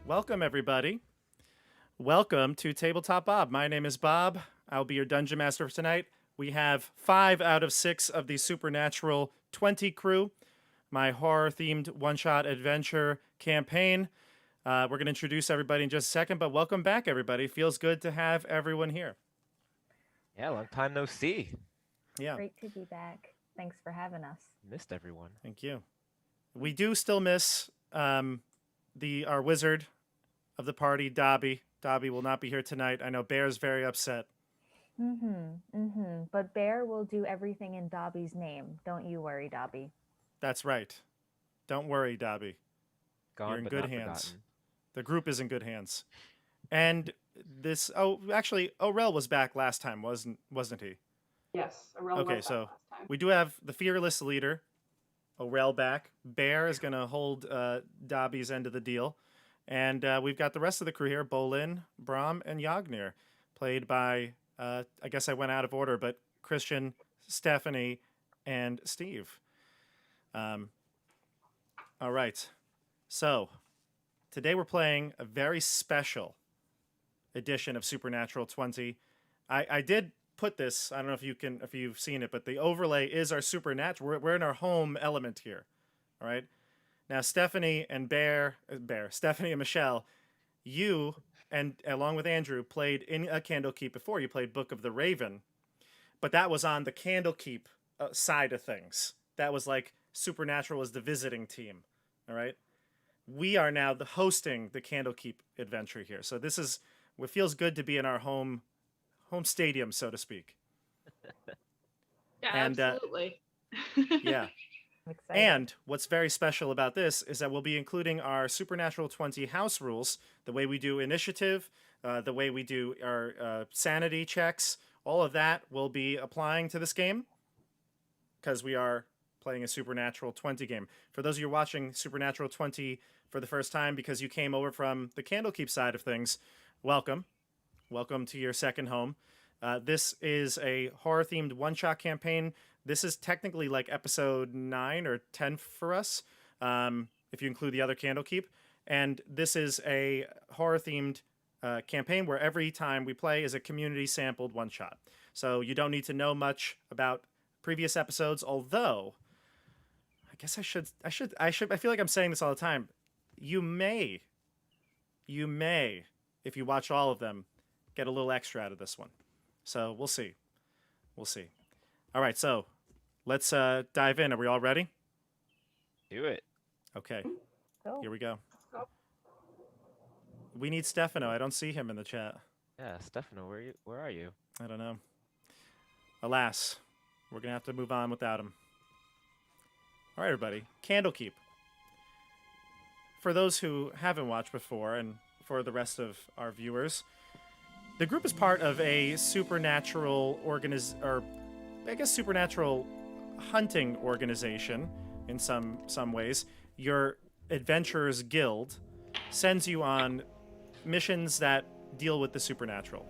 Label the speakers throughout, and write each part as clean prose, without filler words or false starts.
Speaker 1: Welcome, everybody. Welcome to Tabletop Bob. My name is Bob. I'll be your dungeon master for tonight. We have 5 out of 6 of the Supernatural 20 crew, my horror-themed one-shot adventure campaign. We're going to introduce everybody in just a second, but welcome back, everybody. Feels good to have everyone here.
Speaker 2: Yeah, long time no see.
Speaker 1: Yeah.
Speaker 3: Great to be back. Thanks for having us.
Speaker 2: Missed everyone.
Speaker 1: Thank you. We do still miss our wizard of the party, Dobby. Dobby will not be here tonight. I know Bear's very upset.
Speaker 3: But Bear will do everything in Dobby's name. Don't you worry, Dobby.
Speaker 1: That's right. Don't worry, Dobby.
Speaker 2: Gone,
Speaker 1: You're in
Speaker 2: but
Speaker 1: good
Speaker 2: not
Speaker 1: hands.
Speaker 2: forgotten.
Speaker 1: The group is in good hands. And this, actually, Orel was back last time, wasn't he?
Speaker 4: Yes, Orel
Speaker 1: Okay,
Speaker 4: was
Speaker 1: so
Speaker 4: back last time.
Speaker 1: we do have the fearless leader, Orel, back. Bear is going to hold Dobby's end of the deal. And we've got the rest of the crew here, Bolin, Brom, and Yagnir, played by, I guess I went out of order, but Christian, Stephanie, and Steve. All right. So, today we're playing a very special edition of Supernatural 20. I did put this, I don't know if you've seen it, but the overlay is our Supernatural. We're in our home element here. All right. Now, Stephanie and Stephanie and Michelle, you, and along with Andrew, played in a Candlekeep before. You played Book of the Raven, but that was on the Candlekeep side of things. That was like Supernatural was the visiting team, all right? We are now hosting the Candlekeep adventure here. So it feels good to be in our home stadium, so to speak.
Speaker 4: Yeah,
Speaker 1: And,
Speaker 4: absolutely.
Speaker 1: Yeah.
Speaker 3: I'm excited.
Speaker 1: And what's very special about this is that we'll be including our Supernatural 20 house rules, the way we do initiative, the way we do our sanity checks. All of that will be applying to this game because we are playing a Supernatural 20 game. For those of you watching Supernatural 20 for the first time because you came over from the Candlekeep side of things, welcome. Welcome to your second home. This is a horror-themed one-shot campaign. This is technically like episode 9 or 10 for us, if you include the other Candlekeep. And this is a horror-themed campaign where every time we play is a community-sampled one-shot. So you don't need to know much about previous episodes, although I guess I feel like I'm saying this all the time. You may, if you watch all of them, get a little extra out of this one. So we'll see. All right, so let's dive in. Are we all ready?
Speaker 2: Do it.
Speaker 1: Okay,
Speaker 3: Go.
Speaker 1: here we go. We need Stefano. I don't see him in the chat.
Speaker 2: Yeah, Stefano, where are you?
Speaker 1: I don't know. Alas, we're going to have to move on without him. All right, everybody. Candlekeep. For those who haven't watched before, and for the rest of our viewers, the group is part of a supernatural supernatural hunting organization in some ways. Your Adventurers Guild sends you on missions that deal with the supernatural.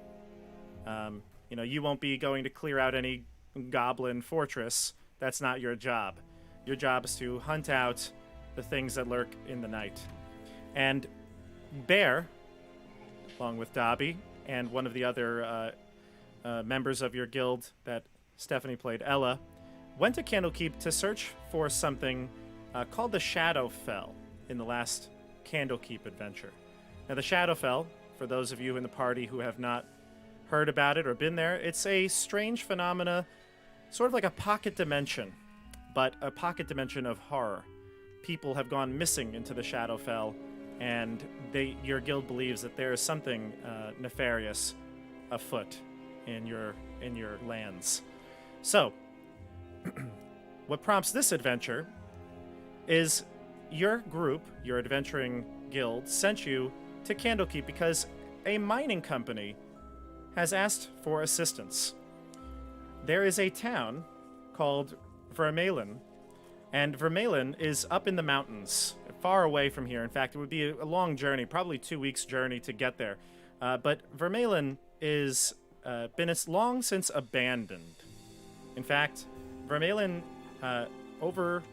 Speaker 1: You won't be going to clear out any goblin fortress. That's not your job. Your job is to hunt out the things that lurk in the night. And Bear, along with Dobby, and one of the other members of your guild that Stephanie played, Ella, went to Candlekeep to search for something called the Shadowfell in the last Candlekeep adventure. Now, the Shadowfell, for those of you in the party who have not heard about it or been there, it's a strange phenomena, sort of like a pocket dimension, but a pocket dimension of horror. People have gone missing into the Shadowfell, and your guild believes that there is something nefarious afoot in your lands. So, what prompts this adventure is your group, your adventuring guild, sent you to Candlekeep because a mining company has asked for assistance. There is a town called Vermaelen, and Vermaelen is up in the mountains. far away from here. In fact, it would be a long journey, probably 2 weeks' journey to get there. But Vermaelen is been as long since abandoned. In fact, Vermaelen, over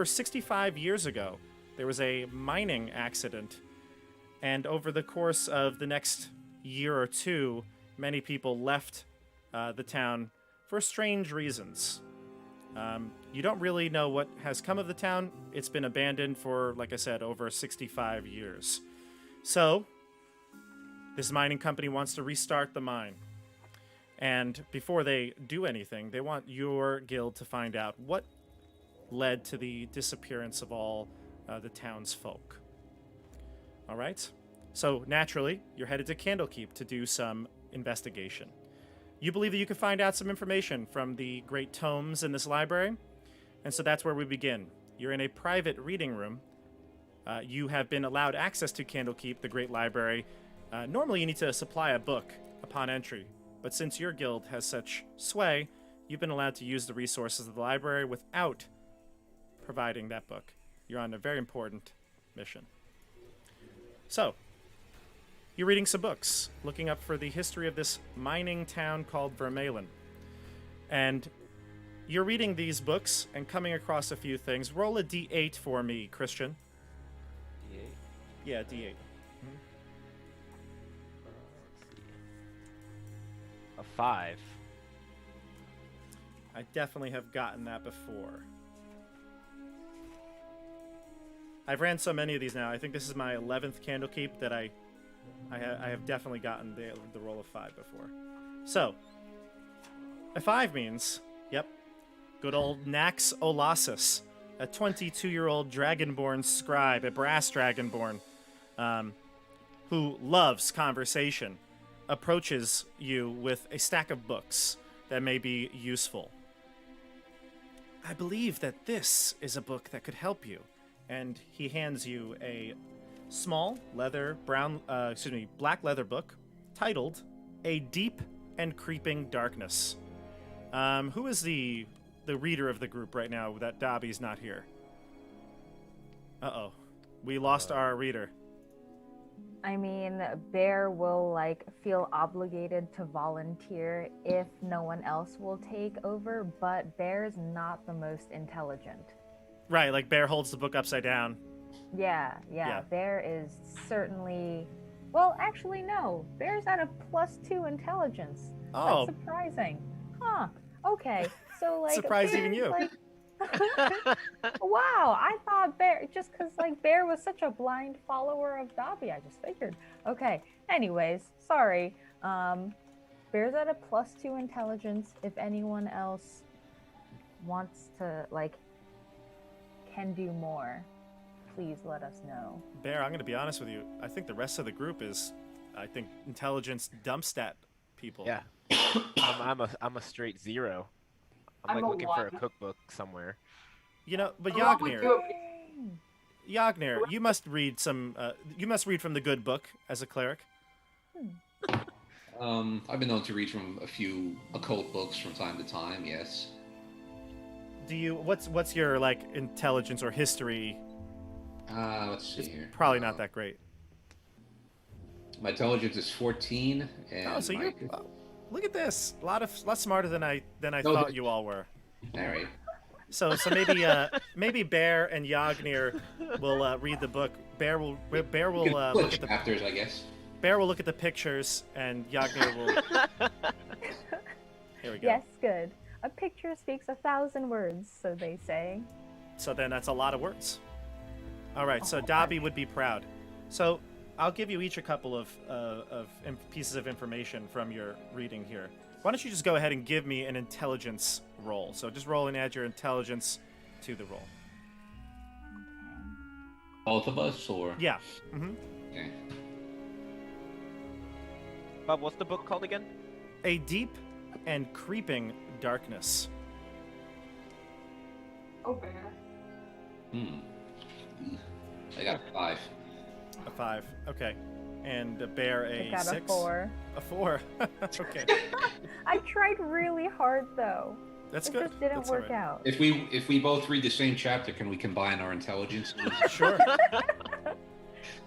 Speaker 1: 65 years ago, there was a mining accident, and over the course of the next year or two, many people left the town for strange reasons. You don't really know what has come of the town. It's been abandoned for, like I said, over 65 years. So, this mining company wants to restart the mine. And before they do anything, they want your guild to find out what led to the disappearance of all the townsfolk. All right? So, naturally, you're headed to Candlekeep to do some investigation. You believe that you can find out some information from the great tomes in this library, and so that's where we begin. You're in a private reading room. You have been allowed access to Candlekeep, the great library. Normally, you need to supply a book upon entry, but since your guild has such sway, you've been allowed to use the resources of the library without providing that book. You're on a very important mission. So, you're reading some books, looking up for the history of this mining town called Vermaelen. And you're reading these books and coming across a few things. Roll a d8 for me, Christian.
Speaker 2: D8.
Speaker 1: Yeah, d8.
Speaker 2: A 5.
Speaker 1: I definitely have gotten that before. I've ran so many of these now. I think this is my 11th Candlekeep that I have definitely gotten the roll of 5 before. So, a 5 means, yep, good old Nax Olasis, a 22-year-old dragonborn scribe, a brass dragonborn, who loves conversation, approaches you with a stack of books that may be useful. I believe that this is a book that could help you. And he hands you a small black leather book titled A Deep and Creeping Darkness. Who is the reader of the group right now that Dobby's not here? Uh-oh. We lost our reader.
Speaker 3: I mean, Bear will feel obligated to volunteer if no one else will take over, but Bear's not the most intelligent.
Speaker 1: Right, like Bear holds the book upside down.
Speaker 3: Yeah. Bear is certainly... Well, actually, no. Bear's at a +2 intelligence.
Speaker 1: Oh.
Speaker 3: That's surprising. Huh. Okay. So,
Speaker 1: Surprised even you.
Speaker 3: Wow, I thought Bear... Just because, Bear was such a blind follower of Dobby, I just figured. Okay. Anyways, sorry. Bear's at a +2 intelligence. If anyone else wants to, can do more, please let us know.
Speaker 1: Bear, I'm going to be honest with you. I think the rest of the group is, intelligence dump stat people.
Speaker 2: Yeah. I'm a straight 0. I'm
Speaker 4: a
Speaker 2: looking for a
Speaker 4: 1.
Speaker 2: cookbook somewhere.
Speaker 1: You know, but
Speaker 4: Along with
Speaker 1: Yagnir, you must read some. You must read from the good book as a cleric.
Speaker 5: I've been known to read from a few occult books from time to time. Yes.
Speaker 1: Do you? What's your intelligence or history?
Speaker 5: Let's see
Speaker 1: It's
Speaker 5: here.
Speaker 1: probably not that great.
Speaker 5: My intelligence is 14, and
Speaker 1: So
Speaker 5: my...
Speaker 1: you're. Look at this. A lot smarter than I
Speaker 5: No,
Speaker 1: thought
Speaker 5: but-
Speaker 1: you all were.
Speaker 5: All right.
Speaker 1: So maybe Bear and Yagnir will read the book. Bear will
Speaker 5: You can
Speaker 1: look
Speaker 5: put
Speaker 1: at the
Speaker 5: chapters, I guess.
Speaker 1: Bear will look at the pictures, and Yagnir will. Here we go.
Speaker 3: Yes, good. A picture speaks 1,000 words, so they say.
Speaker 1: So then that's a lot of words. All right, so
Speaker 3: Oh,
Speaker 1: Dobby would be proud. So I'll give you each a couple of pieces of information from your reading here. Why don't you just go ahead and give me an intelligence roll? So just roll and add your intelligence to the roll.
Speaker 5: Both of us, or...
Speaker 1: Yeah. Mm-hmm.
Speaker 5: Okay.
Speaker 2: Bob, what's the book called again?
Speaker 1: A Deep and Creeping Darkness.
Speaker 4: Oh, Bear.
Speaker 5: I got a 5.
Speaker 1: A 5. Okay. And Bear
Speaker 3: I
Speaker 1: a
Speaker 3: got
Speaker 1: 6.
Speaker 3: a 4.
Speaker 1: A 4. Okay.
Speaker 3: I tried really hard, though.
Speaker 1: That's
Speaker 3: It
Speaker 1: good.
Speaker 3: just didn't
Speaker 1: That's all
Speaker 3: work
Speaker 1: right.
Speaker 3: out.
Speaker 5: If we both read the same chapter, can we combine our intelligence
Speaker 1: Sure.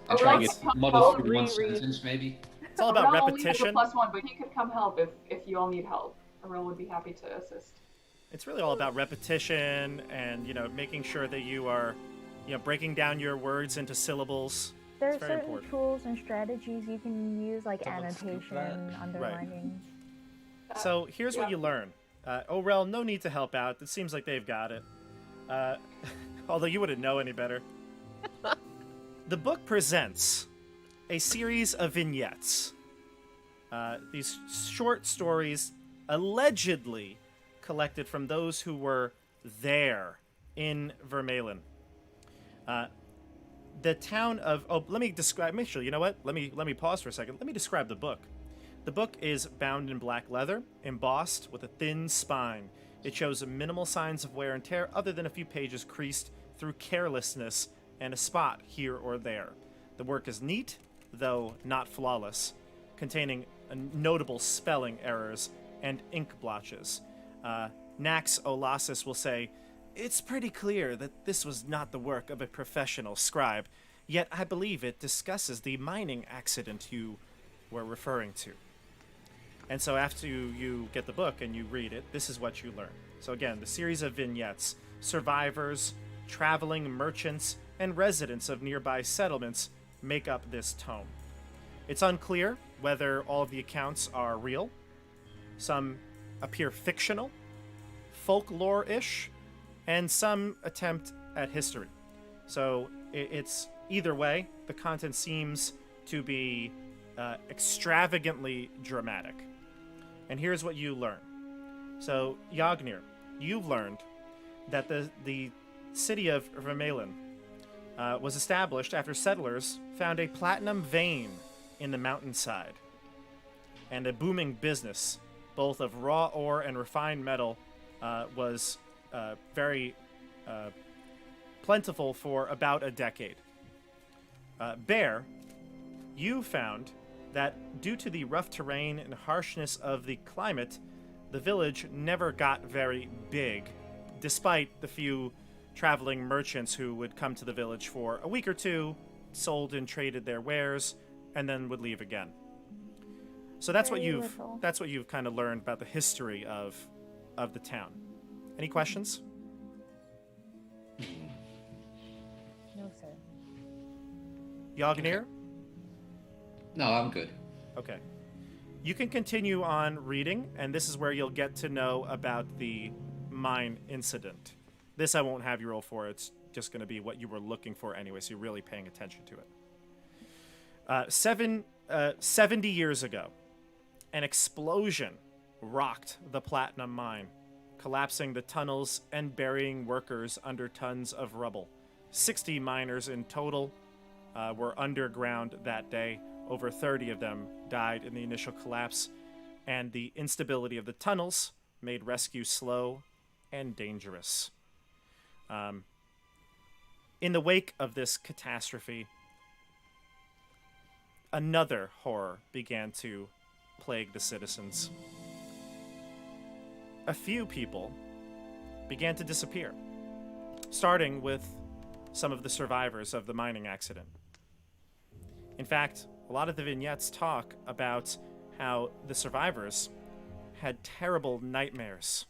Speaker 5: and try and
Speaker 4: Aurel
Speaker 5: get muddled
Speaker 4: help
Speaker 5: through one
Speaker 3: reread.
Speaker 5: sentence, maybe?
Speaker 1: It's all about
Speaker 4: Aurel only has a
Speaker 1: repetition.
Speaker 4: +1, but he could come help if you all need help. Aurel would be happy to assist.
Speaker 1: It's really all about repetition and, making sure that you are, breaking down your words into syllables.
Speaker 3: There are
Speaker 1: It's very
Speaker 3: certain
Speaker 1: important.
Speaker 3: tools and strategies you can use, like
Speaker 2: Someone scoop that.
Speaker 3: annotation, underlining.
Speaker 1: So here's what
Speaker 4: Yeah.
Speaker 1: you learn. Orel, no need to help out. It seems like they've got it. Although you wouldn't know any better. The book presents a series of vignettes. These short stories allegedly collected from those who were there in Vermaelen. The town of... Oh, let me describe... Actually, you know what? Let me pause for a second. Let me describe the book. The book is bound in black leather, embossed with a thin spine. It shows minimal signs of wear and tear, other than a few pages creased through carelessness and a spot here or there. The work is neat, though not flawless, containing notable spelling errors and ink blotches. Nax Olasis will say, "It's pretty clear that this was not the work of a professional scribe, yet I believe it discusses the mining accident you were referring to." And so after you get the book and you read it, this is what you learn. So again, the series of vignettes, survivors, traveling merchants, and residents of nearby settlements make up this tome. It's unclear whether all of the accounts are real. Some appear fictional, folklore-ish, and some attempt at history. So it's either way, the content seems to be extravagantly dramatic. And here's what you learn. So, Yagnir, you've learned that the city of Vermaelen was established after settlers found a platinum vein in the mountainside. And a booming business, both of raw ore and refined metal, was very plentiful for about a decade. Bear, you found that due to the rough terrain and harshness of the climate, the village never got very big, despite the few traveling merchants who would come to the village for a week or two, sold and traded their wares, and then would leave again. So that's what
Speaker 3: Very
Speaker 1: you've
Speaker 3: little.
Speaker 1: kind of learned about the history of the town. Any questions?
Speaker 3: No, sir.
Speaker 1: Yagnir?
Speaker 5: No, I'm good.
Speaker 1: Okay. You can continue on reading, and this is where you'll get to know about the mine incident. This I won't have you roll for. It's just going to be what you were looking for anyway, so you're really paying attention to it. 70 years ago, an explosion rocked the platinum mine, collapsing the tunnels and burying workers under tons of rubble. 60 miners in total were underground that day. Over 30 of them died in the initial collapse, and the instability of the tunnels made rescue slow and dangerous. In the wake of this catastrophe, another horror began to plague the citizens. A few people began to disappear, starting with some of the survivors of the mining accident. In fact, a lot of the vignettes talk about how the survivors had terrible nightmares.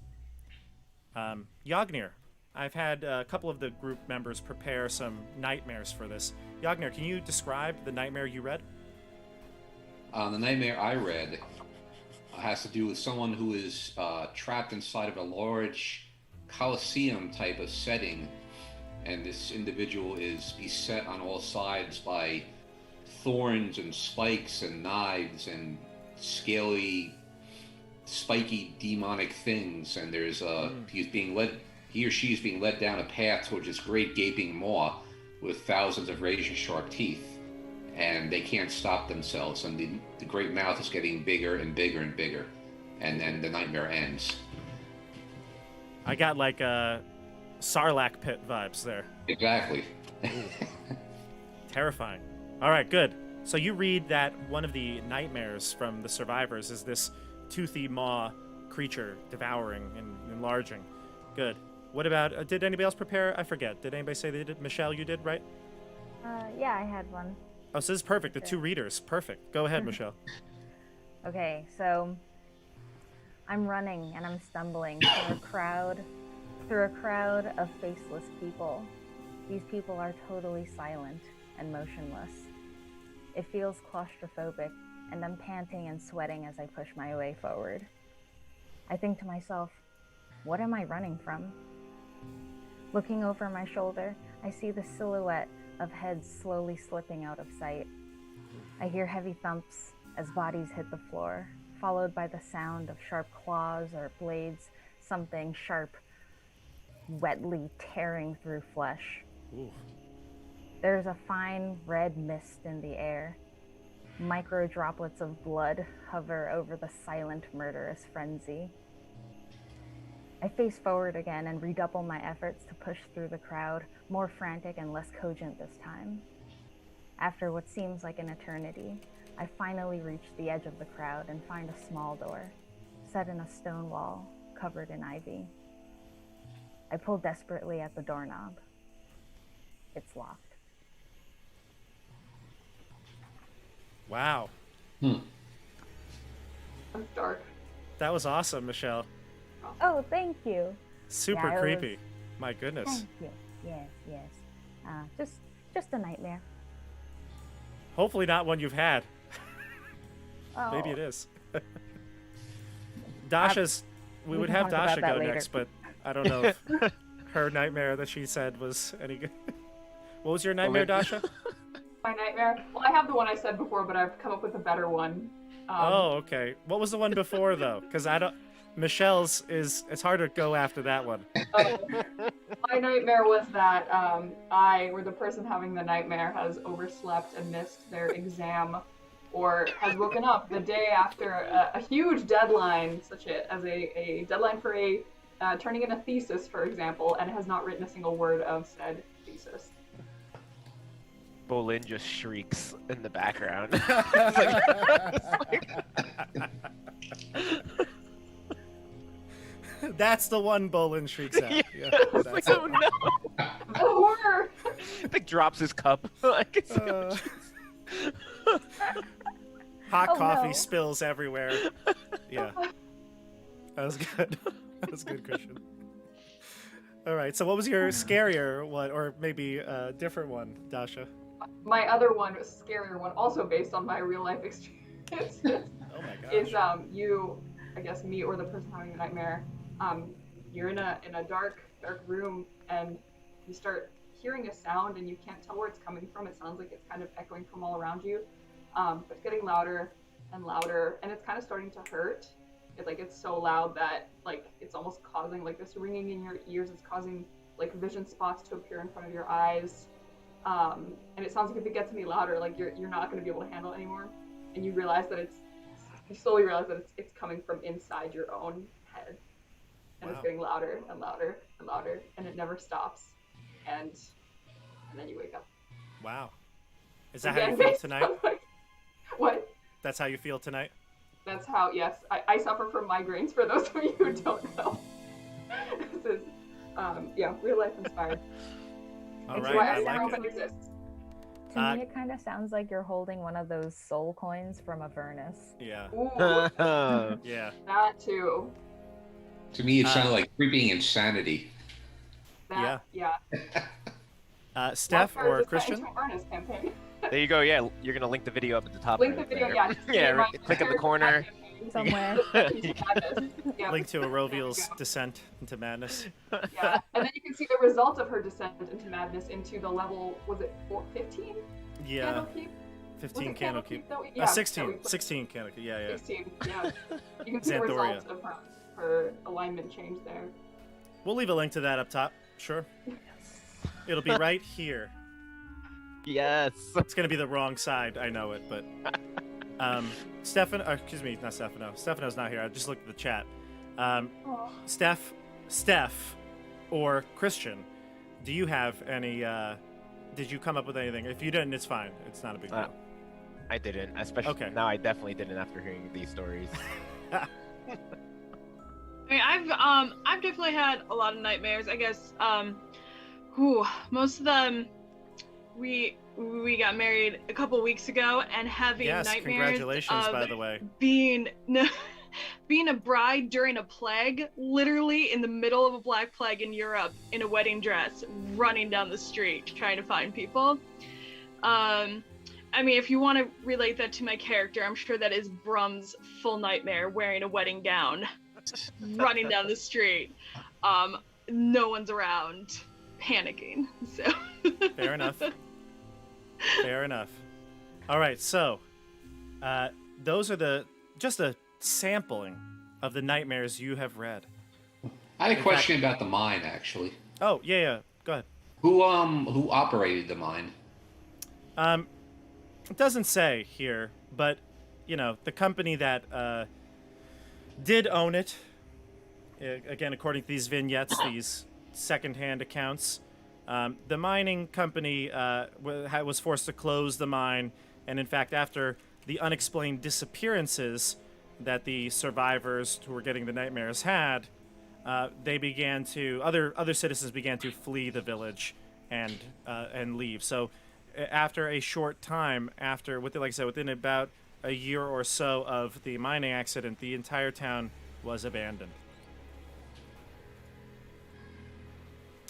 Speaker 1: Yagnir, I've had a couple of the group members prepare some nightmares for this. Yagnir, can you describe the nightmare you read?
Speaker 5: The nightmare I read has to do with someone who is trapped inside of a large Colosseum type of setting, and this individual is beset on all sides by thorns and spikes and knives and scaly, spiky, demonic things. And there's he or she is being led down a path towards this great gaping maw with thousands of razor-sharp teeth, and they can't stop themselves. And the great mouth is getting bigger and bigger and bigger, and then the nightmare ends.
Speaker 1: I got like Sarlacc pit vibes there.
Speaker 5: Exactly.
Speaker 1: Terrifying. All right, good. So you read that one of the nightmares from the survivors is this toothy maw creature devouring and enlarging. Good. What about, did anybody else prepare? I forget. Did anybody say they did? Michelle, you did, right?
Speaker 3: Yeah, I had one.
Speaker 1: Oh, so this is perfect. The two readers. Perfect. Go ahead, Michelle.
Speaker 3: Okay, so I'm running and I'm stumbling through a crowd of faceless people. These people are totally silent and motionless. It feels claustrophobic, and I'm panting and sweating as I push my way forward. I think to myself, what am I running from? Looking over my shoulder, I see the silhouette of heads slowly slipping out of sight. I hear heavy thumps as bodies hit the floor, followed by the sound of sharp claws or blades, something sharp, wetly tearing through flesh.
Speaker 1: Ooh.
Speaker 3: There's a fine red mist in the air. Micro droplets of blood hover over the silent, murderous frenzy. I face forward again and redouble my efforts to push through the crowd, more frantic and less cogent this time. After what seems like an eternity, I finally reach the edge of the crowd and find a small door, set in a stone wall, covered in ivy. I pull desperately at the doorknob. It's locked.
Speaker 1: Wow.
Speaker 4: That's dark.
Speaker 1: That was awesome, Michelle.
Speaker 3: Oh, thank you.
Speaker 1: Super
Speaker 3: Yeah, it
Speaker 1: creepy. My goodness.
Speaker 3: Thank you. Yes. Just a nightmare.
Speaker 1: Hopefully not one you've had.
Speaker 3: Oh.
Speaker 1: Maybe it is. Dasha's. We would
Speaker 3: can
Speaker 1: have
Speaker 3: talk about
Speaker 1: Dasha
Speaker 3: that
Speaker 1: go
Speaker 3: later.
Speaker 1: next, but I don't know if her nightmare that she said was any good. What was your nightmare, Dasha?
Speaker 4: My nightmare. Well, I have the one I said before, but I've come up with a better one.
Speaker 1: Oh, okay. What was the one before though? Because I don't. Michelle's is. It's hard to go after that one.
Speaker 4: My nightmare was that I, or the person having the nightmare, has overslept and missed their exam, or has woken up the day after a huge deadline, such as a deadline for turning in a thesis, for example, and has not written a single word of said thesis.
Speaker 2: Bolin just shrieks in the background.
Speaker 1: That's the one Bolin shrieks at. Yeah,
Speaker 2: It's like, oh no!
Speaker 4: The horror!
Speaker 2: Like drops his cup. Like, it's
Speaker 1: Hot
Speaker 3: Oh,
Speaker 1: coffee
Speaker 3: no.
Speaker 1: spills everywhere. Yeah. That was good. That was good, Christian. All right. So, what was your scarier one, or maybe a different one, Dasha?
Speaker 4: My other one was a scarier one, also based on my real life experience.
Speaker 1: Oh my gosh.
Speaker 4: Is you, I guess me or the person having the nightmare, you're in a dark room and you start hearing a sound and you can't tell where it's coming from. It sounds like it's kind of echoing from all around you, but it's getting louder and louder, and it's kind of starting to hurt. It's so loud that it's almost causing this ringing in your ears. It's causing vision spots to appear in front of your eyes, and it sounds like if it gets any louder, you're not going to be able to handle it anymore, and you slowly realize that it's coming from inside your own head, and
Speaker 1: Wow.
Speaker 4: It's getting louder and louder and louder, and it never stops, and then you wake up.
Speaker 1: Wow. Is that how
Speaker 4: Again,
Speaker 1: you feel
Speaker 4: based
Speaker 1: tonight?
Speaker 4: on, what?
Speaker 1: That's how you feel tonight?
Speaker 4: That's how, yes. I suffer from migraines, for those of you who don't know. This is, real life inspired.
Speaker 1: All
Speaker 4: It's
Speaker 1: right.
Speaker 4: why
Speaker 1: I like
Speaker 4: Everyone
Speaker 1: it.
Speaker 4: exists.
Speaker 3: To me, it kind of sounds like you're holding one of those soul coins from Avernus.
Speaker 1: Yeah.
Speaker 4: Ooh,
Speaker 1: Yeah.
Speaker 4: that too.
Speaker 5: To me, it sounded like creeping insanity.
Speaker 4: That, yeah.
Speaker 1: Steph
Speaker 4: That's our
Speaker 1: or
Speaker 4: Descent
Speaker 1: Christian?
Speaker 4: into Avernus campaign.
Speaker 2: there you go. Yeah, you're gonna link the video up at the top.
Speaker 4: Link the
Speaker 2: right
Speaker 4: video,
Speaker 2: there.
Speaker 4: yeah.
Speaker 2: Yeah,
Speaker 4: My
Speaker 2: click in the corner.
Speaker 3: Somewhere.
Speaker 4: Yeah.
Speaker 1: Link to Aroviel's
Speaker 4: There you go.
Speaker 1: descent into madness.
Speaker 4: Yeah, and then you can see the result of her descent into madness into the level, was it 15?
Speaker 1: Yeah.
Speaker 4: Candlekeep?
Speaker 1: 15
Speaker 4: Was it
Speaker 1: Candlekeep.
Speaker 4: that we- yeah,
Speaker 1: 16.
Speaker 4: that we played?
Speaker 1: 16 Candlekeep. Yeah, yeah.
Speaker 4: 16, yeah. You can see the
Speaker 1: Xanthoria.
Speaker 4: results of her alignment change there.
Speaker 1: We'll leave a link to that up top. Sure. It'll be right here.
Speaker 2: Yes.
Speaker 1: It's going to be the wrong side. I know it, but... excuse me, not Stefano. Stefano's not here. I just looked at the chat. Steph, or Christian, do you have any... did you come up with anything? If you didn't, it's fine. It's not a big deal.
Speaker 2: I didn't. Especially
Speaker 1: Okay.
Speaker 2: now, I definitely didn't after hearing these stories.
Speaker 6: I mean, I've definitely had a lot of nightmares. I guess most of them we got married a couple weeks ago, and having
Speaker 1: Yes,
Speaker 6: nightmares
Speaker 1: congratulations,
Speaker 6: of
Speaker 1: by the way.
Speaker 6: being being a bride during a plague, literally in the middle of a black plague in Europe, in a wedding dress, running down the street trying to find people. I mean, if you want to relate that to my character, I'm sure that is Brum's full nightmare, wearing a wedding gown, running down the street. No one's around, panicking. So.
Speaker 1: Fair enough. Fair enough. All right, so those are just a sampling of the nightmares you have read.
Speaker 5: I had a question about the mine, actually.
Speaker 1: Oh, yeah. Go ahead.
Speaker 5: Who operated the mine?
Speaker 1: It doesn't say here, but the company that did own it. Again, according to these vignettes, these secondhand accounts, the mining company was forced to close the mine, and in fact, after the unexplained disappearances that the survivors who were getting the nightmares had, other citizens began to flee the village and leave. So, after a short time, within about a year or so of the mining accident, the entire town was abandoned.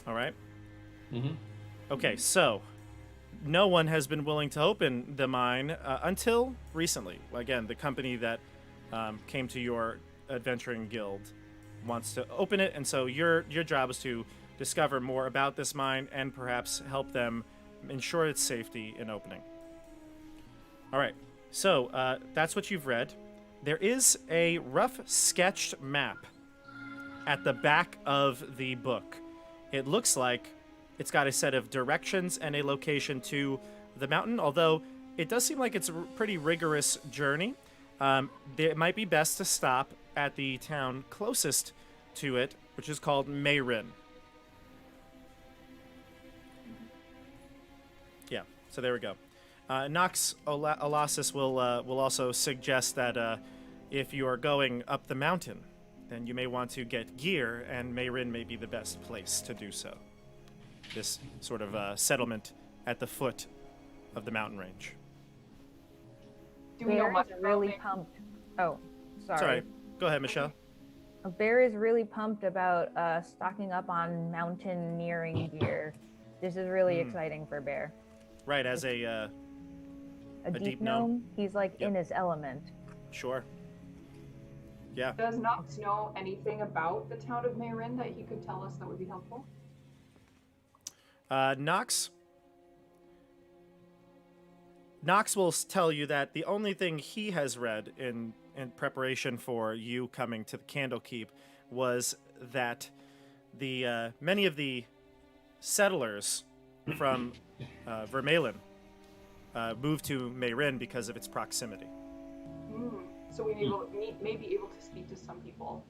Speaker 1: All right.
Speaker 5: Mm-hmm.
Speaker 1: Okay, so no one has been willing to open the mine until recently. Again, the company that came to your adventuring guild wants to open it, and so your job is to discover more about this mine and perhaps help them ensure its safety in opening. All right, so that's what you've read. There is a rough sketched map at the back of the book. It looks like it's got a set of directions and a location to the mountain, although it does seem like it's a pretty rigorous journey. It might be best to stop at the town closest to it, which is called Mayrin. Yeah, so there we go. Nox Olasis will also suggest that if you are going up the mountain, then you may want to get gear, and Mayrin may be the best place to do so. This sort of settlement at the foot of the mountain range.
Speaker 4: Do we know much
Speaker 3: Bear is
Speaker 4: about
Speaker 3: really
Speaker 4: Mayrin?
Speaker 3: pumped. Oh, sorry.
Speaker 1: Sorry, go ahead, Michelle.
Speaker 3: Bear is really pumped about stocking up on mountaineering gear. This is really exciting for Bear.
Speaker 1: Right, as a
Speaker 3: Deep gnome, he's like
Speaker 1: Yep.
Speaker 3: in his element.
Speaker 1: Sure. Yeah.
Speaker 4: Does Nox know anything about the town of Mayrin that he could tell us that would be helpful?
Speaker 1: Nox will tell you that the only thing he has read in preparation for you coming to the Candlekeep was that the many of the settlers from Vermaelen moved to Mayrin because of its proximity.
Speaker 4: So we may be able to speak to some people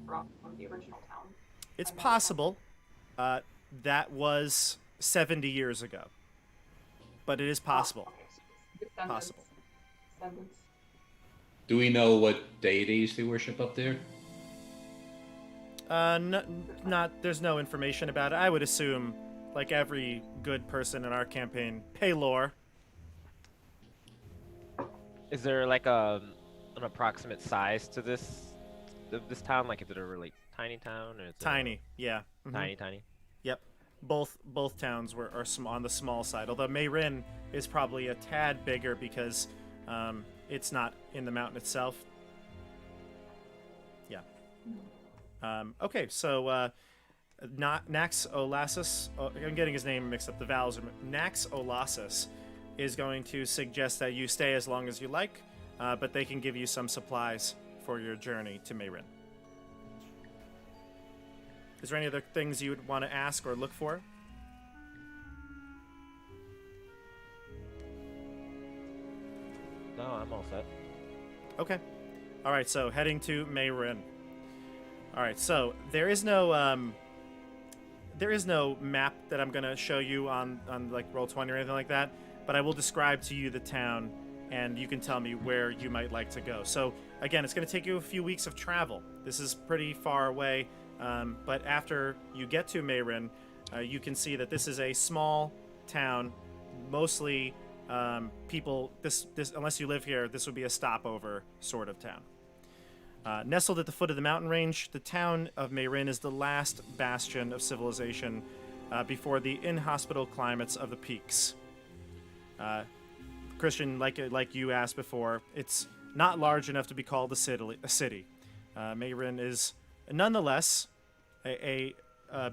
Speaker 4: from the original town.
Speaker 1: It's possible. That was 70 years ago. But it is possible.
Speaker 4: Oh, okay. So descendants.
Speaker 1: Possible.
Speaker 4: Descendants.
Speaker 5: Do we know what deities they worship up there?
Speaker 1: There's no information about it. I would assume, like every good person in our campaign, Paylor.
Speaker 2: Is there like an approximate size to this town? Like, is it a really tiny town? Or is it
Speaker 1: Tiny, yeah. Mhm.
Speaker 2: Tiny.
Speaker 1: Yep. Both towns are on the small side, although Mayrin is probably a tad bigger because it's not in the mountain itself. Yeah. Okay, so Nax Olasis, I'm getting his name mixed up, the vowels. Nax Olasis is going to suggest that you stay as long as you like, but they can give you some supplies for your journey to Mayrin. Is there any other things you would want to ask or look for?
Speaker 2: No, I'm all set.
Speaker 1: Okay. All right, so heading to Mayrin. All right, so there is no map that I'm going to show you on like Roll20 or anything like that, but I will describe to you the town and you can tell me where you might like to go. So again, it's going to take you a few weeks of travel. This is pretty far away, but after you get to Mayrin, you can see that this is a small town, mostly people. This unless you live here, this would be a stopover sort of town. Nestled at the foot of the mountain range, the town of Mayrin is the last bastion of civilization before the inhospitable climates of the peaks. Christian, like you asked before, it's not large enough to be called a city. Mayrin is nonetheless a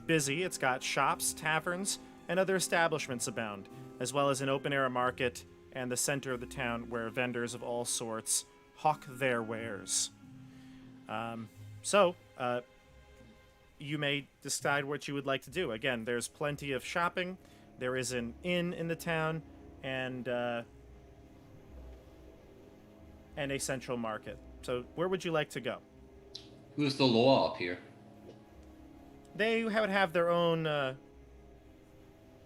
Speaker 1: busy. It's got shops, taverns, and other establishments abound, as well as an open-air market and the center of the town where vendors of all sorts hawk their wares. You may decide what you would like to do. Again, there's plenty of shopping. There is an inn in the town, and a central market. So where would you like to go?
Speaker 5: Who's the law up here?
Speaker 1: They would have their own,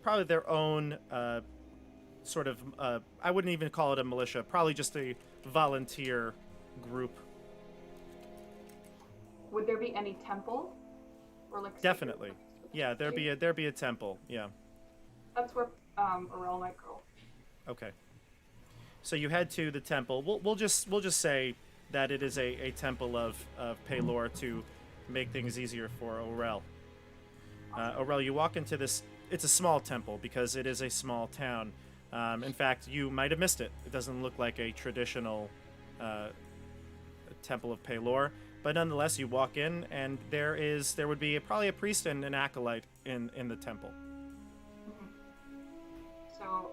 Speaker 1: probably their own sort of, I wouldn't even call it a militia, probably just a volunteer group.
Speaker 4: Would there be any temple? Or like
Speaker 1: Definitely. Yeah, there'd be a temple, yeah.
Speaker 4: That's where Aurel might go.
Speaker 1: Okay. So you head to the temple. We'll just say that it is a temple of Pelor to make things easier for Aurel. Aurel, you walk into this. It's a small temple because it is a small town. In fact, you might have missed it. It doesn't look like a traditional temple of Pelor, but nonetheless, you walk in, and there would be probably a priest and an acolyte in the temple.
Speaker 4: So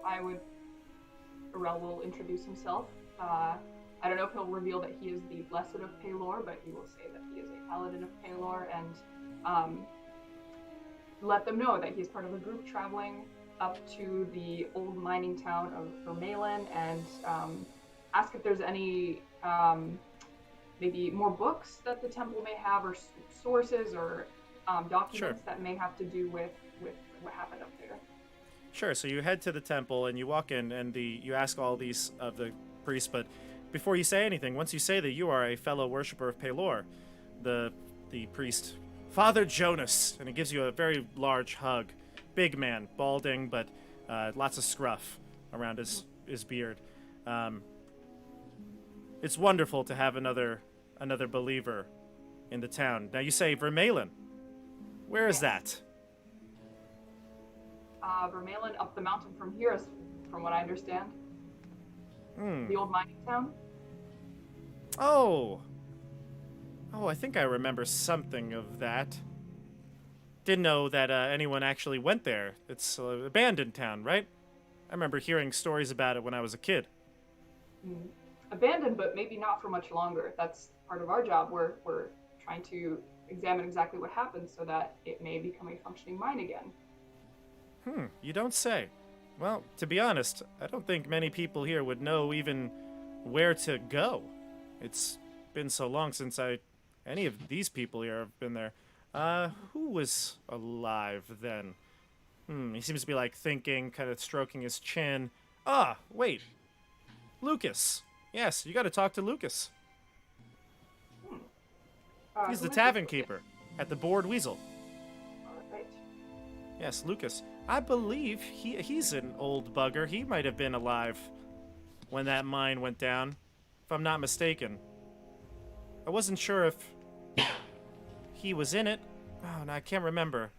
Speaker 4: Aurel will introduce himself. I don't know if he'll reveal that he is the Blessed of Pelor, but he will say that he is a paladin of Pelor, and let them know that he's part of a group traveling up to the old mining town of Vermaelen, and ask if there's any maybe more books that the temple may have, or sources, or documents that may have to do with what happened up there.
Speaker 1: Sure. So you head to the temple and you walk in, and you ask all these of the priests, but before you say anything, once you say that you are a fellow worshiper of Pelor, the priest, Father Jonas, and he gives you a very large hug. Big man, balding, but lots of scruff around his beard. It's wonderful to have another believer in the town. Now you say Vermaelen. Where is that?
Speaker 4: Vermaelen up the mountain from here, from what I understand. The old mining town.
Speaker 1: Oh, I think I remember something of that. Didn't know that anyone actually went there. It's an abandoned town, right? I remember hearing stories about it when I was a kid.
Speaker 4: Abandoned, but maybe not for much longer. That's part of our job. We're trying to examine exactly what happened so that it may become a functioning mine again.
Speaker 1: You don't say. Well, to be honest, I don't think many people here would know even where to go. It's been so long since any of these people here have been there. Who was alive then? He seems to be like thinking, kind of stroking his chin. Wait. Lucas. Yes, you got to talk to Lucas. He's the tavern keeper at the Bored Weasel.
Speaker 4: Right.
Speaker 1: Yes, Lucas. I believe he's an old bugger. He might have been alive when that mine went down, if I'm not mistaken. I wasn't sure if he was in it. Oh, no, I can't remember.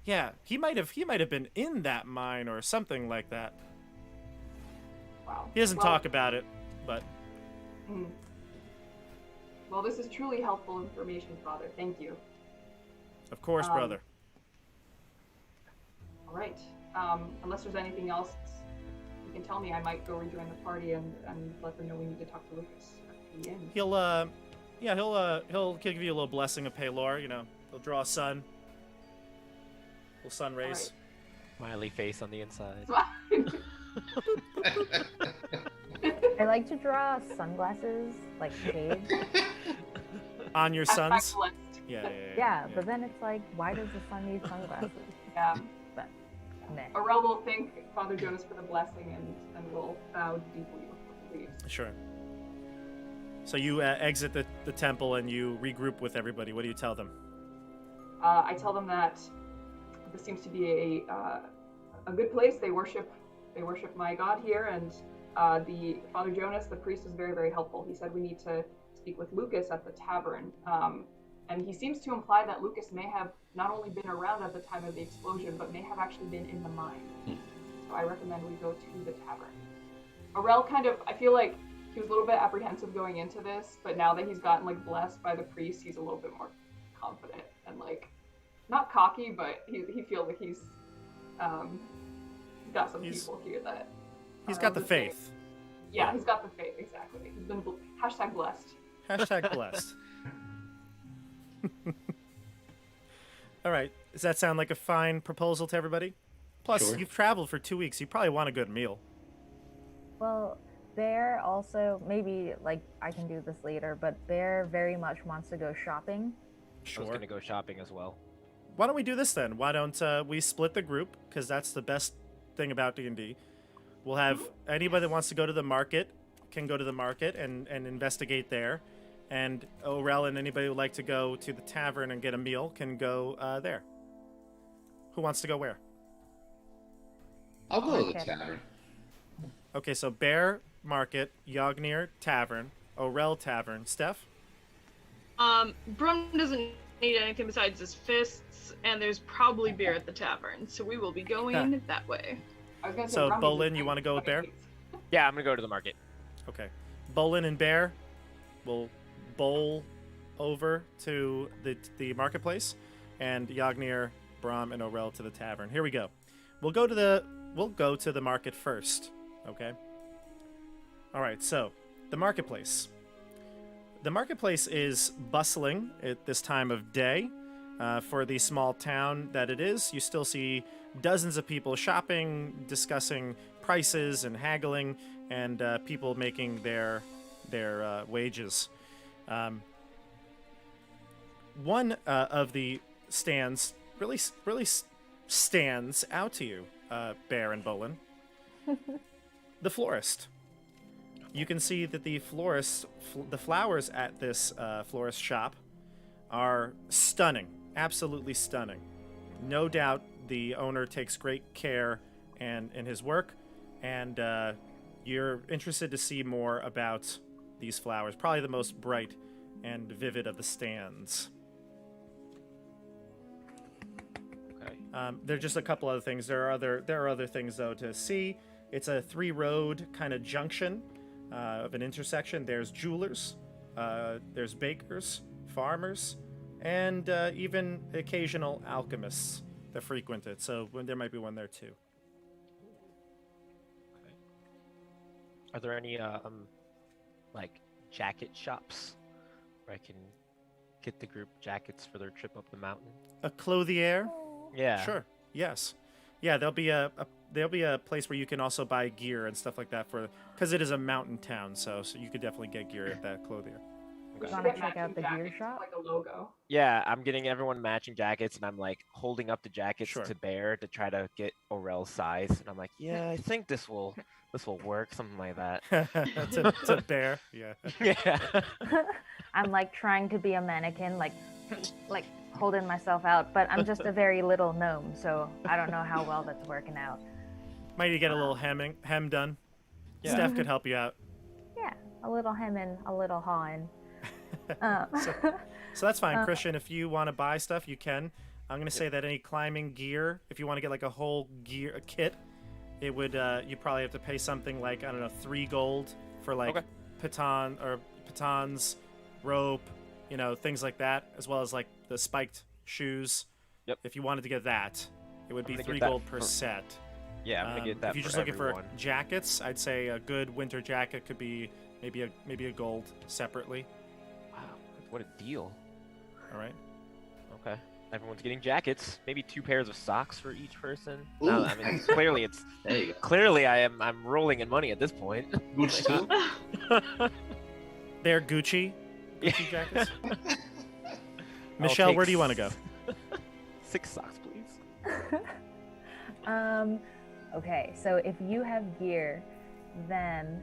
Speaker 1: Yeah, he might have been in that mine or something like that.
Speaker 4: Wow.
Speaker 1: He doesn't talk about it, but...
Speaker 4: Well, this is truly helpful information, Father. Thank you.
Speaker 1: Of course, brother.
Speaker 4: All right. Unless there's anything else you can tell me, I might go rejoin the party and let them know we need to talk to Lucas at the end.
Speaker 1: He'll give you a little blessing of Pelor. You know, he'll draw a sun. Little sun rays.
Speaker 2: Smiley face on the inside.
Speaker 3: I like to draw sunglasses, like shades.
Speaker 1: On your suns?
Speaker 3: Yeah, but then it's like, why does the sun need sunglasses?
Speaker 4: Yeah.
Speaker 3: But Meh.
Speaker 4: Aurel will thank Father Jonas for the blessing and will bow deeply before he leaves.
Speaker 1: Sure. So you exit the temple and you regroup with everybody. What do you tell them?
Speaker 4: I tell them that this seems to be a good place. They worship my god here, and the Father Jonas, the priest, was very, very helpful. He said we need to speak with Lucas at the tavern, and he seems to imply that Lucas may have not only been around at the time of the explosion, but may have actually been in the mine. So I recommend we go to the tavern. Aurel I feel like he was a little bit apprehensive going into this, but now that he's gotten like blessed by the priest, he's a little bit more confident and like not cocky, but he feels like he's got some people here that
Speaker 1: he's got the faith.
Speaker 4: Yeah, he's got the faith, exactly. He's been #blessed.
Speaker 1: #blessed. All right. Does that sound like a fine proposal to everybody? Plus,
Speaker 5: Sure.
Speaker 1: You've traveled for 2 weeks. You probably want a good meal.
Speaker 3: Well, Bear also, maybe like I can do this later, but Bear very much wants to go shopping.
Speaker 2: I was gonna go shopping as well.
Speaker 1: Why don't we do this then? Why don't we split the group? Because that's the best thing about D&D. We'll have anybody that wants to go to the market can go to the market and investigate there. And Aurel and anybody who would like to go to the tavern and get a meal can go there. Who wants to go where?
Speaker 5: I'll go to the
Speaker 3: Okay.
Speaker 5: tavern.
Speaker 1: Okay, so Bear, Market, Yognir, Tavern, Aurel, Tavern. Steph?
Speaker 6: Brum doesn't need anything besides his fists, and there's probably beer at the tavern, so we will be going that way.
Speaker 4: I was gonna say,
Speaker 1: So,
Speaker 4: Rummy
Speaker 1: Bolin,
Speaker 4: was
Speaker 1: you wanna go with
Speaker 4: fucking
Speaker 1: Bear?
Speaker 4: hates.
Speaker 2: Yeah, I'm gonna go to the market.
Speaker 1: Okay. Bolin and Bear will bowl over to the marketplace, and Yognir, Brahm, and Aurel to the tavern. Here we go. We'll go to the market first. Okay. All right. So the marketplace. The marketplace is bustling at this time of day. For the small town that it is, you still see dozens of people shopping, discussing prices and haggling, and people making their wages. One of the stands really stands out to you, Bear and Bolin. The florist. You can see that the flowers at this florist shop are stunning, absolutely stunning. No doubt the owner takes great care in his work, and you're interested to see more about these flowers. Probably the most bright and vivid of the stands.
Speaker 2: Okay.
Speaker 1: There are just a couple other things. There are other things though to see. It's a 3-road kind of junction of an intersection. There's jewelers, there's bakers, farmers, and even occasional alchemists that frequent it. So there might be one there too.
Speaker 2: Okay. Are there any like jacket shops where I can get the group jackets for their trip up the mountain?
Speaker 1: A clothier?
Speaker 2: Yeah.
Speaker 1: Sure. Yes. Yeah, there'll be a place where you can also buy gear and stuff like that because it is a mountain town. So you could definitely get gear at that clothier.
Speaker 4: We
Speaker 2: Okay.
Speaker 4: should
Speaker 3: Wanna
Speaker 4: get
Speaker 3: check out
Speaker 4: matching
Speaker 3: the gear
Speaker 4: jackets,
Speaker 3: shop?
Speaker 4: like a logo.
Speaker 2: Yeah, I'm getting everyone matching jackets, and I'm like holding up the jackets
Speaker 1: Sure.
Speaker 2: to Bear to try to get Aurel's size, and I'm like, yeah, I think this will work, something like that.
Speaker 1: to Bear. Yeah.
Speaker 2: Yeah.
Speaker 3: I'm like trying to be a mannequin, like holding myself out, but I'm just a very little gnome, so I don't know how well that's working out.
Speaker 1: Might need to get a little hem done.
Speaker 2: Yeah.
Speaker 1: Steph could help you out.
Speaker 3: Yeah, a little hemming, a little hawing.
Speaker 1: So that's fine, Christian. If you want to buy stuff, you can. I'm gonna say that any climbing gear, if you want to get like a whole a kit, it would you probably have to pay something like, I don't know, 3 gold for like
Speaker 2: Okay.
Speaker 1: pitons, rope, things like that, as well as like the spiked shoes.
Speaker 2: Yep.
Speaker 1: If you wanted to get that, it would be
Speaker 2: I'm gonna
Speaker 1: 3
Speaker 2: get that
Speaker 1: gold per
Speaker 2: for-
Speaker 1: set.
Speaker 2: Yeah, I'm gonna get that
Speaker 1: If you're
Speaker 2: for
Speaker 1: just looking
Speaker 2: everyone.
Speaker 1: for jackets, I'd say a good winter jacket could be maybe a gold separately.
Speaker 2: Wow, what a deal.
Speaker 1: All right.
Speaker 2: Okay. Everyone's getting jackets. Maybe 2 pairs of socks for each person.
Speaker 5: Ooh.
Speaker 2: No, I mean
Speaker 5: There you go.
Speaker 2: clearly I'm rolling in money at this point.
Speaker 5: Boots too?
Speaker 1: They're Gucci
Speaker 2: Yeah.
Speaker 1: jackets.
Speaker 2: I'll
Speaker 1: Michelle,
Speaker 2: take
Speaker 1: where do you want to go?
Speaker 2: 6 socks, please.
Speaker 3: Okay, so if you have gear, then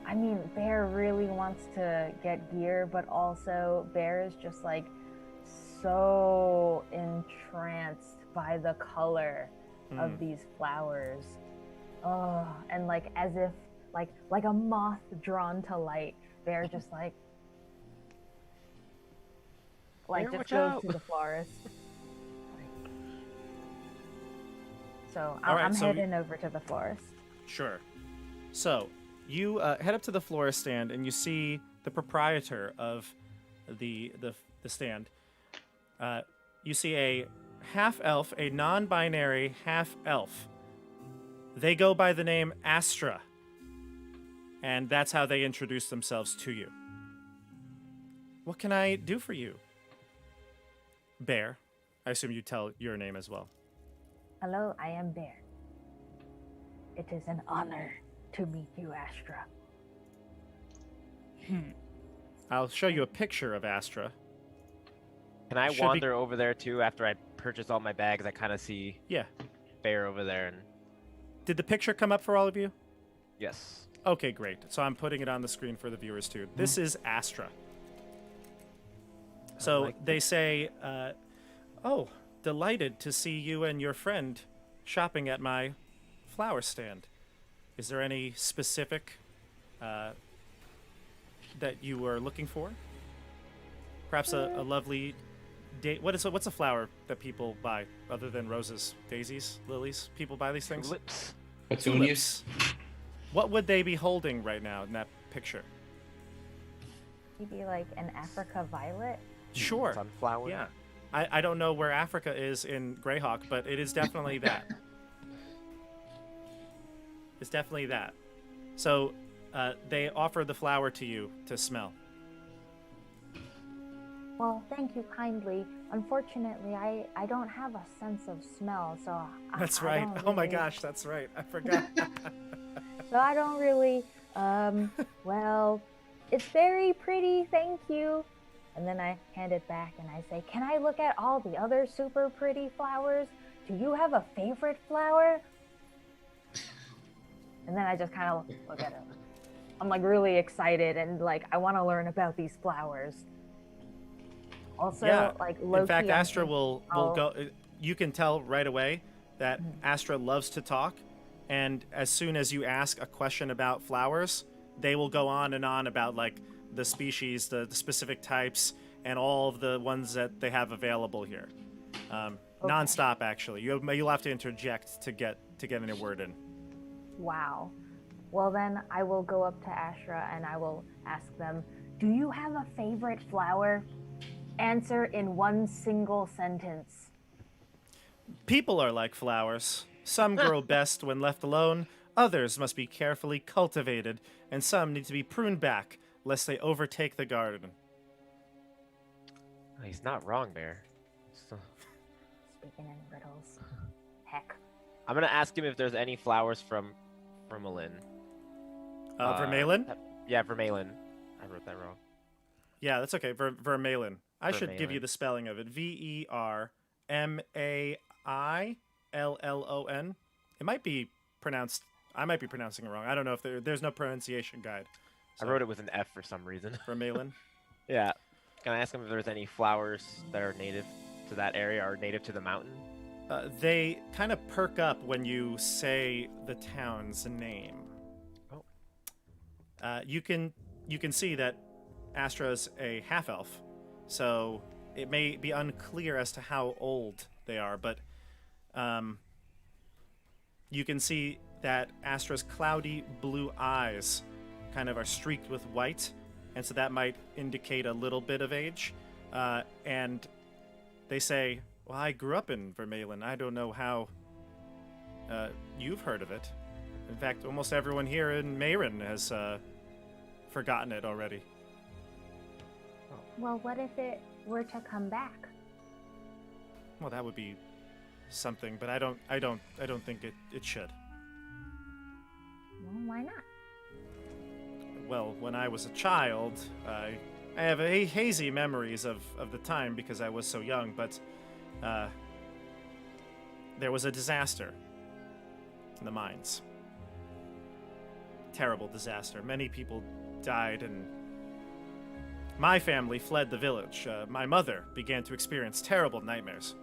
Speaker 3: I mean, Bear really wants to get gear, but also Bear is just like so entranced by the color of these flowers. Oh, and like as if like a moth drawn to light, Bear just
Speaker 2: Bear,
Speaker 3: just
Speaker 2: watch
Speaker 3: goes
Speaker 2: out.
Speaker 3: to the florist. So
Speaker 1: All right,
Speaker 3: I'm
Speaker 1: so
Speaker 3: heading over to the florist.
Speaker 1: Sure. So you head up to the florist stand and you see the proprietor of the stand. You see a half elf, a non-binary half elf. They go by the name Astra, and that's how they introduce themselves to you. What can I do for you, Bear? I assume you tell your name as well.
Speaker 3: Hello, I am Bear. It is an honor to meet you, Astra.
Speaker 1: I'll show you a picture of Astra.
Speaker 2: Can I
Speaker 1: Should be-
Speaker 2: wander over there too after I purchase all my bags? I kind of see
Speaker 1: Yeah.
Speaker 2: Bear over there, and
Speaker 1: Did the picture come up for all of you?
Speaker 2: yes.
Speaker 1: Okay, great. So I'm putting it on the screen for the viewers too. This is Astra. So
Speaker 2: like
Speaker 1: they say, oh, delighted to see you and your friend shopping at my flower stand. Is there any specific that you were looking for? Perhaps a lovely date. What's a flower that people buy other than roses? Daisies? Lilies? People buy these things?
Speaker 2: Tulips.
Speaker 5: Petunias.
Speaker 1: What would they be holding right now in that picture?
Speaker 3: Maybe like an Africa violet?
Speaker 1: Sure.
Speaker 2: Sunflower.
Speaker 1: Yeah. I don't know where Africa is in Greyhawk, but it is definitely that. It's definitely that. So they offer the flower to you to smell.
Speaker 3: Well, thank you kindly. Unfortunately, I don't have a sense of smell, so
Speaker 1: That's
Speaker 3: I
Speaker 1: right.
Speaker 3: don't
Speaker 1: Oh my
Speaker 3: really-
Speaker 1: gosh, that's right. I forgot.
Speaker 3: So I don't really, well, it's very pretty, thank you. And then I hand it back and I say, can I look at all the other super pretty flowers? Do you have a favorite flower? And then I just kind of look at it. I'm like really excited and like I want to learn about these flowers. Also,
Speaker 1: Yeah.
Speaker 3: like
Speaker 1: In fact,
Speaker 3: low-key, I'm
Speaker 1: Astra
Speaker 3: thinking
Speaker 1: will
Speaker 3: I'll-
Speaker 1: go. You can tell right away that Astra loves to talk, and as soon as you ask a question about flowers, they will go on and on about like the species, the specific types, and all of the ones that they have available here. Nonstop, actually. You'll have to interject to get any word in.
Speaker 3: Wow. Well, then I will go up to Astra and I will ask them, do you have a favorite flower? Answer in one single sentence.
Speaker 1: People are like flowers. Some grow best when left alone, others must be carefully cultivated, and some need to be pruned back lest they overtake the garden.
Speaker 2: He's not wrong, Bear. So,
Speaker 3: Speaking in riddles. Heck.
Speaker 2: I'm gonna ask him if there's any flowers from Vermaelen.
Speaker 1: Vermaelen?
Speaker 2: Yeah, Vermaelen. I wrote that wrong.
Speaker 1: Yeah, that's okay. Vermaelen. I should give you
Speaker 2: Vermaelen.
Speaker 1: the spelling of it. Vermaillon. It might be pronounced. I might be pronouncing it wrong. I don't know if there's no pronunciation guide.
Speaker 2: I wrote it with an F for some reason.
Speaker 1: Vermaelen.
Speaker 2: Yeah. Can I ask him if there's any flowers that are native to that area or native to the mountain?
Speaker 1: They kind of perk up when you say the town's name.
Speaker 2: Oh.
Speaker 1: You can see that Astra's a half elf, so it may be unclear as to how old they are, but you can see that Astra's cloudy blue eyes kind of are streaked with white, and so that might indicate a little bit of age. And they say, well, I grew up in Vermaelen. I don't know how you've heard of it. In fact, almost everyone here in Mayrin has forgotten it already.
Speaker 3: Well, what if it were to come back?
Speaker 1: Well, that would be something, but I don't think it should.
Speaker 3: Well, why not?
Speaker 1: Well, when I was a child, I have hazy memories of the time because I was so young, but there was a disaster in the mines. Terrible disaster. Many people died, and my family fled the village. My mother began to experience terrible nightmares.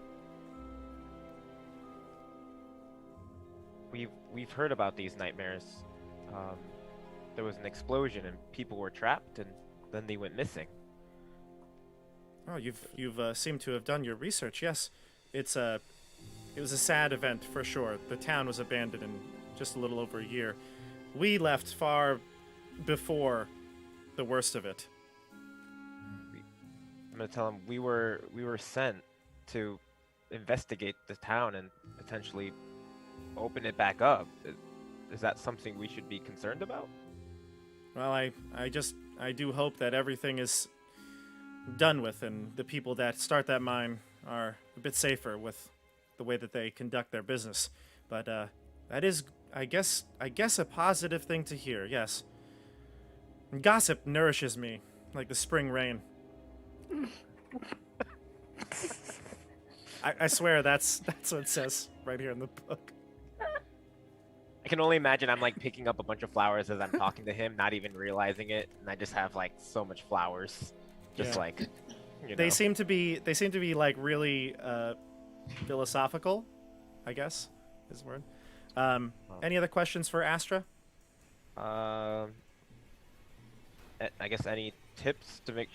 Speaker 2: We've heard about these nightmares. There was an explosion and people were trapped, and then they went missing.
Speaker 1: Oh, you've seemed to have done your research. Yes, it was a sad event for sure. The town was abandoned in just a little over a year. We left far before the worst of it.
Speaker 2: I'm gonna tell him we were sent to investigate the town and potentially open it back up. Is that something we should be concerned about?
Speaker 1: Well, I do hope that everything is done with, and the people that start that mine are a bit safer with the way that they conduct their business. But that is, I guess, a positive thing to hear. Yes. And gossip nourishes me like the spring rain. I swear that's what it says right here in the book.
Speaker 2: I can only imagine I'm like picking up a bunch of flowers as I'm talking to him, not even realizing it, and I just have like so much flowers, just
Speaker 1: Yeah.
Speaker 2: like.
Speaker 1: They seem to be like really philosophical, I guess is the word. Any other questions for Astra?
Speaker 2: I guess any tips to make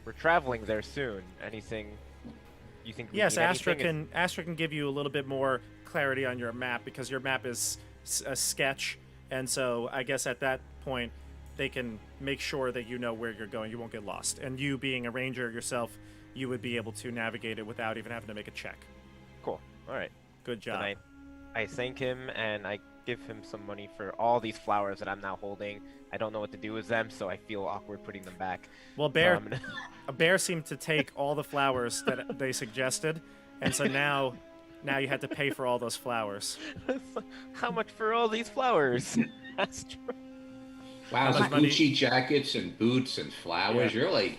Speaker 2: we're traveling there soon. Anything you think? We
Speaker 1: Yes,
Speaker 2: need
Speaker 1: Astra
Speaker 2: anything?
Speaker 1: can give you a little bit more clarity on your map, because your map is a sketch, and so I guess at that point they can make sure that you know where you're going. You won't get lost, and you being a ranger yourself, you would be able to navigate it without even having to make a check.
Speaker 2: Cool. All right.
Speaker 1: Good job.
Speaker 2: Then I thank him and I give him some money for all these flowers that I'm now holding. I don't know what to do with them, so I feel awkward putting them back.
Speaker 1: Well,
Speaker 2: So
Speaker 1: a bear seemed to take all the flowers that they suggested, and so now you had to pay for all those flowers.
Speaker 2: How much for all these flowers? That's true.
Speaker 5: Wow,
Speaker 1: How
Speaker 5: some
Speaker 1: much money-
Speaker 5: Gucci jackets and boots and flowers.
Speaker 1: Yeah.
Speaker 5: You're like,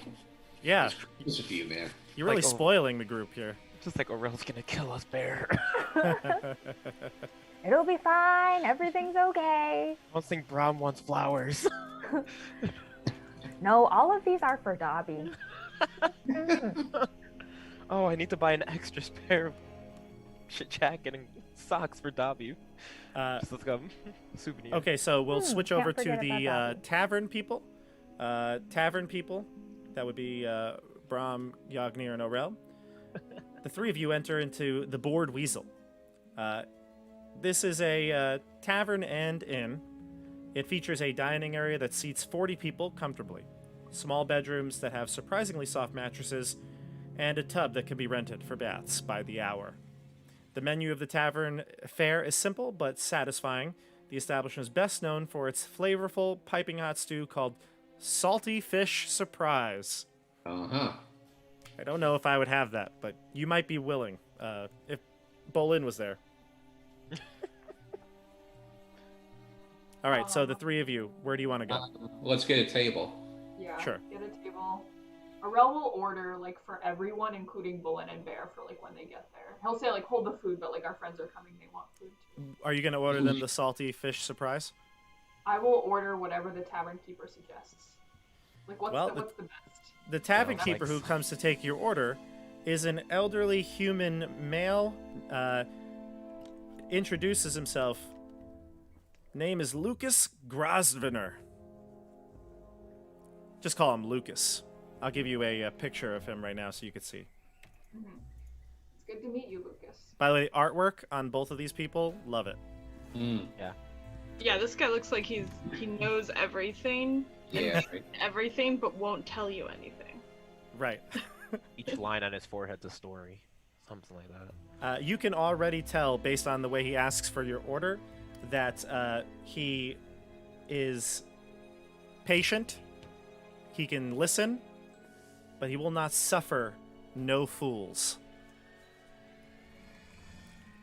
Speaker 1: Yeah,
Speaker 5: this of you, man.
Speaker 1: you're really
Speaker 2: Like, oh.
Speaker 1: spoiling the group here.
Speaker 2: Just like Aurel's gonna kill us, Bear.
Speaker 3: It'll be fine. Everything's okay.
Speaker 2: I don't think Brom wants flowers.
Speaker 3: No, all of these are for Dobby.
Speaker 2: Oh, I need to buy an extra pair of jacket and socks for Dobby. Just let's go. Souvenir.
Speaker 1: Okay, so we'll switch
Speaker 3: can't
Speaker 1: over to
Speaker 3: forget
Speaker 1: the
Speaker 3: about that.
Speaker 1: tavern people. Tavern people, that would be Brom, Yagnir, and Aurel. The three of you enter into the Bored Weasel. This is a tavern and inn. It features a dining area that seats 40 people comfortably, small bedrooms that have surprisingly soft mattresses, and a tub that can be rented for baths by the hour. The menu of the tavern fare is simple but satisfying. The establishment is best known for its flavorful, piping hot stew called Salty Fish Surprise.
Speaker 5: Uh-huh.
Speaker 1: I don't know if I would have that, but you might be willing if Bolin was there. All right, so the three of you, where do you want to go?
Speaker 5: Let's get a table.
Speaker 4: Yeah.
Speaker 1: Sure.
Speaker 4: Get a table. Aurel will order like for everyone, including Bullen and Bear, for like when they get there. He'll say like hold the food, but like our friends are coming, they want food too.
Speaker 1: Are you going to order them the salty fish surprise?
Speaker 4: I will order whatever the tavern keeper suggests. Like what's
Speaker 1: Well,
Speaker 4: what's the best?
Speaker 1: The tavern
Speaker 5: Oh,
Speaker 1: keeper
Speaker 5: nice.
Speaker 1: who comes to take your order is an elderly human male. Introduces himself. Name is Lucas Grosvenor. Just call him Lucas. I'll give you a picture of him right now so you can see.
Speaker 4: It's good to meet you, Lucas.
Speaker 1: By the way, artwork on both of these people, love it.
Speaker 5: Mm.
Speaker 6: Yeah, this guy looks like he knows everything,
Speaker 5: Yeah, right.
Speaker 6: everything, but won't tell you anything.
Speaker 1: Right.
Speaker 2: Each line on his forehead's a story. Something like that.
Speaker 1: You can already tell, based on the way he asks for your order, that he is patient, he can listen, but he will not suffer no fools.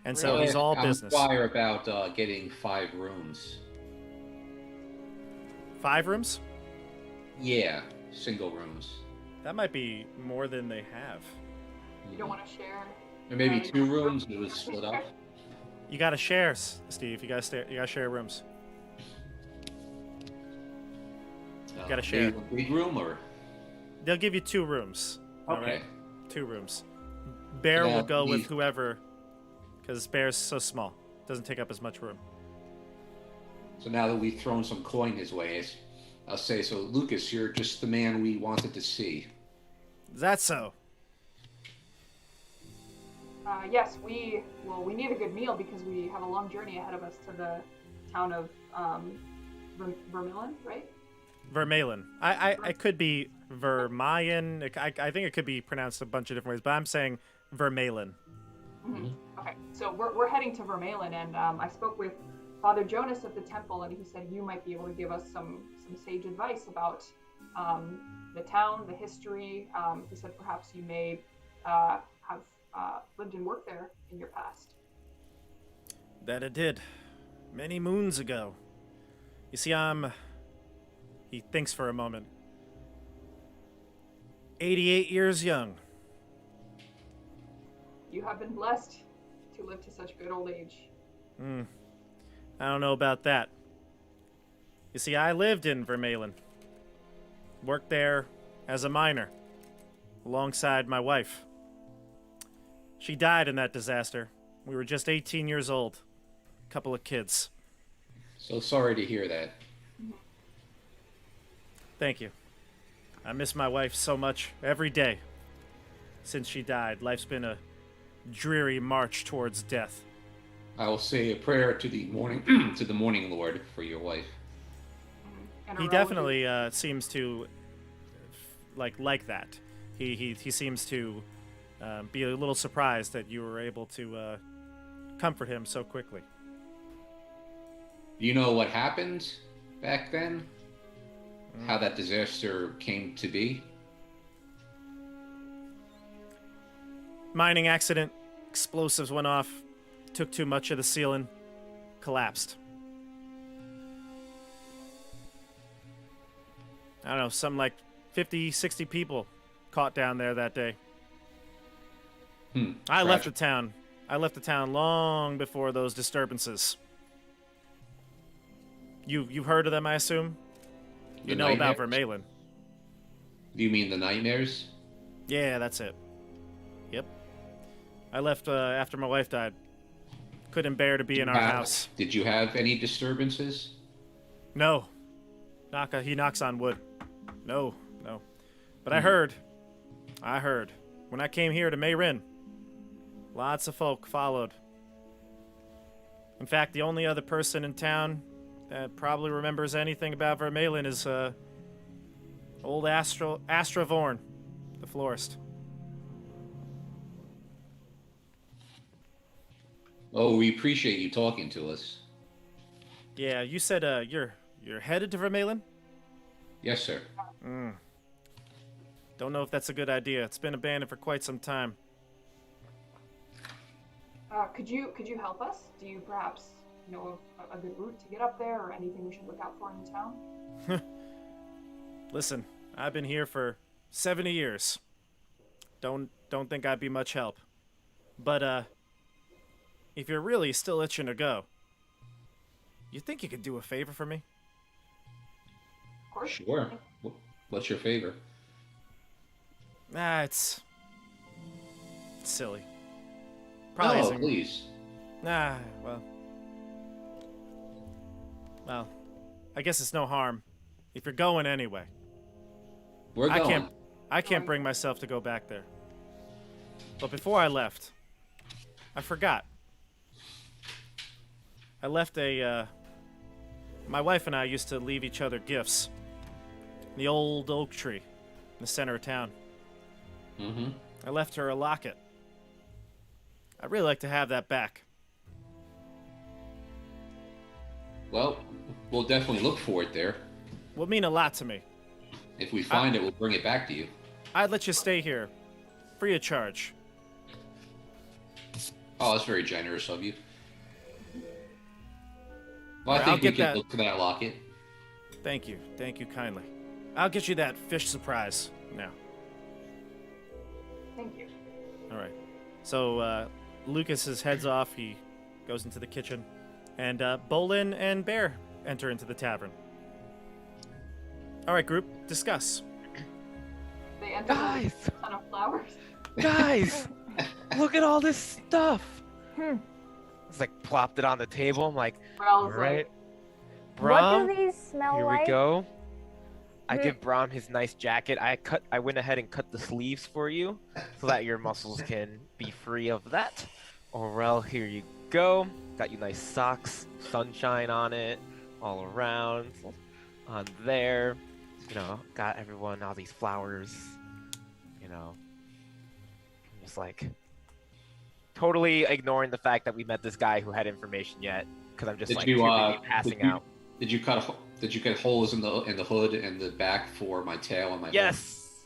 Speaker 1: And so he's all business.
Speaker 5: Inquire about getting 5 rooms.
Speaker 1: 5 rooms?
Speaker 5: Yeah, single rooms.
Speaker 1: That might be more than they have.
Speaker 4: You don't want to share?
Speaker 5: Or maybe 2 rooms, it was split up.
Speaker 1: You gotta share, Steve. You gotta share rooms. Gotta share.
Speaker 5: Maybe a big room, or
Speaker 1: They'll give you 2 rooms. all
Speaker 5: okay.
Speaker 1: right? 2 rooms. Bear
Speaker 5: Yeah,
Speaker 1: will go with
Speaker 5: Steve.
Speaker 1: whoever, because Bear's so small. Doesn't take up as much room.
Speaker 5: So now that we've thrown some coin his way, I'll say, so Lucas, you're just the man we wanted to see.
Speaker 1: Is that so?
Speaker 4: Yes, we need a good meal because we have a long journey ahead of us to the town of Vermaelen, right?
Speaker 1: Vermaelen. I could be Vermaelen. I think it could be pronounced a bunch of different ways, but I'm saying Vermaelen.
Speaker 4: Mm-hmm. Okay, so we're heading to Vermaelen, and I spoke with Father Jonas of the temple, and he said you might be able to give us some sage advice about the town, the history. He said perhaps you may have lived and worked there in your past.
Speaker 1: That I did. Many moons ago. You see, He thinks for a moment. 88 years young.
Speaker 4: You have been blessed to live to such good old age.
Speaker 1: I don't know about that. You see, I lived in Vermaelen. Worked there as a miner, alongside my wife. She died in that disaster. We were just 18 years old. Couple of kids.
Speaker 5: So sorry to hear that.
Speaker 1: Thank you. I miss my wife so much every day. Since she died, life's been a dreary march towards death.
Speaker 5: I will say a prayer to the morning to the morning Lord for your wife.
Speaker 4: And
Speaker 1: He
Speaker 4: a
Speaker 1: definitely seems to like that. He seems to be a little surprised that you were able to comfort him so quickly.
Speaker 5: Do you know what happened back then? How that disaster came to be?
Speaker 1: Mining accident, explosives went off, took too much of the ceiling, collapsed. I don't know, something like 50, 60 people caught down there that day. I left the town. I left the town long before those disturbances. You've heard of them, I assume? You know about Vermaelen.
Speaker 5: Do you mean the nightmares?
Speaker 1: Yeah, that's it. Yep. I left after my wife died. Couldn't bear to be in our house.
Speaker 5: Did you have any disturbances?
Speaker 1: No. He knocks on wood. No. But I heard. When I came here to Mayrin, lots of folk followed. In fact, the only other person in town that probably remembers anything about Vermaelen is old Astra Vorn, the florist.
Speaker 5: Oh, we appreciate you talking to us.
Speaker 1: Yeah, you said you're headed to Vermaelen?
Speaker 5: Yes, sir.
Speaker 1: Don't know if that's a good idea. It's been abandoned for quite some time.
Speaker 4: Could you help us? Do you perhaps know of a good route to get up there, or anything we should look out for in the town?
Speaker 1: Listen, I've been here for 70 years. Don't think I'd be much help. But if you're really still itching to go, you think you could do a favor for me?
Speaker 4: Of course.
Speaker 5: Sure. What's your favor?
Speaker 1: It's silly.
Speaker 5: No,
Speaker 1: isn't-
Speaker 5: please.
Speaker 1: Well, I guess it's no harm. If you're going anyway.
Speaker 5: We're going.
Speaker 1: I can't bring myself to go back there. But before I left, I forgot. I left my wife and I used to leave each other gifts. The old oak tree in the center of town.
Speaker 5: Mm-hmm.
Speaker 1: I left her a locket. I'd really like to have that back.
Speaker 5: Well, we'll definitely look for it there.
Speaker 1: Would mean a lot to me.
Speaker 5: If we find it, we'll bring it back to you.
Speaker 1: I'd let you stay here, free of charge.
Speaker 5: Oh, that's very generous of you. Well, I
Speaker 1: I'll
Speaker 5: think we
Speaker 1: get
Speaker 5: can
Speaker 1: that.
Speaker 5: look for that locket.
Speaker 1: Thank you kindly. I'll get you that fish surprise now.
Speaker 4: Thank you.
Speaker 1: All right. So Lucas heads off. He goes into the kitchen, and Bolin and Bear enter into the tavern. All right, group, discuss.
Speaker 4: They ended
Speaker 2: Guys!
Speaker 4: with a ton of flowers.
Speaker 2: Guys, look at all this stuff.
Speaker 3: Hmm.
Speaker 2: It's like plopped it on the table. I'm like,
Speaker 4: Where I
Speaker 2: all
Speaker 4: was
Speaker 2: right,
Speaker 3: What
Speaker 2: Brom,
Speaker 3: do these smell
Speaker 2: here
Speaker 3: like?
Speaker 2: we go. I
Speaker 3: Hmm.
Speaker 2: give Brom his nice jacket. I went ahead and cut the sleeves for you so that your muscles can be free of that. Orel, here you go. Got you nice socks, sunshine on it, all around, on there. You know, got everyone all these flowers. You know, I'm just like totally ignoring the fact that we met this guy who had information yet, because I'm just
Speaker 5: Did
Speaker 2: like
Speaker 5: you,
Speaker 2: too busy passing out.
Speaker 5: Did you cut holes in the hood and the back for my tail and my head?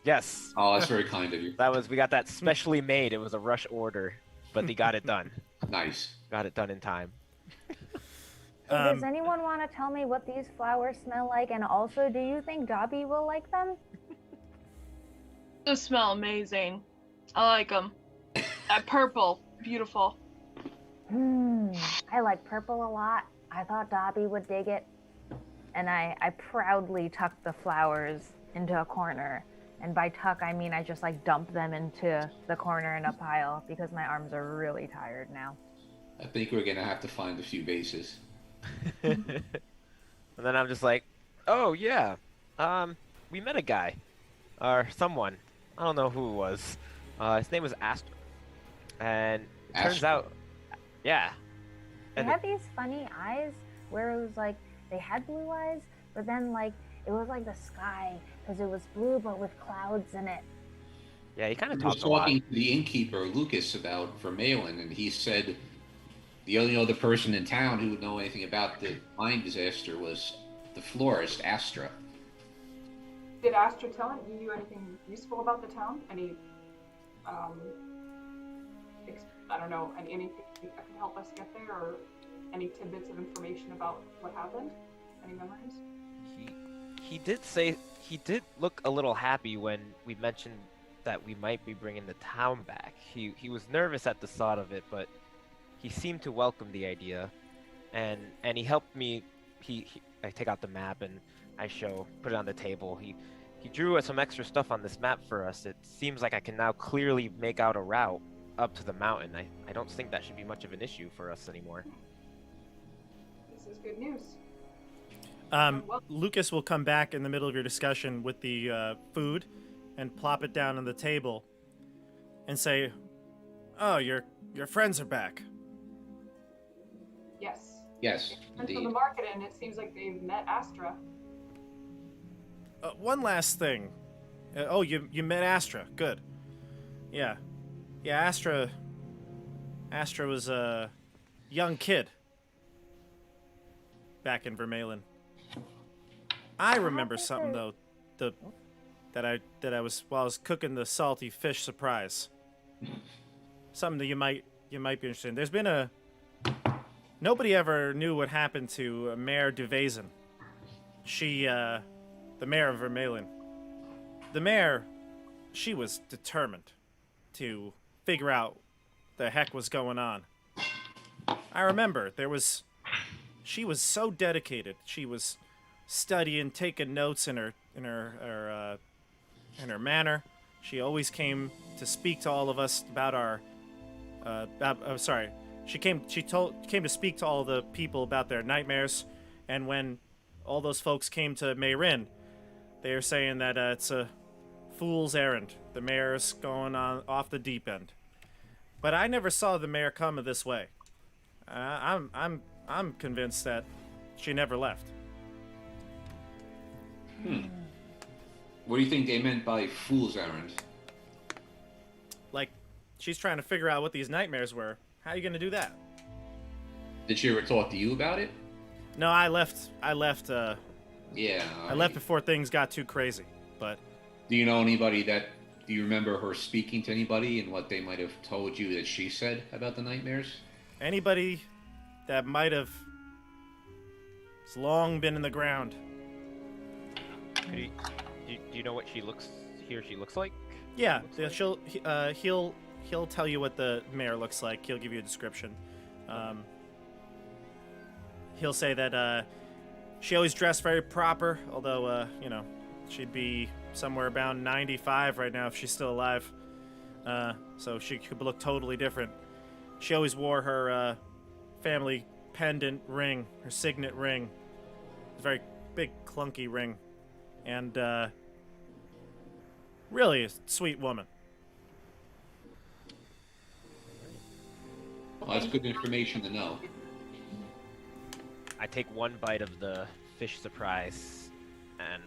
Speaker 2: Yes.
Speaker 5: Oh, that's very kind of you.
Speaker 2: We got that specially made. It was a rush order, but they got it done.
Speaker 5: Nice.
Speaker 2: Got it done in time.
Speaker 3: Does anyone want to tell me what these flowers smell like? And also, do you think Dobby will like them?
Speaker 6: Those smell amazing. I like them. That purple, beautiful.
Speaker 3: I like purple a lot. I thought Dobby would dig it. And I proudly tuck the flowers into a corner. And by tuck, I mean I just like dump them into the corner in a pile because my arms are really tired now.
Speaker 5: I think we're gonna have to find a few bases.
Speaker 2: And then I'm just like, oh yeah, we met a guy, or someone. I don't know who it was. His name was Astor, and it turns
Speaker 5: Astor.
Speaker 2: out, yeah.
Speaker 3: They
Speaker 2: And
Speaker 3: had these funny eyes where it was like they had blue eyes, but then like it was like the sky because it was blue but with clouds in it.
Speaker 2: yeah, he kind of
Speaker 5: I was
Speaker 2: talks a lot.
Speaker 5: talking to the innkeeper Lucas about Vermaelen, and he said the only other person in town who would know anything about the mine disaster was the florist Astra.
Speaker 4: Did Astra tell you anything useful about the town? Any, I don't know, anything that could help us get there, or any tidbits of information about what happened? Any memories?
Speaker 2: He did say he did look a little happy when we mentioned that we might be bringing the town back. He was nervous at the thought of it, but he seemed to welcome the idea, and he helped me. I take out the map and I put it on the table. He drew some extra stuff on this map for us. It seems like I can now clearly make out a route up to the mountain. I don't think that should be much of an issue for us anymore.
Speaker 4: This is good news.
Speaker 1: Lucas will come back in the middle of your discussion with the food and plop it down on the table and say, "Oh, your friends are back."
Speaker 4: Yes.
Speaker 5: Yes,
Speaker 4: And from the
Speaker 5: indeed.
Speaker 4: market, and it seems like they've met Astra.
Speaker 1: One last thing. You met Astra. Good. Yeah. Astra was a young kid back in Vermaelen. I remember something though, that I was while I was cooking the salty fish surprise. Something that you might be interested in. There's been nobody ever knew what happened to Mayor Duvazen. She, the mayor of Vermaelen. The mayor, she was determined to figure out the heck was going on. I remember she was so dedicated. She was studying, taking notes in her manor. She always came to speak to all of us about our. She came to speak to all the people about their nightmares, and when all those folks came to Mayrin, they were saying that it's a fool's errand. The mayor's going off the deep end. But I never saw the mayor come this way. I'm convinced that she never left.
Speaker 5: What do you think they meant by fool's errand?
Speaker 1: Like, she's trying to figure out what these nightmares were. How are you gonna do that?
Speaker 5: Did she ever talk to you about it?
Speaker 1: No, I left.
Speaker 5: Yeah.
Speaker 1: I left before things got too crazy. But
Speaker 5: Do you know anybody do you remember her speaking to anybody and what they might have told you that she said about the nightmares?
Speaker 1: anybody that might have long been in the ground.
Speaker 2: Do you know what she looks like?
Speaker 1: Yeah, he'll he'll tell you what the mayor looks like. He'll give you a description. He'll say that she always dressed very proper, although, she'd be somewhere about 95 right now if she's still alive. So she could look totally different. She always wore her family pendant ring, her signet ring. A very big, clunky ring. And really a sweet woman.
Speaker 5: Well, that's good information to know.
Speaker 2: I take one bite of the fish surprise and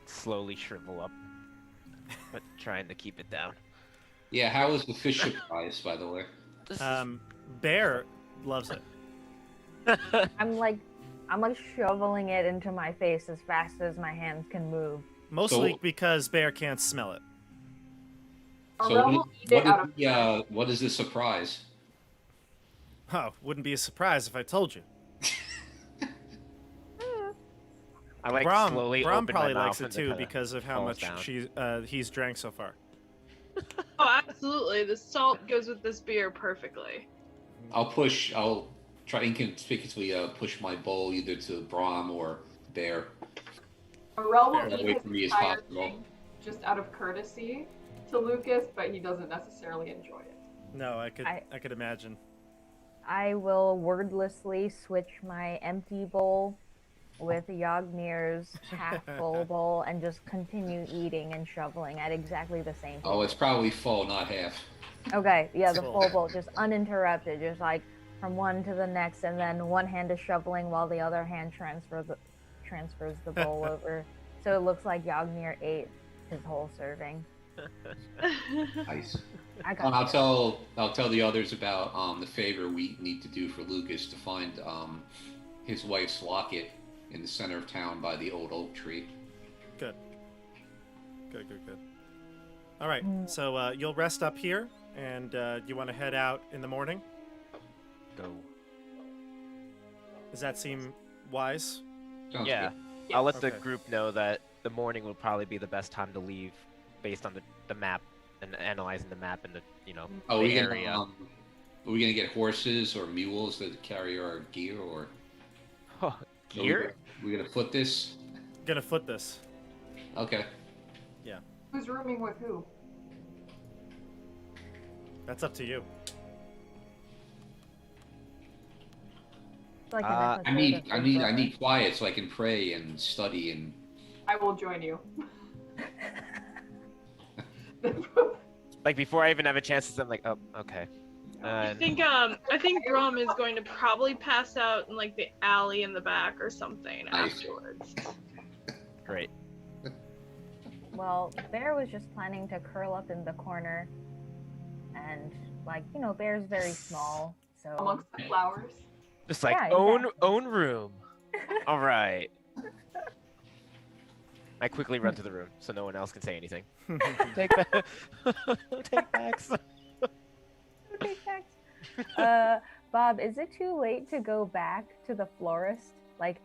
Speaker 2: slowly shrivel up, but trying to keep it down.
Speaker 5: Yeah, how is the fish surprise, by the way?
Speaker 1: Bear loves it.
Speaker 3: I'm like shoveling it into my face as fast as my hands can move.
Speaker 1: Mostly
Speaker 5: So-
Speaker 1: because Bear can't smell it.
Speaker 4: Aurel will eat it out of
Speaker 5: what is the surprise?
Speaker 1: Oh, wouldn't be a surprise if I told you.
Speaker 2: I like
Speaker 1: Brom
Speaker 2: slowly
Speaker 1: probably
Speaker 2: open my
Speaker 1: likes
Speaker 2: mouth
Speaker 1: it
Speaker 2: and
Speaker 1: too
Speaker 2: kinda
Speaker 1: because of how
Speaker 2: falls
Speaker 1: much
Speaker 2: down.
Speaker 1: he's drank so far.
Speaker 6: Oh, absolutely. The salt goes with this beer perfectly.
Speaker 5: I'll try inconspicuously push my bowl either to Brahm or Bear.
Speaker 4: Aurel will
Speaker 5: That
Speaker 4: eat
Speaker 5: way
Speaker 4: his
Speaker 5: for me is
Speaker 4: entire
Speaker 5: possible.
Speaker 4: thing just out of courtesy to Lucas, but he doesn't necessarily enjoy it.
Speaker 1: No, I
Speaker 3: I-
Speaker 1: could imagine.
Speaker 3: I will wordlessly switch my empty bowl with Yagnir's half full bowl and just continue eating and shoveling at exactly the same
Speaker 5: Oh,
Speaker 3: time.
Speaker 5: it's probably full, not half.
Speaker 3: Okay, yeah, the
Speaker 1: Full.
Speaker 3: full bowl, just uninterrupted, just like from one to the next, and then one hand is shoveling while the other hand transfers the bowl over, so it looks like Yagnir ate his whole serving.
Speaker 5: Nice.
Speaker 3: I
Speaker 5: And
Speaker 3: got
Speaker 5: I'll tell the others about the favor we need to do for Lucas to find his wife's locket in the center of town by the old oak tree.
Speaker 1: Good. All right, so you'll rest up here, and you want to head out in the morning?
Speaker 2: Go.
Speaker 1: Does that seem wise?
Speaker 5: Sounds
Speaker 2: Yeah.
Speaker 5: good.
Speaker 2: I'll let
Speaker 1: Okay.
Speaker 2: the group know that the morning will probably be the best time to leave, based on the map and analyzing the map and the
Speaker 5: Oh,
Speaker 2: the area.
Speaker 5: are we gonna get horses or mules to carry our gear, or
Speaker 2: Gear?
Speaker 5: We're gonna foot this?
Speaker 1: Gonna foot this.
Speaker 5: Okay.
Speaker 4: Who's rooming with who?
Speaker 1: That's up to you.
Speaker 3: It's like an
Speaker 2: I
Speaker 3: episode of Big
Speaker 5: I
Speaker 3: Brother.
Speaker 5: need quiet so I can pray and study and.
Speaker 4: I will join you.
Speaker 2: Like before I even have a chance to say, I'm like, oh, okay.
Speaker 6: I think Brom is going to probably pass out in like the alley in the back or something
Speaker 5: Nice.
Speaker 6: afterwards.
Speaker 2: Great.
Speaker 3: Well, Bear was just planning to curl up in the corner, and Bear's very small, so
Speaker 4: Amongst the flowers.
Speaker 2: Just like
Speaker 3: Yeah,
Speaker 2: own room. All right. I quickly run to the room so no one else can say anything. Take back. Take backs.
Speaker 3: Okay, thanks. Bob, is it too late to go back to the florist? Like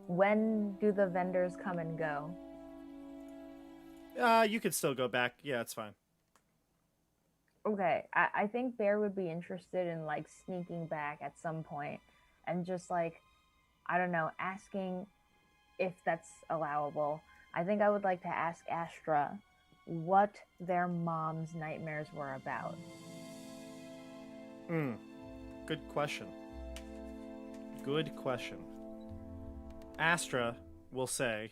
Speaker 3: when do the vendors come and go?
Speaker 1: You could still go back. Yeah, it's fine.
Speaker 3: Okay, I think Bear would be interested in sneaking back at some point and just I don't know, asking if that's allowable. I think I would like to ask Astra what their mom's nightmares were about.
Speaker 1: Good question. Astra will say,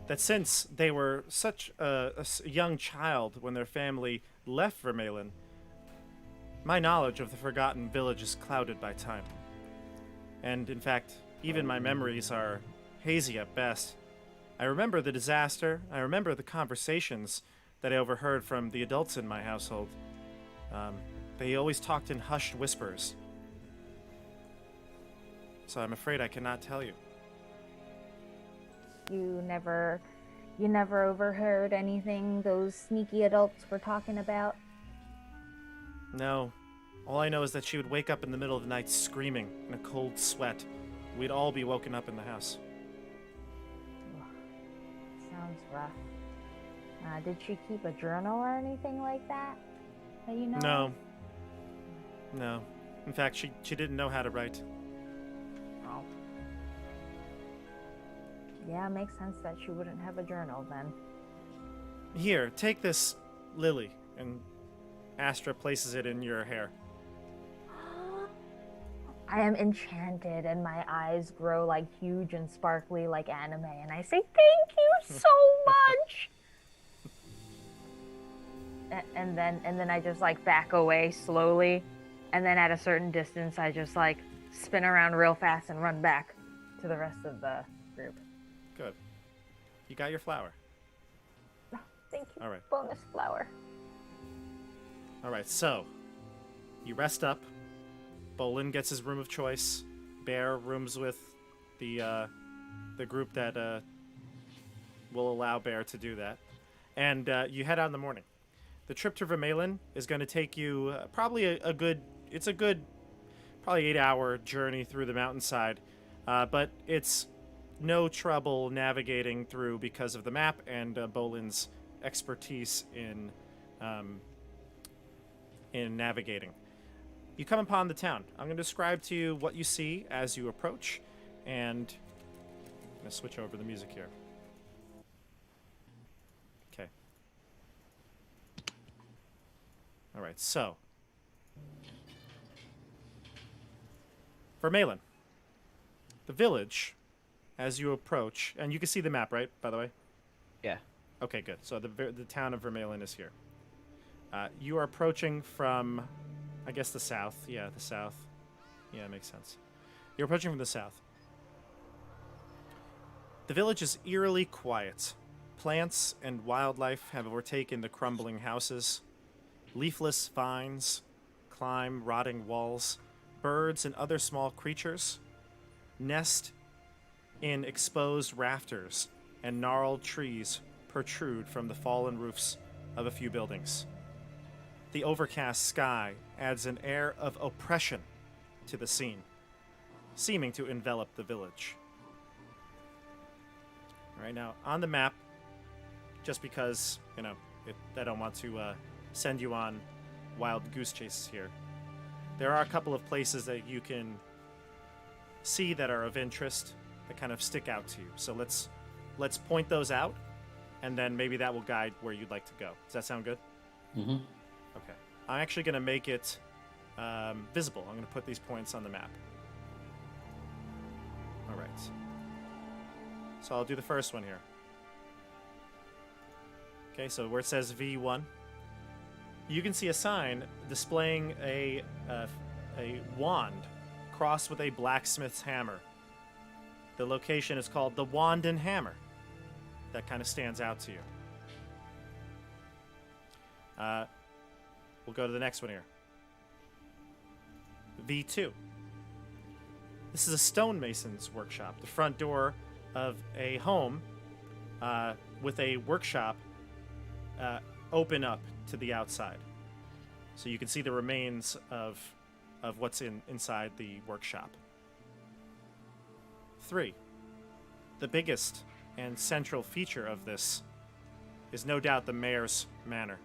Speaker 1: that since they were such a young child when their family left Vermaelen, my knowledge of the Forgotten Village is clouded by time. And in fact, even my memories are hazy at best. I remember the disaster, I remember the conversations that I overheard from the adults in my household. They always talked in hushed whispers. So I'm afraid I cannot tell you.
Speaker 3: You never overheard anything those sneaky adults were talking about?
Speaker 1: No. All I know is that she would wake up in the middle of the night screaming in a cold sweat. We'd all be woken up in the house.
Speaker 3: sounds rough. Did she keep a journal or anything like that? That you know?
Speaker 1: No. No. In fact, she didn't know how to write.
Speaker 3: Oh. Yeah, it makes sense that she wouldn't have a journal then.
Speaker 1: Here, take this lily, and Astra places it in your hair.
Speaker 3: I am enchanted, and my eyes grow like huge and sparkly like anime, and I say, "Thank you so much." and then I just like back away slowly, and then at a certain distance I just like spin around real fast and run back to the rest of the group.
Speaker 1: Good. You got your flower.
Speaker 3: Thank you.
Speaker 1: All right.
Speaker 3: Bonus flower.
Speaker 1: All right, so you rest up. Bolin gets his room of choice. Bear rooms with the group that will allow Bear to do that. And you head out in the morning. The trip to Vermaelen is going to take you probably a good 8-hour journey through the mountainside. But it's no trouble navigating through because of the map and Bolin's expertise in navigating. You come upon the town. I'm going to describe to you what you see as you approach, and I'm going to switch over the music here. Okay. All right, so Vermaelen, the village, as you approach, and you can see the map, right? By the way.
Speaker 2: Yeah.
Speaker 1: Okay, good. So the town of Vermaelen is here. You are approaching from, I guess, the south. Yeah, the south. Yeah, it makes sense. You're approaching from the south. The village is eerily quiet. Plants and wildlife have overtaken the crumbling houses. Leafless vines climb rotting walls. Birds and other small creatures nest in exposed rafters, and gnarled trees protrude from the fallen roofs of a few buildings. The overcast sky adds an air of oppression to the scene, seeming to envelop the village. All right, now, on the map, just because, I don't want to send you on wild goose chases here, there are a couple of places that you can see that are of interest that kind of stick out to you. So let's point those out, and then maybe that will guide where you'd like to go. Does that sound good?
Speaker 5: Mm-hmm.
Speaker 1: Okay. I'm actually going to make it visible. I'm going to put these points on the map. All right. So I'll do the first one here. Okay, so where it says V1, you can see a sign displaying a wand crossed with a blacksmith's hammer. The location is called the Wand and Hammer. That kind of stands out to you. We'll go to the next one here. V2. This is a stonemason's workshop. The front door of a home with a workshop open up to the outside. So you can see the remains of what's inside the workshop. 3. The biggest and central feature of this is no doubt the mayor's manor.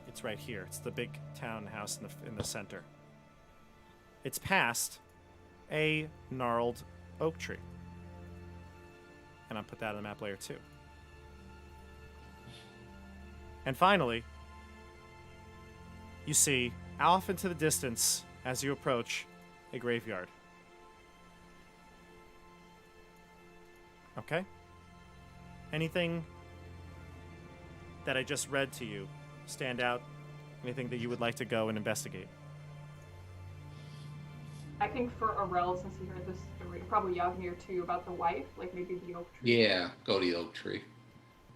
Speaker 1: It's right here. It's the big townhouse in the center. It's past a gnarled oak tree. And I'll put that on the map layer too. And finally, you see off into the distance as you approach a graveyard. Okay? Anything that I just read to you stand out? Anything that you would like to go and investigate?
Speaker 4: I think for Aurel, since he heard this story, probably Yagnir too, about the wife, like maybe the oak tree.
Speaker 5: Yeah, go to the oak tree.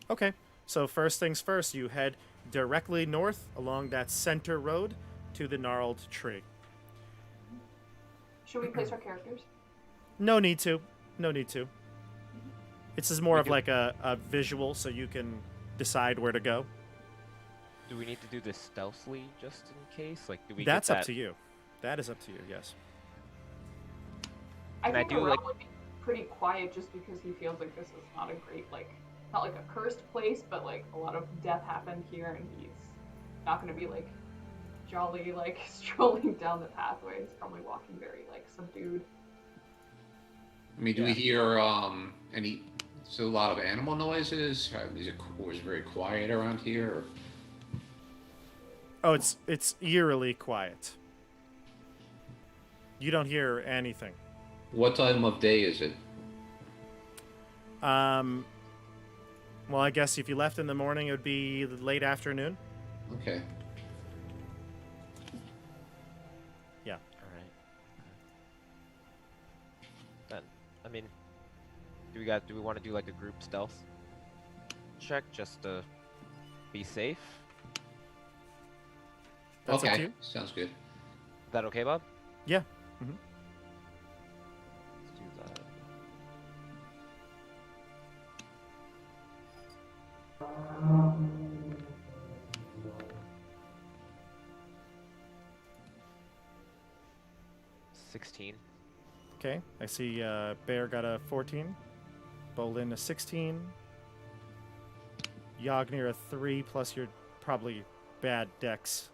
Speaker 1: Okay, so first things first, you head directly north along that center road to the gnarled tree.
Speaker 4: Should we place our characters?
Speaker 1: No need to. No need to. This is more of like a visual, so you can decide where to go.
Speaker 2: Do we need to do this stealthily just in case? Like, do we?
Speaker 1: That's
Speaker 2: get
Speaker 1: up
Speaker 2: that...
Speaker 1: to you. That is up to you. Yes.
Speaker 4: I
Speaker 2: And I
Speaker 4: think
Speaker 2: do
Speaker 4: Aurel
Speaker 2: like-
Speaker 4: would be pretty quiet just because he feels like this is not a great, like, not like a cursed place, but like a lot of death happened here, and he's not going to be like jolly, like strolling down the pathway. He's probably walking very like subdued.
Speaker 5: I mean, do we hear any? So a lot of animal noises. Is it very quiet around here? Or?
Speaker 1: Oh, it's eerily quiet. You don't hear anything.
Speaker 5: What time of day is it?
Speaker 1: Well, I guess if you left in the morning, it would be late afternoon.
Speaker 5: Okay.
Speaker 1: Yeah.
Speaker 2: All right. Then, I mean, do we want to do like a group stealth check just to be safe?
Speaker 1: That's up to
Speaker 5: okay.
Speaker 1: you.
Speaker 5: Sounds good.
Speaker 2: Is that okay, Bob?
Speaker 1: Yeah.
Speaker 2: Let's do that. $16.
Speaker 1: Okay. I see Bear got a 14. Bolin a 16. Yagnir a 3 plus your probably bad dex.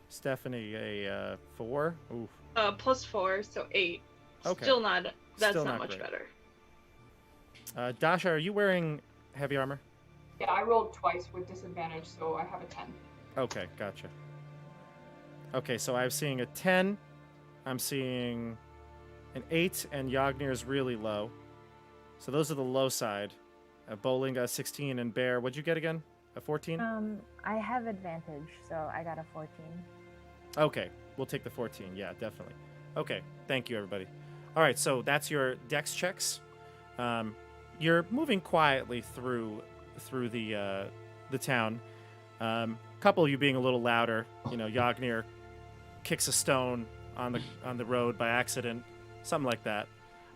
Speaker 1: Stephanie a 4. Oof.
Speaker 6: +4, so 8.
Speaker 1: Okay.
Speaker 6: Still not. That's
Speaker 1: Still
Speaker 6: not
Speaker 1: not
Speaker 6: much
Speaker 1: great.
Speaker 6: better.
Speaker 1: Dasha, are you wearing heavy armor?
Speaker 4: Yeah, I rolled twice with disadvantage, so I have a 10.
Speaker 1: Okay, gotcha. Okay, so I'm seeing a 10. I'm seeing an 8, and Yagnir is really low. So those are the low side. Bowling got a 16, and Bear, what'd you get again? A 14?
Speaker 3: I have advantage, so I got a 14.
Speaker 1: Okay, we'll take the 14. Yeah, definitely. Okay, thank you, everybody. All right, so that's your dex checks. You're moving quietly through the town. Couple of you being a little louder. You know, Yagnir kicks a stone on the road by accident, something like that.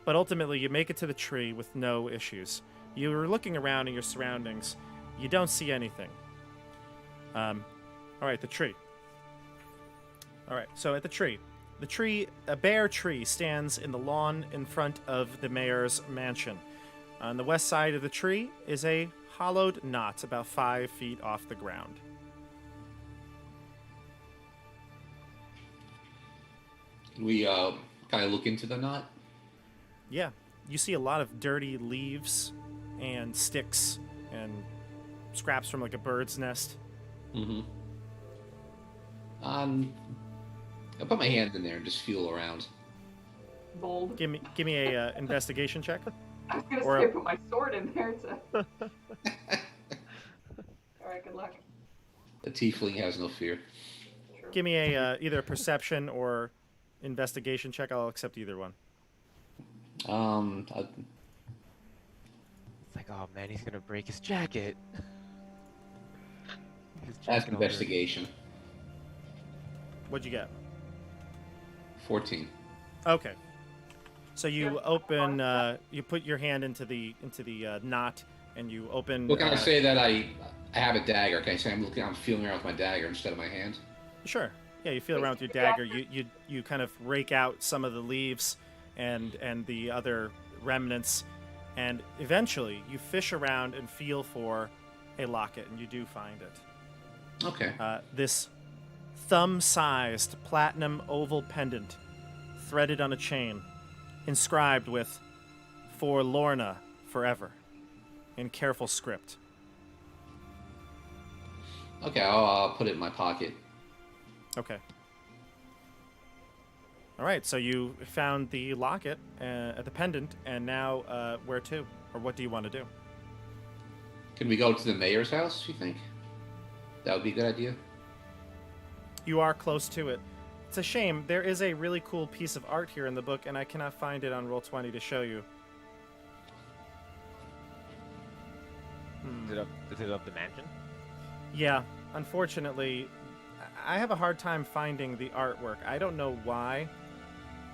Speaker 1: But ultimately, you make it to the tree with no issues. You were looking around in your surroundings. You don't see anything. All right, the tree. All right, so at the tree, a bare tree stands in the lawn in front of the mayor's mansion. On the west side of the tree is a hollowed knot about 5 feet off the ground.
Speaker 5: We kind of look into the knot.
Speaker 1: Yeah, you see a lot of dirty leaves and sticks and scraps from like a bird's nest.
Speaker 5: Mm-hmm. I'll put my hand in there and just feel around.
Speaker 4: Bold.
Speaker 1: Give me a investigation check.
Speaker 4: I was gonna
Speaker 1: Or
Speaker 4: say
Speaker 1: a-
Speaker 4: put my sword in there to. Alright, good luck.
Speaker 5: A tiefling has no fear.
Speaker 4: True.
Speaker 1: Give me a either a perception or investigation check. I'll accept either one.
Speaker 5: I-
Speaker 2: It's like, oh man, he's gonna break his jacket. His
Speaker 5: That's
Speaker 2: jacket all dirty.
Speaker 5: investigation.
Speaker 1: What'd you get?
Speaker 5: 14.
Speaker 1: Okay. So you
Speaker 4: Yeah.
Speaker 1: open, you put your hand into the knot, and you open.
Speaker 5: Well, can I say that I have a dagger? Can I say I'm feeling around with my dagger instead of my hand?
Speaker 1: Sure. Yeah, you feel
Speaker 4: Wait,
Speaker 1: around with your
Speaker 4: yeah.
Speaker 1: dagger. You kind of rake out some of the leaves and the other remnants, and eventually you fish around and feel for a locket, and you do find it.
Speaker 5: Okay.
Speaker 1: This thumb-sized platinum oval pendant, threaded on a chain, inscribed with "For Lorna Forever," in careful script.
Speaker 5: Okay, I'll put it in my pocket.
Speaker 1: Okay. All right, so you found the locket, the pendant, and now where to, or what do you want to do?
Speaker 5: Can we go to the mayor's house, you think? That would be a good idea.
Speaker 1: You are close to it. It's a shame. There is a really cool piece of art here in the book, and I cannot find it on Roll20 to show you.
Speaker 2: Is it up the mansion?
Speaker 1: Yeah, unfortunately, I have a hard time finding the artwork. I don't know why.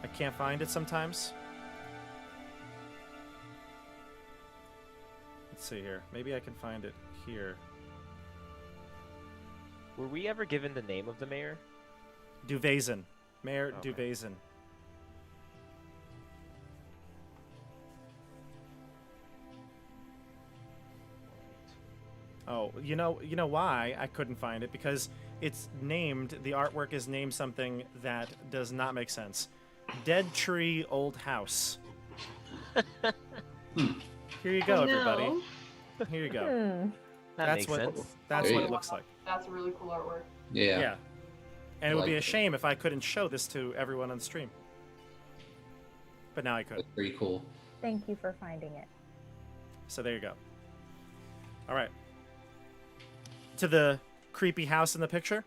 Speaker 1: I can't find it sometimes. Let's see here. Maybe I can find it here.
Speaker 2: Were we ever given the name of the mayor?
Speaker 1: Duvazen. Mayor
Speaker 2: Okay.
Speaker 1: Duvazen. Oh, you know why I couldn't find it? Because it's named, the artwork is named something that does not make sense. Dead Tree Old House. Here you go,
Speaker 6: Oh,
Speaker 1: everybody.
Speaker 6: no.
Speaker 1: Here you go.
Speaker 2: That
Speaker 1: That's
Speaker 2: makes
Speaker 1: what
Speaker 2: sense.
Speaker 1: that's
Speaker 5: There
Speaker 1: what
Speaker 5: you
Speaker 1: it
Speaker 5: go.
Speaker 1: looks like.
Speaker 4: That's really cool artwork.
Speaker 5: Yeah.
Speaker 1: Yeah. And it would be
Speaker 5: Like
Speaker 1: a
Speaker 5: it.
Speaker 1: shame if I couldn't show this to everyone on stream. But now I could.
Speaker 5: That's pretty cool.
Speaker 3: Thank you for finding it.
Speaker 1: So there you go. All right. To the creepy house in the picture.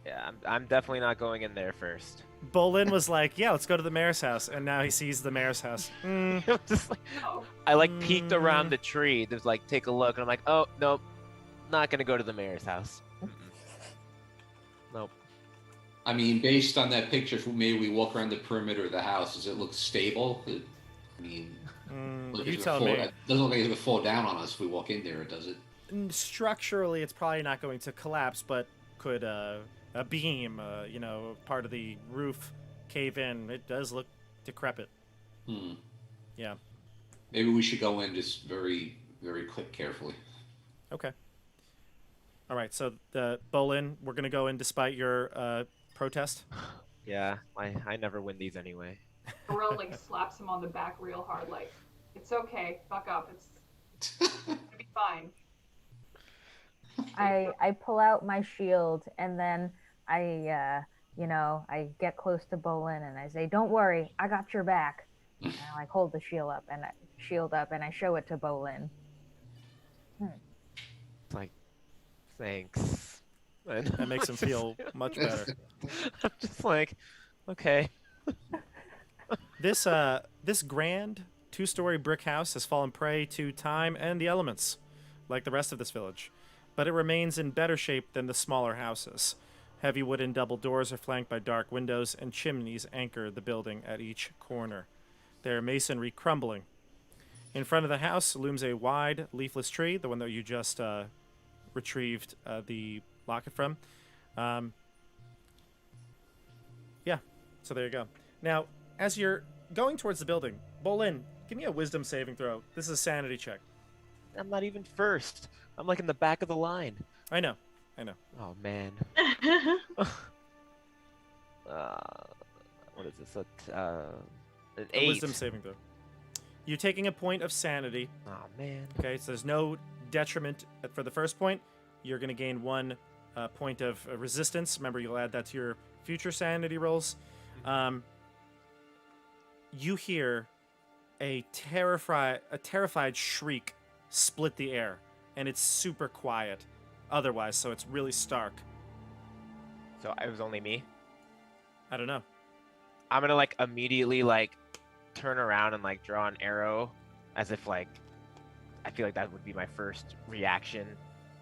Speaker 2: Yeah, I'm definitely not going in there first.
Speaker 1: Bolin was like, "Yeah, let's go to the mayor's house," and now he sees the mayor's house.
Speaker 2: Just like,
Speaker 4: Oh,
Speaker 2: I like peeked around the tree. There's like, take a look, and I'm like, oh nope, not gonna go to the mayor's house. Nope.
Speaker 5: I mean, based on that picture, maybe we walk around the perimeter of the house. Does it look stable? I mean, like
Speaker 1: You
Speaker 5: it's
Speaker 1: tell
Speaker 5: gonna
Speaker 1: me.
Speaker 5: fall, it doesn't look like it's going to fall down on us if we walk in there, does it?
Speaker 1: Structurally, it's probably not going to collapse, but could a beam, part of the roof cave in? It does look decrepit. Yeah.
Speaker 5: Maybe we should go in just very, very carefully.
Speaker 1: Okay. All right. So Bolin, we're gonna go in despite your protest.
Speaker 2: Yeah, I never win these anyway.
Speaker 4: Pharrell like slaps him on the back real hard, like, it's okay, fuck up, it's gonna be fine.
Speaker 3: I pull out my shield and then I get close to Bolin and I say, "Don't worry, I got your back." And I like hold the shield up and I show it to Bolin.
Speaker 2: It's like, thanks. And
Speaker 1: That makes him feel much better.
Speaker 2: I'm just like, okay.
Speaker 1: This grand 2-story brick house has fallen prey to time and the elements, like the rest of this village, but it remains in better shape than the smaller houses. Heavy wooden double doors are flanked by dark windows, and chimneys anchor the building at each corner, their masonry crumbling. In front of the house looms a wide, leafless tree, the one that you just retrieved the locket from. Yeah, so there you go. Now, as you're going towards the building, Bolin, give me a wisdom saving throw. This is a sanity check.
Speaker 2: I'm not even first. I'm like in the back of the line.
Speaker 1: I know.
Speaker 2: Oh man. What is this? An
Speaker 1: A
Speaker 2: 8.
Speaker 1: wisdom saving throw. You're taking a point of sanity.
Speaker 2: Oh man.
Speaker 1: Okay, so there's no detriment for the first point. You're going to gain 1 point of resistance. Remember, you'll add that to your future sanity rolls. You hear a terrified shriek split the air, and it's super quiet otherwise, so it's really stark.
Speaker 2: So it was only me.
Speaker 1: I don't know.
Speaker 2: I'm gonna like immediately like turn around and like draw an arrow, as if like I feel like that would be my first reaction,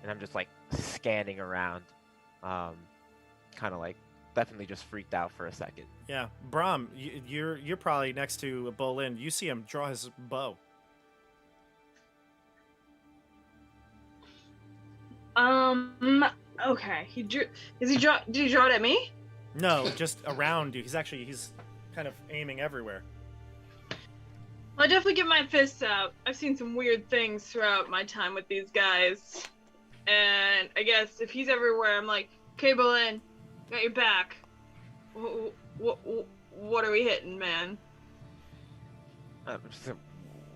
Speaker 2: and I'm just like scanning around, kind of like definitely just freaked out for a second.
Speaker 1: Yeah, Brahm, you're probably next to Bolin. You see him draw his bow.
Speaker 6: Okay. Did he draw it at me?
Speaker 1: No, just around you. He's kind of aiming everywhere.
Speaker 6: Well, I definitely get my fists out. I've seen some weird things throughout my time with these guys. And I guess if he's everywhere, I'm like, okay, Bolin, got your back. What are we hitting, man?
Speaker 2: So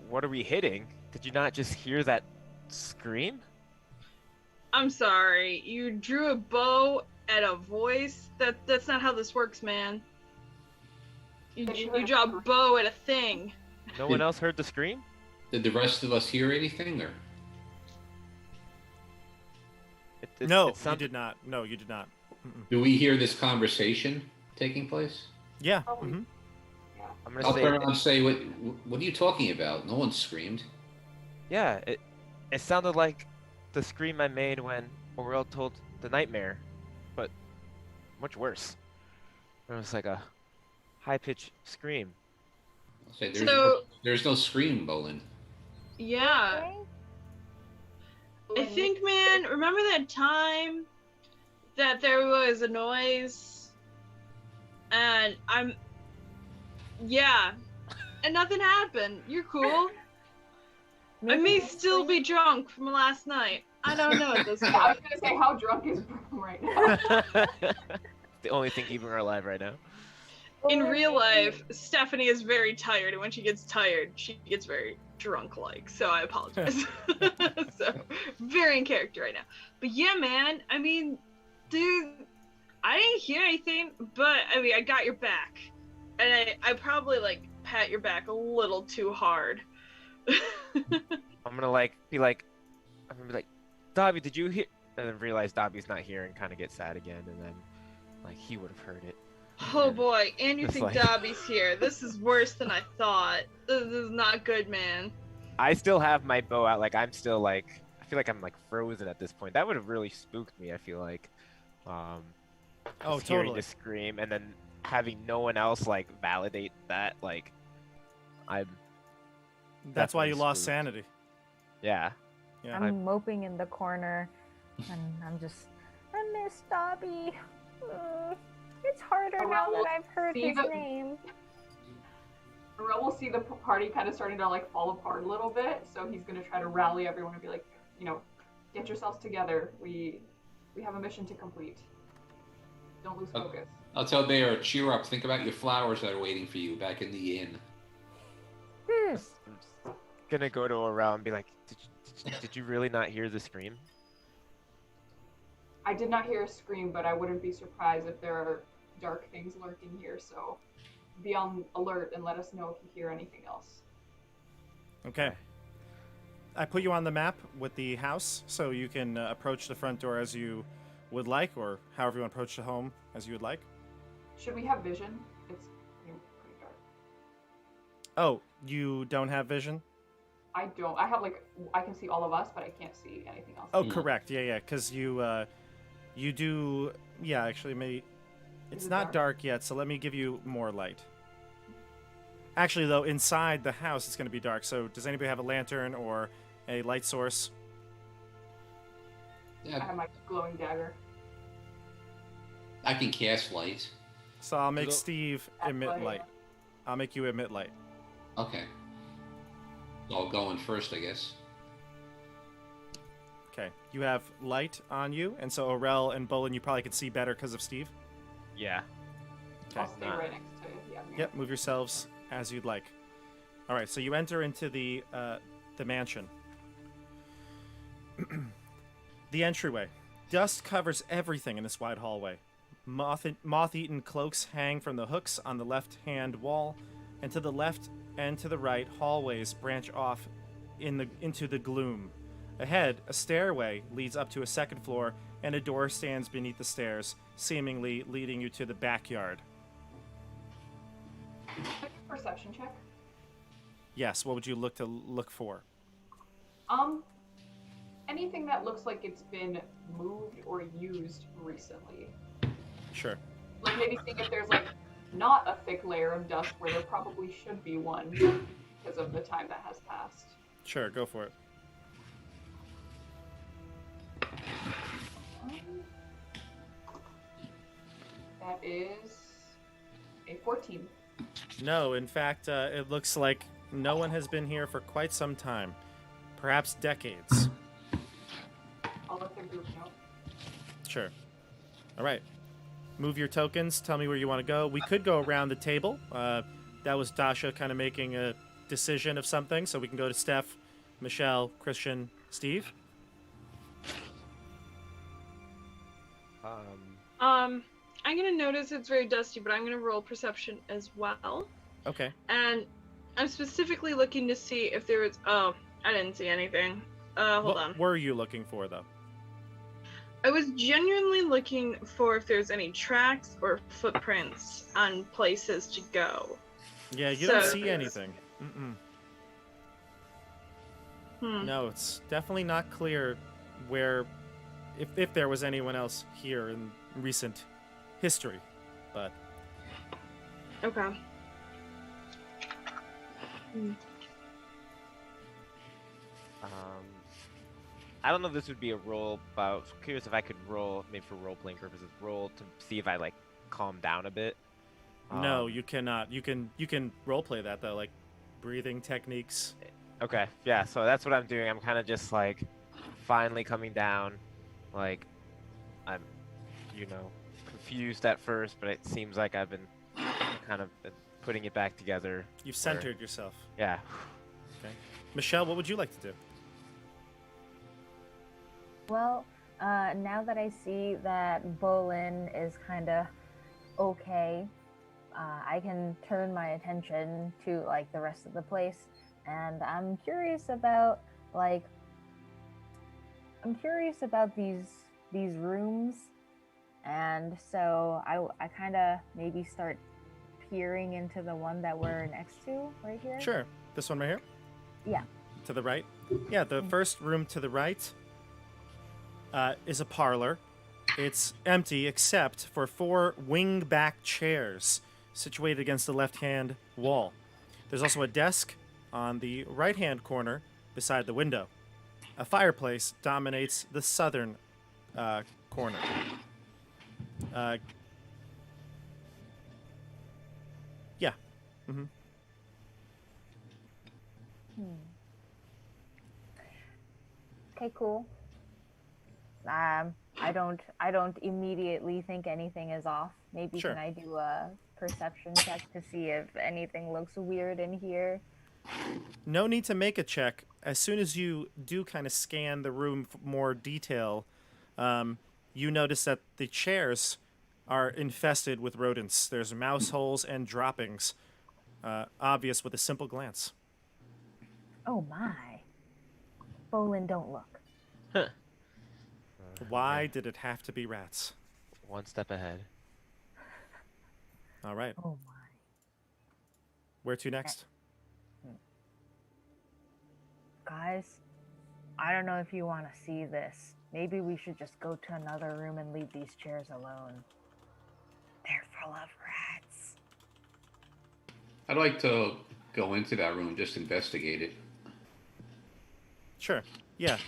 Speaker 2: what are we hitting? Did you not just hear that scream?
Speaker 6: I'm sorry. You drew a bow at a voice? That's not how this works, man. You draw a bow at a thing.
Speaker 2: No one else heard the scream?
Speaker 5: Did the rest of us hear anything, or?
Speaker 1: No,
Speaker 2: it sounded-
Speaker 1: you did not. No, you did not. Mm-mm.
Speaker 5: Do we hear this conversation taking place?
Speaker 1: Yeah.
Speaker 4: Probably.
Speaker 1: Mm-hmm.
Speaker 2: I'm gonna
Speaker 5: I'll
Speaker 2: say,
Speaker 5: turn around and say, what are you talking about? No one screamed.
Speaker 2: yeah, it sounded like the scream I made when Aurel told the nightmare, but much worse. It was like a high-pitched scream.
Speaker 5: I'll say,
Speaker 6: So-
Speaker 5: there's no scream, Bolin.
Speaker 6: Yeah. I think, man, remember that time that there was a noise and yeah, and nothing happened. You're cool. I may still be drunk from last night. I don't know at this
Speaker 4: Yeah, I was
Speaker 6: point.
Speaker 4: gonna say, how drunk is Broom right now?
Speaker 2: The only thing keeping her alive right now.
Speaker 6: In
Speaker 3: Or
Speaker 6: real
Speaker 3: maybe-
Speaker 6: life, Stephanie is very tired, and when she gets tired, she gets very drunk-like. So I apologize. So very in character right now. But yeah, man. I mean, dude, I didn't hear anything, but I mean, I got your back, and I probably like pat your back a little too hard.
Speaker 2: I'm gonna be like, Dobby, did you hear? And then realize Dobby's not here and kind of get sad again, and then like he would have heard it.
Speaker 6: Oh
Speaker 2: And
Speaker 6: boy, and you
Speaker 2: it's
Speaker 6: think
Speaker 2: like-
Speaker 6: Dobby's here. This is worse than I thought. This is not good, man.
Speaker 2: I still have my bow out. Like I'm still like, I feel like I'm like frozen at this point. That would have really spooked me. I feel like,
Speaker 1: Oh,
Speaker 2: just hearing
Speaker 1: totally.
Speaker 2: the scream and then having no one else like validate that. Like, I'm.
Speaker 1: That's why you
Speaker 2: definitely
Speaker 1: lost
Speaker 2: spooked.
Speaker 1: sanity.
Speaker 2: Yeah.
Speaker 1: Yeah.
Speaker 3: I'm moping in the corner, and I miss Dobby. It's harder now that I've heard
Speaker 4: See
Speaker 3: his
Speaker 4: the-
Speaker 3: name.
Speaker 4: Ro will see the party kind of starting to like fall apart a little bit, so he's gonna try to rally everyone and be like, you know, get yourselves together. We have a mission to complete. Don't lose focus.
Speaker 5: I'll tell Bear, cheer up. Think about your flowers that are waiting for you back in the inn.
Speaker 2: I'm just gonna go to Aurel and be like, did you really not hear the scream?
Speaker 4: I did not hear a scream, but I wouldn't be surprised if there are dark things lurking here, so be on alert and let us know if you hear anything else.
Speaker 1: Okay. I put you on the map with the house, so you can approach the front door as you would like, or however you want to approach the home as you would like.
Speaker 4: Should we have vision? It's pretty dark.
Speaker 1: Oh, you don't have vision?
Speaker 4: I don't. I have like, I can see all of us, but I can't see anything else.
Speaker 1: Oh,
Speaker 5: Hmm.
Speaker 1: correct. Yeah, because you do. Yeah, actually, it's
Speaker 4: it
Speaker 1: not
Speaker 4: dark?
Speaker 1: dark yet, so let me give you more light. Actually, though, inside the house it's going to be dark. So, does anybody have a lantern or a light source?
Speaker 4: I
Speaker 5: Yeah,
Speaker 4: have my glowing dagger.
Speaker 5: I can cast light.
Speaker 1: So I'll make
Speaker 5: Go-
Speaker 1: Steve
Speaker 4: That's
Speaker 1: emit
Speaker 4: light.
Speaker 1: light. I'll make you emit light.
Speaker 5: Okay. So I'll go in first, I guess.
Speaker 1: Okay. You have light on you, and so Aurel and Bolin, you probably can see better because of Steve.
Speaker 2: Yeah.
Speaker 4: I'll
Speaker 1: Okay.
Speaker 4: stay right next to yeah.
Speaker 1: Yep. Move yourselves as you'd like. All right. So you enter into the mansion. The entryway. Dust covers everything in this wide hallway. Moth-eaten cloaks hang from the hooks on the left-hand wall, and to the left and to the right, hallways branch off into the gloom. Ahead, a stairway leads up to a second floor, and a door stands beneath the stairs, seemingly leading you to the backyard.
Speaker 4: Perception check.
Speaker 1: Yes, what would you look for?
Speaker 4: Anything that looks like it's been moved or used recently.
Speaker 1: Sure.
Speaker 4: Like maybe seeing if there's like not a thick layer of dust where there probably should be one because of the time that has passed.
Speaker 1: Sure, go for it.
Speaker 4: That is a 14.
Speaker 1: No, in fact, it looks like no one has been here for quite some time. Perhaps decades.
Speaker 4: I'll let the group know.
Speaker 1: Sure. All right. Move your tokens. Tell me where you want to go. We could go around the table. That was Dasha kind of making a decision of something, so we can go to Steph, Michelle, Christian, Steve.
Speaker 6: I'm gonna notice it's very dusty, but I'm gonna roll perception as well.
Speaker 1: Okay.
Speaker 6: And I'm specifically looking to see if there was. Oh, I didn't see anything. Hold
Speaker 1: What
Speaker 6: on.
Speaker 1: were you looking for, though?
Speaker 6: I was genuinely looking for if there's any tracks or footprints on places to go.
Speaker 1: Yeah, you don't
Speaker 6: So-
Speaker 1: see anything. Mm-mm. No, it's definitely not clear where, if there was anyone else here in recent history, but
Speaker 6: Okay.
Speaker 2: I don't know if this would be a roll, but I was curious if I could roll, maybe for role-playing purposes, roll to see if I, like, calm down a bit.
Speaker 1: no, you cannot. You can roleplay that, though, like breathing techniques.
Speaker 2: Okay, yeah, so that's what I'm doing. I'm kind of just like finally coming down. Like, I'm, confused at first, but it seems like I've been kind of been putting it back together.
Speaker 1: You've
Speaker 2: where-
Speaker 1: centered yourself.
Speaker 2: Yeah.
Speaker 1: Okay. Michelle, what would you like to do?
Speaker 3: Well, now that I see that Bolin is kind of okay, I can turn my attention to like the rest of the place, and I'm curious about these rooms, and so I kind of maybe start peering into the one that we're next to right here.
Speaker 1: Sure. This one right here?
Speaker 3: Yeah.
Speaker 1: To the right? Yeah, the first room to the right is a parlor. It's empty except for 4 wing-back chairs situated against the left-hand wall. There's also a desk on the right-hand corner beside the window. A fireplace dominates the southern corner. Yeah. Mm-hmm.
Speaker 3: Okay, cool. I don't immediately think anything is off. Maybe
Speaker 1: Sure.
Speaker 3: can I do a perception check to see if anything looks weird in here?
Speaker 1: No need to make a check. As soon as you do kind of scan the room for more detail, you notice that the chairs are infested with rodents. There's mouse holes and droppings, obvious with a simple glance.
Speaker 3: Oh my. Bolin, don't look.
Speaker 1: Why did it have to be rats?
Speaker 2: One step ahead.
Speaker 1: All right.
Speaker 3: Oh my.
Speaker 1: Where to next?
Speaker 3: Guys, I don't know if you want to see this. Maybe we should just go to another room and leave these chairs alone. They're full of rats.
Speaker 5: I'd like to go into that room and just investigate it.
Speaker 1: Sure. Yeah.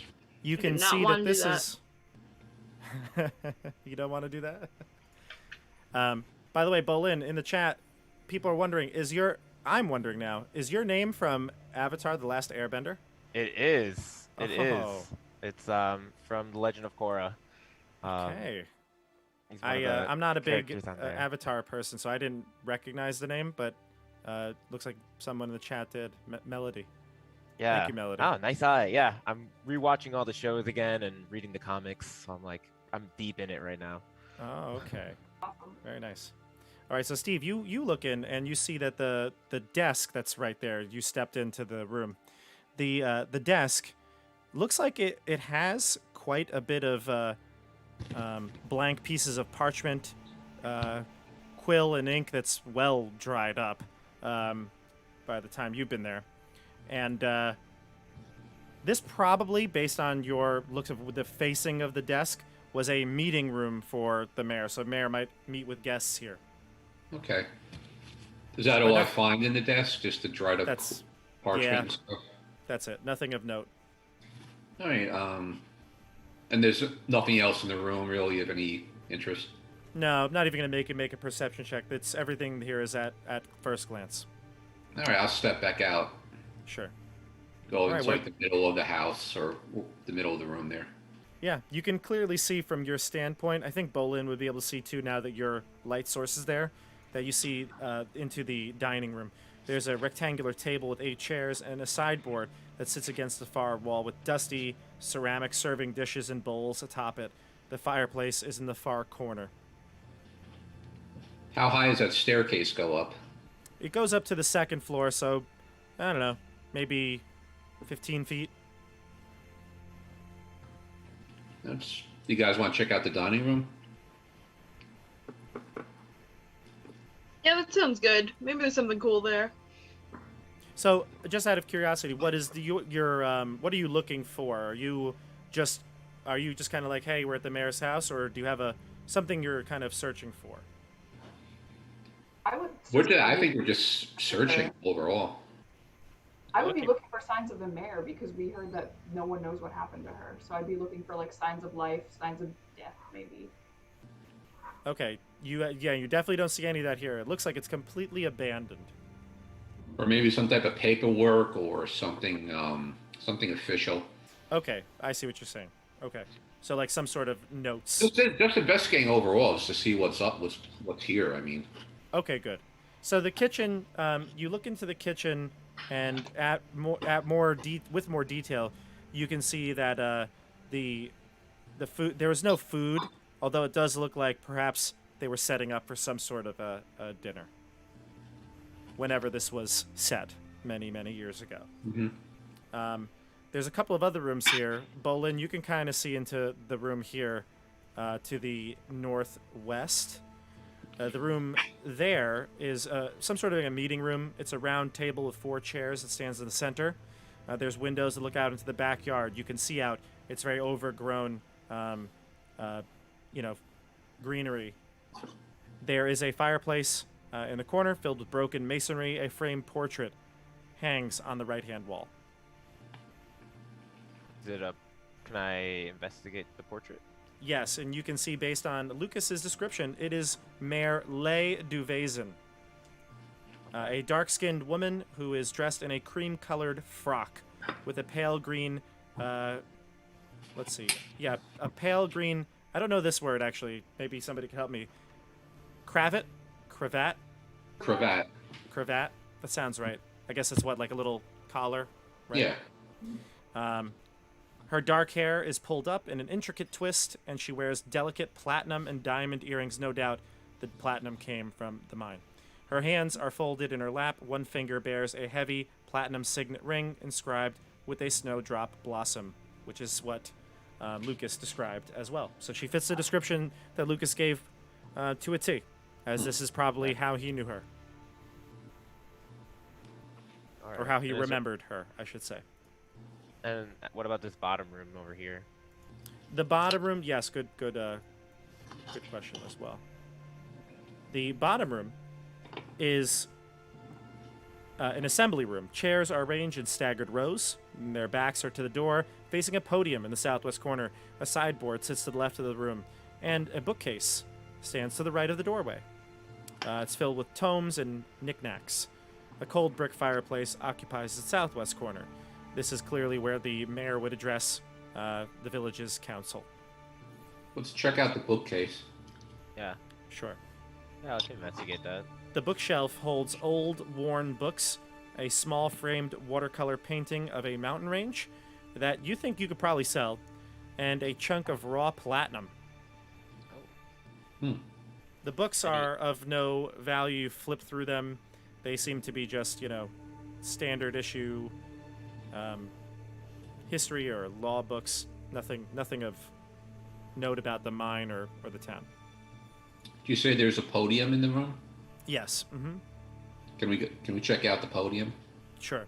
Speaker 1: You
Speaker 6: I
Speaker 1: can
Speaker 6: did not
Speaker 1: see
Speaker 6: wanna
Speaker 1: that
Speaker 6: do
Speaker 1: this
Speaker 6: that.
Speaker 1: is. You don't want to do that? By the way, Bolin, in the chat, people are wondering, I'm wondering now, is your name from Avatar: The Last Airbender?
Speaker 2: It is. It
Speaker 1: Oh.
Speaker 2: is. It's from The Legend of Korra.
Speaker 1: Okay.
Speaker 2: He's one of the
Speaker 1: I'm not a big
Speaker 2: characters on there.
Speaker 1: Avatar person, so I didn't recognize the name, but looks like someone in the chat did. Melody.
Speaker 2: Yeah.
Speaker 1: Thank you, Melody.
Speaker 2: Oh, nice eye. Yeah, I'm rewatching all the shows again and reading the comics. So I'm deep in it right now.
Speaker 1: Oh, okay.
Speaker 4: Awesome.
Speaker 1: Very nice. All right, so Steve, you look in and you see that the desk that's right there. You stepped into the room. The desk looks like it has quite a bit of blank pieces of parchment, quill, and ink that's well dried up by the time you've been there. And this probably, based on your looks of the facing of the desk, was a meeting room for the mayor. So mayor might meet with guests here.
Speaker 5: Okay. Is that all I find in the desk? Just the dried up
Speaker 1: That's
Speaker 5: parchment
Speaker 1: yeah.
Speaker 5: and stuff?
Speaker 1: That's it. Nothing of note.
Speaker 5: All right. And there's nothing else in the room really of any interest?
Speaker 1: No, I'm not even gonna make a perception check. It's everything here is at first glance.
Speaker 5: All right, I'll step back out.
Speaker 1: Sure.
Speaker 5: Go
Speaker 1: right,
Speaker 5: into like the middle of the house or the middle of the room there.
Speaker 1: Yeah, you can clearly see from your standpoint. I think Bolin would be able to see too now that your light source is there. That you see into the dining room. There's a rectangular table with 8 chairs and a sideboard that sits against the far wall with dusty ceramic serving dishes and bowls atop it. The fireplace is in the far corner.
Speaker 5: How high does that staircase go up?
Speaker 1: It goes up to the second floor, so I don't know, maybe 15 feet.
Speaker 5: You guys want to check out the dining room?
Speaker 6: Yeah, that sounds good. Maybe there's something cool there.
Speaker 1: So, just out of curiosity, what is your what are you looking for? Are you just kind of like, hey, we're at the mayor's house, or do you have something you're kind of searching for?
Speaker 4: I would.
Speaker 5: I think we're just searching overall.
Speaker 4: I would be looking for signs of the mayor because we heard that no one knows what happened to her. So I'd be looking for like signs of life, signs of death, maybe.
Speaker 1: Okay, you definitely don't see any of that here. It looks like it's completely abandoned.
Speaker 5: Or maybe some type of paperwork or something, something official.
Speaker 1: Okay, I see what you're saying. Okay, so like some sort of notes.
Speaker 5: Just investigating overall, just to see what's up, what's here. I mean,
Speaker 1: Okay, good. So the kitchen, you look into the kitchen, and with more detail, you can see that the food, there was no food, although it does look like perhaps they were setting up for some sort of a dinner. Whenever this was set, many years ago. There's a couple of other rooms here. Bolin, you can kind of see into the room here to the northwest. The room there is some sort of a meeting room. It's a round table with 4 chairs that stands in the center. There's windows that look out into the backyard. You can see out. It's very overgrown, greenery. There is a fireplace in the corner filled with broken masonry. A framed portrait hangs on the right-hand wall.
Speaker 2: Is it up? Can I investigate the portrait?
Speaker 1: Yes, and you can see based on Lucas's description, it is Mayor Lay Duvaison, a dark-skinned woman who is dressed in a cream-colored frock with a pale green. A pale green. I don't know this word actually. Maybe somebody can help me. Cravat. That sounds right. I guess it's what, like a little collar, right?
Speaker 5: yeah.
Speaker 1: Her dark hair is pulled up in an intricate twist, and she wears delicate platinum and diamond earrings. No doubt the platinum came from the mine. Her hands are folded in her lap. One finger bears a heavy platinum signet ring inscribed with a snowdrop blossom, which is what Lucas described as well. So she fits the description that Lucas gave to a T, as this is probably how he knew her.
Speaker 2: All right.
Speaker 1: Or how he
Speaker 2: And
Speaker 1: remembered her, I should say.
Speaker 2: And what about this bottom room over here?
Speaker 1: The bottom room, yes, good question as well. The bottom room is an assembly room. Chairs are arranged in staggered rows. And their backs are to the door, facing a podium in the southwest corner. A sideboard sits to the left of the room, and a bookcase stands to the right of the doorway. It's filled with tomes and knickknacks. A cold brick fireplace occupies the southwest corner. This is clearly where the mayor would address the village's council.
Speaker 5: Let's check out the bookcase.
Speaker 2: Yeah.
Speaker 1: Sure.
Speaker 2: Yeah, let's investigate that.
Speaker 1: The bookshelf holds old, worn books, a small framed watercolor painting of a mountain range that you think you could probably sell, and a chunk of raw platinum. The books are of no value. Flip through them. They seem to be just, standard issue history or law books. Nothing of note about the mine or the town.
Speaker 5: Do you say there's a podium in the room?
Speaker 1: Yes. Mm-hmm.
Speaker 5: Can we check out the podium?
Speaker 1: Sure.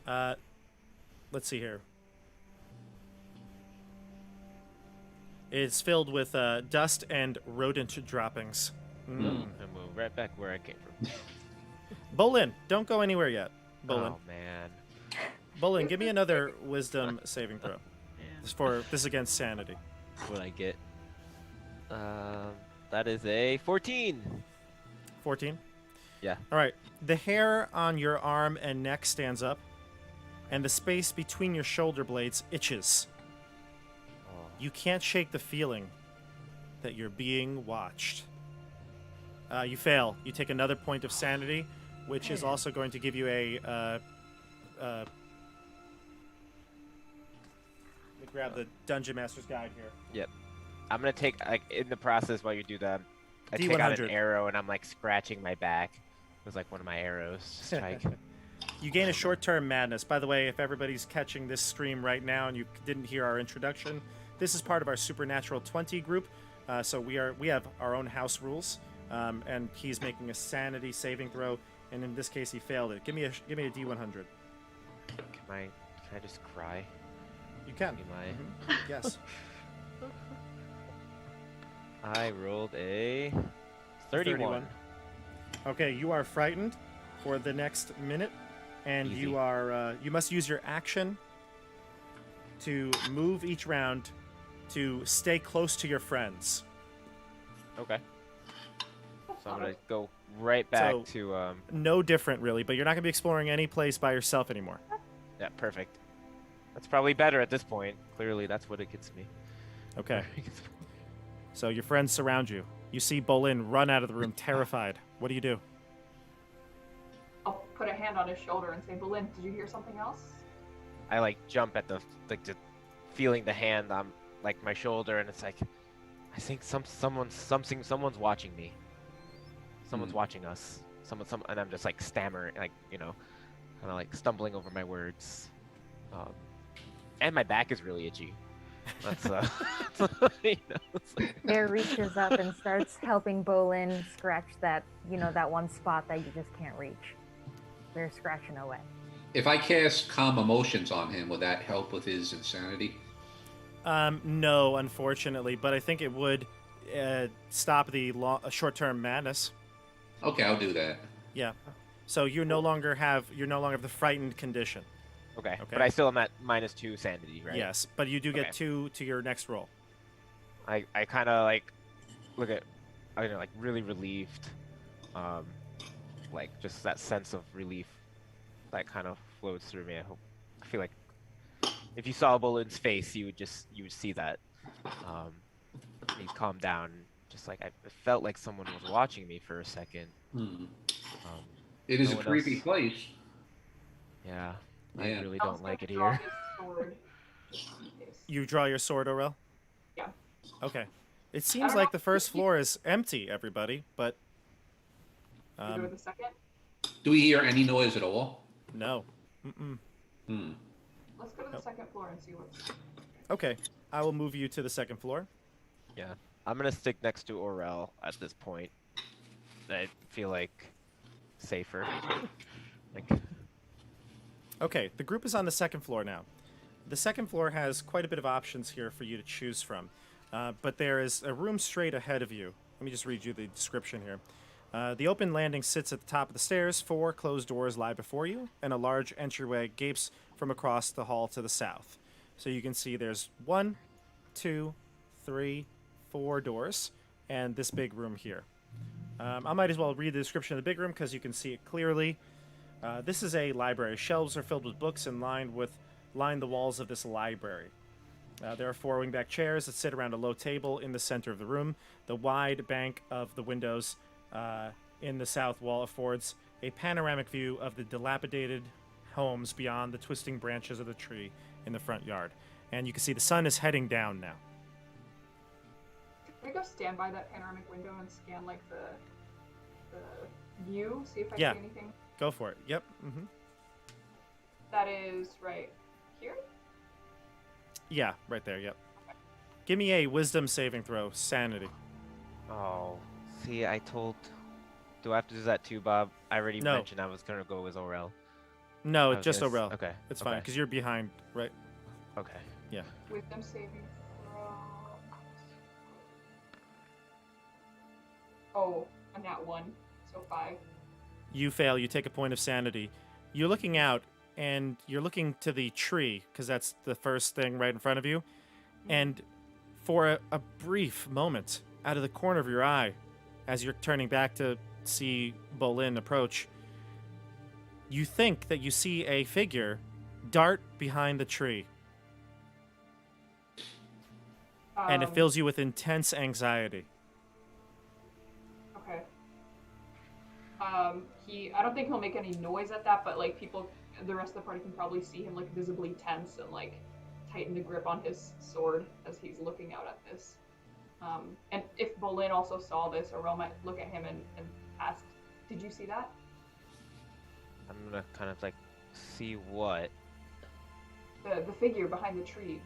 Speaker 1: Let's see here. It's filled with dust and rodent droppings.
Speaker 2: I moved right back where I came from.
Speaker 1: Bolin, don't go anywhere yet. Bolin.
Speaker 2: Oh man.
Speaker 1: Bolin, give me another wisdom saving throw.
Speaker 6: Yeah.
Speaker 1: This is against sanity.
Speaker 2: What I get? That is a 14.
Speaker 1: 14?
Speaker 2: Yeah.
Speaker 1: All right. The hair on your arm and neck stands up, and the space between your shoulder blades itches.
Speaker 2: Oh.
Speaker 1: You can't shake the feeling that you're being watched. You fail. You take another point of sanity, which is also going to give you a... let me grab the Dungeon Master's Guide here.
Speaker 2: Yep. I'm gonna take, in the process while you do that, I take out an
Speaker 1: D100.
Speaker 2: arrow and I'm scratching my back. It was one of my arrows to strike.
Speaker 1: You gain a short-term madness. By the way, if everybody's catching this stream right now and you didn't hear our introduction, this is part of our Supernatural 20 group. So we have our own house rules, and he's making a sanity saving throw, and in this case he failed it. Give me a D100.
Speaker 2: Can I just cry?
Speaker 1: You can.
Speaker 2: Am I?
Speaker 1: Mhm. Yes.
Speaker 2: I rolled a 31.
Speaker 1: Okay, you are frightened for the next minute, and
Speaker 2: Easy.
Speaker 1: you must use your action to move each round to stay close to your friends.
Speaker 2: Okay. So I'm gonna go right back
Speaker 1: So-
Speaker 2: to
Speaker 1: No different, really, but you're not going to be exploring any place by yourself anymore.
Speaker 2: yeah, perfect. That's probably better at this point. Clearly, that's what it gets me.
Speaker 1: Okay. So your friends surround you. You see Bolin run out of the room, terrified. What do you do?
Speaker 4: I'll put a hand on his shoulder and say, Bolin, did you hear something else?
Speaker 2: I like jump at the like just feeling the hand on like my shoulder, and it's like I think someone's watching me. Someone's watching us. And I'm just like stammering, like kind of like stumbling over my words. And my back is really itchy. That's it's like-
Speaker 3: Bear reaches up and starts helping Bolin scratch that, that one spot that you just can't reach. They're scratching away.
Speaker 5: If I cast calm emotions on him, would that help with his insanity?
Speaker 1: No, unfortunately, but I think it would stop the short-term madness.
Speaker 5: Okay, I'll do that.
Speaker 1: Yeah. So you no longer have the frightened condition.
Speaker 2: okay,
Speaker 1: Okay.
Speaker 2: but I still am at -2 sanity, right?
Speaker 1: Yes, but you do get
Speaker 2: Okay.
Speaker 1: 2 to your next roll.
Speaker 2: I kind of like look at, like really relieved, like just that sense of relief that kind of flows through me. I feel like if you saw Bolin's face, you would see that. He's calmed down. Just like I felt like someone was watching me for a second.
Speaker 5: It is
Speaker 2: No
Speaker 5: a
Speaker 2: one
Speaker 5: creepy
Speaker 2: else.
Speaker 5: place.
Speaker 2: Yeah,
Speaker 5: Yeah.
Speaker 2: I really
Speaker 4: I'll
Speaker 2: don't like it
Speaker 4: draw
Speaker 2: here.
Speaker 4: his sword, just in case.
Speaker 1: You draw your sword, Orel?
Speaker 4: Yeah.
Speaker 1: Okay. It seems
Speaker 4: don't
Speaker 1: like
Speaker 4: know.
Speaker 1: the first floor is empty, everybody, but
Speaker 4: You go to the second?
Speaker 5: Do we hear any noise at all?
Speaker 1: no. Mm-mm.
Speaker 4: Let's go to the second floor and see what's...
Speaker 1: Okay. I will move you to the second floor.
Speaker 2: Yeah, I'm gonna stick next to Orel at this point. I feel like safer. Like,
Speaker 1: Okay, the group is on the second floor now. The second floor has quite a bit of options here for you to choose from, but there is a room straight ahead of you. Let me just read you the description here. The open landing sits at the top of the stairs, 4 closed doors lie before you, and a large entryway gapes from across the hall to the south. So you can see there's 1, 2, 3, 4 doors, and this big room here. I might as well read the description of the big room because you can see it clearly. This is a library. Shelves are filled with books and line the walls of this library. There are 4 wingback chairs that sit around a low table in the center of the room. The wide bank of the windows in the south wall affords a panoramic view of the dilapidated homes beyond the twisting branches of the tree in the front yard. And you can see the sun is heading down now.
Speaker 4: Can we go stand by that panoramic window and scan, like, the view? See if I
Speaker 1: Yeah.
Speaker 4: see anything?
Speaker 1: Go for it. Yep. Mm-hmm.
Speaker 4: That is right here?
Speaker 1: Yeah, right there. Yep. Give me a wisdom saving throw, sanity.
Speaker 2: oh, see, do I have to do that too, Bob? I already
Speaker 1: No.
Speaker 2: mentioned I was gonna go with Orel.
Speaker 1: No,
Speaker 2: I was
Speaker 1: just
Speaker 2: gonna
Speaker 1: Orel.
Speaker 2: Okay.
Speaker 1: It's fine, because you're behind, right?
Speaker 2: Okay.
Speaker 4: Wisdom saving throw. Oh, I'm at 1, so 5.
Speaker 1: You fail. You take a point of sanity. You're looking out, and you're looking to the tree, because that's the first thing right in front of you. And for a brief moment, out of the corner of your eye, as you're turning back to see Bolin approach, you think that you see a figure dart behind the tree, and it fills you with intense anxiety.
Speaker 4: Okay. I don't think he'll make any noise at that, but like the rest of the party can probably see him like visibly tense and like tighten the grip on his sword as he's looking out at this. And if Bolin also saw this, Aurel might look at him and ask, "Did you see that?"
Speaker 2: I'm gonna kind of like see what.
Speaker 4: The figure behind the tree.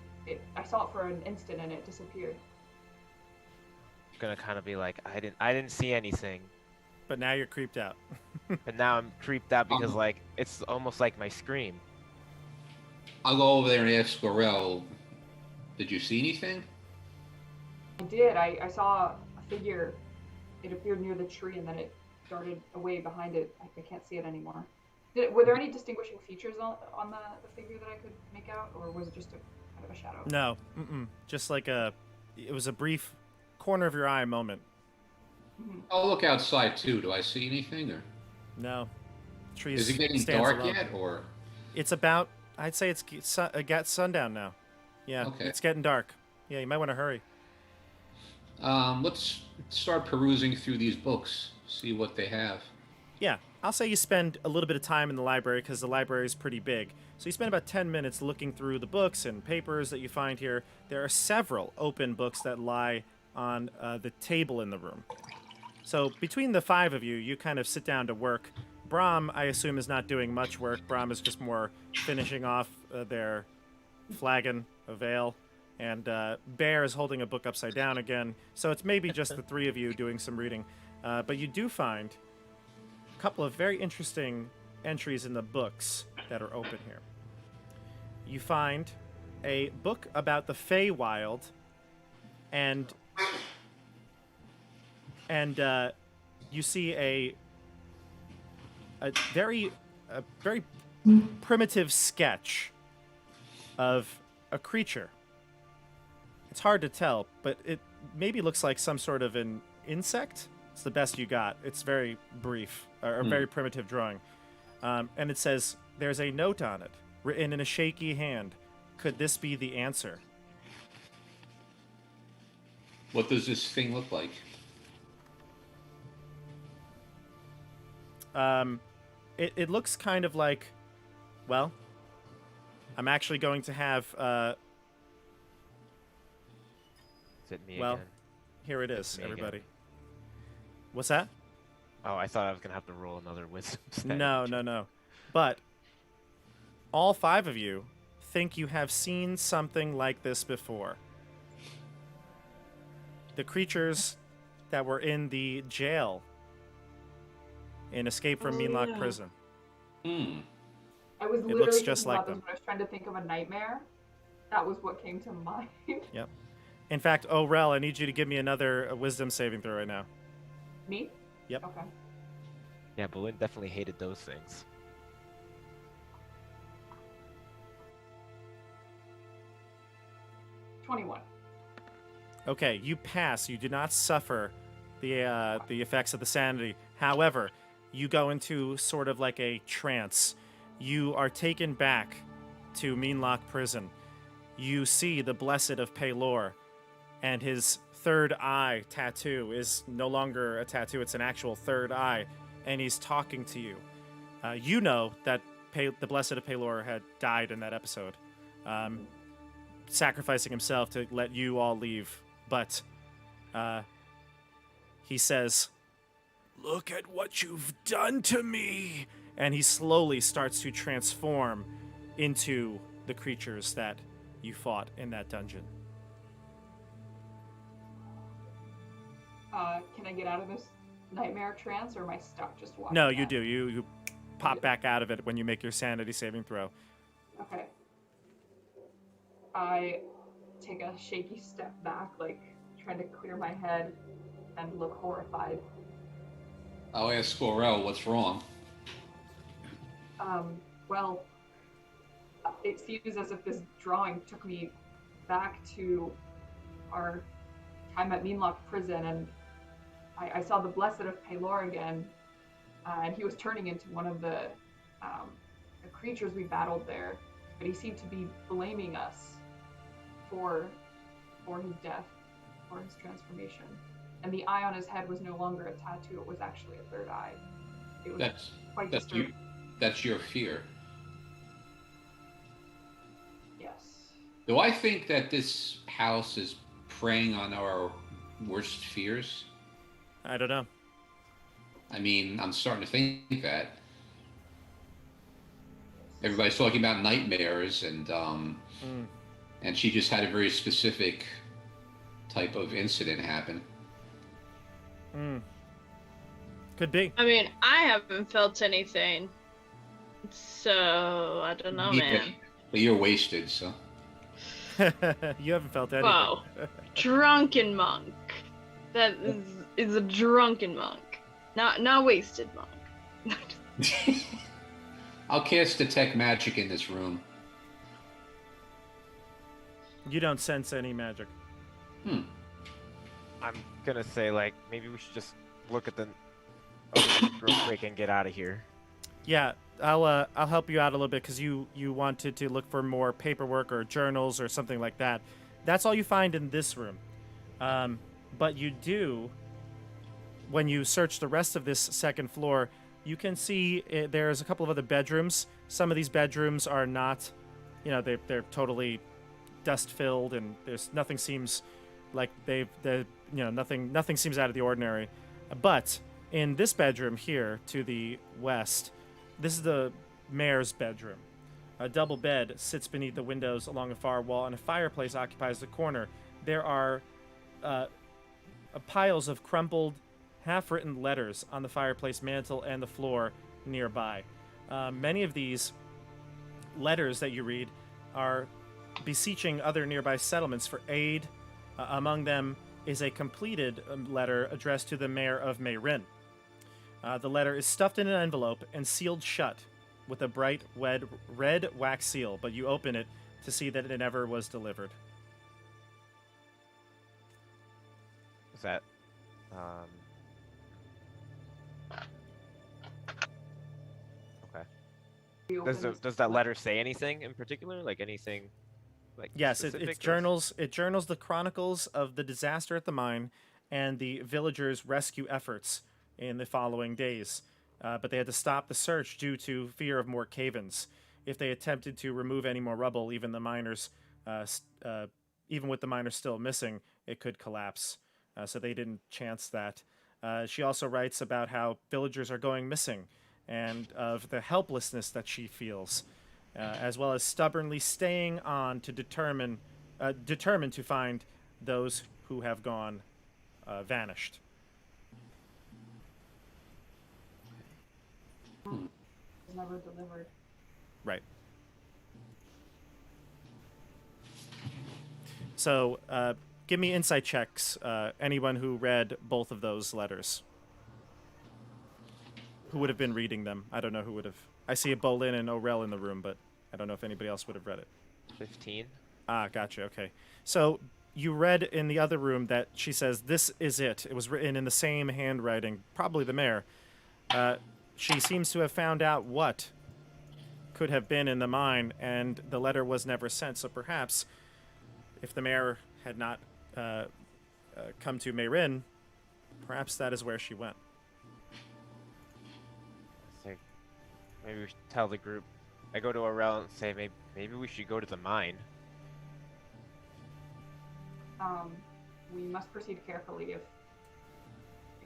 Speaker 4: I saw it for an instant and it disappeared.
Speaker 2: Gonna kind of be like, I didn't see anything,
Speaker 1: But now you're creeped out.
Speaker 2: but now I'm creeped out because like it's almost like my scream.
Speaker 5: I'll go over there and ask Gorel, did you see anything?
Speaker 4: I did. I saw a figure. It appeared near the tree and then it darted away behind it. I can't see it anymore. Were there any distinguishing features on the figure that I could make out, or was it just a kind of a shadow?
Speaker 1: No, just like it was a brief corner of your eye moment.
Speaker 4: Mhm.
Speaker 5: I'll look outside too. Do I see anything, or
Speaker 1: No. Trees
Speaker 5: is it getting
Speaker 1: stands
Speaker 5: dark
Speaker 1: alone.
Speaker 5: yet? Or
Speaker 1: It's about, I'd say it's got sundown now. Yeah,
Speaker 5: Okay.
Speaker 1: it's getting dark. Yeah, you might want to hurry.
Speaker 5: let's start perusing through these books, see what they have.
Speaker 1: Yeah, I'll say you spend a little bit of time in the library because the library is pretty big. So you spend about 10 minutes looking through the books and papers that you find here. There are several open books that lie on the table in the room. So between the five of you, you kind of sit down to work. Brahm, I assume, is not doing much work. Brahm is just more finishing off their flagon of ale. And Bear is holding a book upside down again. So it's maybe just the three of you doing some reading. But you do find a couple of very interesting entries in the books that are open here. You find a book about the Feywild, and you see a very primitive sketch of a creature. It's hard to tell, but it maybe looks like some sort of an insect. It's the best you got. It's very brief, or very primitive drawing. And it says, there's a note on it, written in a shaky hand. Could this be the answer?
Speaker 5: What does this thing look like?
Speaker 1: It looks kind of like, well, I'm actually going to have,
Speaker 2: Is it me
Speaker 1: well,
Speaker 2: again?
Speaker 1: here it
Speaker 2: It's
Speaker 1: is,
Speaker 2: me again.
Speaker 1: everybody. What's that?
Speaker 2: Oh, I thought I was gonna have to roll another wisdom save.
Speaker 1: No. But all five of you think you have seen something like this before. The creatures that were in the jail in Escape from Meanlock
Speaker 6: yeah.
Speaker 1: Prison.
Speaker 4: I was
Speaker 1: It
Speaker 4: literally
Speaker 1: looks
Speaker 4: thinking
Speaker 1: just like
Speaker 4: about this
Speaker 1: them.
Speaker 4: when I was trying to think of a nightmare. That was what came to mind.
Speaker 1: Yep. In fact, Rel, I need you to give me another wisdom saving throw right now.
Speaker 4: Me?
Speaker 1: Yep.
Speaker 4: Okay.
Speaker 2: Yeah, Balloon definitely hated those things.
Speaker 4: 21.
Speaker 1: Okay, you pass. You do not suffer the effects of the sanity. However, you go into sort of like a trance. You are taken back to Meanlock Prison. You see the Blessed of Pelor, and his third eye tattoo is no longer a tattoo, it's an actual third eye, and he's talking to you. You know that the Blessed of Pelor had died in that episode, sacrificing himself to let you all leave, but he says, "Look at what you've done to me!" And he slowly starts to transform into the creatures that you fought in that dungeon.
Speaker 4: Can I get out of this nightmare trance, or am I stuck just watching?
Speaker 1: No, you
Speaker 4: that?
Speaker 1: do. You pop back out of it when you make your sanity saving throw.
Speaker 4: Okay. I take a shaky step back, like trying to clear my head, and look horrified.
Speaker 5: I'll ask Squirrel what's wrong.
Speaker 4: Well, it seems as if this drawing took me back to our time at Meanlock Prison, and I saw the Blessed of Pelor again, and he was turning into one of the creatures we battled there, but he seemed to be blaming us for his death, for his transformation. And the eye on his head was no longer a tattoo, it was actually a third eye. It was quite disturbing.
Speaker 5: That's your fear.
Speaker 4: Yes.
Speaker 5: Do I think that this house is preying on our worst fears?
Speaker 1: I don't know.
Speaker 5: I mean, I'm starting to think that. Everybody's talking about nightmares, and she just had a very specific type of incident happen.
Speaker 1: Could be.
Speaker 6: I mean, I haven't felt anything. So, I don't know, man.
Speaker 5: But you're wasted, so.
Speaker 1: You haven't felt anything.
Speaker 6: Wow. Drunken monk. That is a drunken monk. Not wasted monk.
Speaker 5: I'll cast Detect Magic in this room.
Speaker 1: You don't sense any magic.
Speaker 2: I'm gonna say, like, maybe we should just look at the other rooms real quick and get out of here.
Speaker 1: Yeah, I'll help you out a little bit because you wanted to look for more paperwork or journals or something like that. That's all you find in this room. But you do, when you search the rest of this second floor, you can see there's a couple of other bedrooms. Some of these bedrooms are not, they're totally dust filled, and there's nothing seems like nothing seems out of the ordinary. But in this bedroom here to the west, this is the mayor's bedroom. A double bed sits beneath the windows along a far wall, and a fireplace occupies the corner. There are piles of crumpled, half-written letters on the fireplace mantel and the floor nearby. Many of these letters that you read are beseeching other nearby settlements for aid. Among them is a completed letter addressed to the mayor of Mayrin. The letter is stuffed in an envelope and sealed shut with a bright red wax seal, but you open it to see that it never was delivered.
Speaker 2: Is that okay. Does that letter say anything in particular? Like anything like
Speaker 1: Yes,
Speaker 2: specific
Speaker 1: it journals the chronicles of the disaster at the mine and the villagers' rescue efforts in the following days. But they had to stop the search due to fear of more cave-ins. If they attempted to remove any more rubble, even with the miners still missing, it could collapse. So they didn't chance that. She also writes about how villagers are going missing and of the helplessness that she feels, as well as stubbornly staying on to determined to find those who have gone vanished.
Speaker 4: Was never delivered.
Speaker 1: Right. So, give me insight checks. Anyone who read both of those letters. Who would have been reading them? I don't know who would have. I see a Bolin and Orel in the room, but I don't know if anybody else would have read it.
Speaker 2: 15.
Speaker 1: Ah, gotcha. Okay. So you read in the other room that she says, "This is it." It was written in the same handwriting, probably the mayor. She seems to have found out what could have been in the mine, and the letter was never sent. So perhaps, if the mayor had not come to Mayrin, perhaps that is where she went.
Speaker 2: So maybe we should tell the group. I go to Aurel and say maybe we should go to the mine.
Speaker 4: We must proceed carefully. If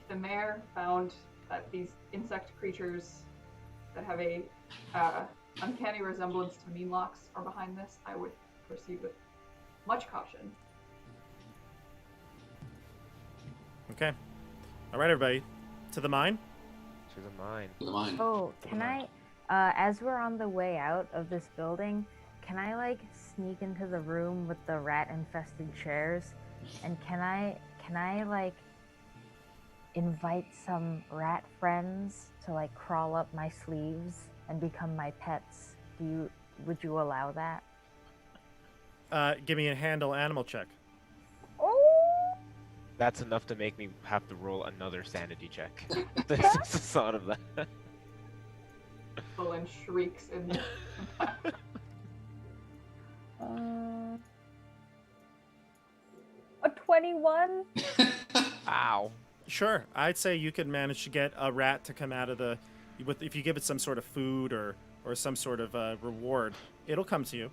Speaker 4: the mayor found that these insect creatures that have a uncanny resemblance to meanlocks are behind this, I would proceed with much caution.
Speaker 1: Okay. All right, everybody. To the mine?
Speaker 2: To the mine.
Speaker 5: To the mine.
Speaker 3: Oh, can I, as we're on the way out of this building, can I, like, sneak into the room with the rat-infested chairs? And can I, like, invite some rat friends to, like, crawl up my sleeves and become my pets? Would you allow that?
Speaker 1: Give me a handle animal check.
Speaker 3: Oh!
Speaker 2: That's enough to make me have to roll another sanity check. This is the thought of that.
Speaker 4: Bullen shrieks in
Speaker 3: A 21?
Speaker 2: Ow.
Speaker 1: Sure, I'd say you could manage to get a rat to come out of the... if you give it some sort of food or some sort of reward, it'll come to you.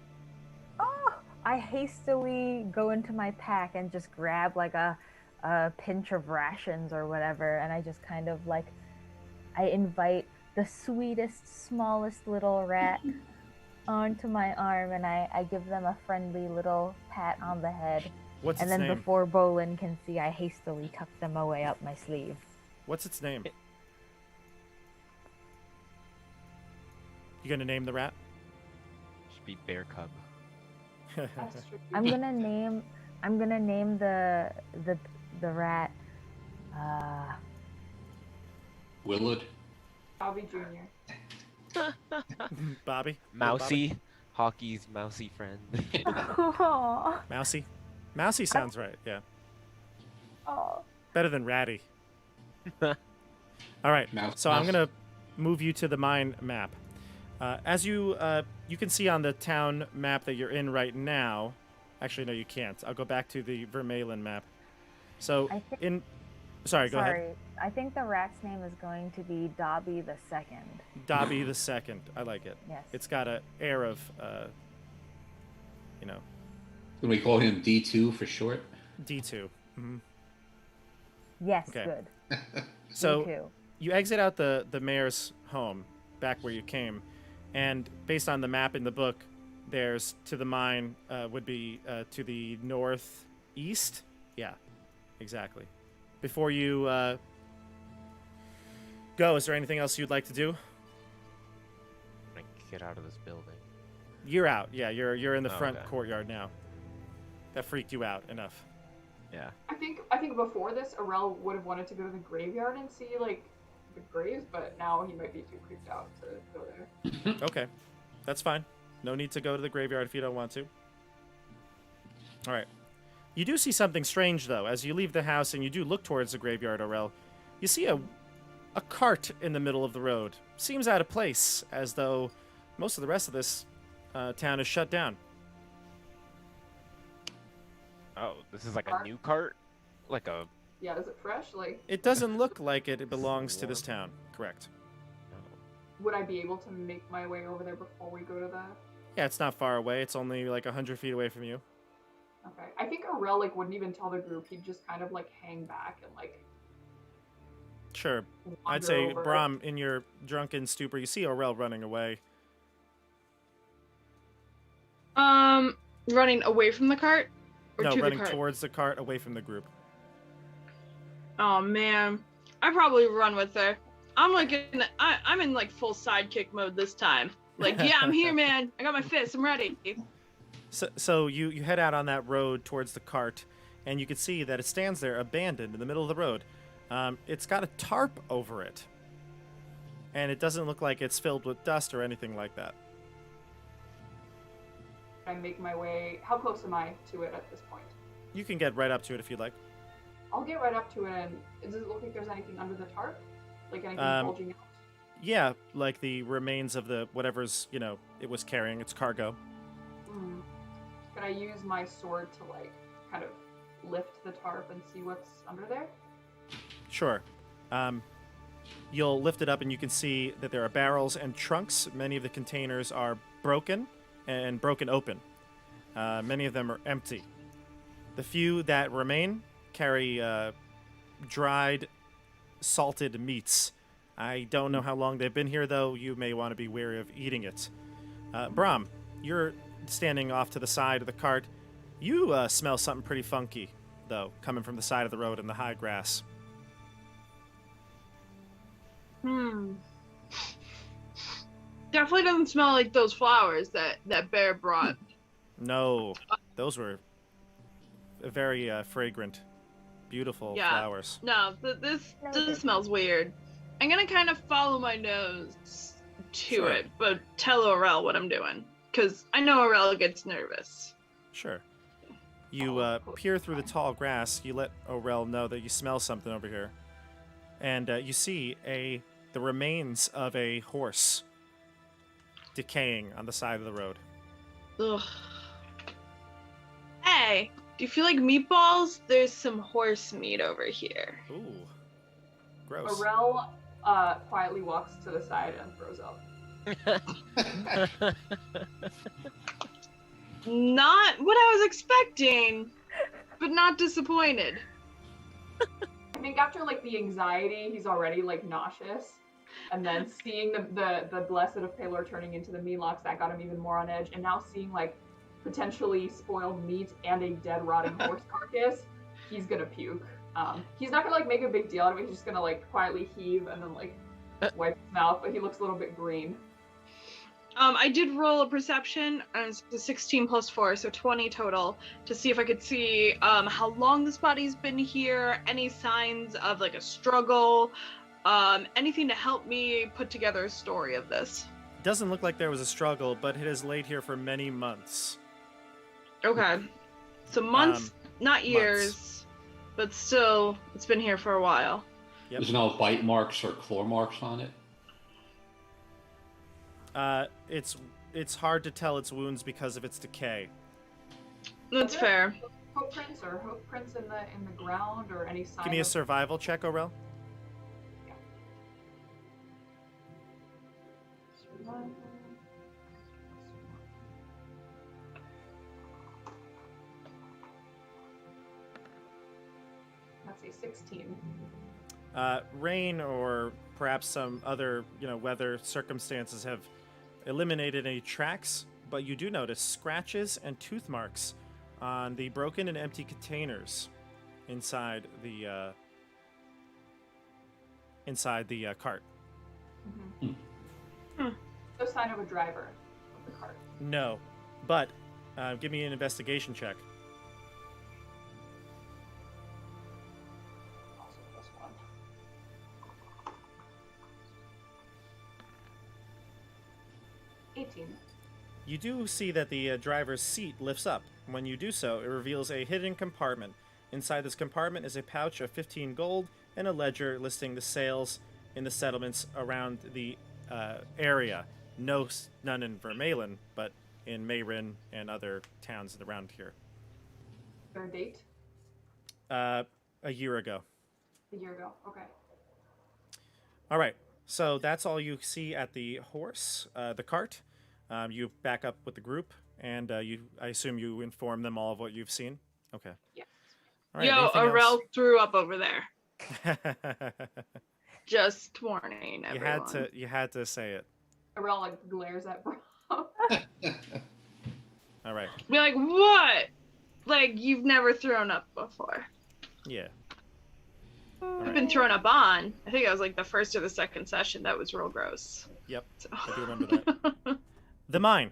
Speaker 3: Oh! I hastily go into my pack and just grab, like, a pinch of rations or whatever, and I just kind of, like, I invite the sweetest, smallest little rat onto my arm, and I give them a friendly little pat on the head.
Speaker 1: What's
Speaker 3: and
Speaker 1: its
Speaker 3: then
Speaker 1: name?
Speaker 3: before Bolin can see, I hastily tuck them away up my sleeve.
Speaker 1: What's its name? You gonna name the rat?
Speaker 2: Should be bear cub.
Speaker 3: I'm gonna name the rat
Speaker 5: Willard.
Speaker 4: Bobby Jr.
Speaker 1: Bobby?
Speaker 2: Mousy. Hockey's mousy friend.
Speaker 3: Aw.
Speaker 1: Mousy? Mousy sounds right, yeah.
Speaker 3: Oh.
Speaker 1: Better than Ratty. All right.
Speaker 5: Mouse,
Speaker 1: So I'm
Speaker 5: mouse.
Speaker 1: gonna move you to the mine map. As you can see on the town map that you're in right now. Actually, no, you can't. I'll go back to the Vermaelen map. So
Speaker 3: I think-
Speaker 1: in, sorry, go ahead.
Speaker 3: Sorry, I think the rat's name is going to be Dobby the Second.
Speaker 1: Dobby the Second. I like it.
Speaker 3: Yes.
Speaker 1: It's got an air of,
Speaker 5: Can we call him D2 for short?
Speaker 1: D2. Hmm.
Speaker 3: Yes,
Speaker 1: Okay.
Speaker 3: good.
Speaker 1: So
Speaker 3: Me too.
Speaker 1: you exit out the mayor's home, back where you came, and based on the map in the book, there's to the mine would be to the northeast. Yeah, exactly. Before you go, is there anything else you'd like to do?
Speaker 2: Like, get out of this building.
Speaker 1: You're out. Yeah, you're in the
Speaker 2: Oh,
Speaker 1: front
Speaker 2: okay.
Speaker 1: courtyard now. That freaked you out enough.
Speaker 2: Yeah.
Speaker 4: I think before this, Arel would have wanted to go to the graveyard and see like the graves, but now he might be too creeped out to go there.
Speaker 1: Okay, that's fine. No need to go to the graveyard if you don't want to. All right. You do see something strange, though. As you leave the house and you do look towards the graveyard, Aurel, you see a cart in the middle of the road. Seems out of place, as though most of the rest of this town is shut down.
Speaker 2: Oh, this is like a
Speaker 4: Cart?
Speaker 2: new cart? Like a...
Speaker 4: Yeah, is it fresh? Like,
Speaker 1: It doesn't look like it belongs to this town. Correct.
Speaker 4: would I be able to make my way over there before we go to the?
Speaker 1: Yeah, it's not far away. It's only like 100 feet away from you.
Speaker 4: Okay, I think Arel like wouldn't even tell the group. He'd just kind of like hang back and like.
Speaker 1: Sure.
Speaker 4: wander
Speaker 1: I'd say,
Speaker 4: over.
Speaker 1: Brom, in your drunken stupor, you see Aurel running away.
Speaker 6: Running away from the cart or
Speaker 1: No,
Speaker 6: to
Speaker 1: running
Speaker 6: the cart?
Speaker 1: towards the cart, away from the group.
Speaker 6: Oh man, I probably run with her. I'm like I'm in like full sidekick mode this time. Like, yeah, I'm here, man. I got my fists. I'm ready.
Speaker 1: So you head out on that road towards the cart, and you can see that it stands there abandoned in the middle of the road. It's got a tarp over it, and it doesn't look like it's filled with dust or anything like that.
Speaker 4: I make my way. How close am I to it at this point?
Speaker 1: You can get right up to it if you'd like.
Speaker 4: I'll get right up to it. And does it look like there's anything under the tarp? Like anything bulging out?
Speaker 1: Yeah, like the remains of the whatever's, it was carrying, its cargo.
Speaker 4: Mm. Could I use my sword to like kind of lift the tarp and see what's under there?
Speaker 1: Sure. You'll lift it up and you can see that there are barrels and trunks. Many of the containers are broken and broken open. Many of them are empty. The few that remain carry dried, salted meats. I don't know how long they've been here, though. You may want to be wary of eating it. Brom, you're standing off to the side of the cart. You smell something pretty funky, though, coming from the side of the road in the high grass.
Speaker 6: Definitely doesn't smell like those flowers that Bear brought.
Speaker 1: No, those were very fragrant, beautiful
Speaker 6: Yeah.
Speaker 1: flowers.
Speaker 6: No, this smells weird. I'm gonna kind of follow my nose to
Speaker 1: Sure.
Speaker 6: it, but tell Aurel what I'm doing, because I know Aurel gets nervous.
Speaker 1: Sure. You peer through the tall grass. You let Aurel know that you smell something over here, and you see the remains of a horse decaying on the side of the road.
Speaker 6: Ugh. Hey, do you feel like meatballs? There's some horse meat over here.
Speaker 1: Ooh, gross.
Speaker 4: Arel quietly walks to the side and throws up.
Speaker 6: Not what I was expecting, but not disappointed.
Speaker 4: I think after like the anxiety, he's already like nauseous, and then seeing the blessed of Palor turning into the Melox, that got him even more on edge. And now seeing like potentially spoiled meat and a dead rotting horse carcass, he's gonna puke. He's not gonna like make a big deal out of it. He's just gonna like quietly heave and then like wipe his mouth, but he looks a little bit green.
Speaker 6: I did roll a perception, and it's a 16 plus 4, so 20 total, to see if I could see how long this body's been here, any signs of like a struggle, anything to help me put together a story of this.
Speaker 1: Doesn't look like there was a struggle, but it has laid here for many months.
Speaker 6: Okay. So months, not years, but still, it's been here for a while.
Speaker 1: Yep.
Speaker 5: There's no bite marks or claw marks on it.
Speaker 1: It's hard to tell its wounds because of its decay.
Speaker 6: That's
Speaker 4: Are there
Speaker 6: fair.
Speaker 4: Footprints or hoof prints in the ground or any sign
Speaker 1: Give me a
Speaker 4: of
Speaker 1: survival check, Orel.
Speaker 4: survival? Let's see, 16.
Speaker 1: Rain or perhaps some other, weather circumstances have eliminated any tracks, but you do notice scratches and tooth marks on the broken and empty containers inside the cart.
Speaker 4: No sign of a driver of the cart.
Speaker 1: No, but give me an investigation check.
Speaker 4: Also +1.
Speaker 1: You do see that the driver's seat lifts up. When you do so, it reveals a hidden compartment. Inside this compartment is a pouch of 15 gold and a ledger listing the sales in the settlements around the area. None in Vermaelen, but in Mayrin and other towns around here.
Speaker 4: Is there a date?
Speaker 1: A year ago.
Speaker 4: A year ago. Okay.
Speaker 1: All right. So that's all you see at the the cart. You back up with the group, and I assume you inform them all of what you've seen. Okay.
Speaker 4: Yes.
Speaker 1: All right,
Speaker 6: Yo,
Speaker 1: anything
Speaker 6: Arel threw up over there.
Speaker 1: else?
Speaker 6: Just warning everyone.
Speaker 1: You had to say it.
Speaker 4: Arel like glares at Bro.
Speaker 1: All right.
Speaker 6: Be like, what? Like, you've never thrown up before.
Speaker 1: Yeah.
Speaker 6: I've been thrown up on. I think it was like the first or the second session. That was real gross.
Speaker 1: Yep.
Speaker 6: So.
Speaker 1: I do remember that. The mine.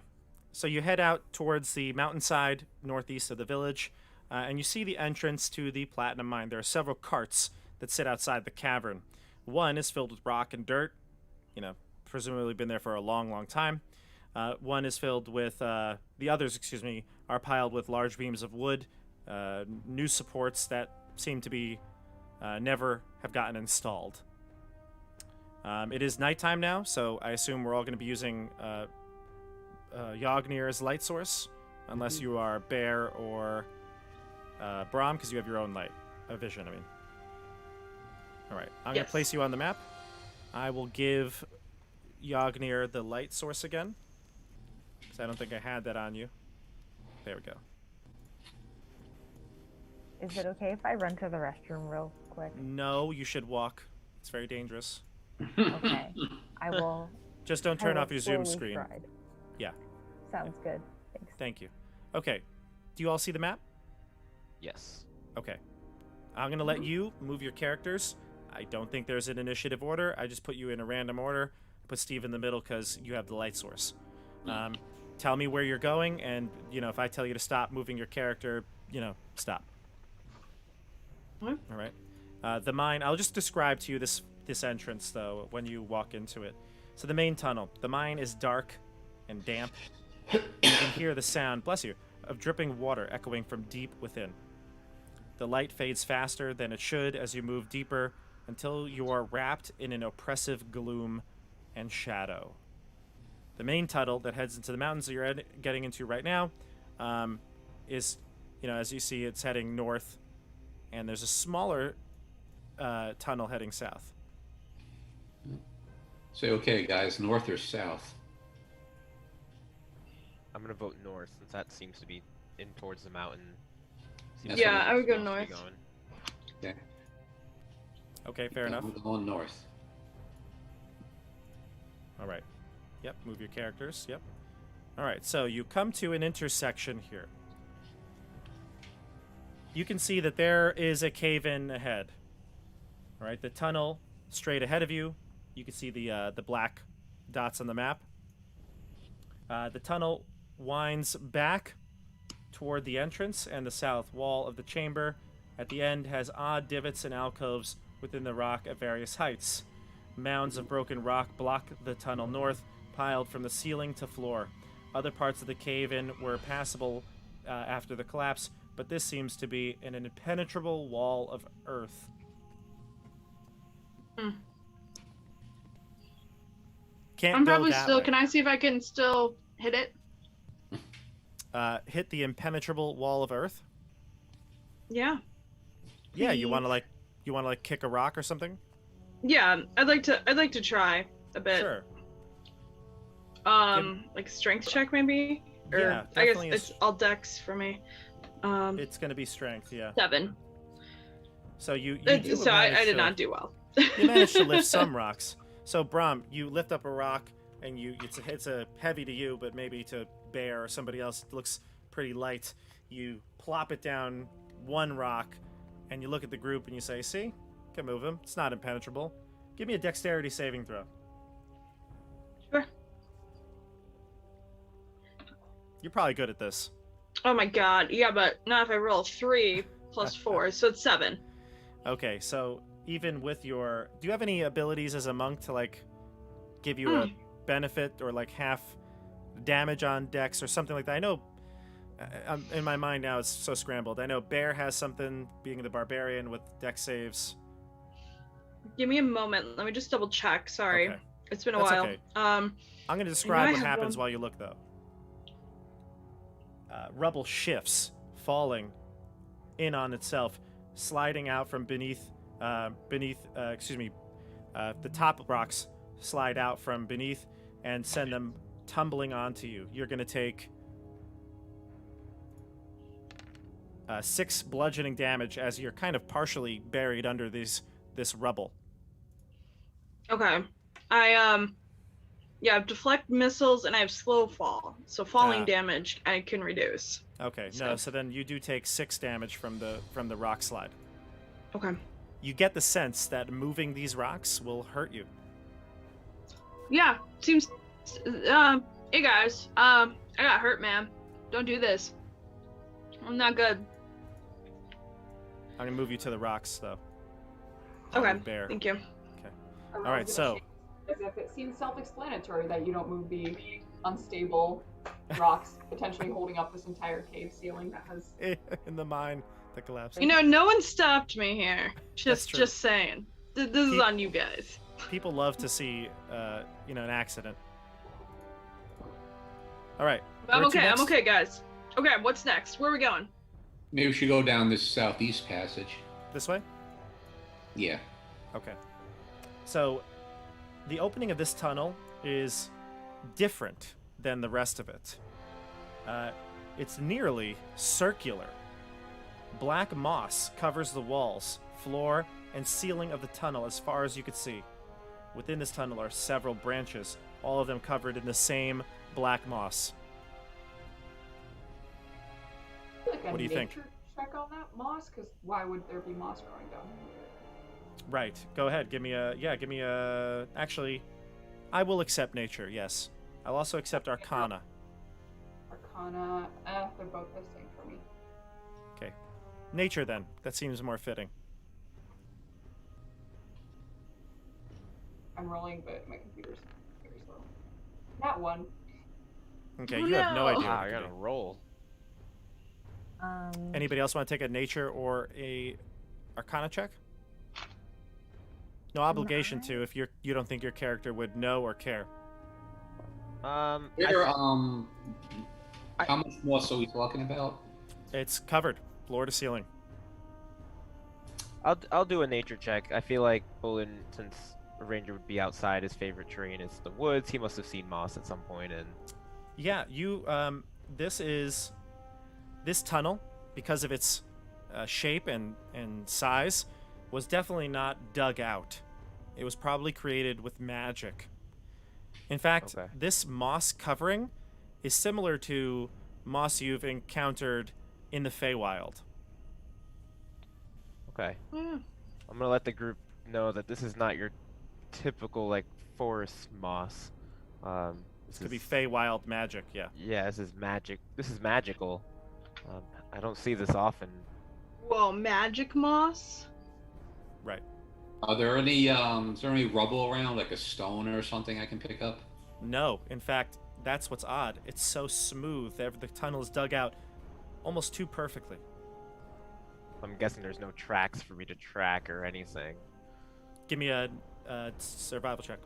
Speaker 1: So you head out towards the mountainside northeast of the village, and you see the entrance to the platinum mine. There are several carts that sit outside the cavern. One is filled with rock and dirt, presumably been there for a long, long time. One is filled with, the others, are piled with large beams of wood, new supports that seem to be never have gotten installed. It is nighttime now, so I assume we're all going to be using Yagnir's light source, unless you are Bear or Brahm, because you have your own vision. All right, I'm going to place you on the map. I will give Yagnir the light source again, because I don't think I had that on you. There we go.
Speaker 3: Is it okay if I run to the restroom real quick?
Speaker 1: No, you should walk. It's very dangerous.
Speaker 3: Okay. I will.
Speaker 1: Just don't turn off your Zoom
Speaker 3: slowly
Speaker 1: screen.
Speaker 3: stride.
Speaker 1: Yeah.
Speaker 3: Sounds good. Thanks.
Speaker 1: Thank you. Okay. Do you all see the map?
Speaker 2: Yes.
Speaker 1: Okay. I'm going to let you move your characters. I don't think there's an initiative order. I just put you in a random order. Put Steve in the middle because you have the light source. Tell me where you're going, and, if I tell you to stop moving your character, stop.
Speaker 6: What?
Speaker 1: All right. The mine, I'll just describe to you this entrance, though, when you walk into it. So the main tunnel. The mine is dark and damp. You can hear the sound, bless you, of dripping water echoing from deep within. The light fades faster than it should as you move deeper until you are wrapped in an oppressive gloom and shadow. The main tunnel that heads into the mountains that you're getting into right now is, as you see, it's heading north, and there's a smaller tunnel heading south.
Speaker 5: Say, okay, guys, north or south?
Speaker 2: I'm gonna vote north since that seems to be in towards the mountain.
Speaker 6: Yeah, I would go north.
Speaker 5: Okay.
Speaker 1: Okay, fair enough.
Speaker 5: We're going north.
Speaker 1: All right. Yep, move your characters. Yep. All right, so you come to an intersection here. You can see that there is a cave-in ahead. All right, the tunnel straight ahead of you. You can see the black dots on the map. The tunnel winds back toward the entrance and the south wall of the chamber. At the end has odd divots and alcoves within the rock at various heights. Mounds of broken rock block the tunnel north, piled from the ceiling to floor. Other parts of the cave-in were passable after the collapse, but this seems to be an impenetrable wall of earth. Can't
Speaker 6: I'm
Speaker 1: go
Speaker 6: probably
Speaker 1: that
Speaker 6: still.
Speaker 1: way.
Speaker 6: Can I see if I can still hit it?
Speaker 1: Hit the impenetrable wall of earth.
Speaker 6: Yeah.
Speaker 1: Yeah, you
Speaker 6: Please.
Speaker 1: want to like kick a rock or something?
Speaker 6: Yeah, I'd like to try a bit.
Speaker 1: Sure.
Speaker 6: Like strength check maybe? Or
Speaker 1: Yeah,
Speaker 6: I guess
Speaker 1: definitely
Speaker 6: it's all dex for me.
Speaker 1: It's going to be strength, yeah.
Speaker 6: 7.
Speaker 1: So you
Speaker 6: So I did not do well.
Speaker 1: You managed to lift some rocks. So Brom, you lift up a rock and it's a heavy to you, but maybe to Bear or somebody else it looks pretty light. You plop it down one rock and you look at the group and you say, "See? Can move him. It's not impenetrable. Give me a dexterity saving throw."
Speaker 6: Sure.
Speaker 1: You're probably good at this.
Speaker 6: Oh my god. Yeah, but not if I roll 3 plus 4, so it's 7.
Speaker 1: Okay, so even with your... Do you have any abilities as a monk to, like, give you a benefit or, like, half damage on dex or something like that? I know... in my mind now, it's so scrambled. I know Bear has something, being the barbarian, with dex saves.
Speaker 6: Give me a moment. Let me just double check. Sorry.
Speaker 1: Okay.
Speaker 6: It's been a
Speaker 1: That's
Speaker 6: while.
Speaker 1: okay. I'm going to describe
Speaker 6: I
Speaker 1: what
Speaker 6: have
Speaker 1: happens
Speaker 6: one.
Speaker 1: while you look, though. Rubble shifts, falling in on itself, sliding out from the top rocks slide out from beneath and send them tumbling onto you. You're going to take 6 bludgeoning damage as you're kind of partially buried under this rubble.
Speaker 6: Okay. I deflect missiles and I have slow fall. So falling damage I can reduce.
Speaker 1: Okay.
Speaker 6: So.
Speaker 1: No, so then you do take 6 damage from the rock slide.
Speaker 6: Okay.
Speaker 1: You get the sense that moving these rocks will hurt you.
Speaker 6: Yeah, seems hey guys, I got hurt, man. Don't do this. I'm not good.
Speaker 1: I'm going to move you to the rocks though.
Speaker 6: Okay.
Speaker 1: Bear.
Speaker 6: Thank you.
Speaker 1: All right, so
Speaker 4: as if it seems self-explanatory that you don't move the unstable rocks potentially holding up this entire cave ceiling that has
Speaker 1: in the mine that collapsed.
Speaker 6: You know, no one stopped me here.
Speaker 1: That's true.
Speaker 6: Just saying. This is on you guys.
Speaker 1: People love to see, an accident. All right.
Speaker 6: I'm
Speaker 1: where to
Speaker 6: okay. I'm
Speaker 1: next?
Speaker 6: okay, guys. Okay, what's next? Where are we going?
Speaker 5: Maybe we should go down this southeast passage.
Speaker 1: This way?
Speaker 5: Yeah.
Speaker 1: Okay. So, the opening of this tunnel is different than the rest of it. It's nearly circular. Black moss covers the walls, floor, and ceiling of the tunnel as far as you could see. Within this tunnel are several branches, all of them covered in the same black moss. What do you think?
Speaker 4: Check on that moss, because why would there be moss growing down here?
Speaker 1: Right. Go ahead. Give me a... Actually, I will accept nature, yes. I'll also accept arcana.
Speaker 4: Arcana, they're both the same for me.
Speaker 1: Okay. Nature, then. That seems more fitting.
Speaker 4: I'm rolling, but my computer's very slow. That one.
Speaker 1: Okay, you have no idea.
Speaker 2: Wow,
Speaker 1: what
Speaker 2: I
Speaker 1: to
Speaker 2: gotta
Speaker 1: do.
Speaker 2: roll.
Speaker 1: Anybody else want to take a nature or a arcana check? No obligation to if you don't think your character would know or care.
Speaker 5: How much moss are we talking about?
Speaker 1: It's covered, floor to ceiling.
Speaker 2: I'll do a nature check. I feel like Bolin, since a ranger would be outside, his favorite terrain is the woods. He must have seen moss at some point, and
Speaker 1: Yeah, you. This tunnel, because of its shape and size, was definitely not dug out. It was probably created with magic. In fact,
Speaker 2: Okay.
Speaker 1: this moss covering is similar to moss you've encountered in the Feywild.
Speaker 2: okay. I'm gonna let the group know that this is not your typical like forest moss. This
Speaker 1: Could be
Speaker 2: is
Speaker 1: Feywild magic, yeah.
Speaker 2: yeah, this is magic. This is magical. I don't see this often.
Speaker 6: Whoa, magic moss?
Speaker 1: Right.
Speaker 5: Are there any is there any rubble around, like a stone or something I can pick up?
Speaker 1: No, in fact, that's what's odd. It's so smooth. The tunnel is dug out almost too perfectly.
Speaker 2: I'm guessing there's no tracks for me to track or anything.
Speaker 1: Give me a survival check.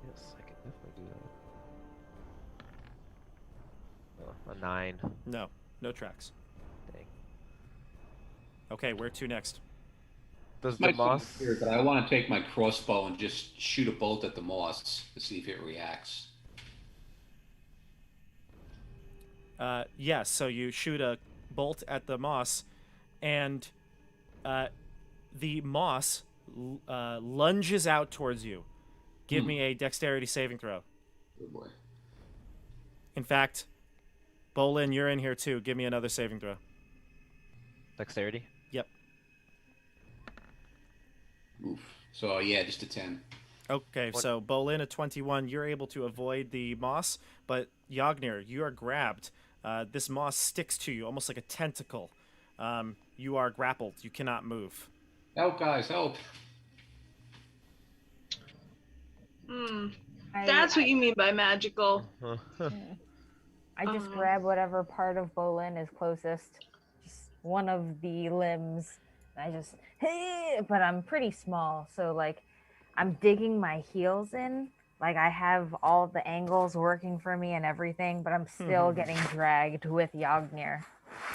Speaker 2: Yes, I can definitely do that. A 9.
Speaker 1: No tracks.
Speaker 2: Dang.
Speaker 1: Okay, where to next?
Speaker 2: Does the
Speaker 5: Might seem
Speaker 2: moss?
Speaker 5: weird, but I want to take my crossbow and just shoot a bolt at the moss to see if it reacts.
Speaker 1: Yes, so you shoot a bolt at the moss, and the moss lunges out towards you. Give me a dexterity saving throw.
Speaker 5: Oh boy.
Speaker 1: In fact, Bolin, you're in here too. Give me another saving throw.
Speaker 2: Dexterity?
Speaker 1: Yep.
Speaker 5: Oof. So yeah, just a 10.
Speaker 1: Okay, so Bolin, a 21, you're able to avoid the moss, but Yagnir, you are grabbed. This moss sticks to you almost like a tentacle. You are grappled. You cannot move.
Speaker 5: Help, guys, help!
Speaker 6: That's what you mean by magical.
Speaker 3: I just grab whatever part of Bolin is closest, just one of the limbs. And I just, hey, but I'm pretty small, so like I'm digging my heels in. Like I have all the angles working for me and everything, but I'm still getting dragged with Yagnir.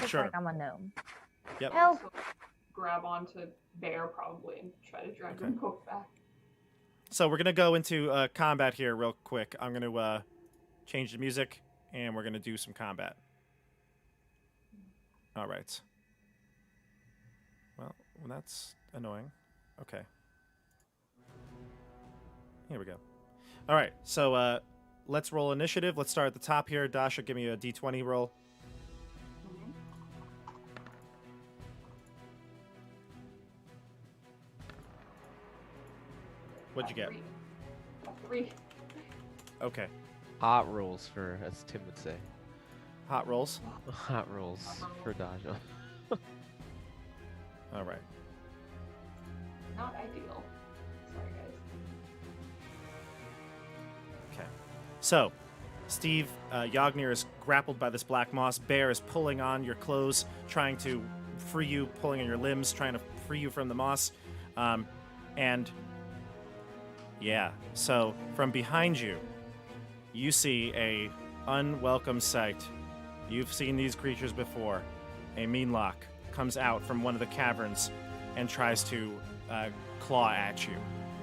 Speaker 3: Just
Speaker 1: Sure.
Speaker 3: like I'm a gnome.
Speaker 1: Yep.
Speaker 3: Help!
Speaker 4: Also grab onto Bear probably and try to drag them both back.
Speaker 1: So we're going to go into combat here real quick. I'm going to change the music, and we're going to do some combat. All right. Well, that's annoying. Okay. Here we go. All right, so let's roll initiative. Let's start at the top here. Dasha, give me a d20 roll. What'd you get?
Speaker 4: A 3.
Speaker 1: Okay.
Speaker 2: Hot rolls for, as Tim would say.
Speaker 1: Hot rolls.
Speaker 2: Hot rolls for Daja.
Speaker 1: All right.
Speaker 4: Not ideal. Sorry, guys.
Speaker 1: Okay. So, Steve, Yagnir is grappled by this black moss. Bear is pulling on your clothes, trying to free you, pulling on your limbs, trying to free you from the moss. And yeah, so from behind you, you see a unwelcome sight. You've seen these creatures before. A meanlock comes out from one of the caverns and tries to claw at you.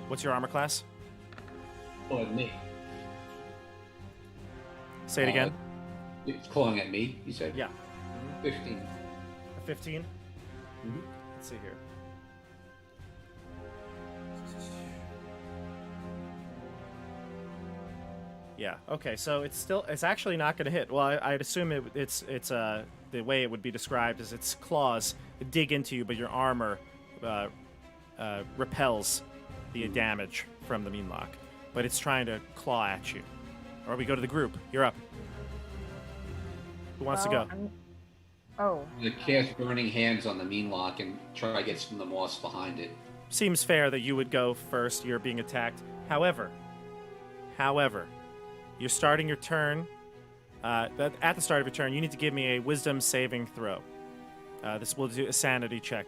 Speaker 1: What's your armor class?
Speaker 5: Oh, at me.
Speaker 1: Say it again.
Speaker 5: It's calling at me, you said?
Speaker 1: Yeah.
Speaker 5: 15.
Speaker 1: A 15?
Speaker 5: Mhm.
Speaker 1: Let's see here. Yeah. Okay. So it's actually not going to hit. Well, I'd assume it's the way it would be described is its claws dig into you, but your armor repels the damage from the meanlock. But it's trying to claw at you. Or we go to the group. You're up. Who wants to go?
Speaker 3: Oh.
Speaker 5: I'm going to cast Burning Hands on the meanlock and try to get some of the moss behind it.
Speaker 1: Seems fair that you would go first. You're being attacked. However, you're starting your turn. At the start of your turn, you need to give me a wisdom saving throw. This will do a sanity check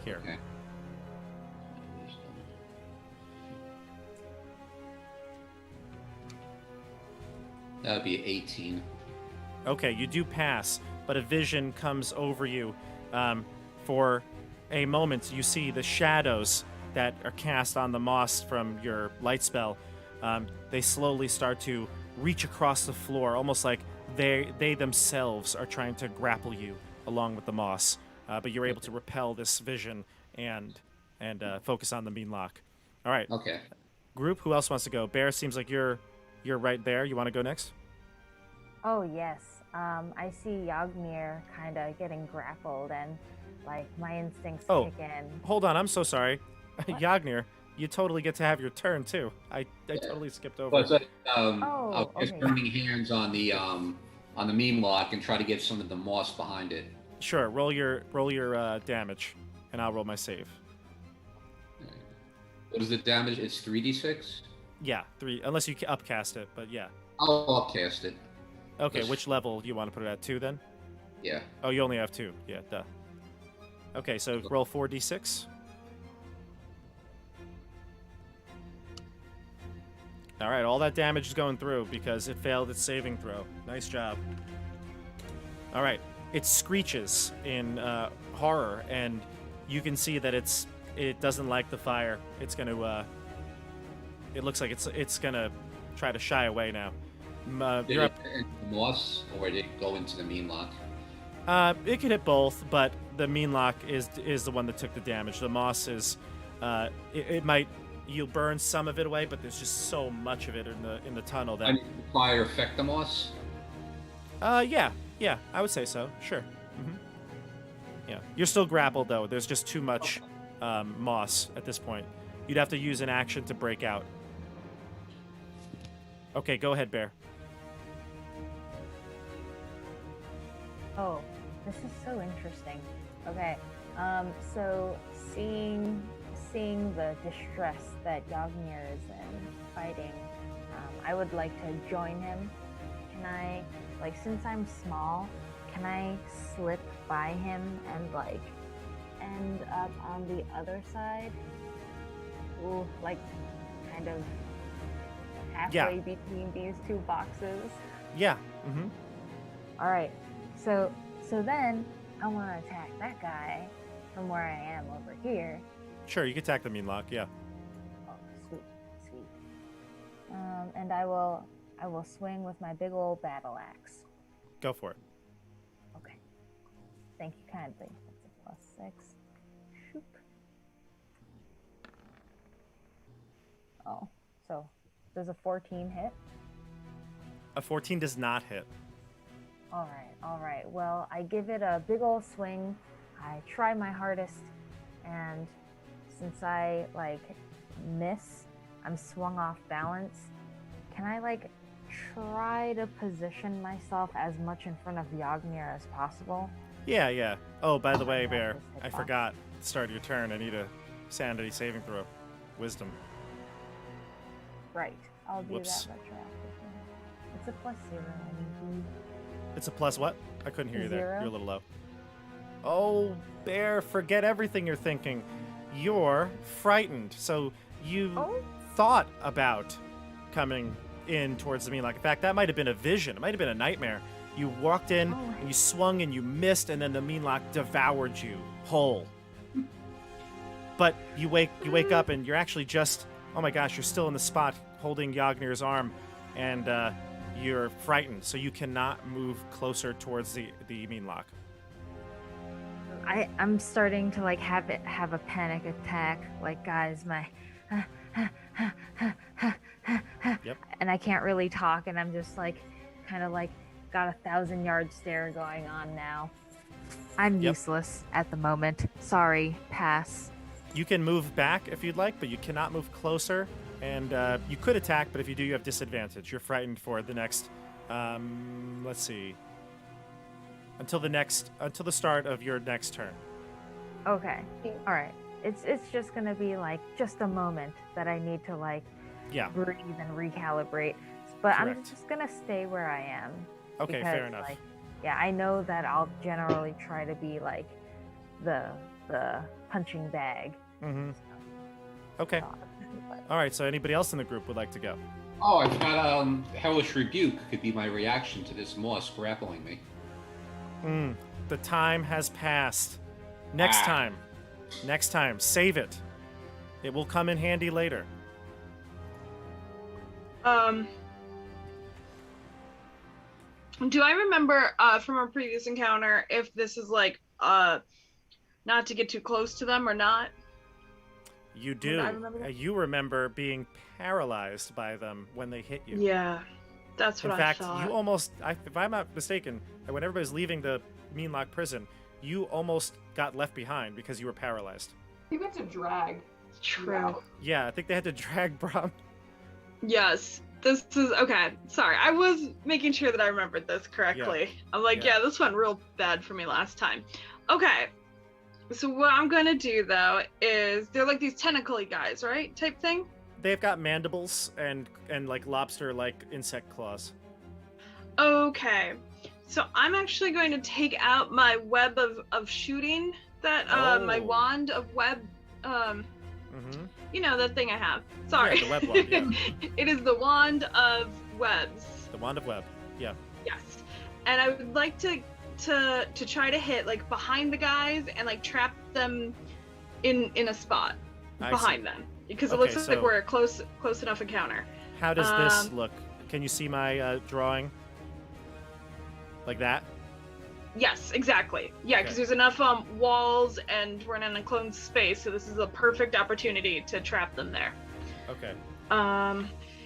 Speaker 1: here.
Speaker 5: Okay. That would be 18.
Speaker 1: Okay, you do pass, but a vision comes over you. For a moment, you see the shadows that are cast on the moss from your light spell. They slowly start to reach across the floor, almost like they themselves are trying to grapple you along with the moss. But you're able to repel this vision and focus on the meanlock. All right.
Speaker 5: Okay.
Speaker 1: Group, who else wants to go? Bear, seems like you're right there. You want to go next?
Speaker 3: Oh, yes. I see Yagnir kind of getting grappled, and like my instincts kick in.
Speaker 1: Hold on. I'm so sorry. Yagnir, you totally get to have your turn, too. I totally skipped over.
Speaker 5: But I'll cast
Speaker 3: okay.
Speaker 5: Burning Hands on the meanlock and try to get some of the moss behind it.
Speaker 1: Sure. Roll your damage, and I'll roll my save.
Speaker 5: What is the damage? It's 3d6?
Speaker 1: Yeah, 3, unless you upcast it, but yeah.
Speaker 5: I'll upcast it.
Speaker 1: Okay,
Speaker 5: Yes.
Speaker 1: which level do you want to put it at? 2 then?
Speaker 5: Yeah.
Speaker 1: Oh, you only have 2. Yeah, duh. Okay, so roll 4d6. All right, all that damage is going through because it failed its saving throw. Nice job. All right, it screeches in horror, and you can see that it doesn't like the fire. It's gonna. It looks like it's gonna try to shy away now.
Speaker 5: Did
Speaker 1: You're
Speaker 5: it hit into the moss, or did it go into the mean lock?
Speaker 1: It could hit both, but the mean lock is the one that took the damage. The moss is, it might you'll burn some of it away, but there's just so much of it in the tunnel that.
Speaker 5: And did the fire affect the moss?
Speaker 1: Yeah, I would say so. Sure. hmm Yeah, you're still grappled though. There's just too much moss at this point. You'd have to use an action to break out. Okay, go ahead, Bear.
Speaker 3: Oh, this is so interesting. Okay, so seeing the distress that Yagnir is in fighting, I would like to join him. Can I, like, since I'm small, can I slip by him and like end up on the other side? Ooh, like kind of halfway between these two boxes.
Speaker 1: Yeah. Mm-hmm.
Speaker 3: All right. So then I want to attack that guy from where I am over here.
Speaker 1: Sure, you can attack the mean lock. Yeah.
Speaker 3: Oh, sweet. And I will swing with my big old battle axe.
Speaker 1: Go for it.
Speaker 3: Okay. Thank you kindly. That's a +6. Shoop. Oh, so does a 14 hit?
Speaker 1: A 14 does not hit.
Speaker 3: All right. Well, I give it a big old swing. I try my hardest, and since I like miss, I'm swung off balance. Can I like try to position myself as much in front of Yagnir as possible?
Speaker 1: Yeah. Oh, by the way,
Speaker 3: Not
Speaker 1: Bear,
Speaker 3: this
Speaker 1: I
Speaker 3: hitbox.
Speaker 1: forgot. At the start of your turn, I need a sanity saving throw. Wisdom.
Speaker 3: Right. I'll do
Speaker 1: Whoops.
Speaker 3: that retroactively. It's a +0. indeed.
Speaker 1: It's a plus what? I couldn't hear you there.
Speaker 3: 0.
Speaker 1: You're a little low. Oh, Bear, forget everything you're thinking. You're frightened. So you
Speaker 3: Oh.
Speaker 1: thought about coming in towards the mean lock. In fact, that might have been a vision. It might have been a nightmare. You walked in
Speaker 3: Oh.
Speaker 1: and you swung and you missed, and then the mean lock devoured you whole. But you wake up and you're actually just, oh my gosh, you're still in the spot holding Yagnir's arm, and you're frightened, so you cannot move closer towards the mean lock.
Speaker 3: I'm starting to like have a panic attack. Like, guys, my
Speaker 1: Yep.
Speaker 3: and I can't really talk, and I'm just like kind of like got 1,000-yard stare going on now. I'm
Speaker 1: Yep.
Speaker 3: useless at the moment. Sorry, pass.
Speaker 1: You can move back if you'd like, but you cannot move closer. And you could attack, but if you do, you have disadvantage. You're frightened for the next, let's see, until the start of your next turn.
Speaker 3: Okay. All right. It's just gonna be like just a moment that I need to like
Speaker 1: Yeah.
Speaker 3: breathe and recalibrate. But I'm
Speaker 1: Correct.
Speaker 3: just gonna stay where I am.
Speaker 1: Okay,
Speaker 3: because,
Speaker 1: fair enough.
Speaker 3: Like, yeah, I know that I'll generally try to be like the punching bag.
Speaker 1: Mm-hmm. Okay.
Speaker 3: But
Speaker 1: All right. So anybody else in the group would like to go?
Speaker 5: Oh, I've got Hellish Rebuke could be my reaction to this moss grappling me.
Speaker 1: The time has passed. Next time, save it. It will come in handy later.
Speaker 6: Do I remember from our previous encounter if this is like not to get too close to them or not?
Speaker 1: You do.
Speaker 6: I remember that.
Speaker 1: You remember being paralyzed by them when they hit you.
Speaker 6: Yeah, that's what
Speaker 1: In fact,
Speaker 6: I thought.
Speaker 1: you almost, if I'm not mistaken, when everybody's leaving the Meanlock prison, you almost got left behind because you were paralyzed.
Speaker 4: He went to drag.
Speaker 6: True.
Speaker 4: Wow.
Speaker 1: Yeah, I think they had to drag Brom.
Speaker 6: Yes. This is okay. Sorry, I was making sure that I remembered this correctly. I'm like,
Speaker 1: Yeah.
Speaker 6: yeah, this went real bad for me last time. Okay. So what I'm gonna do though is they're like these tentacly guys, right? Type thing.
Speaker 1: They've got mandibles and like lobster-like insect claws.
Speaker 6: Okay. So I'm actually going to take out my web of shooting that my
Speaker 1: Oh.
Speaker 6: wand of web
Speaker 1: Mm-hmm.
Speaker 6: You know, that thing I have. Sorry.
Speaker 1: Yeah, the web wand, yeah.
Speaker 6: It is the Wand of Webs.
Speaker 1: The wand of web. Yeah.
Speaker 6: Yes. And I would like to try to hit like behind the guys and like trap them in a spot
Speaker 1: I
Speaker 6: behind
Speaker 1: see.
Speaker 6: them, because it
Speaker 1: Okay,
Speaker 6: looks like
Speaker 1: so-
Speaker 6: we're a close enough encounter.
Speaker 1: How does this look? Can you see my drawing? Like that?
Speaker 6: Yes, exactly. Yeah, because
Speaker 1: Okay.
Speaker 6: there's enough walls and we're in an enclosed space, so this is a perfect opportunity to trap them there.
Speaker 1: Okay.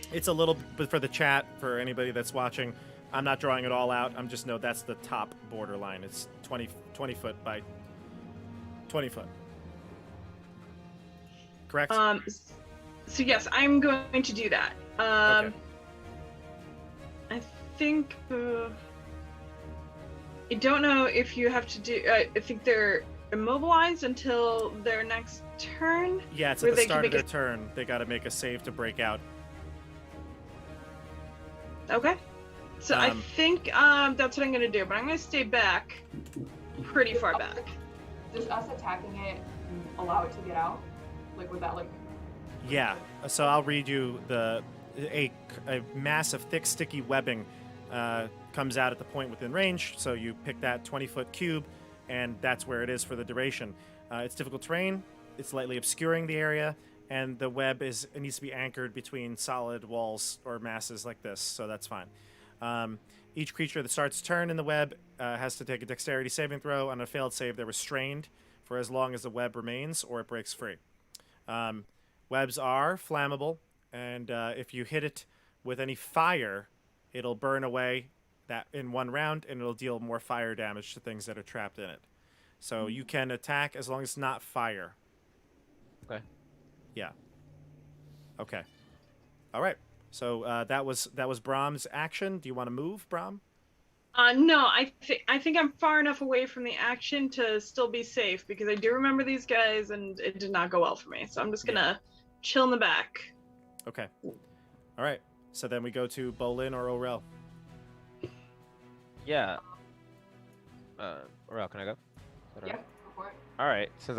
Speaker 6: It's
Speaker 1: It's a little bit for the chat, for anybody that's watching. I'm not drawing it all out. I'm just know that's the top borderline. It's 20 foot by 20 foot. Correct?
Speaker 6: So yes, I'm going to do that.
Speaker 1: Okay.
Speaker 6: I think I don't know if you have to do. I think they're immobilized until their next turn.
Speaker 1: Yeah, it's
Speaker 6: where
Speaker 1: at the
Speaker 6: they can
Speaker 1: start of
Speaker 6: make
Speaker 1: their
Speaker 6: a-
Speaker 1: turn. They got to make a save to break out.
Speaker 6: Okay. So I
Speaker 1: Um,
Speaker 6: think that's what I'm gonna do, but I'm gonna stay back, pretty far back.
Speaker 4: Does us attacking it allow it to get out? Like, would that, like...
Speaker 1: Yeah. So I'll read you a massive, thick, sticky webbing comes out at the point within range. So you pick that 20-foot cube, and that's where it is for the duration. It's difficult terrain. It's lightly obscuring the area, and the web it needs to be anchored between solid walls or masses like this. So that's fine. Each creature that starts turn in the web has to take a dexterity saving throw. On a failed save, they're restrained for as long as the web remains or it breaks free. Webs are flammable, and if you hit it with any fire, it'll burn away that in one round, and it'll deal more fire damage to things that are trapped in it. So you can attack as long as it's not fire.
Speaker 2: Okay.
Speaker 1: Yeah. Okay. All right. So that was Brahm's action. Do you want to move, Brahm?
Speaker 6: No, I think I'm far enough away from the action to still be safe, because I do remember these guys and it did not go well for me. So I'm just gonna chill in the back.
Speaker 1: Okay. All right. So then we go to Bolin or Orel.
Speaker 2: Yeah. Aurel, can I go? Is that
Speaker 4: Yeah,
Speaker 2: alright?
Speaker 4: go for it.
Speaker 2: All right, since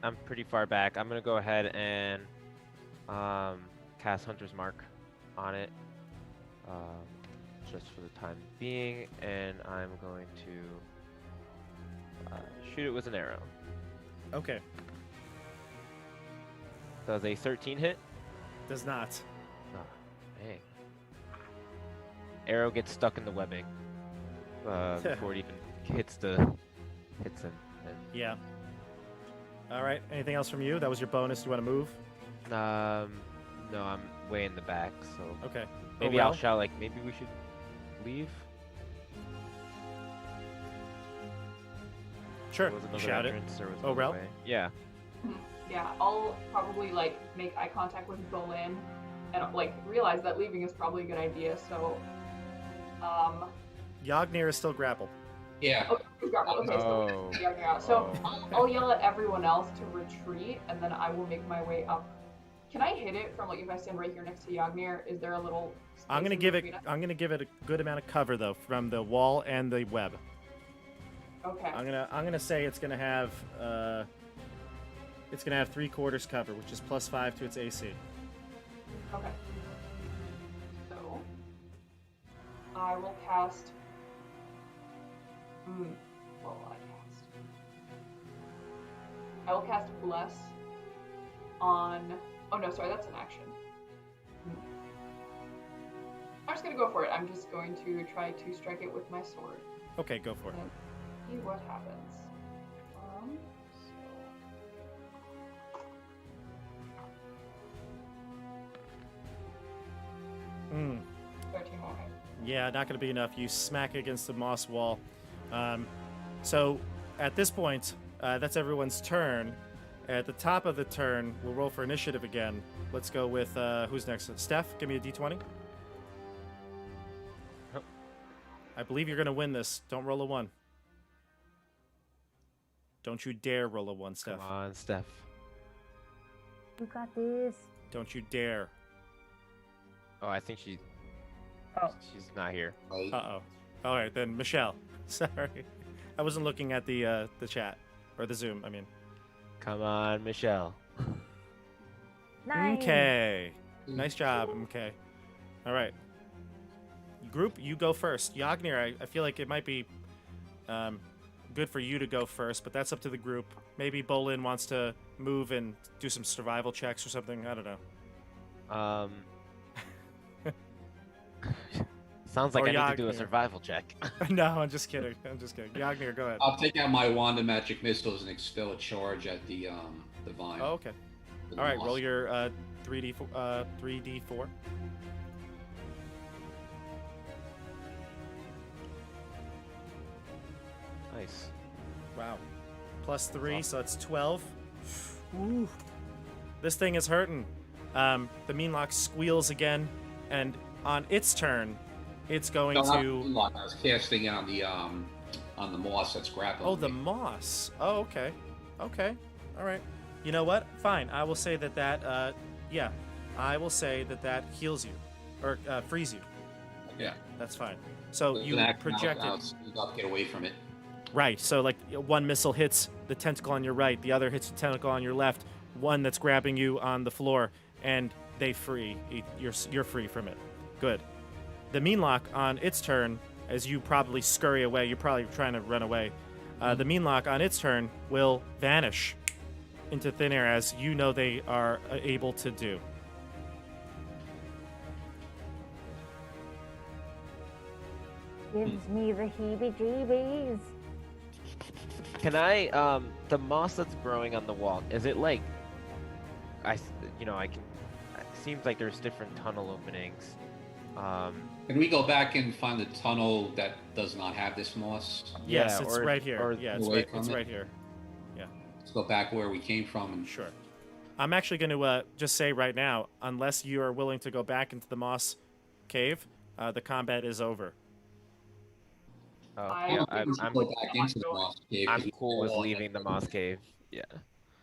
Speaker 2: I'm pretty far back, I'm gonna go ahead and cast Hunter's Mark on it, just for the time being, and I'm going to shoot it with an arrow.
Speaker 1: Okay.
Speaker 2: Does a 13 hit?
Speaker 1: Does not.
Speaker 2: Oh, dang. Arrow gets stuck in the webbing before it even hits him. And,
Speaker 1: Yeah. All right. Anything else from you? That was your bonus. Do you want to move?
Speaker 2: no, I'm way in the back, so
Speaker 1: Okay.
Speaker 2: maybe I'll
Speaker 1: Orel?
Speaker 2: shout like maybe we should leave.
Speaker 1: Sure.
Speaker 2: Was another
Speaker 1: Shout it.
Speaker 2: entrance, or was
Speaker 1: Oh,
Speaker 2: another
Speaker 1: Rel?
Speaker 2: way? Yeah.
Speaker 4: Yeah, I'll probably, like, make eye contact with Bolin and, like, realize that leaving is probably a good idea, so...
Speaker 1: Yagnir is still grappled.
Speaker 5: Yeah.
Speaker 4: Okay,
Speaker 2: Oh.
Speaker 4: so I'll yell at everyone else to retreat, and then I will make my way up. Can I hit it from, like, if I stand right here next to Yagnir? Is there a little space
Speaker 1: I'm gonna
Speaker 4: in
Speaker 1: give it.
Speaker 4: between us?
Speaker 1: I'm gonna give it a good amount of cover though from the wall and the web.
Speaker 4: Okay.
Speaker 1: I'm gonna say it's gonna have 3/4 cover, which is +5 to its AC.
Speaker 4: Okay. So I will cast. What will I cast? I will cast Bless on. Oh no, sorry, that's an action. I'm just gonna go for it. I'm just going to try to strike it with my sword.
Speaker 1: Okay, go for it.
Speaker 4: And see what happens.
Speaker 1: Hmm.
Speaker 4: 13 more.
Speaker 1: Yeah, not going to be enough. You smack against the moss wall. So at this point, that's everyone's turn. At the top of the turn, we'll roll for initiative again. Let's go with who's next? Steph, give me a d20.
Speaker 2: Oh.
Speaker 1: I believe you're going to win this. Don't roll a 1. Don't you dare roll a 1, Steph.
Speaker 2: Come on, Steph.
Speaker 3: You got this.
Speaker 1: Don't you dare.
Speaker 2: Oh, I think she's not here.
Speaker 5: Right.
Speaker 1: Uh-oh. All right, then Michelle. Sorry. I wasn't looking at the chat. Or the Zoom, I mean.
Speaker 2: Come on, Michelle.
Speaker 3: Nice.
Speaker 1: Okay. Nice job. Okay. All right. Group, you go first. Yagnir, I feel like it might be good for you to go first, but that's up to the group. Maybe Bolin wants to move and do some survival checks or something. I don't know.
Speaker 2: Sounds like
Speaker 1: Or
Speaker 2: I need to do a
Speaker 1: Yagnir.
Speaker 2: survival check.
Speaker 1: No, I'm just kidding. Yagnir, go ahead.
Speaker 5: I'll take out my wand of magic missiles and expel a charge at the vine.
Speaker 1: Oh, okay.
Speaker 5: The
Speaker 1: All right,
Speaker 5: moss.
Speaker 1: roll your 3d4.
Speaker 2: Nice.
Speaker 1: Wow. +3, so that's 12. Ooh. This thing is hurting. The Meanlock squeals again, and on its turn, it's going
Speaker 5: No, not
Speaker 1: to...
Speaker 5: Moonlock. I was casting on the moss that's grappling.
Speaker 1: Oh, the
Speaker 5: me.
Speaker 1: moss. Oh, okay. Okay. All right. You know what? Fine. I will say that yeah. I will say that heals you. Or frees you.
Speaker 5: Yeah.
Speaker 1: That's fine. So
Speaker 5: With
Speaker 1: you
Speaker 5: an act
Speaker 1: project
Speaker 5: now,
Speaker 1: it.
Speaker 5: it's about to get away from it.
Speaker 1: Right. So like one missile hits the tentacle on your right, the other hits the tentacle on your left, one that's grabbing you on the floor, and they free. You're free from it. Good. The Meanlock on its turn, as you probably scurry away, you're probably trying to run away. The Meanlock on its turn will vanish into thin air, as you know they are able to do.
Speaker 3: Gives me the heebie-jeebies.
Speaker 2: Can I, the moss that's growing on the wall, is it like, I can, it seems like there's different tunnel openings.
Speaker 5: Can we go back and find the tunnel that does not have this moss?
Speaker 1: Yes,
Speaker 2: Yeah,
Speaker 1: it's
Speaker 2: or-
Speaker 1: right here.
Speaker 2: or
Speaker 1: Yeah, it's
Speaker 5: away
Speaker 1: right,
Speaker 5: from
Speaker 1: it's
Speaker 5: it?
Speaker 1: right here.
Speaker 5: Let's go back where we came from. And
Speaker 1: Sure. I'm actually going to just say right now, unless you are willing to go back into the moss cave, the combat is over.
Speaker 2: Oh,
Speaker 4: I
Speaker 2: yeah,
Speaker 4: don't
Speaker 5: think we should go back into the moss cave. 'cause
Speaker 2: I'm
Speaker 5: we
Speaker 2: cool with
Speaker 5: all
Speaker 2: leaving the
Speaker 5: have-
Speaker 2: moss cave. Yeah.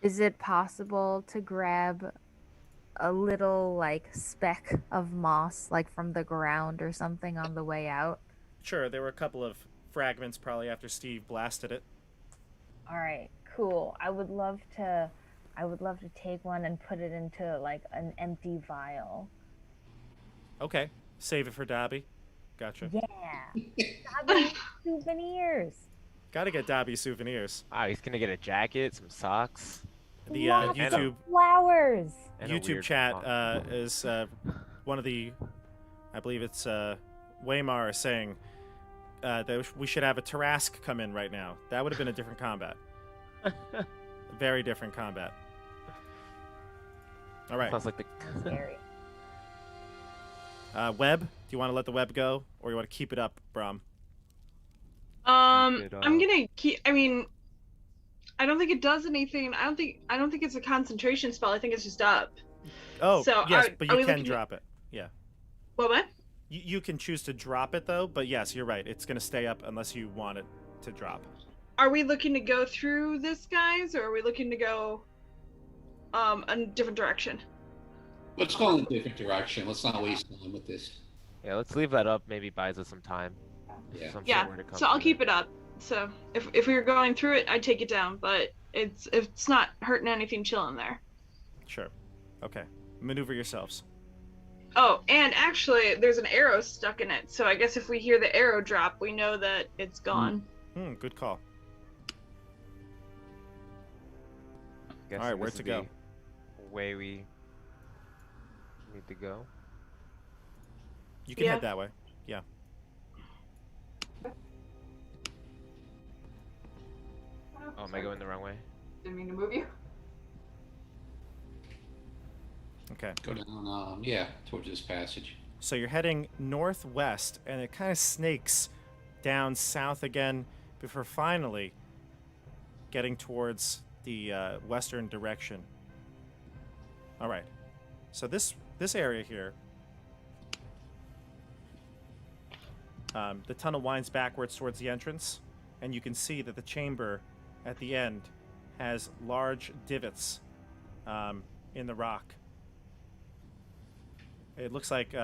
Speaker 3: Is it possible to grab a little like speck of moss like from the ground or something on the way out?
Speaker 1: Sure, there were a couple of fragments probably after Steve blasted it.
Speaker 3: All right, cool. I would love to take one and put it into like an empty vial.
Speaker 1: Okay, save it for Dobby. Gotcha.
Speaker 3: Yeah. Dobby souvenirs.
Speaker 1: Gotta get Dobby souvenirs.
Speaker 2: Wow, he's gonna get a jacket, some socks.
Speaker 1: The
Speaker 3: Lots of
Speaker 1: YouTube
Speaker 3: flowers.
Speaker 2: And a
Speaker 1: YouTube
Speaker 2: weird
Speaker 1: chat
Speaker 2: font.
Speaker 1: is one of the, I believe it's Waymar saying that we should have a Tarask come in right now. That would have been a different combat. Very different combat. All right.
Speaker 2: Sounds like the.
Speaker 3: Scary.
Speaker 1: Web, do you want to let the web go, or you want to keep it up, Brom?
Speaker 2: Keep it
Speaker 6: I'm
Speaker 2: up.
Speaker 6: gonna keep. I mean, I don't think it does anything. I don't think it's a concentration spell. I think it's just up.
Speaker 1: Oh,
Speaker 6: So,
Speaker 1: yes,
Speaker 6: are-
Speaker 1: but
Speaker 6: are
Speaker 1: you
Speaker 6: we
Speaker 1: can
Speaker 6: looking at-
Speaker 1: drop it. Yeah.
Speaker 6: What?
Speaker 1: You can choose to drop it, though, but yes, you're right. It's going to stay up unless you want it to drop.
Speaker 6: Are we looking to go through this, guys, or are we looking to go a different direction?
Speaker 5: Let's go in a different direction. Let's not waste time with this.
Speaker 2: Yeah, let's leave that up. Maybe buys us some time.
Speaker 5: Yeah.
Speaker 6: Yeah. So I'll keep it up. So if we were going through it, I'd take it down, but it's not hurting anything chilling there.
Speaker 1: Sure. Okay. Maneuver yourselves.
Speaker 6: Oh, and actually, there's an arrow stuck in it. So I guess if we hear the arrow drop, we know that it's gone.
Speaker 1: Good call.
Speaker 2: Guessing
Speaker 1: All right, where
Speaker 2: this
Speaker 1: to
Speaker 2: is
Speaker 1: go?
Speaker 2: the way we need to go.
Speaker 1: You can
Speaker 6: Yeah.
Speaker 1: head that way. Yeah.
Speaker 2: Oh, am I going the wrong way?
Speaker 4: Didn't mean to move you.
Speaker 1: Okay.
Speaker 5: Go down, towards this passage.
Speaker 1: So you're heading northwest, and it kind of snakes down south again before finally getting towards the western direction. All right. So this area here, the tunnel winds backwards towards the entrance, and you can see that the chamber at the end has large divots in the rock. It looks like,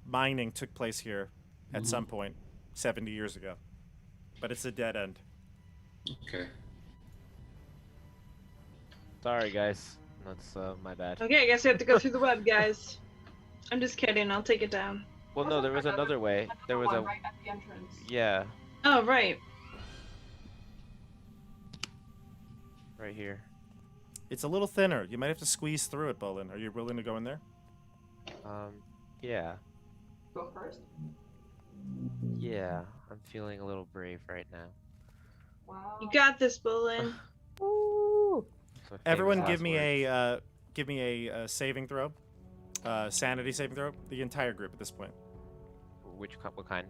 Speaker 1: mining took place here at some point 70 years ago. But it's a dead end.
Speaker 5: Okay.
Speaker 2: Sorry, guys. That's my bad.
Speaker 6: Okay, I guess we have to go through the web, guys. I'm just kidding. I'll take it down.
Speaker 2: Well, no, there was another way. There was
Speaker 4: one
Speaker 2: a
Speaker 4: right at the entrance.
Speaker 2: yeah,
Speaker 6: Oh, right.
Speaker 2: right here.
Speaker 1: It's a little thinner. You might have to squeeze through it, Bolin. Are you willing to go in there?
Speaker 2: Yeah,
Speaker 4: Go first.
Speaker 2: yeah. I'm feeling a little brave right now.
Speaker 4: Wow.
Speaker 6: You got this, Bolin.
Speaker 3: Ooh.
Speaker 2: So
Speaker 1: Everyone,
Speaker 2: famous
Speaker 1: give me
Speaker 2: last
Speaker 1: a saving throw, sanity saving throw. The entire group at this point.
Speaker 2: words. What kind?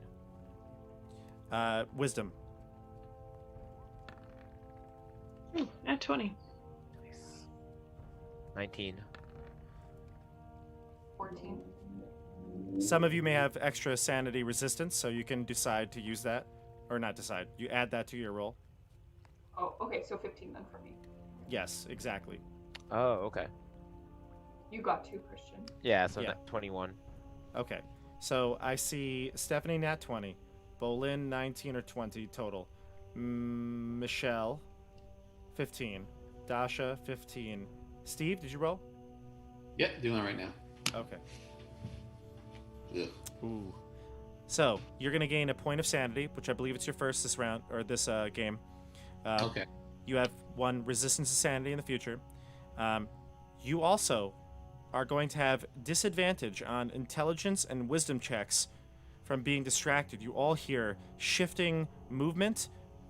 Speaker 1: Wisdom.
Speaker 6: Ooh, at 20.
Speaker 2: Nice. 19.
Speaker 4: 14.
Speaker 1: Some of you may have extra sanity resistance, so you can decide to use that, or not decide. You add that to your roll.
Speaker 4: Oh, okay, so 15 then for me.
Speaker 1: Yes, exactly.
Speaker 2: Oh, okay.
Speaker 4: You got 2, Christian.
Speaker 2: Yeah, so
Speaker 1: Yeah.
Speaker 2: 21.
Speaker 1: Okay, so I see Stephanie nat 20, Bolin 19 or 20 total, Michelle 15, Dasha 15. Steve, did you roll?
Speaker 5: Yep, doing it right now.
Speaker 1: Okay.
Speaker 5: Ugh.
Speaker 1: Ooh. So you're gonna gain a point of sanity, which I believe it's your first this round or this game.
Speaker 5: Okay.
Speaker 1: You have 1 resistance to sanity in the future. You also are going to have disadvantage on intelligence and wisdom checks from being distracted. You all hear shifting movement,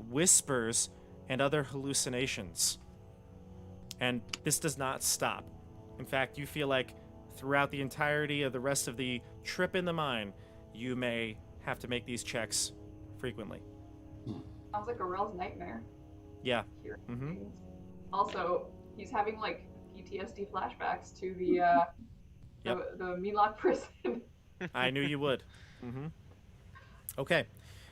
Speaker 1: whispers, and other hallucinations. And this does not stop. In fact, you feel like throughout the entirety of the rest of the trip in the mine, you may have to make these checks frequently.
Speaker 4: Sounds like a real nightmare.
Speaker 1: Yeah.
Speaker 4: Hearing
Speaker 1: Mhm.
Speaker 4: things. Also, he's having like PTSD flashbacks to the
Speaker 1: Yep.
Speaker 4: the Milok prison.
Speaker 1: I knew you would. Okay,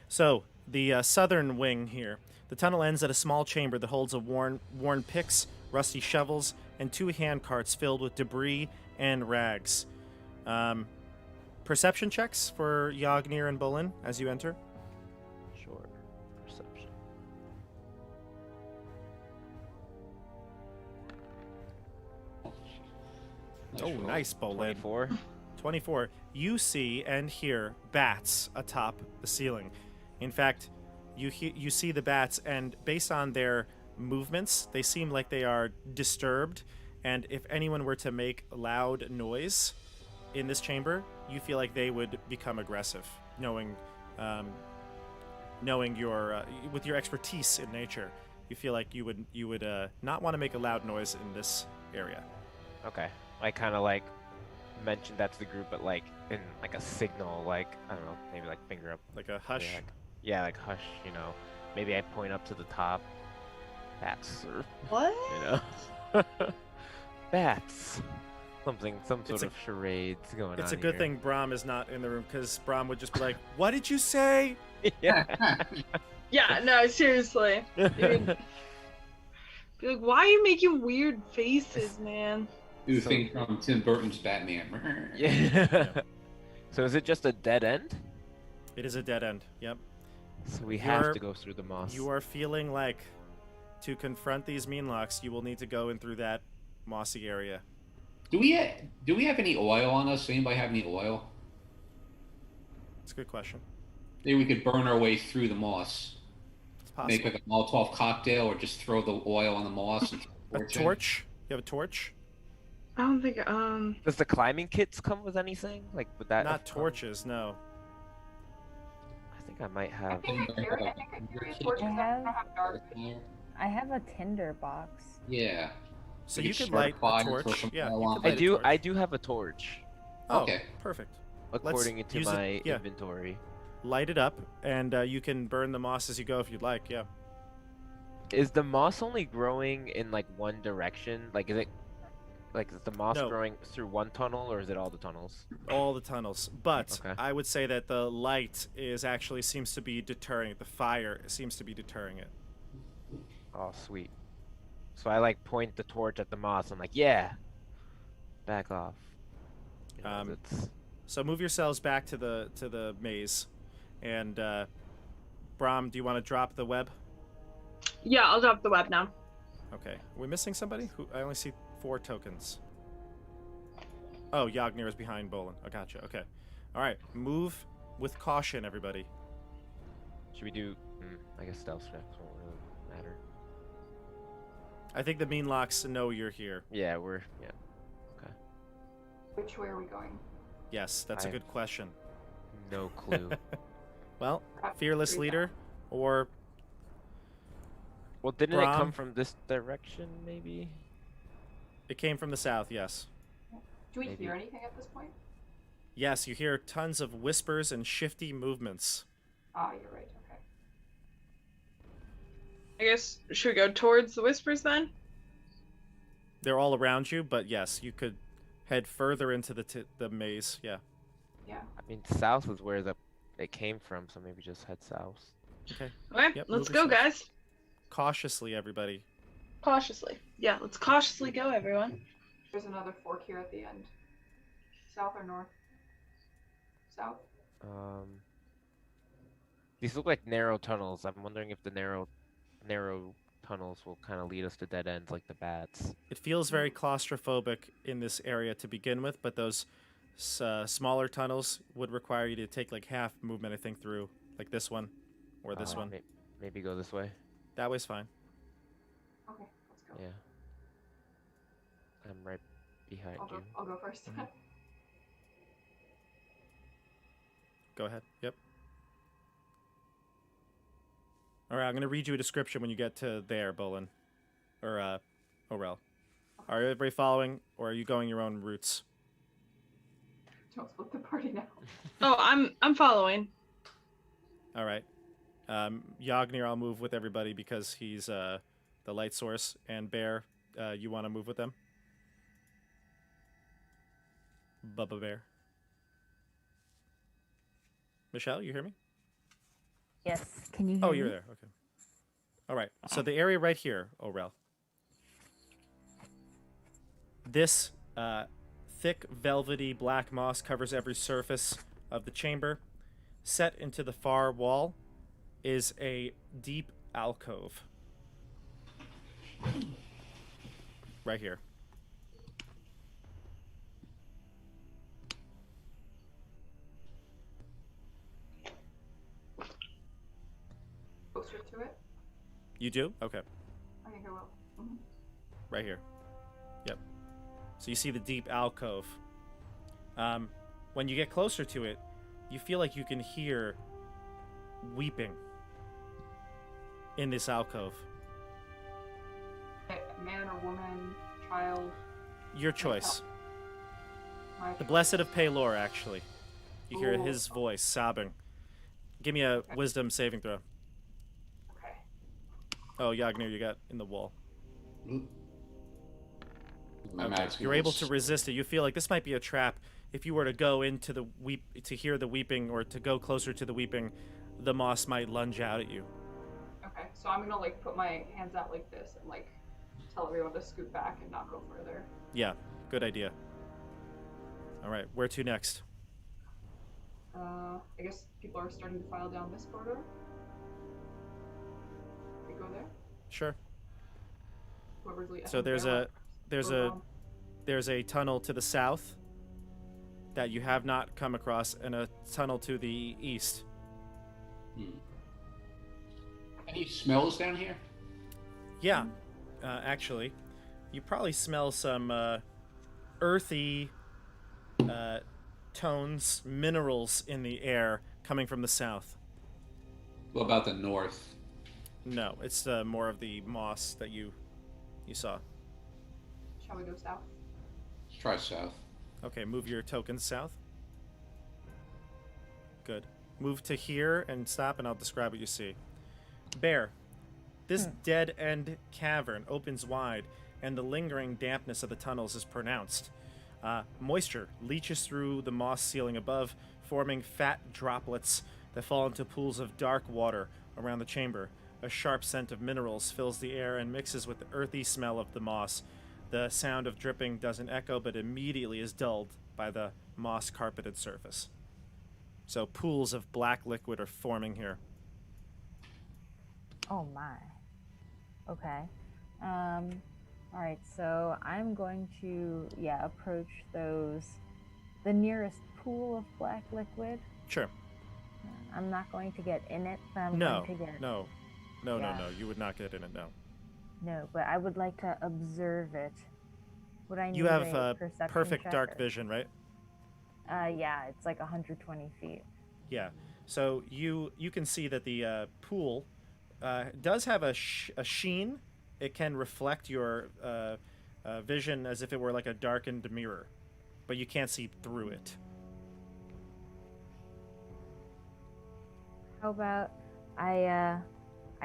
Speaker 1: so the southern wing here. The tunnel ends at a small chamber that holds a worn picks, rusty shovels, and 2 hand carts filled with debris and rags. Perception checks for Yagnir and Bolin as you enter.
Speaker 2: Sure. Perception.
Speaker 1: Oh,
Speaker 5: roll.
Speaker 1: nice, Bolin.
Speaker 2: 24.
Speaker 1: 24. You see and hear bats atop the ceiling. In fact, you see the bats, and based on their movements, they seem like they are disturbed. And if anyone were to make loud noise in this chamber, you feel like they would become aggressive, knowing your with your expertise in nature. You feel like you would not want to make a loud noise in this area.
Speaker 2: Okay. I kind of like mentioned that to the group, but like in like a signal, like I don't know, maybe like finger up.
Speaker 1: Like a hush.
Speaker 2: Yeah, like hush. You know, maybe I point up to the top. Bats, or
Speaker 6: What?
Speaker 2: you know, bats. Some sort of charades going on.
Speaker 1: It's a good
Speaker 2: here.
Speaker 1: thing Brahm is not in the room, because Brahm would just be like, "What did you say?"
Speaker 2: Yeah.
Speaker 6: Yeah, no, seriously. Dude. Be like, why are you making weird faces, man?
Speaker 5: Do the thing from Tim Burton's Batman.
Speaker 2: Yeah. So is it just a dead end?
Speaker 1: It is a dead end. Yep.
Speaker 2: So we have
Speaker 1: You're-
Speaker 2: to go through the moss.
Speaker 1: You are feeling like to confront these meanlocks, you will need to go in through that mossy area.
Speaker 5: Do we have any oil on us? Anybody have any oil?
Speaker 1: It's a good question.
Speaker 5: Maybe we could burn our way through the moss.
Speaker 1: It's possible.
Speaker 5: Make like a Molotov cocktail, or just throw the oil on the moss and
Speaker 1: A
Speaker 5: in.
Speaker 1: torch? You have a torch?
Speaker 6: I don't think,
Speaker 2: Does the climbing kits come with anything? Like would that?
Speaker 1: Not torches, no.
Speaker 2: I think I might
Speaker 4: I
Speaker 2: have.
Speaker 4: think I carry a torch because I don't have dark.
Speaker 3: I have a tinder box.
Speaker 5: Yeah.
Speaker 1: So
Speaker 5: We
Speaker 1: you
Speaker 5: could
Speaker 1: could light
Speaker 5: start
Speaker 1: a
Speaker 5: fire, throw
Speaker 1: torch.
Speaker 5: some
Speaker 1: Yeah,
Speaker 5: oil
Speaker 1: you
Speaker 5: on
Speaker 1: could
Speaker 5: it.
Speaker 1: light a torch.
Speaker 2: I do have a torch,
Speaker 1: Oh,
Speaker 5: Okay.
Speaker 1: perfect.
Speaker 2: according to
Speaker 1: use it-
Speaker 2: my
Speaker 1: yeah.
Speaker 2: inventory.
Speaker 1: Light it up, and you can burn the moss as you go if you'd like. Yeah.
Speaker 2: Is the moss only growing in like one direction? Like is the moss
Speaker 1: No.
Speaker 2: growing through one tunnel, or is it all the tunnels?
Speaker 1: All the tunnels. But
Speaker 2: Okay.
Speaker 1: I would say that the light seems to be deterring it. The fire seems to be deterring it.
Speaker 2: Oh, sweet. So I like point the torch at the moss. I'm like, yeah, back off. You know, that's-
Speaker 1: So move yourselves back to the maze, and Brahm, do you want to drop the web?
Speaker 6: yeah, I'll drop the web now.
Speaker 1: Okay. Are we missing somebody? Who? I only see 4 tokens. Oh, Yagnir is behind Bolin. I gotcha. Okay. All right. Move with caution, everybody.
Speaker 2: Should we do? I guess stealth checks won't really matter.
Speaker 1: I think the mean locks know you're here.
Speaker 2: Yeah. Okay.
Speaker 4: Which way are we going?
Speaker 1: Yes, that's a good question.
Speaker 2: No clue.
Speaker 1: Well,
Speaker 4: Perhaps
Speaker 1: fearless
Speaker 4: three
Speaker 1: leader,
Speaker 4: down.
Speaker 1: or
Speaker 2: Well, didn't it come
Speaker 1: Brom.
Speaker 2: from this direction? Maybe.
Speaker 1: it came from the south. Yes.
Speaker 4: Do we
Speaker 2: Maybe.
Speaker 4: hear anything at this point?
Speaker 1: Yes, you hear tons of whispers and shifty movements.
Speaker 4: Ah, you're right. Okay.
Speaker 6: I guess, should we go towards the whispers then?
Speaker 1: They're all around you, but yes, you could head further into the maze. Yeah.
Speaker 4: Yeah.
Speaker 2: I mean, south was where it came from, so maybe just head south.
Speaker 1: Okay.
Speaker 6: Okay,
Speaker 1: Yep,
Speaker 6: let's
Speaker 1: move
Speaker 6: go,
Speaker 1: yourself.
Speaker 6: guys.
Speaker 1: Cautiously, everybody.
Speaker 6: Cautiously. Yeah, let's cautiously go, everyone.
Speaker 4: There's another fork here at the end. South or north? South?
Speaker 2: These look like narrow tunnels. I'm wondering if the narrow tunnels will kind of lead us to dead ends like the bats.
Speaker 1: It feels very claustrophobic in this area to begin with, but those smaller tunnels would require you to take like half movement, I think, through like this one or this one.
Speaker 2: Maybe go this way.
Speaker 1: That way's fine.
Speaker 4: Okay, let's go.
Speaker 2: Yeah. I'm right behind you.
Speaker 4: I'll go first.
Speaker 1: Go ahead. Yep. All right, I'm going to read you a description when you get to there, Bolin. Or, Orel. Are everybody following, or are you going your own routes?
Speaker 4: Don't split the party now.
Speaker 6: Oh, I'm following.
Speaker 1: All right. Yagnir, I'll move with everybody because he's the light source. And Bear, you want to move with them? Bubba Bear. Michelle, you hear me?
Speaker 3: Yes. Can you hear
Speaker 1: Oh,
Speaker 3: me?
Speaker 1: you're there. Okay. All right. So the area right here, Orel. This thick, velvety black moss covers every surface of the chamber. Set into the far wall is a deep alcove. Right here.
Speaker 4: Closer to it?
Speaker 1: You do? Okay.
Speaker 4: I think I will. Mhm.
Speaker 1: Right here. Yep. So you see the deep alcove. When you get closer to it, you feel like you can hear weeping in this alcove.
Speaker 4: Man or woman, child,
Speaker 1: Your choice.
Speaker 4: my
Speaker 1: The Blessed of Paylor, actually. You hear
Speaker 4: Ooh.
Speaker 1: his voice sobbing. Give me a wisdom saving throw.
Speaker 4: Okay.
Speaker 1: Oh, Yagnir, you got in the wall.
Speaker 5: My
Speaker 1: Okay.
Speaker 5: magic
Speaker 1: You're able to
Speaker 5: skills.
Speaker 1: resist it. You feel like this might be a trap. If you were to go into the to hear the weeping, or to go closer to the weeping, the moss might lunge out at you.
Speaker 4: Okay. So I'm gonna like put my hands out like this and like tell everyone to scoot back and not go further.
Speaker 1: Yeah, good idea. All right, where to next?
Speaker 4: I guess people are starting to file down this corridor. We go there.
Speaker 1: Sure.
Speaker 4: Whoever's leading.
Speaker 1: So there's a tunnel to the south that you have not come across, and a tunnel to the east.
Speaker 5: Any smells down here?
Speaker 1: Yeah, actually, you probably smell some earthy tones, minerals in the air coming from the south.
Speaker 5: What about the north?
Speaker 1: No, it's more of the moss that you saw.
Speaker 4: Shall we go south?
Speaker 5: Let's try south.
Speaker 1: Okay, move your tokens south. Good. Move to here and stop, and I'll describe what you see. Bear, this dead-end cavern opens wide, and the lingering dampness of the tunnels is pronounced. Moisture leaches through the moss ceiling above, forming fat droplets that fall into pools of dark water around the chamber. A sharp scent of minerals fills the air and mixes with the earthy smell of the moss. The sound of dripping doesn't echo, but immediately is dulled by the moss-carpeted surface. So pools of black liquid are forming here.
Speaker 3: Oh my. Okay. All right, so I'm going to, approach the nearest pool of black liquid.
Speaker 1: Sure.
Speaker 3: I'm not going to get in it, but I'm
Speaker 1: No,
Speaker 3: going to get...
Speaker 1: no. No,
Speaker 3: Yeah.
Speaker 1: no, no. You would not get in it, no.
Speaker 3: No, but I would like to observe it. Would I need
Speaker 1: You have
Speaker 3: a perception
Speaker 1: perfect
Speaker 3: check
Speaker 1: dark
Speaker 3: or-
Speaker 1: vision, right?
Speaker 3: Yeah, it's like 120 feet.
Speaker 1: Yeah. So you can see that the pool does have a sheen. It can reflect your vision as if it were like a darkened mirror, but you can't see through it.
Speaker 3: How about I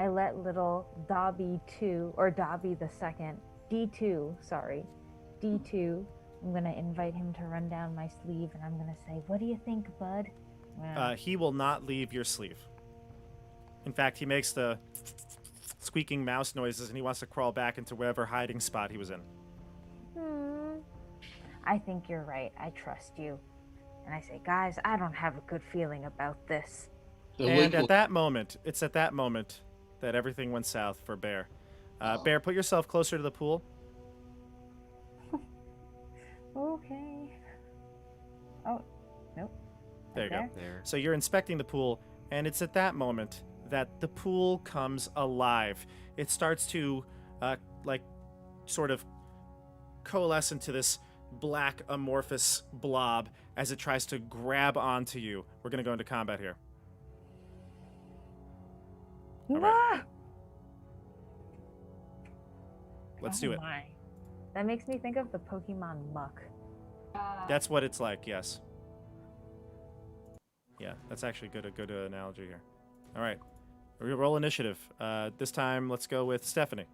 Speaker 3: let little Dobby 2, or Dobby the second, D2, sorry, D2, I'm going to invite him to run down my sleeve, and I'm going to say, what do you think, bud?
Speaker 1: He will not leave your sleeve. In fact, he makes the squeaking mouse noises, and he wants to crawl back into whatever hiding spot he was in.
Speaker 3: I think you're right. I trust you. And I say, guys, I don't have a good feeling about this.
Speaker 1: And at that moment, it's at that moment that everything went south for Bear. Bear, put yourself closer to the pool.
Speaker 3: Okay. Oh, nope.
Speaker 1: There you go.
Speaker 2: There.
Speaker 1: So you're inspecting the pool, and it's at that moment that the pool comes alive. It starts to, sort of coalesce into this black amorphous blob as it tries to grab onto you. We're going to go into combat here. All right. Let's do it.
Speaker 3: My. That makes me think of the Pokemon Muck.
Speaker 1: That's what it's like, yes. Yeah, that's actually a good analogy here. All right. We roll initiative. This time, let's go with Stephanie.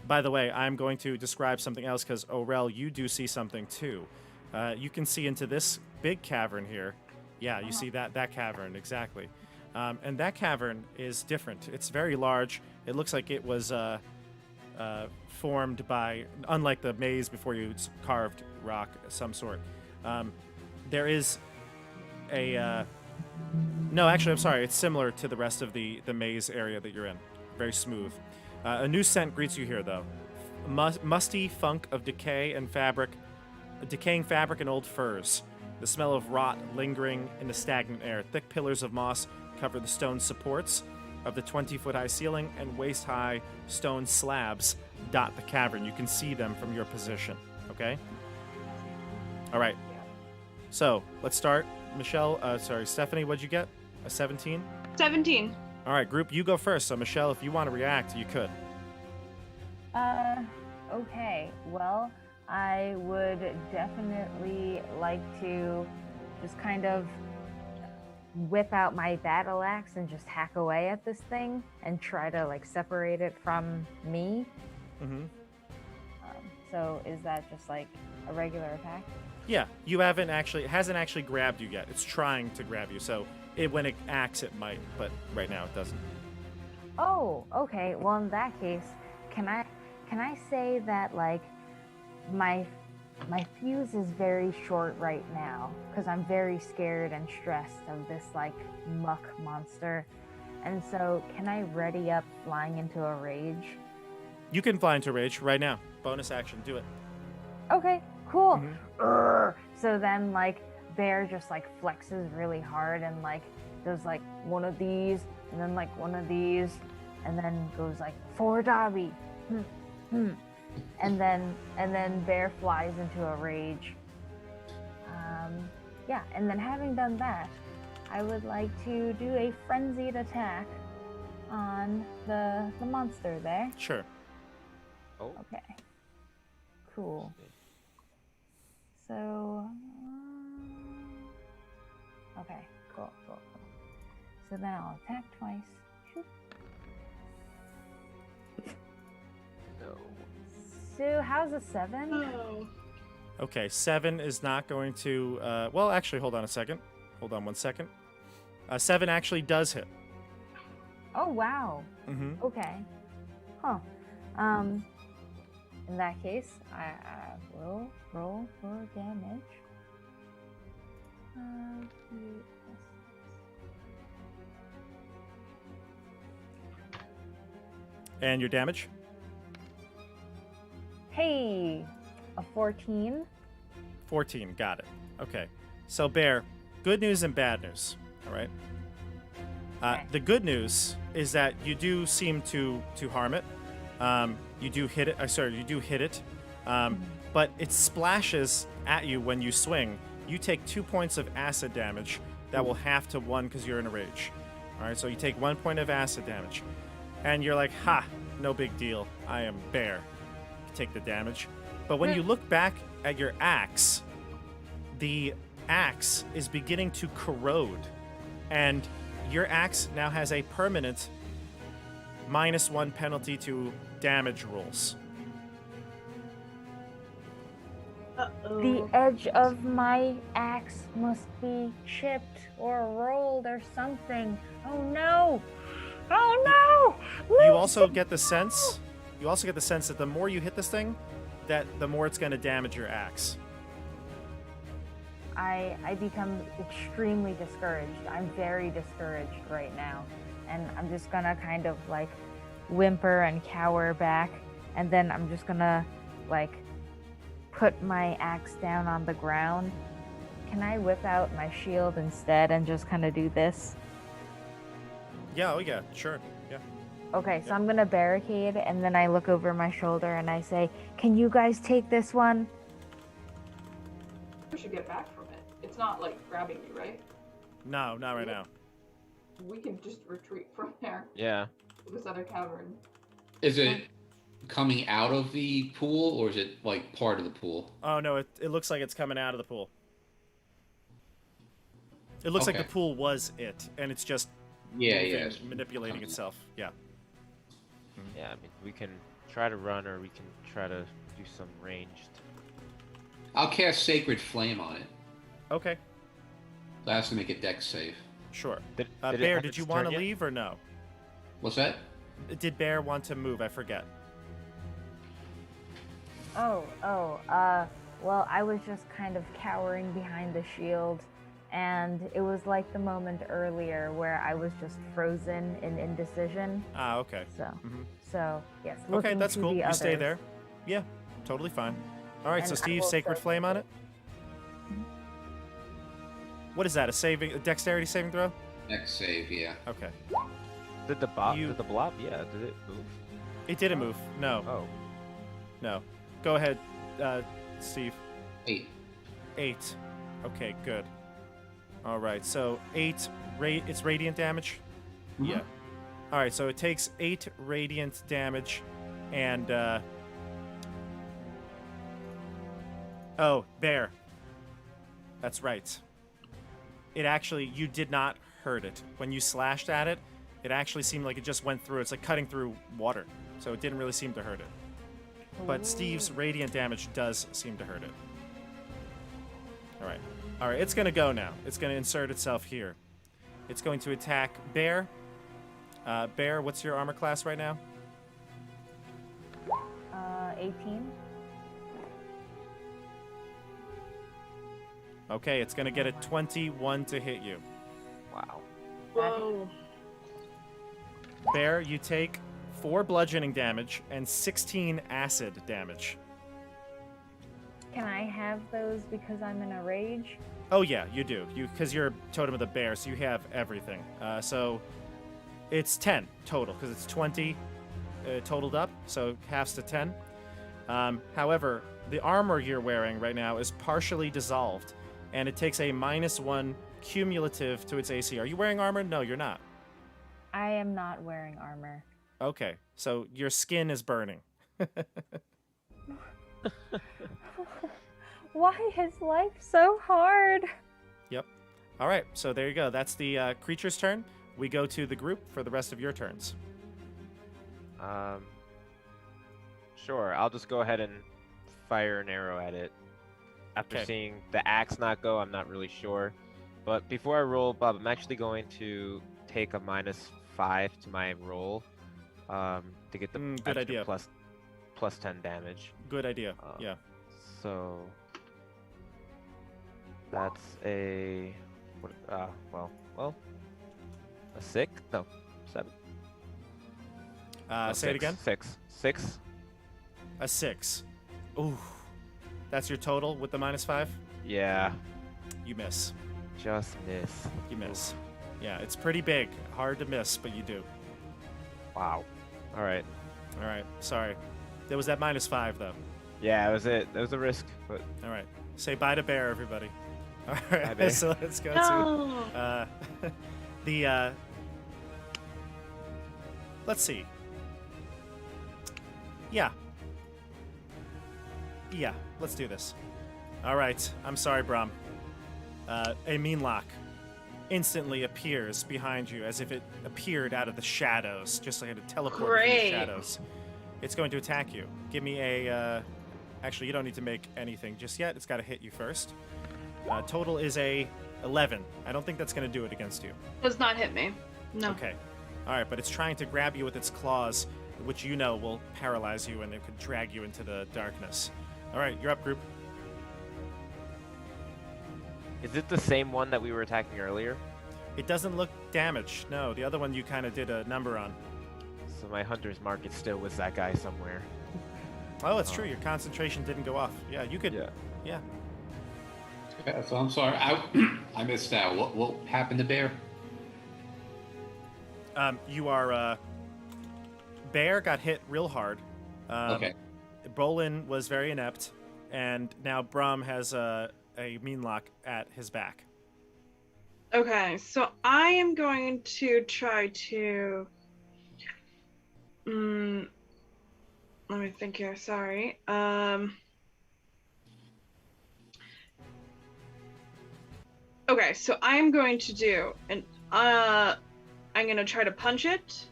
Speaker 1: By the way, I'm going to describe something else because, Orel, you do see something too. You can see into this big cavern here. Yeah, you see that cavern, exactly. And that cavern is different. It's very large. It looks like it was formed by, unlike the maze before you carved rock of some sort. There is a... no, actually, I'm sorry. It's similar to the rest of the maze area that you're in. Very smooth. A new scent greets you here, though. Musty funk of decaying fabric and old furs. The smell of rot lingering in the stagnant air. Thick pillars of moss cover the stone supports of the 20-foot-high ceiling, and waist-high stone slabs dot the cavern. You can see them from your position, okay? All right. So, let's start. Stephanie, what'd you get? A 17?
Speaker 6: 17.
Speaker 1: All right, group, you go first. So, Michelle, if you want to react, you could.
Speaker 3: Okay. Well, I would definitely like to just kind of whip out my battle axe and just hack away at this thing and try to separate it from me.
Speaker 1: Mm-hmm.
Speaker 3: So is that just like a regular attack?
Speaker 1: Yeah, it hasn't actually grabbed you yet. It's trying to grab you. So when it acts, it might, but right now it doesn't.
Speaker 3: Oh, okay. Well, in that case, can I say that my fuse is very short right now because I'm very scared and stressed of this muck monster, and so can I ready up flying into a rage?
Speaker 1: You can fly into rage right now. Bonus action, do it.
Speaker 3: Okay, cool.
Speaker 1: Mm-hmm.
Speaker 3: So then Bear just flexes really hard and does one of these and then one of these and then goes for Dobby. And then Bear flies into a rage. And then having done that, I would like to do a frenzied attack on the monster there.
Speaker 1: Sure.
Speaker 2: Oh.
Speaker 3: Okay. Cool. So, okay, cool. So then I'll attack twice. Shoot.
Speaker 2: No.
Speaker 3: So how's a 7?
Speaker 6: Oh.
Speaker 1: Okay, 7 is not going to... well, actually, hold on a second. Hold on 1 second. 7 actually does hit.
Speaker 3: Oh, wow.
Speaker 1: Mm-hmm.
Speaker 3: Okay. Huh. In that case, I will roll for damage.
Speaker 1: And your damage?
Speaker 3: Hey, a 14.
Speaker 1: 14. Got it. Okay. So, Bear, good news and bad news. All right.
Speaker 3: Okay.
Speaker 1: The good news is that you do seem to harm it. You do hit it. Sorry, you do hit it. But it splashes at you when you swing. You take 2 points of acid damage. That will half to 1 because you're in a rage. All right. So you take 1 point of acid damage, and you're like, "Ha! No big deal. I am Bear." You take the damage. But when you look back at your axe, the axe is beginning to corrode, and your axe now has a permanent -1 penalty to damage rolls.
Speaker 3: The edge of my axe must be chipped or rolled or something. Oh no! Oh no!
Speaker 1: You also get the sense that the more you hit this thing, that the more it's going to damage your axe.
Speaker 3: I become extremely discouraged. I'm very discouraged right now. And I'm just gonna kind of like whimper and cower back. And then I'm just gonna like put my axe down on the ground. Can I whip out my shield instead and just kind of do this?
Speaker 1: Yeah, oh yeah, sure. Yeah.
Speaker 3: Okay, so I'm gonna barricade and then I look over my shoulder and I say, "Can you guys take this one?"
Speaker 4: We should get back from it. It's not like grabbing you, right?
Speaker 1: No, not right now.
Speaker 4: We can just retreat from there
Speaker 2: Yeah.
Speaker 4: to this other cavern.
Speaker 5: Is it coming out of the pool, or is it like part of the pool?
Speaker 1: Oh no, it looks like it's coming out of the pool. It looks like
Speaker 5: Okay.
Speaker 1: the pool was it, and it's just moving, manipulating itself. Yeah.
Speaker 2: Yeah, I mean, we can try to run or we can try to do some ranged.
Speaker 5: I'll cast Sacred Flame on it.
Speaker 1: Okay.
Speaker 5: So I have to make a dex save.
Speaker 1: Sure.
Speaker 2: Did it
Speaker 1: Bear,
Speaker 2: have
Speaker 1: did
Speaker 2: its
Speaker 1: you want to
Speaker 2: turn yet?
Speaker 1: leave or no?
Speaker 5: What's that?
Speaker 1: Did Bear want to move? I forget.
Speaker 3: Well, I was just kind of cowering behind the shield, and it was like the moment earlier where I was just frozen in indecision.
Speaker 1: Ah, okay.
Speaker 3: So,
Speaker 1: Mhm.
Speaker 3: yes.
Speaker 1: Okay,
Speaker 3: looking
Speaker 1: that's
Speaker 3: to
Speaker 1: cool.
Speaker 3: the
Speaker 1: You stay
Speaker 3: others.
Speaker 1: there. Yeah, totally fine. All right, so
Speaker 3: And I
Speaker 1: Steve,
Speaker 3: will
Speaker 1: Sacred
Speaker 3: still-
Speaker 1: Flame on it. What is that? A dexterity saving throw?
Speaker 5: Dex save, yeah.
Speaker 1: Okay.
Speaker 2: Did the blob?
Speaker 1: You-
Speaker 2: Did the blob? Yeah. Did it move?
Speaker 1: It didn't move. No,
Speaker 2: Oh.
Speaker 1: no. Go ahead, Steve.
Speaker 5: 8.
Speaker 1: 8. Okay, good. All right, so 8. It's radiant damage.
Speaker 5: Mhm.
Speaker 1: Yeah. All right, so it takes 8 radiant damage, and oh, Bear. That's right. It actually, you did not hurt it when you slashed at it. It actually seemed like it just went through. It's like cutting through water, so it didn't really seem to hurt it. But Steve's radiant damage does seem to hurt it. All right. It's gonna go now. It's gonna insert itself here. It's going to attack Bear. Bear, what's your armor class right now?
Speaker 3: 18.
Speaker 1: Okay, it's gonna get a 21 to hit you.
Speaker 2: Wow.
Speaker 6: Whoa.
Speaker 1: Bear, you take 4 bludgeoning damage and 16 acid damage.
Speaker 3: Can I have those because I'm in a rage?
Speaker 1: Oh yeah, you do. Because you're Totem of the Bear, so you have everything. So it's 10 total because it's 20 totaled up, so halves to 10. However, the armor you're wearing right now is partially dissolved, and it takes a -1 cumulative to its AC. Are you wearing armor? No, you're not.
Speaker 3: I am not wearing armor.
Speaker 1: Okay, so your skin is burning.
Speaker 3: Why is life so hard?
Speaker 1: Yep. All right, so there you go. That's the creature's turn. We go to the group for the rest of your turns.
Speaker 2: Sure. I'll just go ahead and fire an arrow at it. After
Speaker 1: Okay.
Speaker 2: seeing the axe not go, I'm not really sure. But before I roll, Bob, I'm actually going to take a -5 to my roll to get the
Speaker 1: Good
Speaker 2: extra
Speaker 1: idea.
Speaker 2: plus 10 damage.
Speaker 1: Good idea.
Speaker 2: Uh,
Speaker 1: Yeah.
Speaker 2: So that's a a 6? No, 7.
Speaker 1: Say it again.
Speaker 2: 6. 6.
Speaker 1: A 6. Ooh. That's your total with the -5?
Speaker 2: Yeah.
Speaker 1: You miss.
Speaker 2: Just miss.
Speaker 1: You miss. Yeah, it's pretty big. Hard to miss, but you do.
Speaker 2: Wow. All right.
Speaker 1: All right. Sorry. There was that -5, though.
Speaker 2: Yeah, that was it. That was a risk, but
Speaker 1: All right. Say bye to Bear, everybody. All right.
Speaker 2: Bye, Bear.
Speaker 1: So let's go
Speaker 6: No.
Speaker 1: to let's see. Yeah. Yeah, let's do this. All right. I'm sorry, Brom. A mean lock instantly appears behind you as if it appeared out of the shadows, just like it teleported from the
Speaker 6: Great.
Speaker 1: shadows. It's going to attack you. Give me a... actually, you don't need to make anything just yet. It's got to hit you first. Total is a 11. I don't think that's going to do it against you.
Speaker 6: Does not hit me. No.
Speaker 1: Okay. All right, but it's trying to grab you with its claws, which you know will paralyze you and it could drag you into the darkness. All right, you're up, group.
Speaker 2: is it the same one that we were attacking earlier?
Speaker 1: It doesn't look damaged. No, the other one you kind of did a number on.
Speaker 2: So my hunter's mark is still with that guy somewhere.
Speaker 1: Oh, it's true. Your concentration didn't go off. Yeah, you could. Yeah.
Speaker 5: Yeah, so I'm sorry. I missed that. What happened to Bear?
Speaker 1: You are. Bear got hit real hard.
Speaker 5: Okay.
Speaker 1: Bolin was very inept, and now Brum has a mean lock at his back.
Speaker 6: Okay, so I am going to try to. Let me think here. Sorry. Okay, so I'm going to do I'm gonna try to punch it,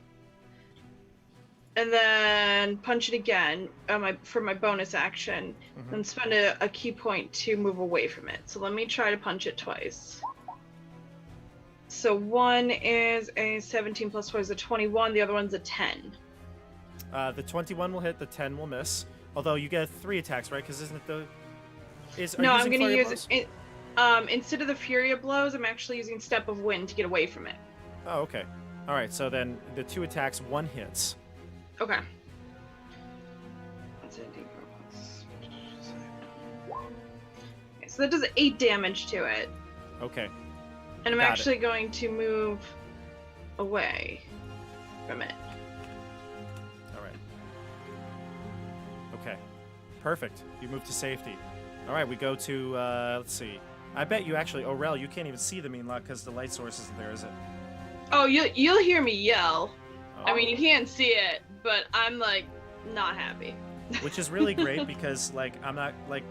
Speaker 6: and then punch it again for my bonus action, and spend a key point to move away from it. So let me try to punch it twice. So one is a 17 plus 4 is a 21. The other one's a 10.
Speaker 1: The 21 will hit. The 10 will miss. Although you get 3 attacks, right? Because isn't it the?
Speaker 6: No, I'm going to use it. Instead of the Fury of Blows, I'm actually using Step of Wind to get away from it.
Speaker 1: Oh, okay. All right. So then the 2 attacks, 1 hits.
Speaker 6: Okay. So that does 8 damage to it.
Speaker 1: Okay.
Speaker 6: And I'm
Speaker 1: Got
Speaker 6: actually going to move away from it.
Speaker 1: All right. Okay. Perfect. You move to safety. All right. We go to let's see. I bet you actually, Aurel, you can't even see the mean lock because the light source isn't there, is it?
Speaker 6: Oh, you'll hear me yell.
Speaker 1: Oh.
Speaker 6: I mean, you can't see it, but I'm like not happy.
Speaker 1: Which is really great because like I'm not like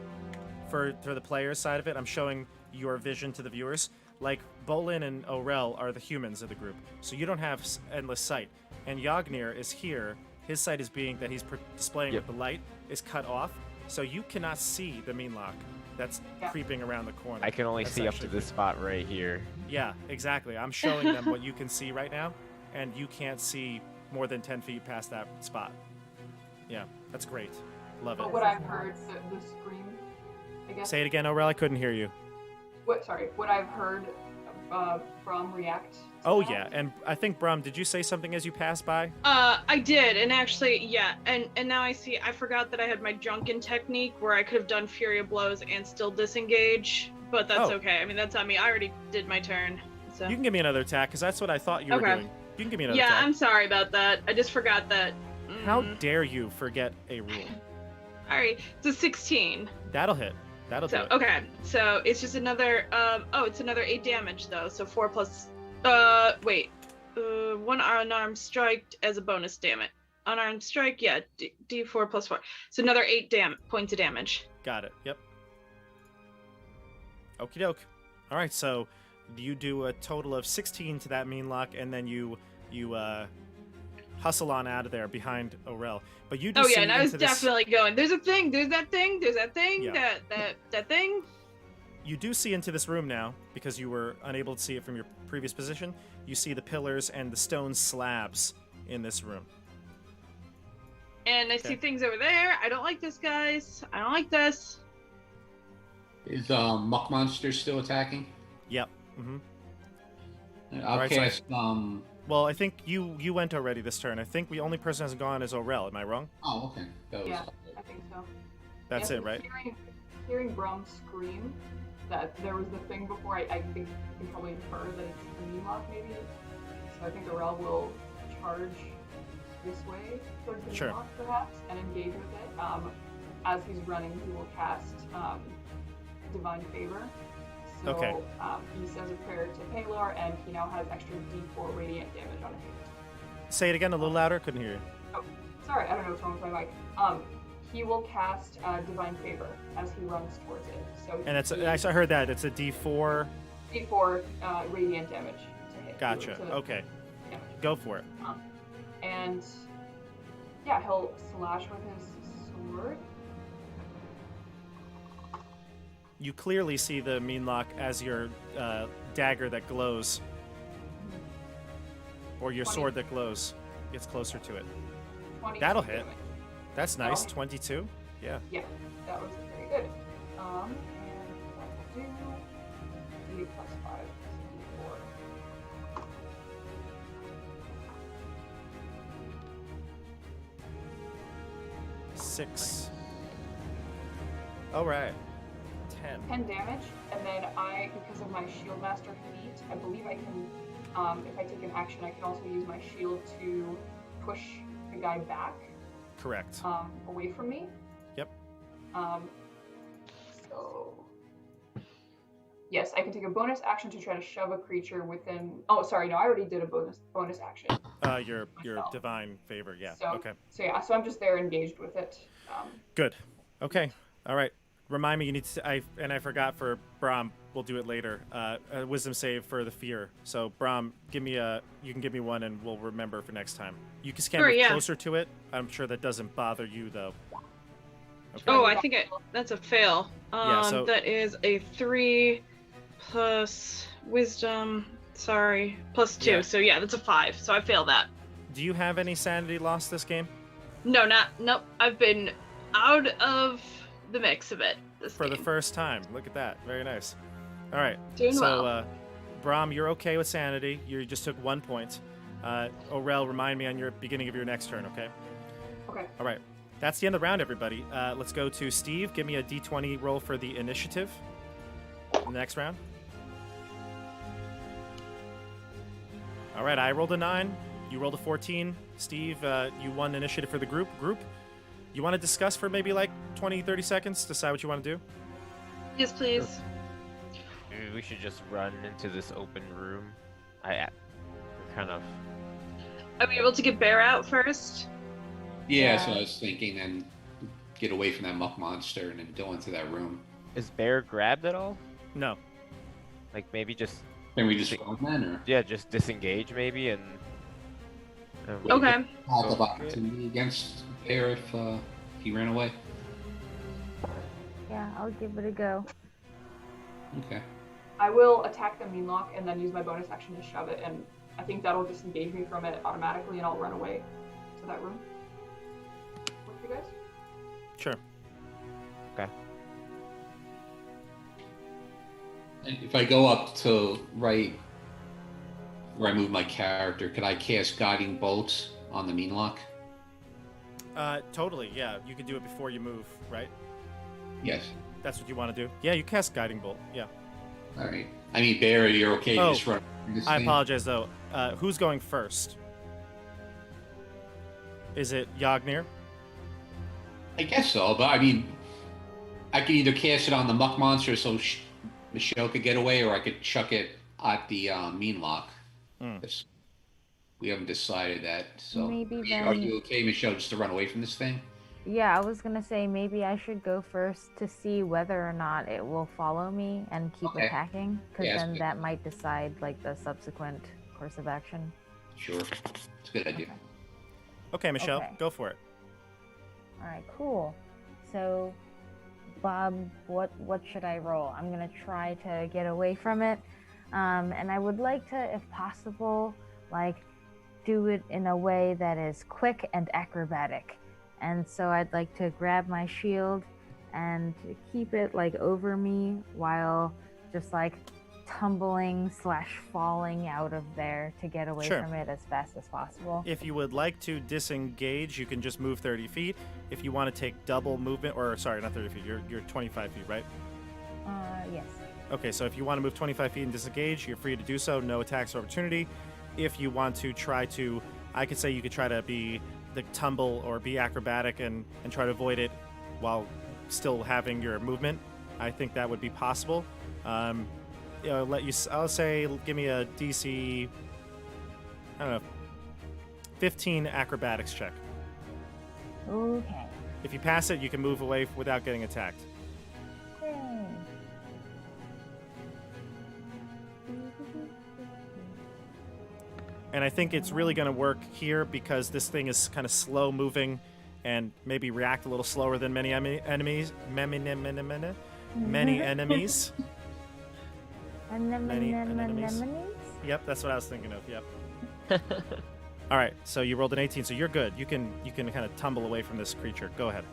Speaker 1: for the players side of it, I'm showing your vision to the viewers. Like Bolin and Aurel are the humans of the group, so you don't have endless sight. And Yagnir is here. His sight is being that he's displaying with the light is cut off, so you cannot see the mean lock that's creeping around the corner.
Speaker 2: I can only
Speaker 1: That's
Speaker 2: see up to
Speaker 1: actually
Speaker 2: this spot right here.
Speaker 1: Yeah, exactly. I'm showing them what you can see right now, and you can't see more than 10 feet past that spot. Yeah, that's great. Love it.
Speaker 4: But what I've heard, the scream, I guess.
Speaker 1: Say it again, Aurel. I couldn't hear you.
Speaker 4: What I've heard from react. to
Speaker 1: Oh
Speaker 4: that.
Speaker 1: yeah, and I think Brum, did you say something as you passed by?
Speaker 6: I did, and actually, yeah, and now I see. I forgot that I had my drunken technique where I could have done Fury of Blows and still disengage, but that's
Speaker 1: Oh.
Speaker 6: okay. I mean, that's on me. I already did my turn. So.
Speaker 1: You can give me another attack because that's what I thought you were
Speaker 6: Okay.
Speaker 1: doing. You can give me another
Speaker 6: Yeah,
Speaker 1: attack.
Speaker 6: I'm sorry about that. I just forgot that.
Speaker 1: How dare you forget a rule?
Speaker 6: All right, it's a 16.
Speaker 1: That'll hit. That'll do
Speaker 6: So
Speaker 1: it.
Speaker 6: okay, so it's just another. It's another 8 damage though. So 4 plus. One unarmed strike as a bonus. Damn it. Unarmed strike, yeah. D4 plus 4. So another 8 points of damage.
Speaker 1: Got it. Yep. Okie doke. All right, so you do a total of 16 to that mean lock, and then you hustle on out of there behind Aurel. But you do
Speaker 6: Oh
Speaker 1: see
Speaker 6: yeah, and I was
Speaker 1: into this-
Speaker 6: definitely going. There's a thing. There's that thing. There's that thing.
Speaker 1: Yeah.
Speaker 6: That thing.
Speaker 1: You do see into this room now, because you were unable to see it from your previous position. You see the pillars and the stone slabs in this room.
Speaker 6: And I see
Speaker 1: Okay.
Speaker 6: things over there. I don't like this, guys. I don't like this.
Speaker 5: Is Muck Monster still attacking?
Speaker 1: Yep. Mm-hmm.
Speaker 5: I'll
Speaker 1: Right, so-
Speaker 5: cast
Speaker 1: Well, I think you went already this turn. I think the only person who hasn't gone is Orel. Am I wrong?
Speaker 5: Oh, okay. That was.
Speaker 4: Yeah, I think so.
Speaker 1: That's
Speaker 4: Yeah,
Speaker 1: it, right?
Speaker 4: Hearing Brum scream that there was the thing before, I think you can probably infer that it's the Melock maybe. So I think Orel will charge this way towards the
Speaker 1: Sure.
Speaker 4: Melock perhaps and engage with it. As he's running, he will cast Divine Favor. So
Speaker 1: Okay.
Speaker 4: he says a prayer to Palar, and he now has extra D4 radiant damage on hit.
Speaker 1: Say it again a little louder. Couldn't hear you.
Speaker 4: Oh, sorry, I don't know what's wrong with my mic. He will cast Divine Favor as he runs towards it. So
Speaker 1: And I heard that it's a D4.
Speaker 4: D4 radiant damage to hit.
Speaker 1: Gotcha. Okay.
Speaker 4: Yeah.
Speaker 1: Go for it.
Speaker 4: And yeah, he'll slash with his sword.
Speaker 1: You clearly see the Meanlock as your dagger that glows, or your
Speaker 4: 20.
Speaker 1: sword that glows. Gets closer to it.
Speaker 4: 22
Speaker 1: That'll hit.
Speaker 4: damage.
Speaker 1: That's nice.
Speaker 4: Oh.
Speaker 1: 22. Yeah.
Speaker 4: Yeah, that was very good. And that will do 3 plus 5, so 4.
Speaker 1: 6. All right. 10.
Speaker 4: 10 damage, and then because of my Shield Master feat, I believe I can, if I take an action, I can also use my shield to push the guy back,
Speaker 1: Correct.
Speaker 4: away from me.
Speaker 1: Yep.
Speaker 4: So, yes, I can take a bonus action to try to shove a creature within. Oh, sorry, no, I already did a bonus action.
Speaker 1: Your
Speaker 4: myself.
Speaker 1: divine favor. Yeah.
Speaker 4: So,
Speaker 1: Okay.
Speaker 4: So yeah, so I'm just there engaged with it.
Speaker 1: Good. Okay. All right. Remind me, you need to. I forgot for Brahm. We'll do it later. A wisdom save for the fear. So Brahm, you can give me one, and we'll remember for next time. You can
Speaker 6: Sure,
Speaker 1: move
Speaker 6: yeah.
Speaker 1: closer to it. I'm sure that doesn't bother you though. Okay.
Speaker 6: Oh, I think that's a fail.
Speaker 1: Yeah, so-
Speaker 6: That is a 3 plus wisdom. Sorry, plus 2.
Speaker 1: Yeah.
Speaker 6: So yeah, that's a 5. So I fail that.
Speaker 1: Do you have any sanity lost this game?
Speaker 6: No, nope. I've been out of the mix of it this
Speaker 1: For the
Speaker 6: game.
Speaker 1: first time. Look at that. Very nice. All right.
Speaker 6: Doing
Speaker 1: so,
Speaker 6: well.
Speaker 1: Brahm, you're okay with sanity. You just took 1 point. Orel, remind me on your beginning of your next turn, okay?
Speaker 4: Okay.
Speaker 1: All right. That's the end of the round, everybody. Let's go to Steve. Give me a d20 roll for the initiative in the next round. All right. I rolled a 9. You rolled a 14. Steve, you won initiative for the group. You want to discuss for maybe like 20, 30 seconds? Decide what you want to do?
Speaker 6: Yes, please.
Speaker 2: Maybe we should just run into this open room. We're kind of.
Speaker 6: Are we able to get Bear out first?
Speaker 5: Yeah, so I was thinking, and get away from that muck monster and then go into that room.
Speaker 2: Is Bear grabbed at all?
Speaker 1: No.
Speaker 2: Like maybe just
Speaker 5: Then we just go in, or
Speaker 2: just disengage maybe and.
Speaker 6: Okay.
Speaker 5: have the opportunity against Bear if he ran away.
Speaker 3: Yeah, I'll give it a go.
Speaker 5: Okay.
Speaker 4: I will attack the Meanlock and then use my bonus action to shove it, and I think that'll disengage me from it automatically, and I'll run away to that room. Work for you guys?
Speaker 1: Sure.
Speaker 2: Okay.
Speaker 5: And if I go up to right where I move my character, could I cast Guiding Bolts on the Meanlock?
Speaker 1: Totally, yeah. You can do it before you move, right?
Speaker 5: Yes.
Speaker 1: That's what you want to do? Yeah, you cast Guiding Bolt, yeah.
Speaker 5: All right. I mean, Bear, you're okay.
Speaker 1: Oh,
Speaker 5: Just run this
Speaker 1: I
Speaker 5: thing?
Speaker 1: apologize, though. Who's going first? Is it Yagnir?
Speaker 5: I guess so, but I mean, I could either cast it on the muck monster so Michelle could get away, or I could chuck it at the Meanlock. Yes. We haven't decided that, so
Speaker 3: Maybe
Speaker 5: are
Speaker 3: then-
Speaker 5: you okay, Michelle, just to run away from this thing?
Speaker 3: Yeah, I was gonna say maybe I should go first to see whether or not it will follow me and keep
Speaker 5: Okay.
Speaker 3: attacking, because
Speaker 5: Yeah, that's
Speaker 3: then
Speaker 5: good.
Speaker 3: that might decide like the subsequent course of action.
Speaker 5: Sure. It's a good idea.
Speaker 1: Okay, Michelle,
Speaker 3: Okay.
Speaker 1: go for it.
Speaker 3: All right, cool. So, Bob, what should I roll? I'm gonna try to get away from it, and I would like to, if possible, like do it in a way that is quick and acrobatic. And so I'd like to grab my shield and keep it like over me while just like tumbling / falling out of there to get away
Speaker 1: Sure.
Speaker 3: from it as fast as possible?
Speaker 1: If you would like to disengage, you can just move 30 feet. If you want to take double movement, or sorry, not 30 feet, you're 25 feet, right?
Speaker 3: Yes.
Speaker 1: Okay, so if you want to move 25 feet and disengage, you're free to do so. No attacks or opportunity. If you want to try to, I could say you could try to be the tumble or be acrobatic and try to avoid it while still having your movement. I think that would be possible. I'll say, give me a DC, I don't know, 15 acrobatics check.
Speaker 3: Okay.
Speaker 1: If you pass it, you can move away without getting attacked.
Speaker 3: Yay.
Speaker 1: And I think it's really going to work here because this thing is kind of slow moving and maybe react a little slower than many enemies. Many enemies. Many enemies. Yep, that's what I was thinking of. Yep. All right, so you rolled an 18, so you're good. You can kind of tumble away from this creature. Go ahead.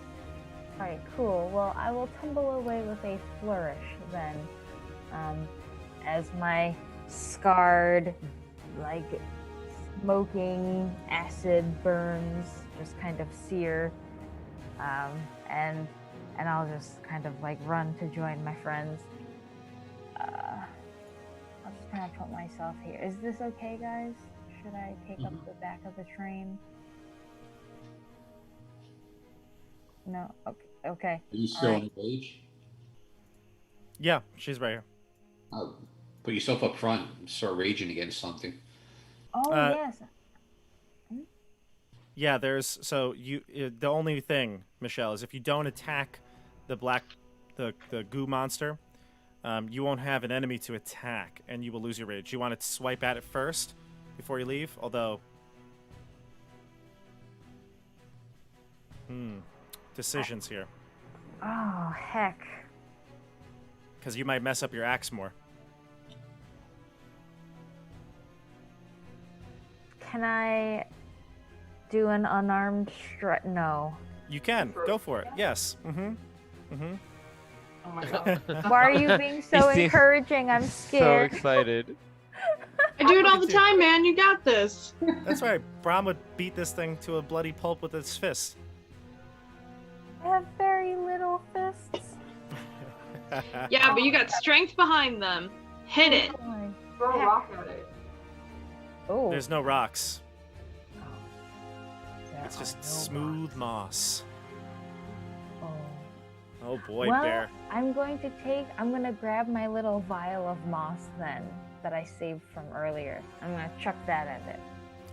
Speaker 3: All right, cool. Well, I will tumble away with a flourish then, as my scarred, like smoking acid burns just kind of sear, and I'll just kind of like run to join my friends. I'll just kind of put myself here. Is this okay, guys? Should I take up the back of the train? No. Okay.
Speaker 5: Are you still
Speaker 3: All right.
Speaker 5: on rage?
Speaker 1: Yeah, she's right here.
Speaker 5: Oh, put yourself up front and start raging against something.
Speaker 3: Oh yes.
Speaker 1: Yeah, the only thing, Michelle, is if you don't attack the goo monster, you won't have an enemy to attack, and you will lose your rage. You want to swipe at it first before you leave, although... Decisions here.
Speaker 3: Oh heck.
Speaker 1: Because you might mess up your axe more.
Speaker 3: Can I do an unarmed strike? No.
Speaker 1: You can. Go for it. Yes.
Speaker 4: Oh my god.
Speaker 3: Why are you being so
Speaker 2: He seems
Speaker 3: encouraging? I'm
Speaker 2: So
Speaker 3: scared.
Speaker 2: excited.
Speaker 6: I do it all the time, man. You got this.
Speaker 1: That's right. Brom would beat this thing to a bloody pulp with his fist.
Speaker 3: I have very little fists.
Speaker 6: Yeah, but you got strength behind them. Hit it.
Speaker 4: Throw a rock at it.
Speaker 3: Oh.
Speaker 1: There's no rocks.
Speaker 3: There
Speaker 1: It's
Speaker 3: are
Speaker 1: just
Speaker 3: no
Speaker 1: smooth
Speaker 3: rocks.
Speaker 1: moss.
Speaker 3: Oh.
Speaker 1: Oh boy,
Speaker 3: Well,
Speaker 1: bear.
Speaker 3: I'm going to grab my little vial of moss then that I saved from earlier. I'm going to chuck that at it.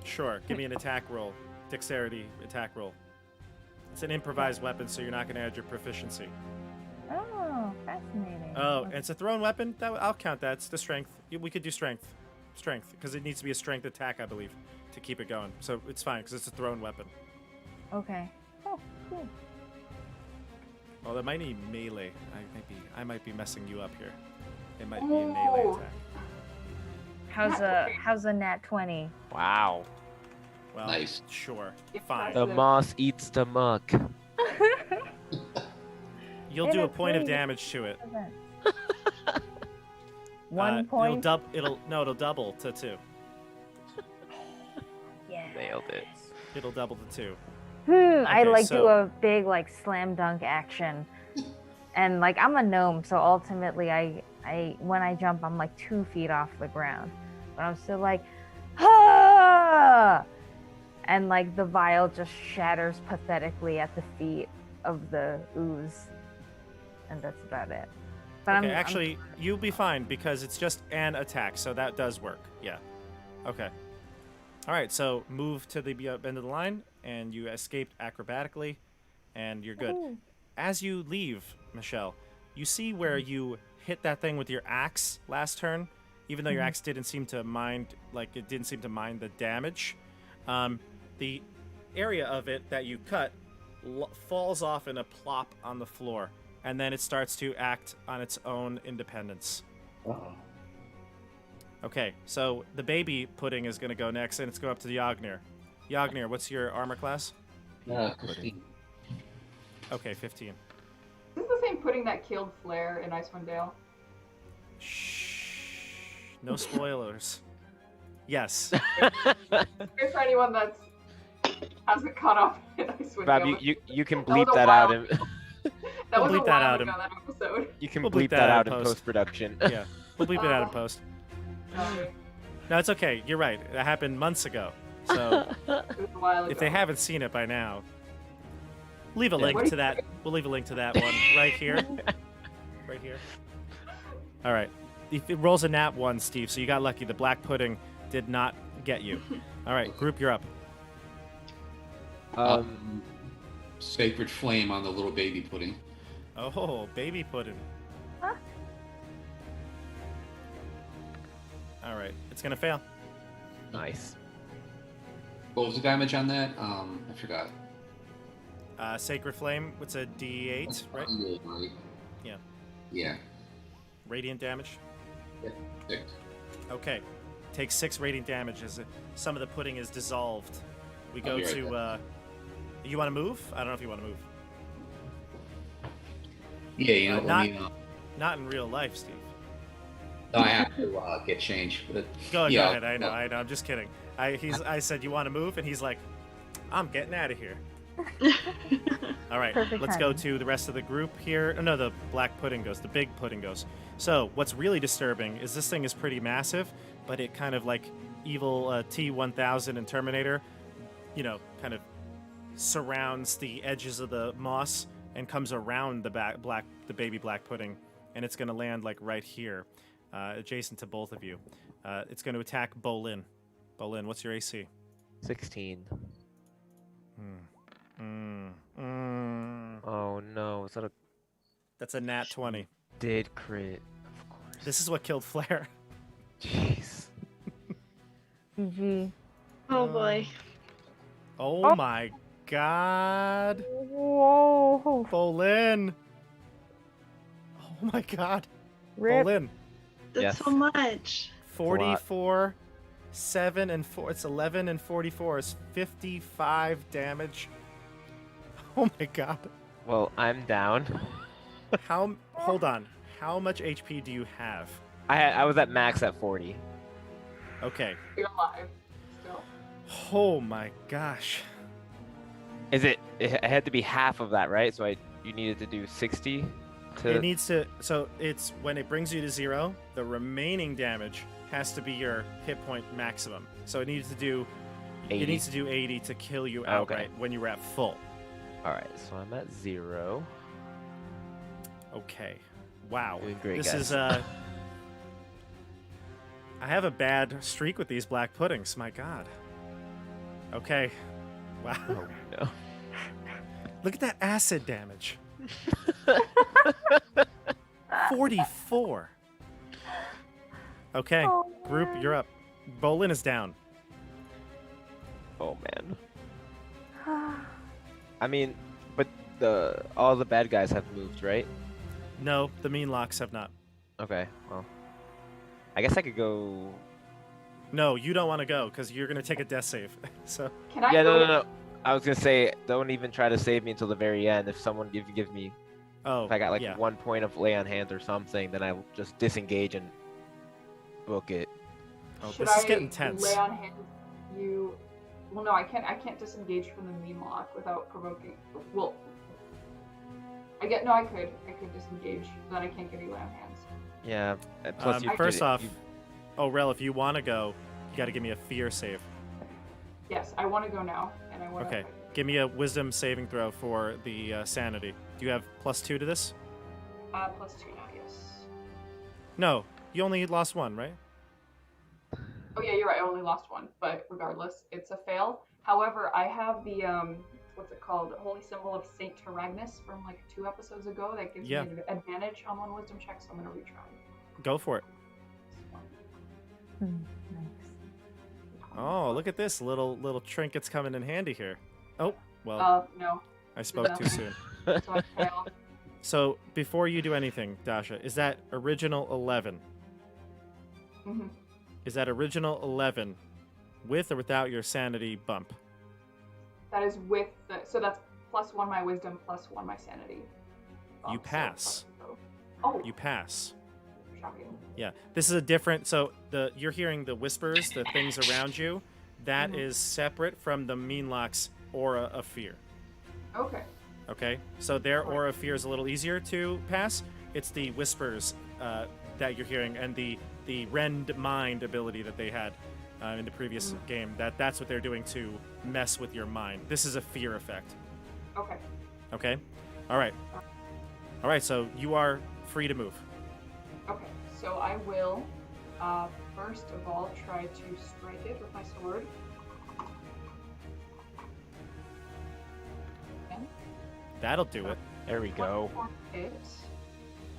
Speaker 1: Sure. Give me an attack roll. Dexterity attack roll. It's an improvised weapon, so you're not going to add your proficiency.
Speaker 3: Oh, fascinating.
Speaker 1: Oh, and it's a thrown weapon? I'll count that. It's the strength. We could do strength. Strength, because it needs to be a strength attack, I believe, to keep it going. So it's fine, because it's a thrown weapon.
Speaker 3: Okay. Oh, cool.
Speaker 1: Oh, that might need melee. I might be messing you up here. It might be a melee
Speaker 4: Oh.
Speaker 1: attack.
Speaker 3: How's a nat 20?
Speaker 2: Wow.
Speaker 1: Well,
Speaker 5: Nice.
Speaker 1: sure.
Speaker 4: Impressive.
Speaker 1: Fine.
Speaker 2: The moss eats the muck.
Speaker 1: You'll
Speaker 3: Hey,
Speaker 1: do a
Speaker 3: that's
Speaker 1: point of
Speaker 3: great.
Speaker 1: damage to it.
Speaker 3: One point.
Speaker 1: It'll double to 2.
Speaker 3: Yeah.
Speaker 2: Nailed it.
Speaker 1: It'll double to 2.
Speaker 3: I
Speaker 1: Okay,
Speaker 3: do
Speaker 1: so-
Speaker 3: a big like slam dunk action, and like I'm a gnome, so ultimately I when I jump I'm like 2 feet off the ground, but I'm still like, ah! And like the vial just shatters pathetically at the feet of the ooze, and that's about it. But
Speaker 1: Okay, actually, you'll be fine because it's just an attack, so that does work. Yeah. Okay. All right, so move to the end of the line, and you escaped acrobatically, and you're good.
Speaker 3: Ooh.
Speaker 1: As you leave, Michelle, you see where you hit that thing with your axe last turn, even though your axe didn't seem to mind, the damage. The area of it that you cut falls off in a plop on the floor, and then it starts to act on its own independence.
Speaker 5: Uh-oh.
Speaker 1: Okay, so the baby pudding is going to go next, and it's going up to the Yagnir. Yagnir, what's your armor class?
Speaker 5: 15.
Speaker 1: Okay, 15.
Speaker 4: Is this the same pudding that killed Flair in Icewind Dale?
Speaker 1: Shh. No spoilers. Yes.
Speaker 4: For anyone that hasn't caught up in Icewind
Speaker 2: Bob,
Speaker 4: Dale,
Speaker 2: you can
Speaker 4: That was
Speaker 2: bleep
Speaker 4: a
Speaker 2: that out.
Speaker 4: while that was a
Speaker 1: bleep that
Speaker 4: while
Speaker 1: out
Speaker 4: ago, that episode.
Speaker 2: You can
Speaker 1: We'll
Speaker 2: bleep that out in
Speaker 1: post.
Speaker 2: post-production.
Speaker 1: Yeah. We'll bleep it out in post.
Speaker 4: Sorry.
Speaker 1: No, it's okay. You're right. It happened months ago. So
Speaker 4: It was a while ago.
Speaker 1: if they haven't seen it by now, leave a
Speaker 2: Yeah.
Speaker 1: link to that. We'll leave a link to that one right here. Right here. All right. If it rolls a nat 1, Steve, so you got lucky. The black pudding did not get you. All right, group, you're up.
Speaker 5: Sacred flame on the little baby pudding.
Speaker 1: Oh, baby pudding.
Speaker 3: Huh?
Speaker 1: All right, it's gonna fail.
Speaker 2: Nice.
Speaker 5: What was the damage on that? I forgot.
Speaker 1: Sacred flame. What's a D8, right?
Speaker 5: Yeah, right.
Speaker 1: Yeah.
Speaker 5: Yeah.
Speaker 1: Radiant damage.
Speaker 5: 6.
Speaker 1: Okay. Take 6 radiant damage as some of the pudding is dissolved. We go
Speaker 5: I'll be right
Speaker 1: to. You want to move? I don't know if you want to move.
Speaker 5: Yeah, you know,
Speaker 1: Not-
Speaker 5: I mean,
Speaker 1: Not in real life, Steve.
Speaker 5: I have to get changed. But
Speaker 1: Go
Speaker 5: yeah,
Speaker 1: ahead. I know. I'm just kidding. I said you want to move, and he's like, I'm getting out of here. All right,
Speaker 3: Perfect
Speaker 1: let's go
Speaker 3: timing.
Speaker 1: to the rest of the group here. Oh, no, the black pudding goes. The big pudding goes. So what's really disturbing is this thing is pretty massive, but it kind of like evil T-1000 in Terminator, kind of surrounds the edges of the moss and comes around the baby black pudding, and it's going to land like right here, adjacent to both of you. It's going to attack Bolin. Bolin, what's your AC?
Speaker 2: 16.
Speaker 1: Mm.
Speaker 2: Oh no, is that a
Speaker 1: That's a nat 20.
Speaker 2: did crit? Of course.
Speaker 1: This is what killed Flair.
Speaker 2: Jeez.
Speaker 3: GG.
Speaker 6: Oh boy.
Speaker 1: Oh my god.
Speaker 3: Whoa.
Speaker 1: Bolin. Oh my god.
Speaker 3: Rip.
Speaker 1: Bolin.
Speaker 6: That's
Speaker 2: Yes.
Speaker 6: so much.
Speaker 1: 44, 7 and 4. It's 11 and 44 is 55 damage. Oh my god.
Speaker 2: Well, I'm down.
Speaker 1: Hold on. How much HP do you have?
Speaker 2: I was at max at 40.
Speaker 1: Okay.
Speaker 4: You're alive. Still.
Speaker 1: Oh my gosh.
Speaker 2: Is it? It had to be half of that, right? So you needed to do 60 to.
Speaker 1: It needs to. So it's when it brings you to 0, the remaining damage has to be your hit point maximum. So it needs to do.
Speaker 2: 80.
Speaker 1: It needs to do 80 to kill you
Speaker 2: Okay.
Speaker 1: outright when you were at full.
Speaker 2: All right, so I'm at 0.
Speaker 1: Okay. Wow.
Speaker 2: Doing great,
Speaker 1: This
Speaker 2: guys.
Speaker 1: is I have a bad streak with these black puddings. My God. Okay. Wow.
Speaker 2: Oh no.
Speaker 1: Look at that acid damage. 44. Okay.
Speaker 3: Oh,
Speaker 1: Group, you're up. Bolin is down.
Speaker 2: Oh man. I mean, but all the bad guys have moved, right?
Speaker 1: No, the mean locks have not.
Speaker 2: Okay. Well, I guess I could go.
Speaker 1: No, you don't want to go because you're gonna take a death save. So
Speaker 4: Can I
Speaker 2: Yeah,
Speaker 4: go?
Speaker 2: no. I was gonna say, don't even try to save me until the very end. If someone gives me, if I got like
Speaker 1: yeah.
Speaker 2: 1 point of lay on hands or something, then I'll just disengage and book it.
Speaker 1: Oh,
Speaker 4: Should
Speaker 1: this is
Speaker 4: I
Speaker 1: getting tense.
Speaker 4: lay on hands you? Well, no, I can't disengage from the mean lock without provoking. Well, I could disengage, but then I can't give you lay on hands.
Speaker 2: Yeah. And plus, you
Speaker 1: First
Speaker 2: did it-
Speaker 1: off,
Speaker 2: you-
Speaker 1: Rel, if you want to go, you got to give me a fear save.
Speaker 4: Yes, I want to go now, and I want to.
Speaker 1: Okay. Give me a wisdom saving throw for the sanity. Do you have +2 to this?
Speaker 4: +2 now, yes.
Speaker 1: No, you only lost 1, right?
Speaker 4: Oh yeah, you're right. I only lost 1, but regardless, it's a fail. However, I have the what's it called? Holy symbol of Saint Taragnus from like 2 episodes ago that gives
Speaker 1: Yeah.
Speaker 4: me an advantage on 1 wisdom check, so I'm gonna retry.
Speaker 1: Go for it.
Speaker 3: Nice.
Speaker 1: Oh, look at this little trinkets coming in handy here. Oh, well,
Speaker 4: No,
Speaker 1: I spoke too soon.
Speaker 4: so I fail.
Speaker 1: So before you do anything, Dasha, is that original 11?
Speaker 4: hmm
Speaker 1: Is that original 11 with or without your sanity bump?
Speaker 4: That is with so that's +1 my wisdom, +1 my sanity.
Speaker 1: You
Speaker 4: So
Speaker 1: pass.
Speaker 4: +2. Oh,
Speaker 1: You pass.
Speaker 4: Shocking.
Speaker 1: Yeah, this is a different. So you're hearing the whispers, the things around you. That is separate from the Meanlock's aura of fear.
Speaker 4: Okay.
Speaker 1: Okay, so their aura of fear is a little easier to pass. It's the whispers that you're hearing, and the rend mind ability that they had in the previous game. That's what they're doing to mess with your mind. This is a fear effect.
Speaker 4: Okay.
Speaker 1: Okay, all right. So you are free to move.
Speaker 4: Okay. So I will, first of all, try to strike it with my sword. And
Speaker 1: That'll do it.
Speaker 2: There we go.
Speaker 4: 1 hit,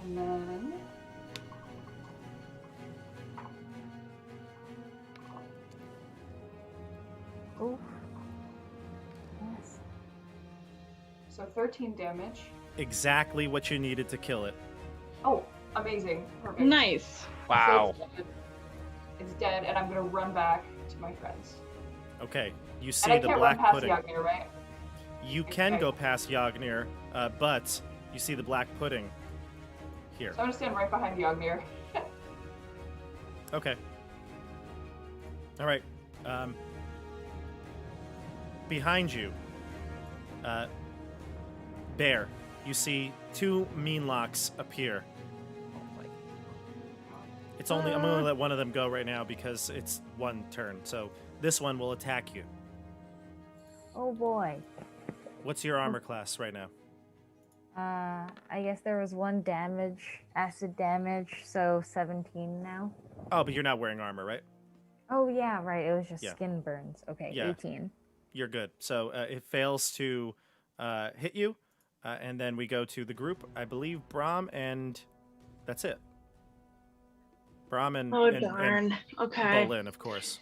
Speaker 4: and then
Speaker 3: Oof. Yes.
Speaker 4: so 13 damage.
Speaker 1: Exactly what you needed to kill it.
Speaker 4: Oh, amazing! Perfect.
Speaker 6: Nice.
Speaker 2: Wow.
Speaker 4: So it's dead, and I'm gonna run back to my friends.
Speaker 1: Okay, you
Speaker 4: And
Speaker 1: see
Speaker 4: I
Speaker 1: the
Speaker 4: can't
Speaker 1: black
Speaker 4: run past
Speaker 1: pudding.
Speaker 4: Yagnir, right?
Speaker 1: You can
Speaker 4: Okay.
Speaker 1: go past Yagnir, but you see the black pudding here.
Speaker 4: So I'm gonna stand right behind Yagnir.
Speaker 1: Okay. All right. Behind you, Bear, you see two Meanlocks appear.
Speaker 2: Oh my.
Speaker 1: It's only I'm going to let one of them go right now because it's one turn. So this one will attack you.
Speaker 3: Oh boy.
Speaker 1: What's your armor class right now?
Speaker 3: I guess there was 1 acid damage, so 17 now.
Speaker 1: Oh, but you're not wearing armor, right?
Speaker 3: Oh yeah, right. It was just
Speaker 1: Yeah.
Speaker 3: skin burns. Okay,
Speaker 1: Yeah.
Speaker 3: 18.
Speaker 1: You're good. So it fails to hit you, and then we go to the group. I believe Brahm, and that's it. Brahm and
Speaker 6: Oh
Speaker 1: and
Speaker 6: darn. Okay.
Speaker 1: Bolin, of course.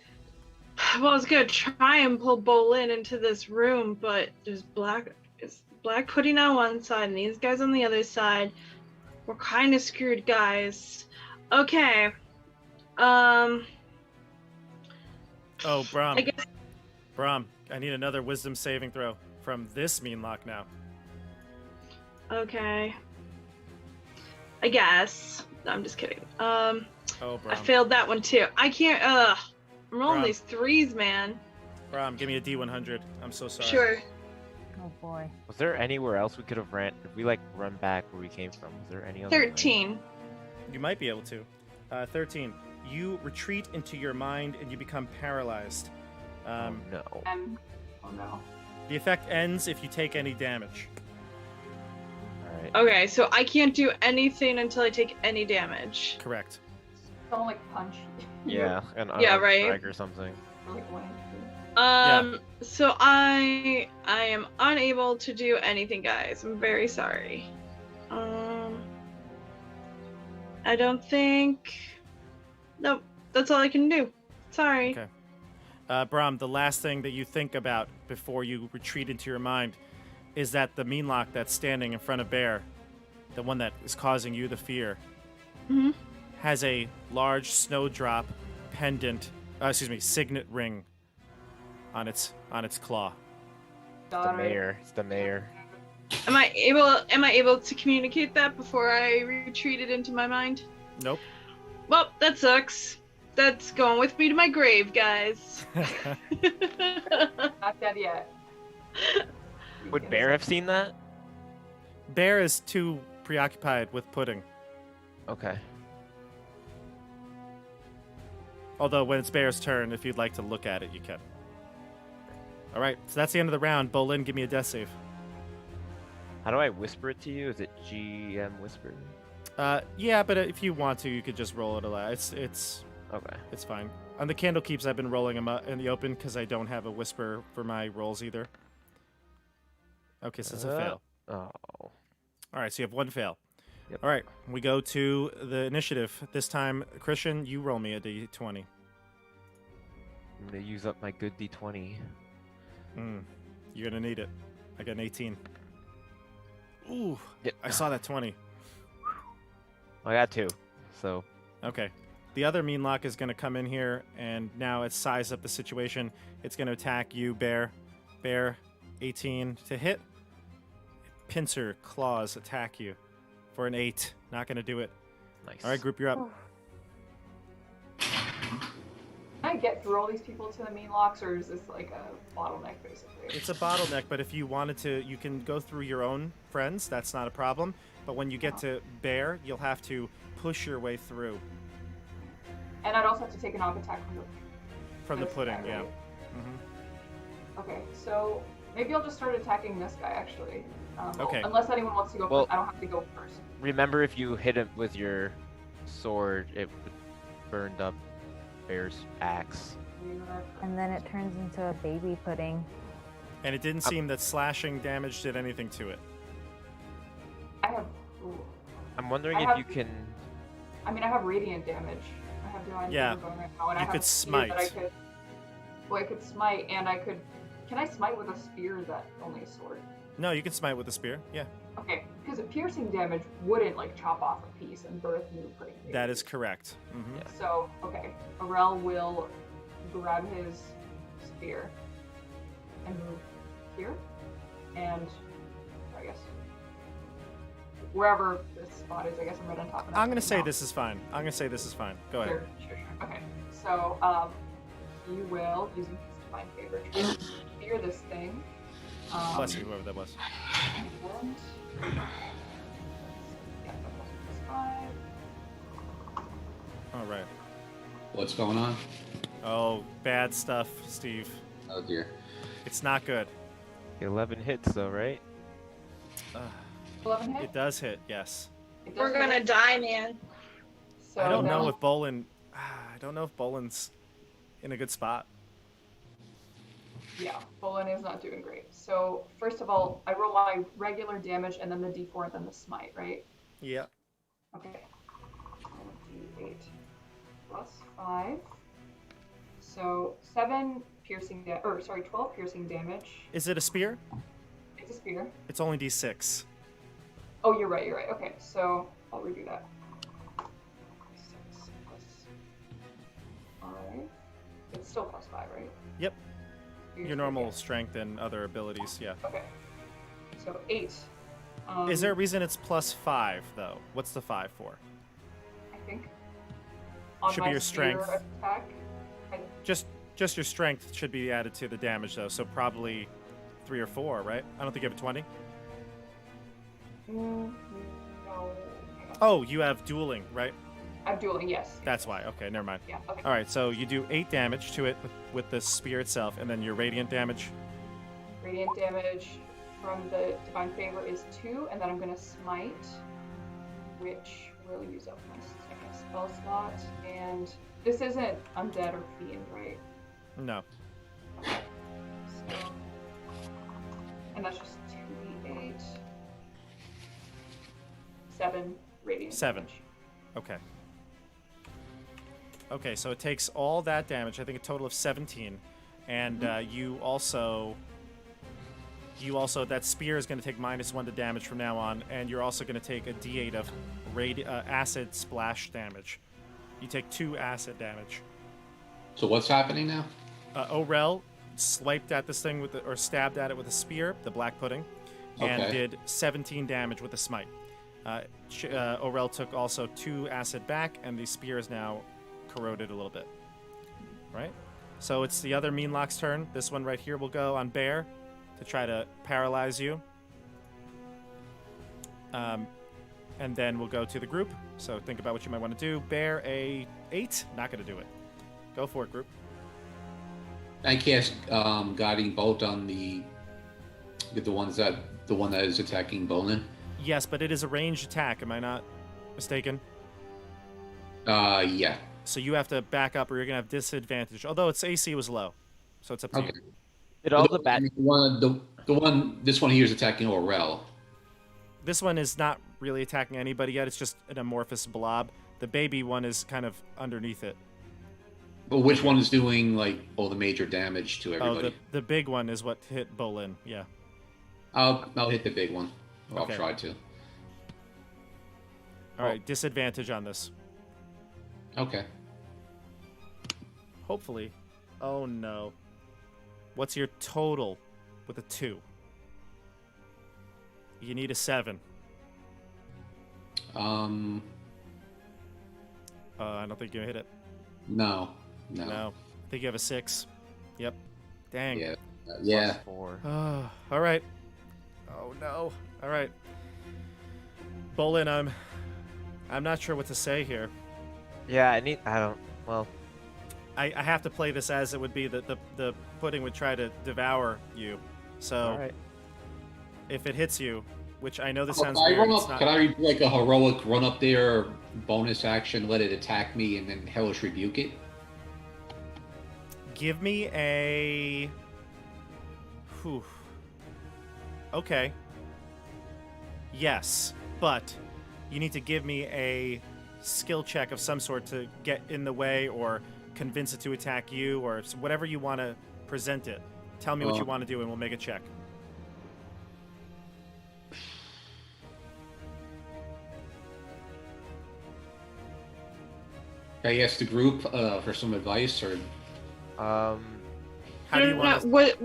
Speaker 6: Well, I was gonna try and pull Bolin into this room, but there's black pudding on one side and these guys on the other side. We're kind of screwed, guys. Okay.
Speaker 1: Oh, Brahm.
Speaker 6: I guess.
Speaker 1: Brahm, I need another wisdom saving throw from this Meanlock now.
Speaker 6: Okay. I guess. No, I'm just kidding.
Speaker 1: Oh,
Speaker 6: I
Speaker 1: Brahm.
Speaker 6: failed that one too. I can't. I'm rolling
Speaker 1: Brom.
Speaker 6: these 3s, man.
Speaker 1: Brahm, give me a D100. I'm so sorry.
Speaker 6: Sure.
Speaker 3: Oh boy.
Speaker 2: Was there anywhere else we could have ran? If we like run back where we came from, was there any other? way?
Speaker 6: 13.
Speaker 1: You might be able to. 13. You retreat into your mind and you become paralyzed.
Speaker 2: Oh no.
Speaker 4: Oh no.
Speaker 1: The effect ends if you take any damage.
Speaker 2: All right.
Speaker 6: Okay, so I can't do anything until I take any damage.
Speaker 1: Correct.
Speaker 4: Don't like punch.
Speaker 2: Yeah. And
Speaker 6: Yeah,
Speaker 2: like,
Speaker 6: right.
Speaker 2: strike or something.
Speaker 4: Or, like 1 HP.
Speaker 6: So I am unable to do anything, guys. I'm very sorry. I don't think. Nope. That's all I can do. Sorry.
Speaker 1: Okay. Brahm, the last thing that you think about before you retreat into your mind is that the Meanlock that's standing in front of Bear, the one that is causing you the fear,
Speaker 6: Mhm.
Speaker 1: has a large snowdrop pendant, signet ring on its claw.
Speaker 2: It's the mayor. It's the mayor.
Speaker 6: Am I able to communicate that before I retreated into my mind?
Speaker 1: Nope.
Speaker 6: Well, that sucks. That's going with me to my grave, guys.
Speaker 4: Not dead yet.
Speaker 2: Would Bear have seen that?
Speaker 1: Bear is too preoccupied with pudding.
Speaker 2: Okay.
Speaker 1: Although when it's Bear's turn, if you'd like to look at it, you can. All right, so that's the end of the round. Bolin, give me a death save.
Speaker 2: How do I whisper it to you? Is it GM whisper?
Speaker 1: Yeah, but if you want to, you could just roll it aloud. It's
Speaker 2: Okay.
Speaker 1: fine. On the Candlekeeps, I've been rolling them up in the open because I don't have a whisper for my rolls either. Okay, so it's a fail.
Speaker 2: Oh.
Speaker 1: All right, so you have 1 fail.
Speaker 2: Yep.
Speaker 1: All right, we go to the initiative. This time, Christian, you roll me a d20.
Speaker 2: I'm gonna use up my good D20.
Speaker 1: You're gonna need it. I got an 18. Ooh,
Speaker 2: Yep.
Speaker 1: I saw that 20.
Speaker 2: I got 2. So.
Speaker 1: Okay. The other Meanlock is going to come in here, and now it's size up the situation. It's going to attack you, Bear. Bear, 18 to hit. Pincer claws attack you for an 8. Not going to do it.
Speaker 2: Nice.
Speaker 1: All right, group, you're up.
Speaker 4: Can I get through all these people to the main locks, or is this like a bottleneck, basically?
Speaker 1: It's a bottleneck, but if you wanted to, you can go through your own friends. That's not a problem. But when you get to Bear, you'll have to push your way through.
Speaker 4: And I'd also have to take an op attack
Speaker 1: From the
Speaker 4: this
Speaker 1: pudding,
Speaker 4: guy,
Speaker 1: yeah.
Speaker 4: right?
Speaker 1: Mm-hmm.
Speaker 4: Okay, so maybe I'll just start attacking this guy, actually.
Speaker 1: Okay.
Speaker 4: Unless anyone wants to go
Speaker 2: Well-
Speaker 4: first, I don't have to go first.
Speaker 2: Remember, if you hit him with your sword, it burned up Bear's axe.
Speaker 3: And then it turns into a baby pudding.
Speaker 1: And it didn't seem that slashing damage did anything to it.
Speaker 4: I have.
Speaker 2: I'm wondering
Speaker 4: I
Speaker 2: if
Speaker 4: have-
Speaker 2: you can.
Speaker 4: I mean, I have radiant damage. I have divine
Speaker 1: Yeah.
Speaker 4: favor going right now, and I
Speaker 1: You
Speaker 4: have
Speaker 1: could
Speaker 4: a spear that I
Speaker 1: smite.
Speaker 4: could. Well, I could smite, and I could. Can I smite with a spear? Is that only a sword?
Speaker 1: No, you can smite with a spear. Yeah,
Speaker 4: Okay, because a piercing damage wouldn't like chop off a piece and birth new pudding.
Speaker 1: that is correct. Mm-hmm.
Speaker 2: Yeah.
Speaker 4: So, okay, Arel will grab his spear and move here, and I guess wherever this spot is, I guess I'm right on top of that.
Speaker 1: I'm gonna
Speaker 4: right
Speaker 1: say
Speaker 4: now.
Speaker 1: this is fine. I'm gonna say this is fine. Go ahead.
Speaker 4: Sure. Okay, so he will, using his divine favor, try to spear this thing.
Speaker 1: Bless you, whoever that was.
Speaker 4: And yeah, that was +5.
Speaker 1: All right.
Speaker 5: What's going on?
Speaker 1: Oh, bad stuff, Steve.
Speaker 5: Oh dear.
Speaker 1: It's not good.
Speaker 2: 11 hits, though, right?
Speaker 4: 11 hit.
Speaker 1: It does hit, yes.
Speaker 4: It
Speaker 7: We're
Speaker 4: does
Speaker 7: gonna
Speaker 4: hit.
Speaker 7: die, man.
Speaker 4: So
Speaker 1: I don't know
Speaker 4: now-
Speaker 1: if Bolin. I don't know if Bolin's in a good spot.
Speaker 4: Yeah, Bolin is not doing great. So first of all, I roll my regular damage and then the d4 and then the smite, right?
Speaker 1: Yeah.
Speaker 4: Okay. D8 plus 5. So 7 piercing damage, or sorry, 12 piercing damage.
Speaker 1: Is it a spear?
Speaker 4: It's a spear.
Speaker 1: It's only d6.
Speaker 4: Oh, you're right. Okay, so I'll redo that. 6 plus 5. It's still plus 5, right?
Speaker 1: Yep.
Speaker 4: Spear's
Speaker 1: Your normal
Speaker 4: okay.
Speaker 1: strength and other abilities, yeah.
Speaker 4: Okay. So 8.
Speaker 1: Is there a reason it's +5 though? What's the 5 for?
Speaker 4: I think. On
Speaker 1: Should
Speaker 4: my
Speaker 1: be your
Speaker 4: spear
Speaker 1: strength.
Speaker 4: attack.
Speaker 1: Just your strength should be added to the damage though, so probably 3 or 4, right? I don't think you have a 20.
Speaker 4: No. Hang on.
Speaker 1: Oh, you have dueling, right?
Speaker 4: I'm dueling, yes.
Speaker 1: That's why. Okay, never mind.
Speaker 4: Yeah, okay.
Speaker 1: All right, so you do 8 damage to it with the spear itself, and then your radiant damage.
Speaker 4: Radiant damage from the divine favor is 2, and then I'm gonna smite, which will use up my second spell slot. And this isn't undead or fiend, right?
Speaker 1: No.
Speaker 4: Okay. So, and that's just 2d8. 7 radiant
Speaker 1: 7.
Speaker 4: damage.
Speaker 1: Okay. Okay, so it takes all that damage. I think a total of 17, and you also that spear is going to take -1 to damage from now on, and you're also going to take a d8 of acid splash damage. You take 2 acid damage.
Speaker 5: So what's happening now?
Speaker 1: Orel swiped at this thing or stabbed at it with a spear, the black pudding, and
Speaker 5: Okay.
Speaker 1: did 17 damage with the smite. Orel took also 2 acid back, and the spear is now corroded a little bit. Right? So it's the other Meanlock's turn. This one right here will go on Bear to try to paralyze you. And then we'll go to the group. So think about what you might want to do. Bear a 8. Not going to do it. Go for it, group.
Speaker 5: I cast guiding bolt on the one that is attacking Bolin.
Speaker 1: Yes, but it is a ranged attack. Am I not mistaken?
Speaker 5: Yeah.
Speaker 1: So you have to back up, or you're gonna have disadvantage. Although its AC was low, so it's up to
Speaker 5: Okay.
Speaker 1: you.
Speaker 2: Did all the bat?
Speaker 5: This one here is attacking Orel.
Speaker 1: This one is not really attacking anybody yet. It's just an amorphous blob. The baby one is kind of underneath it.
Speaker 5: But which one is doing like all the major damage to everybody?
Speaker 1: Oh, the big one is what hit Bolin. Yeah.
Speaker 5: I'll hit the big one. Or
Speaker 1: Okay.
Speaker 5: I'll try to.
Speaker 1: All right. Disadvantage on this.
Speaker 5: Okay.
Speaker 1: Hopefully. Oh no. What's your total with a 2? You need a 7. I don't think you hit it.
Speaker 5: No.
Speaker 1: No. I think you have a 6. Yep. Dang.
Speaker 5: Yeah.
Speaker 2: Plus 4.
Speaker 1: Oh, all right. Oh no. All right. Bolin, I'm not sure what to say here.
Speaker 2: Yeah, I don't. Well,
Speaker 1: I have to play this as it would be that the pudding would try to devour you. So
Speaker 2: all right.
Speaker 1: if it hits you, which I know this
Speaker 5: Could
Speaker 1: sounds
Speaker 5: I
Speaker 1: weird.
Speaker 5: run
Speaker 1: It's
Speaker 5: up?
Speaker 1: not-
Speaker 5: Could I do like a heroic run up there, bonus action, let it attack me, and then hellish rebuke it?
Speaker 1: Give me a. Whew. Okay. Yes, but you need to give me a skill check of some sort to get in the way or convince it to attack you or whatever you want to present it. Tell me what you want to do and we'll make a check.
Speaker 5: Can I ask the group for some advice, or
Speaker 1: How do you want to...
Speaker 6: What?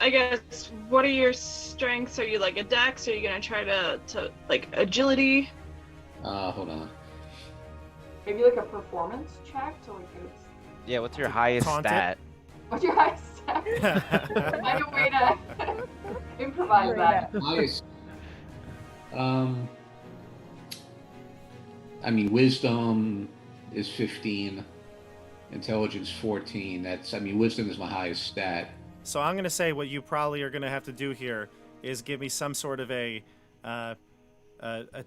Speaker 6: I guess. What are your strengths? Are you like a dex? Are you gonna try to like agility?
Speaker 5: hold on.
Speaker 4: Maybe like a performance check to like it's
Speaker 2: Yeah, what's your highest
Speaker 1: taunt it?
Speaker 2: stat?
Speaker 4: what's your highest stat? Find a way to improvise that.
Speaker 5: Nice. I mean, wisdom is 15, intelligence 14. Wisdom is my highest stat.
Speaker 1: So I'm going to say what you probably are going to have to do here is give me some sort of a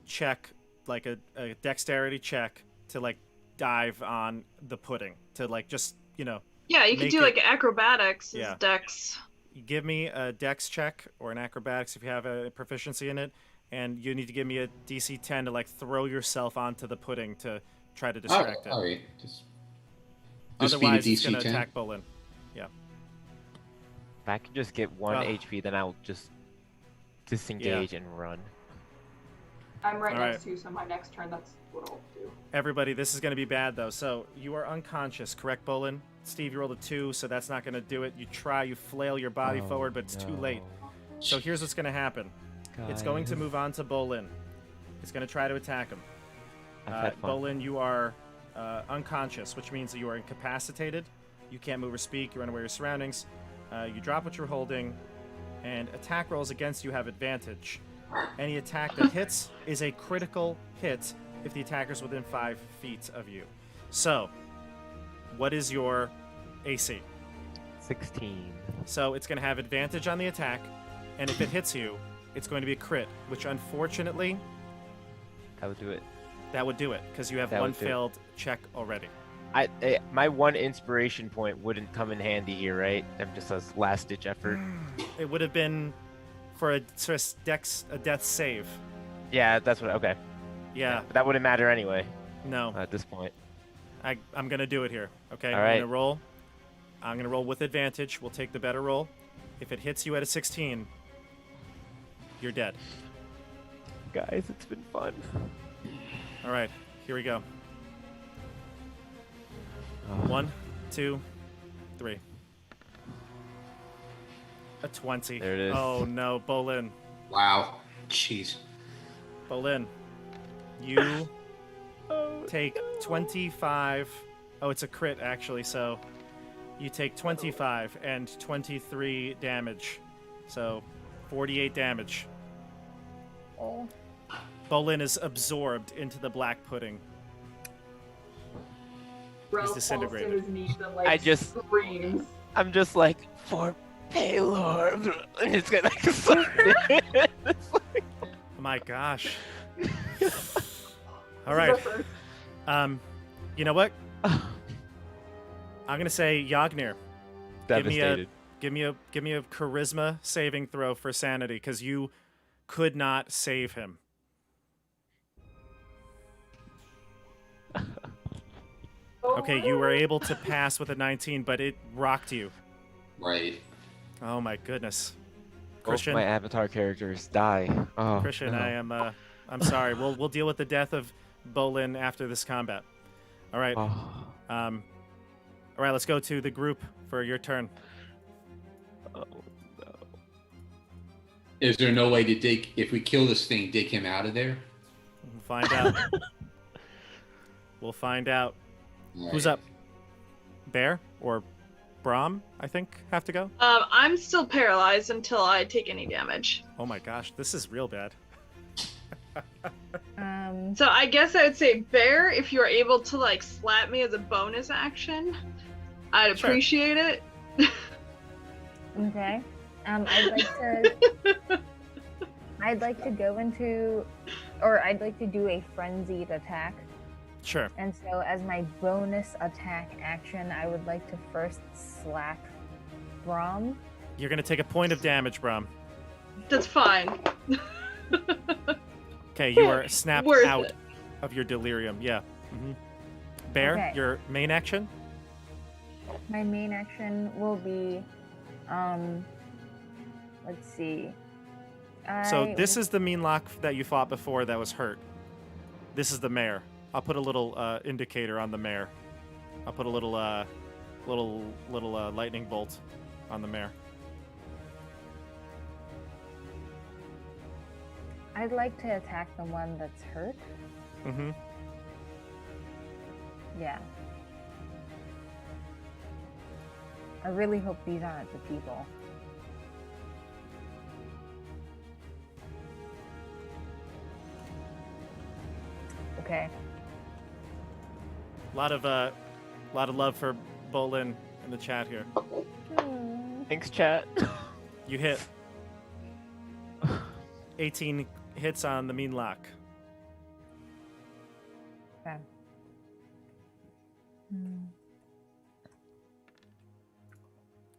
Speaker 1: check, like a dexterity check to like dive on the pudding to like just,
Speaker 6: Yeah, you could
Speaker 1: Make
Speaker 6: do
Speaker 1: it-
Speaker 6: like acrobatics
Speaker 1: Yeah.
Speaker 6: as dex.
Speaker 1: give me a dex check or an acrobatics if you have a proficiency in it, and you need to give me a DC 10 to like throw yourself onto the pudding to try to distract it.
Speaker 5: All right. Just
Speaker 1: Otherwise,
Speaker 5: beat a
Speaker 1: it's going
Speaker 5: DC
Speaker 1: to
Speaker 5: 10.
Speaker 1: attack Bolin.
Speaker 2: If I can just get 1
Speaker 1: Ugh.
Speaker 2: HP, then I'll just disengage and run.
Speaker 4: I'm right
Speaker 1: All
Speaker 4: next to you, so my next turn that's what I'll do.
Speaker 1: Everybody, this is going to be bad though. So you are unconscious, correct, Bolin? Steve, you rolled a 2, so that's not going to do it. You flail your body
Speaker 2: Oh,
Speaker 1: forward, but it's too late. So here's what's going to happen. It's going to move on to Bolin. It's going to try to attack him.
Speaker 2: I've had fun.
Speaker 1: Bolin, you are unconscious, which means that you are incapacitated. You can't move or speak. You're unaware of your surroundings. You drop what you're holding, and attack rolls against you have advantage. Any attack that hits is a critical hit if the attacker's within 5 feet of you. So, what is your AC?
Speaker 2: 16.
Speaker 1: So it's going to have advantage on the attack, and if it hits you, it's going to be a crit, which unfortunately,
Speaker 2: That would do it.
Speaker 1: that would do it, because you have
Speaker 2: That
Speaker 1: one
Speaker 2: would do it.
Speaker 1: failed check already.
Speaker 2: My 1 inspiration point wouldn't come in handy here, right? I'm just a last-ditch effort.
Speaker 1: It would have been for a death save.
Speaker 2: Yeah, that's what. Okay.
Speaker 1: Yeah,
Speaker 2: But that wouldn't matter anyway
Speaker 1: no.
Speaker 2: at this point.
Speaker 1: I'm going to do it here, okay?
Speaker 2: All
Speaker 1: I'm
Speaker 2: right.
Speaker 1: going to roll. I'm going to roll with advantage. We'll take the better roll. If it hits you at a 16, you're dead.
Speaker 2: Guys, it's been fun.
Speaker 1: All right, here we go. 1, 2, 3. A 20.
Speaker 2: There it is.
Speaker 1: Oh no, Bolin.
Speaker 5: Wow. Jeez.
Speaker 1: Bolin. You take 25. Oh, it's a crit actually, so you take 25 and 23 damage. So 48 damage.
Speaker 3: Oh.
Speaker 1: Bolin is absorbed into the black pudding.
Speaker 4: Ralph falls to
Speaker 1: disintegrated.
Speaker 4: his knees and like
Speaker 2: I just-
Speaker 4: screams.
Speaker 2: I'm just like, for Paylor. And it's gonna like,
Speaker 1: Oh my gosh. All
Speaker 4: This is our
Speaker 1: right.
Speaker 4: first-
Speaker 1: You know what? I'm gonna say Yagnir.
Speaker 2: devastated.
Speaker 1: Give me a charisma saving throw for sanity, because you could not save him. Okay, you were able to pass with a 19, but it rocked you.
Speaker 5: Right.
Speaker 1: Oh my goodness.
Speaker 2: Both
Speaker 1: Christian,
Speaker 2: my avatar characters die. Oh,
Speaker 1: Christian,
Speaker 2: no.
Speaker 1: I'm sorry. We'll deal with the death of Bolin after this combat. All right.
Speaker 2: Oh,
Speaker 1: All right, let's go to the group for your turn.
Speaker 2: oh,
Speaker 5: Is there no way to if we kill this thing, dig him out of there?
Speaker 1: We'll find out. We'll find out.
Speaker 5: All
Speaker 1: Who's
Speaker 5: right.
Speaker 1: up? Bear or Brahm, I think, have to go?
Speaker 6: I'm still paralyzed until I take any damage.
Speaker 1: Oh my gosh, this is real bad.
Speaker 6: So I guess I would say Bear, if you're able to like slap me as a bonus action, I'd
Speaker 1: Sure.
Speaker 6: appreciate it.
Speaker 3: Okay. I'd like to go into, or I'd like to do a frenzied attack.
Speaker 1: Sure.
Speaker 3: And so, as my bonus attack action, I would like to first slap Brahm.
Speaker 1: You're going to take a point of damage, Brahm.
Speaker 6: That's fine.
Speaker 1: Okay, you are snapped
Speaker 6: Worth
Speaker 1: out
Speaker 6: it.
Speaker 1: of your delirium. Yeah. Bear,
Speaker 3: Okay.
Speaker 1: your main action?
Speaker 3: My main action will be, let's see.
Speaker 1: So this is the mean lock that you fought before that was hurt. This is the mare. I'll put a little indicator on the mare. I'll put a little lightning bolt on the mare.
Speaker 3: I'd like to attack the one that's hurt.
Speaker 1: Mm-hmm.
Speaker 3: Yeah. I really hope these aren't the people. Okay.
Speaker 1: A lot of love for Bolin in the chat here.
Speaker 2: Thanks, chat.
Speaker 1: You hit. 18 hits on the mean lock.
Speaker 3: Okay.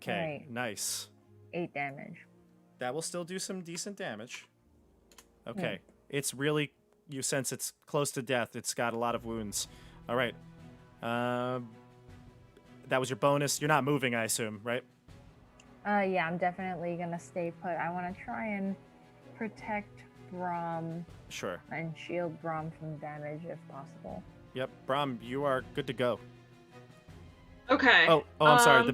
Speaker 1: Okay,
Speaker 3: Alright.
Speaker 1: nice.
Speaker 3: 8 damage.
Speaker 1: That will still do some decent damage. Okay, it's really, you sense it's close to death. It's got a lot of wounds. All right. That was your bonus. You're not moving, I assume, right?
Speaker 3: Yeah, I'm definitely gonna stay put. I want to try and protect Brahm
Speaker 1: Sure.
Speaker 3: and shield Brahm from damage if possible.
Speaker 1: Yep, Brahm, you are good to go.
Speaker 6: Okay.
Speaker 1: Oh, I'm sorry. The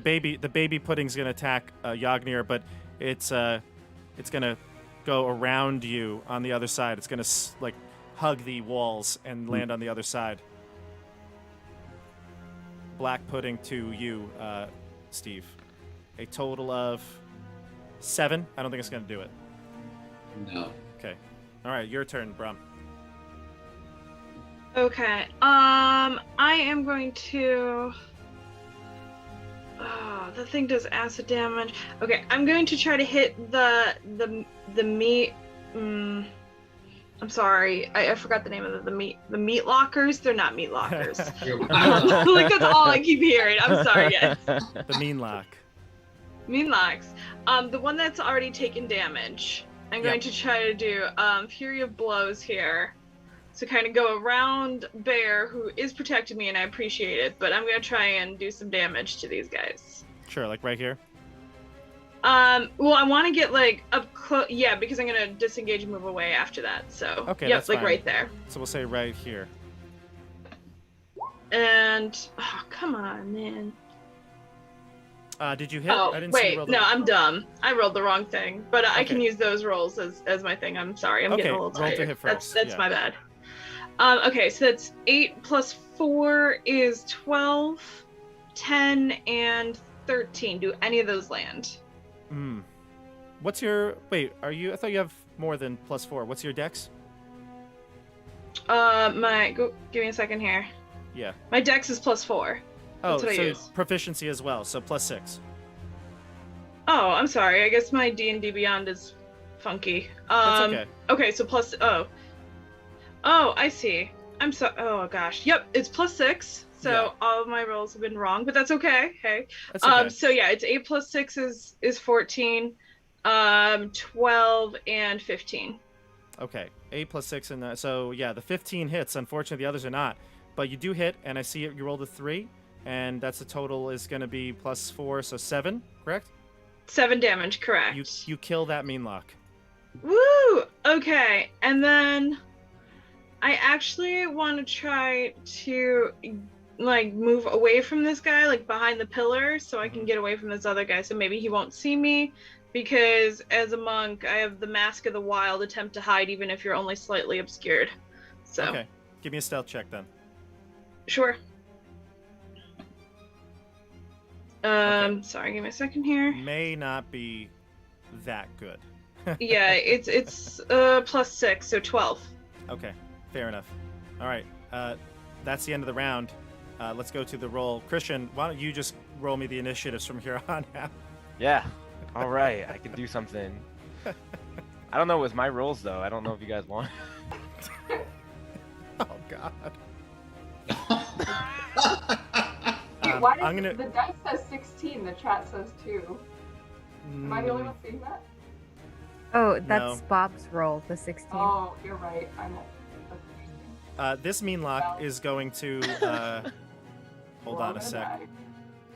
Speaker 1: baby pudding's gonna attack Yagnir, but it's gonna go around you on the other side. It's gonna like hug the walls and land on the other side. Black pudding to you, Steve. A total of 7. I don't think it's gonna do it.
Speaker 5: No.
Speaker 1: Okay. All right, your turn, Brahm.
Speaker 6: Okay. I am going to. Oh, the thing does acid damage. Okay, I'm going to try to hit the meat. I'm sorry, I forgot the name of the meat lockers. They're not meat lockers. Like that's all I keep hearing. I'm sorry, guys.
Speaker 1: The mean lock.
Speaker 6: Mean locks. The one that's already taken damage. I'm going to try to do Fury of Blows here. So kind of go around Bear, who is protecting me, and I appreciate it. But I'm going to try and do some damage to these guys.
Speaker 1: Sure, like right here.
Speaker 6: Well, I want to get like up close. Yeah, because I'm going to disengage and move away after that. So
Speaker 1: Okay,
Speaker 6: yep,
Speaker 1: that's
Speaker 6: like
Speaker 1: fine.
Speaker 6: right there.
Speaker 1: So we'll say right here.
Speaker 6: And oh, come on, man.
Speaker 1: Did you hit?
Speaker 6: Oh,
Speaker 1: I didn't see you
Speaker 6: wait,
Speaker 1: roll
Speaker 6: no, I'm dumb. I rolled the wrong thing, but I can
Speaker 1: Okay.
Speaker 6: use those rolls as my thing. I'm sorry, I'm
Speaker 1: Okay,
Speaker 6: getting a little
Speaker 1: roll to
Speaker 6: tired.
Speaker 1: hit first,
Speaker 6: That's
Speaker 1: yeah.
Speaker 6: my bad. Okay, so that's 8 plus 4 is 12, 10, and 13. Do any of those land?
Speaker 1: What's your... Wait, are you... I thought you have more than +4. What's your dex?
Speaker 6: Give me a second here.
Speaker 1: Yeah.
Speaker 6: My dex is plus 4.
Speaker 1: Oh,
Speaker 6: That's what I
Speaker 1: so
Speaker 6: use.
Speaker 1: proficiency as well, so +6.
Speaker 6: Oh, I'm sorry. I guess my D&D Beyond is funky.
Speaker 1: That's okay.
Speaker 6: Okay, so plus... Oh, I see. Oh, gosh. Yep, it's +6. So
Speaker 1: Yeah.
Speaker 6: all of my rolls have been wrong, but that's okay. Hey.
Speaker 1: That's okay.
Speaker 6: So yeah, it's 8 plus 6 is 14, 12, and 15.
Speaker 1: Okay, 8 plus 6, and so yeah, the 15 hits. Unfortunately, the others are not. But you do hit, and I see you rolled a 3, and that's the total is going to be +4, so 7, correct?
Speaker 6: 7 damage, correct.
Speaker 1: You kill that mean lock.
Speaker 6: Woo! Okay, and then I actually want to try to like move away from this guy, like behind the pillar, so I can get away from this other guy, so maybe he won't see me, because as a monk, I have the Mask of the Wild, attempt to hide even if you're only slightly obscured. So
Speaker 1: Okay, give me a stealth check then.
Speaker 6: Sure.
Speaker 1: Okay.
Speaker 6: Sorry, give me a second here.
Speaker 1: May not be that good.
Speaker 6: Yeah, it's +6, so 12.
Speaker 1: Okay, fair enough. All right, that's the end of the round. Let's go to the roll. Christian, why don't you just roll me the initiatives from here on out?
Speaker 2: Yeah. All right, I can do something. I don't know with my rolls though. I don't know if you guys want.
Speaker 1: Oh God.
Speaker 4: Wait, why does
Speaker 1: I'm gonna.
Speaker 4: the dice says 16? The chat says 2. Am I the only one seeing that?
Speaker 3: Oh, that's
Speaker 1: No.
Speaker 3: Bob's roll, the 16.
Speaker 4: Oh, you're right. I'm. That's interesting.
Speaker 1: This mean lock is going to. Hold
Speaker 4: We're all
Speaker 1: on a
Speaker 4: gonna
Speaker 1: sec.
Speaker 4: die.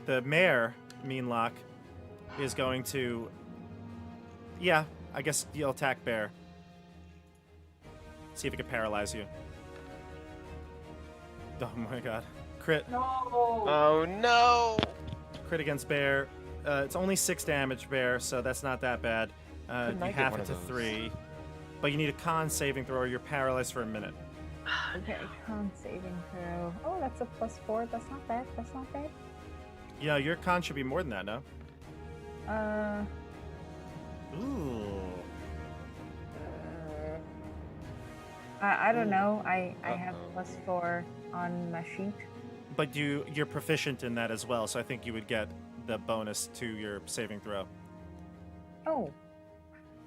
Speaker 1: The mayor mean lock is going to. Yeah, I guess you'll attack Bear. See if it can paralyze you. Oh my God. Crit.
Speaker 4: No.
Speaker 2: Oh no!
Speaker 1: Crit against Bear. It's only 6 damage, Bear, so that's not that bad.
Speaker 2: Couldn't I
Speaker 1: You
Speaker 2: get
Speaker 1: half
Speaker 2: one
Speaker 1: it
Speaker 2: of
Speaker 1: to
Speaker 2: those?
Speaker 1: 3. But you need a con saving throw or you're paralyzed for a minute.
Speaker 3: Okay, con saving throw. Oh, that's a +4. That's not bad. That's not bad.
Speaker 1: Yeah, your con should be more than that, no? Ooh.
Speaker 3: I don't know. I have
Speaker 2: Uh-oh.
Speaker 3: +4 on my sheet.
Speaker 1: But you're proficient in that as well, so I think you would get the bonus to your saving throw.
Speaker 3: Oh.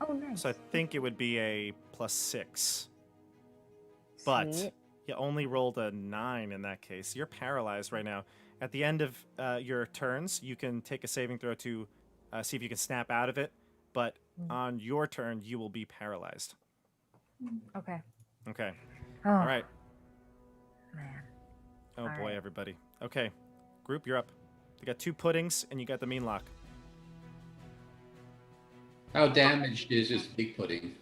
Speaker 3: Oh, nice.
Speaker 1: So I think it would be a +6. But
Speaker 3: Sweet.
Speaker 1: you only rolled a 9 in that case. You're paralyzed right now. At the end of your turns, you can take a saving throw to see if you can snap out of it. But on your turn, you will be paralyzed.
Speaker 3: Okay.
Speaker 1: Okay.
Speaker 3: Oh,
Speaker 1: All right.
Speaker 3: man.
Speaker 1: Oh
Speaker 3: All
Speaker 1: boy,
Speaker 3: right.
Speaker 1: everybody. Okay. Group, you're up. You got 2 puddings, and you got the mean lock.
Speaker 5: How damaged is this big pudding?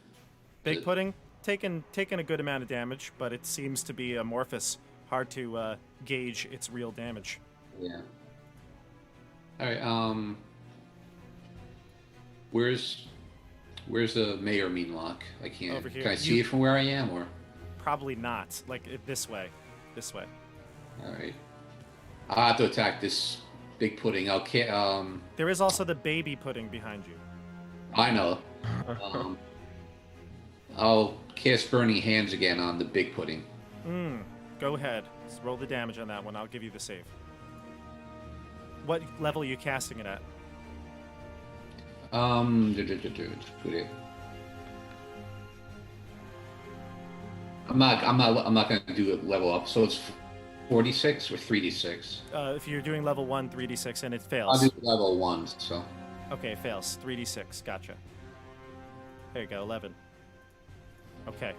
Speaker 1: Big pudding, taking a good amount of damage, but it seems to be amorphous. Hard to gauge its real damage.
Speaker 5: Yeah. All right. Where's the mayor mean lock? I can't.
Speaker 1: Over here.
Speaker 5: Can I see it from where I am, or?
Speaker 1: Probably not. Like this way. This way.
Speaker 5: All right. I'll have to attack this big pudding.
Speaker 1: There is also the baby pudding behind you.
Speaker 5: I know. I'll cast Burning Hands again on the big pudding.
Speaker 1: Go ahead. Just roll the damage on that one. I'll give you the save. What level are you casting it at?
Speaker 5: Put it. I'm not gonna do a level up. So it's 46 or 3d6.
Speaker 1: If you're doing level 1, 3d6, and it
Speaker 5: I'll
Speaker 1: fails.
Speaker 5: do level 1. So.
Speaker 1: Okay, it fails. 3d6. Gotcha. There you go. 11. Okay.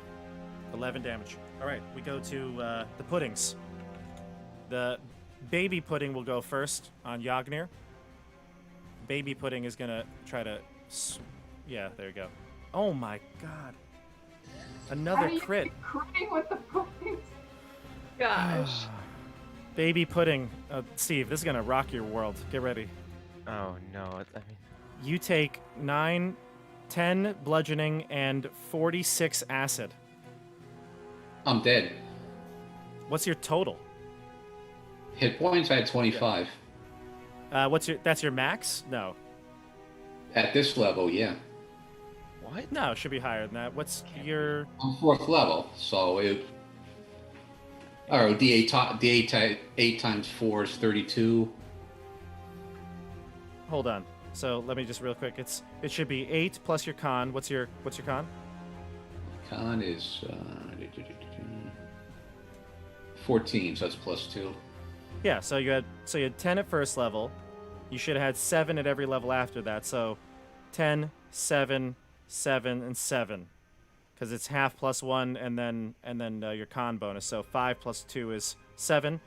Speaker 1: 11 damage. All right, we go to the puddings. The baby pudding will go first on Yagnir. Baby pudding is gonna try to. Yeah, there you go. Oh my God!
Speaker 4: How
Speaker 1: Another
Speaker 4: do you
Speaker 1: crit.
Speaker 4: keep critting with the puddings?
Speaker 6: Gosh.
Speaker 1: Baby pudding. Steve, this is gonna rock your world. Get ready.
Speaker 2: Oh no!
Speaker 1: You take 9, 10 bludgeoning and 46 acid.
Speaker 5: I'm dead.
Speaker 1: What's your total?
Speaker 5: Hit points, I had 25.
Speaker 1: That's your max? No.
Speaker 5: At this level, yeah.
Speaker 2: What?
Speaker 1: No, it should be higher than that. What's your...
Speaker 5: I'm 4th level, so it... Or D8, 8 times 4 is 32.
Speaker 1: Hold on. So let me just real quick. It should be 8 plus your con. What's your con?
Speaker 5: Con is 14, so that's +2.
Speaker 1: Yeah, so you had 10 at first level. You should have had 7 at every level after that. So 10, 7, 7, and 7. Because it's half plus 1 and then your con bonus. So 5 plus 2 is 7.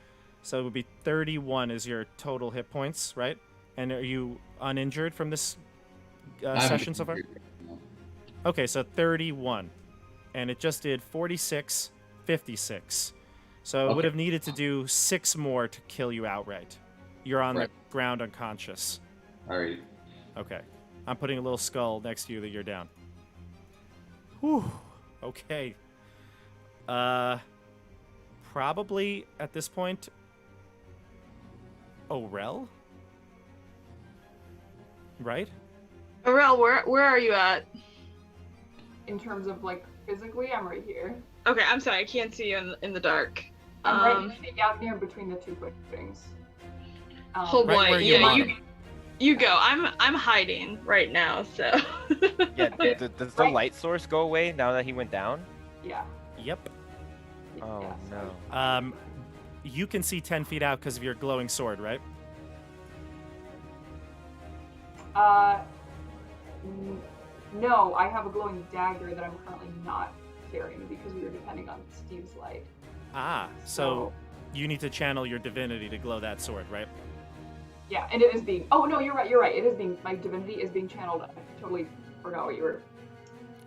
Speaker 1: So it would be 31 is your total hit points, right? And are you uninjured from this session so far? Okay, so 31. And it just did 46, 56. So it would have needed to do 6 more to kill you outright. You're on the ground unconscious.
Speaker 5: All right.
Speaker 1: Okay. I'm putting a little skull next to you that you're down. Whew. Okay. probably at this point, Orel? Right?
Speaker 6: Aurel, where are you at?
Speaker 4: In terms of like physically, I'm right here.
Speaker 6: Okay, I'm sorry, I can't see you in the dark.
Speaker 4: I'm right out near between the two puddings.
Speaker 6: Oh
Speaker 1: Right
Speaker 6: boy,
Speaker 1: where you
Speaker 6: yeah,
Speaker 1: want him.
Speaker 6: you go. I'm hiding right now, so.
Speaker 2: Yeah, does the light source go away now that he went down?
Speaker 4: Yeah.
Speaker 1: Yep.
Speaker 2: Oh
Speaker 4: Yeah, so-
Speaker 2: no.
Speaker 1: You can see 10 feet out because of your glowing sword, right?
Speaker 4: No, I have a glowing dagger that I'm currently not carrying because we were depending on Steve's light.
Speaker 1: Ah, so you need to channel your divinity to glow that sword, right?
Speaker 4: Yeah, and it is being. Oh no, you're right. It is being. My divinity is being channeled. I totally forgot what you were.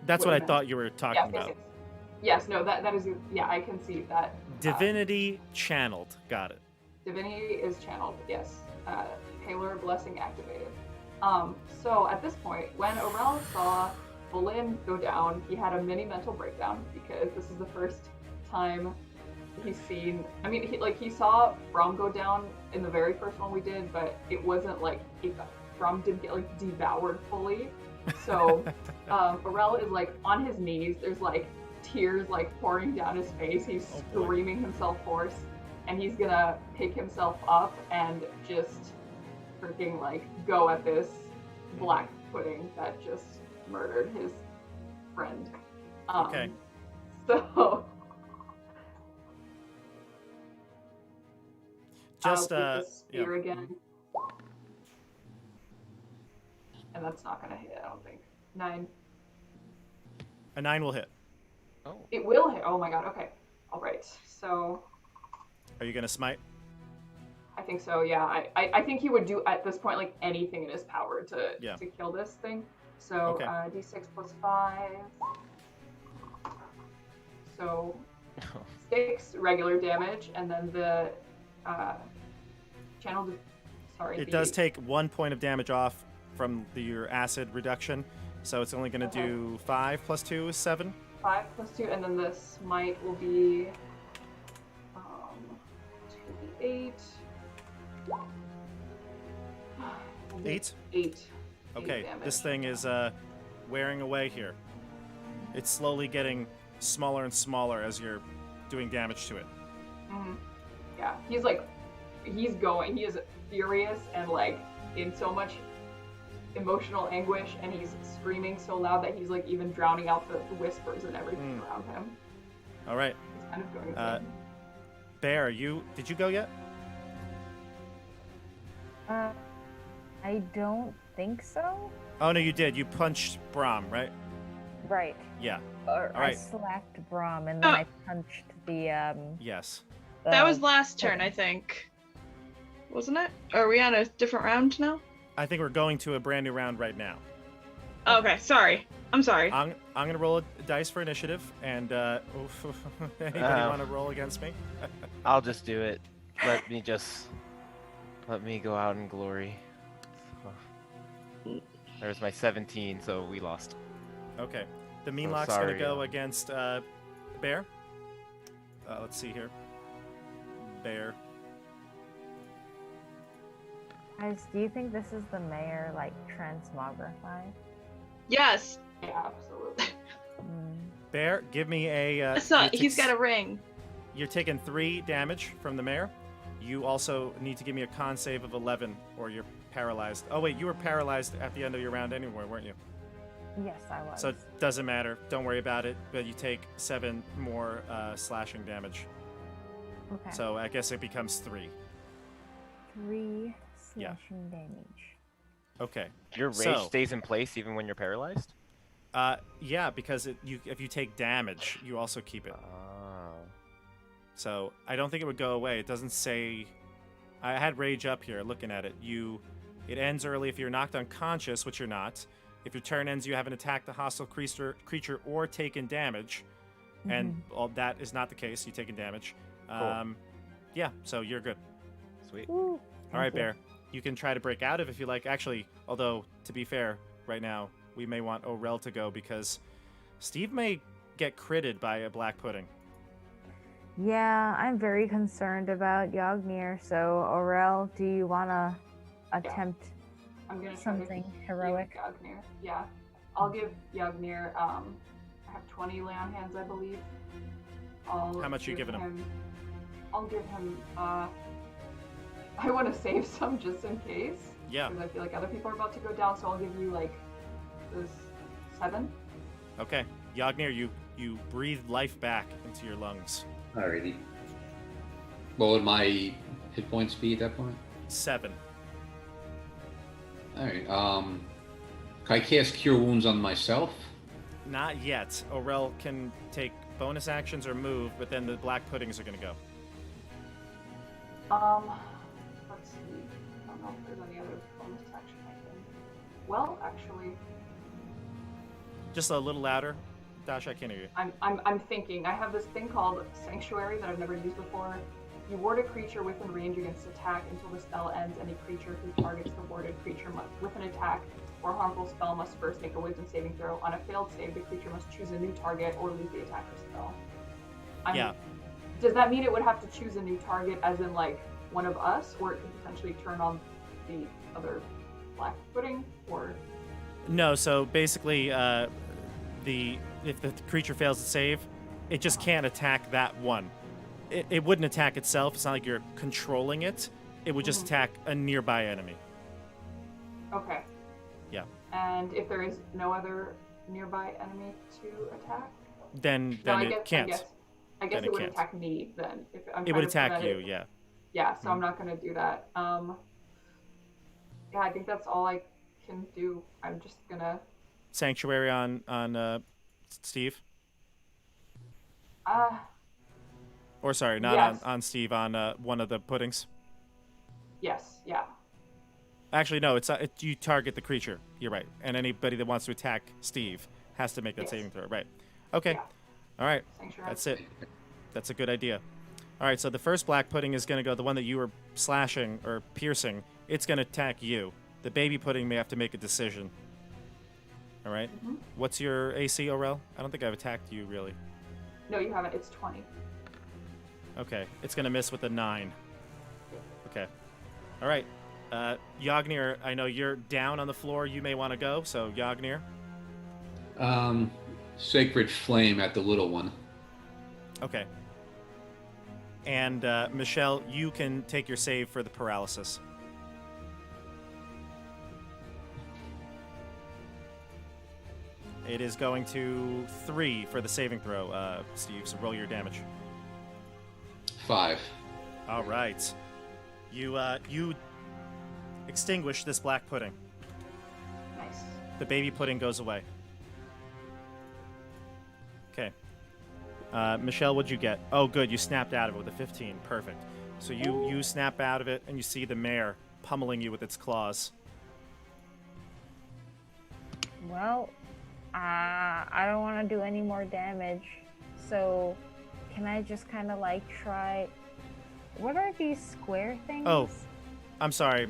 Speaker 1: That's
Speaker 4: What
Speaker 1: what I
Speaker 4: you meant.
Speaker 1: thought you were talking
Speaker 4: Yes,
Speaker 1: about.
Speaker 4: yes, no, that is. Yeah, I can see that.
Speaker 1: Divinity channeled. Got it.
Speaker 4: Divinity is channeled. Yes. Paler blessing activated. So at this point, when Orel saw Bolin go down, he had a mini mental breakdown because this is the first time he's seen. I mean, he saw Brom go down in the very first one we did, but it wasn't like Brom didn't get like devoured fully. So Orel is like on his knees. There's like tears like pouring down his face. He's screaming himself hoarse, and he's gonna pick himself up and just freaking like go at this black pudding that just murdered his friend.
Speaker 1: Okay.
Speaker 4: So
Speaker 1: Just
Speaker 4: I'll do the spear
Speaker 1: yeah.
Speaker 4: again, and that's not gonna hit. I don't think. 9.
Speaker 1: A 9 will hit.
Speaker 2: Oh.
Speaker 4: It will hit. Oh my god. Okay. All right. So
Speaker 1: Are you gonna smite?
Speaker 4: I think so. Yeah. I think he would do at this point like anything in his power to kill this thing. So
Speaker 1: Okay.
Speaker 4: D6 plus 5. So 6 regular damage, and then the channel.
Speaker 1: It does take 1 point of damage off from your acid reduction, so it's only going to do 5 plus 2 is 7.
Speaker 4: 5 plus 2, and then the smite will be 2d8.
Speaker 1: 8?
Speaker 4: 8.
Speaker 1: Okay,
Speaker 4: damage.
Speaker 1: this thing is wearing away here. It's slowly getting smaller and smaller as you're doing damage to it.
Speaker 4: Mhm. Yeah, he's like, he's going. He is furious and like in so much emotional anguish, and he's screaming so loud that he's like even drowning out the whispers and everything around him.
Speaker 1: All right,
Speaker 4: He's kind of going insane.
Speaker 1: Bear, did you go yet?
Speaker 3: I don't think so.
Speaker 1: Oh no, you did. You punched Brom, right?
Speaker 3: Right.
Speaker 1: Yeah.
Speaker 3: Or
Speaker 1: All
Speaker 3: I
Speaker 1: right.
Speaker 3: slacked Brom and then I punched the
Speaker 1: Yes.
Speaker 6: That was last turn, I think. Wasn't it? Are we on a different round now?
Speaker 1: I think we're going to a brand new round right now.
Speaker 6: Okay, sorry. I'm sorry.
Speaker 1: I'm gonna roll a dice for initiative, and anybody want to roll against me?
Speaker 2: I'll just do it. Let me go out in glory. There's my 17, so we lost.
Speaker 1: Okay. The mean
Speaker 2: So
Speaker 1: lock's
Speaker 2: sorry,
Speaker 1: gonna go against Bear. Let's see here. Bear.
Speaker 3: Guys, do you think this is the mayor like transmogrified?
Speaker 6: Yes.
Speaker 4: Yeah, absolutely.
Speaker 1: Bear, give me a.
Speaker 6: He's got a ring.
Speaker 1: You're taking 3 damage from the mayor. You also need to give me a con save of 11, or you're paralyzed. Oh wait, you were paralyzed at the end of your round anyway, weren't you?
Speaker 3: Yes, I was.
Speaker 1: So it doesn't matter. Don't worry about it. But you take 7 more slashing damage.
Speaker 3: Okay.
Speaker 1: So I guess it becomes 3.
Speaker 3: 3
Speaker 1: Yeah.
Speaker 3: slashing damage.
Speaker 1: Okay.
Speaker 2: Your rage stays in place even when you're paralyzed?
Speaker 1: Yeah, because if you take damage, you also keep it.
Speaker 2: Oh.
Speaker 1: So I don't think it would go away. It doesn't say. I had rage up here looking at it. It ends early if you're knocked unconscious, which you're not. If your turn ends, you haven't attacked the hostile creature or taken damage, and that is not the case. You've taken damage.
Speaker 2: Cool.
Speaker 1: Yeah, so you're good.
Speaker 2: Sweet.
Speaker 3: Woo.
Speaker 1: All right, Bear. You can try to break out of if you like. Actually, although to be fair, right now we may want Orel to go because Steve may get critted by a black pudding.
Speaker 3: Yeah, I'm very concerned about Yagnir. So, Aurel, do you want to attempt
Speaker 4: I'm gonna try
Speaker 3: something
Speaker 4: to
Speaker 3: heroic?
Speaker 4: heal Yagnir. Yeah, I'll give Yagnir. I have 20 lay on hands, I believe.
Speaker 1: How much are you giving him?
Speaker 4: I'll give him. I want to save some just in case.
Speaker 1: Yeah.
Speaker 4: Because I feel like other people are about to go down, so I'll give you like those 7.
Speaker 1: Okay. Yagnir, you breathe life back into your lungs.
Speaker 5: Alrighty. What would my hit points be at that point?
Speaker 1: 7.
Speaker 5: Alright, can I cast Cure Wounds on myself?
Speaker 1: Not yet. Aurel can take bonus actions or move, but then the black puddings are going to go.
Speaker 4: Let's see. I don't know if there's any other bonus action I can. Well, actually,
Speaker 1: Just a little louder. Dash, I can't hear you.
Speaker 4: I'm thinking. I have this thing called Sanctuary that I've never used before. You ward a creature within range against attack until the spell ends. Any creature who targets the warded creature with an attack or harmful spell must first make a wisdom saving throw. On a failed save, the creature must choose a new target or lose the attack or spell.
Speaker 1: Yeah.
Speaker 4: Does that mean it would have to choose a new target, as in like one of us, or it could potentially turn on the other black pudding, or?
Speaker 1: No, so basically, if the creature fails to save, it just can't attack that one. It wouldn't attack itself. It's not like you're controlling it. It would just attack a nearby enemy.
Speaker 4: Okay.
Speaker 1: Yeah.
Speaker 4: And if there is no other nearby enemy to attack?
Speaker 1: Then it can't.
Speaker 4: I guess
Speaker 1: Then
Speaker 4: it would
Speaker 1: can't.
Speaker 4: attack me then. If I'm
Speaker 1: It would
Speaker 4: trying to
Speaker 1: attack you,
Speaker 4: prevent it.
Speaker 1: yeah.
Speaker 4: Yeah, so I'm not going to do that. Yeah, I think that's all I can do. I'm just going to...
Speaker 1: Sanctuary on Steve? Or sorry, not
Speaker 4: yes.
Speaker 1: on Steve, on one of the puddings.
Speaker 4: Yes, yeah.
Speaker 1: Actually, no, it's you target the creature. You're right. And anybody that wants to attack Steve has to make that
Speaker 4: Yes.
Speaker 1: saving throw. Right. Okay.
Speaker 4: Yeah.
Speaker 1: All right.
Speaker 4: Sanctuary.
Speaker 1: That's it. That's a good idea. All right, so the first black pudding is going to go, the one that you were slashing or piercing, it's going to attack you. The baby pudding may have to make a decision. All right?
Speaker 4: Mhm.
Speaker 1: What's your AC, Aurel? I don't think I've attacked you, really.
Speaker 4: No, you haven't. It's 20.
Speaker 1: Okay, it's going to miss with a 9. Okay. All right. Yagnir, I know you're down on the floor. You may want to go, so Yagnir.
Speaker 5: Sacred Flame at the little one.
Speaker 1: Okay. And Michelle, you can take your save for the paralysis. It is going to 3 for the saving throw, Steve, so roll your damage.
Speaker 5: 5.
Speaker 1: All right. You extinguish this black pudding.
Speaker 4: Nice.
Speaker 1: The baby pudding goes away. Okay. Michelle, what'd you get? Oh, good. You snapped out of it with a 15. Perfect. So you snap out of it, and you see the mare pummeling you with its claws.
Speaker 3: Well, I don't want to do any more damage. So, can I just kind of like try... What are these square things?
Speaker 1: Oh, I'm sorry,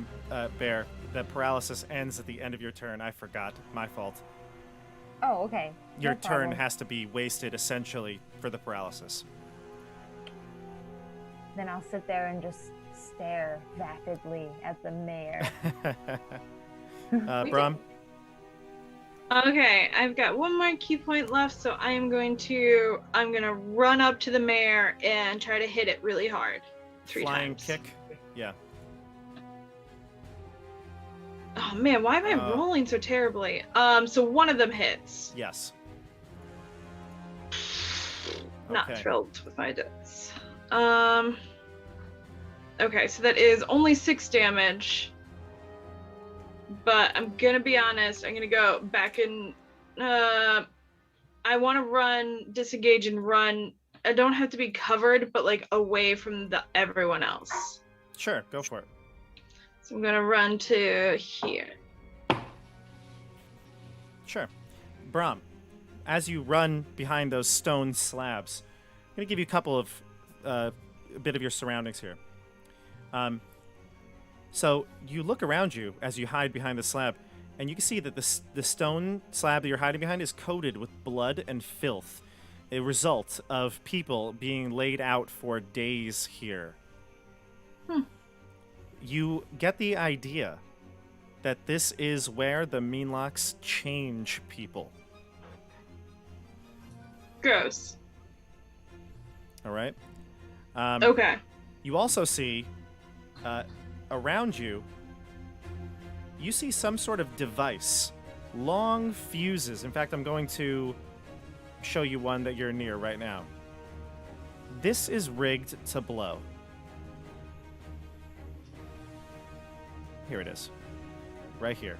Speaker 1: Bear. The paralysis ends at the end of your turn. I forgot. My fault.
Speaker 3: Oh, okay.
Speaker 1: Your
Speaker 3: No
Speaker 1: turn
Speaker 3: problem.
Speaker 1: has to be wasted, essentially, for the paralysis.
Speaker 3: Then I'll sit there and just stare vapidly at the mare.
Speaker 1: Brum?
Speaker 6: Okay, I've got one more key point left, so I'm gonna run up to the mare and try to hit it really hard. 3
Speaker 1: Flying
Speaker 6: times.
Speaker 1: kick? Yeah.
Speaker 6: Oh man, why am I rolling so terribly? So one of them hits.
Speaker 1: Yes.
Speaker 6: Not
Speaker 1: Okay.
Speaker 6: thrilled with my dice. Okay, so that is only 6 damage. But I'm gonna be honest, I'm gonna go back in. I want to run, disengage, and run. I don't have to be covered, but like away from everyone else.
Speaker 1: Sure, go for it.
Speaker 6: So I'm gonna run to here.
Speaker 1: Sure. Brom, as you run behind those stone slabs, I'm going to give you a couple of, a bit of your surroundings here. So you look around you as you hide behind the slab, and you can see that the stone slab that you're hiding behind is coated with blood and filth. a result of people being laid out for days here. You get the idea that this is where the Meanlocks change people.
Speaker 6: Gross.
Speaker 1: All right?
Speaker 6: Okay.
Speaker 1: You also see, around you, you see some sort of device. Long fuses. In fact, I'm going to show you one that you're near right now. This is rigged to blow. Here it is. Right here.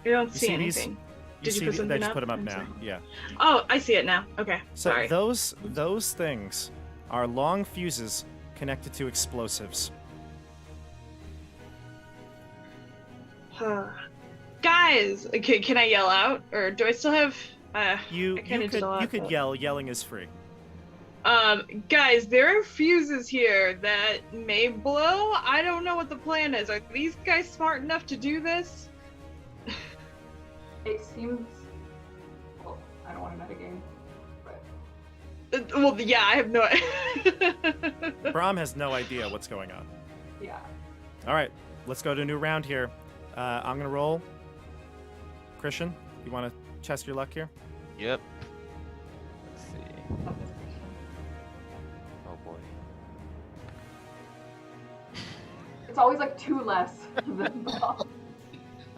Speaker 6: You don't
Speaker 1: You
Speaker 6: see
Speaker 1: see these?
Speaker 6: anything.
Speaker 1: You
Speaker 6: Did
Speaker 1: see
Speaker 6: you put
Speaker 1: I
Speaker 6: something
Speaker 1: just
Speaker 6: up?
Speaker 1: put them up
Speaker 6: I'm
Speaker 1: now.
Speaker 6: sorry.
Speaker 1: Yeah.
Speaker 6: Oh, I see it now. Okay.
Speaker 1: So
Speaker 6: Sorry.
Speaker 1: those things are long fuses connected to explosives.
Speaker 6: Guys, can I yell out, or do I still have?
Speaker 1: You
Speaker 6: I kinda did a lot,
Speaker 1: could
Speaker 6: but-
Speaker 1: yell. Yelling is free.
Speaker 6: Guys, there are fuses here that may blow. I don't know what the plan is. Are these guys smart enough to do this?
Speaker 4: It seems. Well, I don't want to metagame, but
Speaker 6: Well, yeah, I have no.
Speaker 1: Brahm has no idea what's going on.
Speaker 4: yeah.
Speaker 1: All right, let's go to a new round here. I'm gonna roll. Christian, you want to test your luck here?
Speaker 2: Yep. Let's see. Oh boy.
Speaker 4: It's always like 2 less than Bob.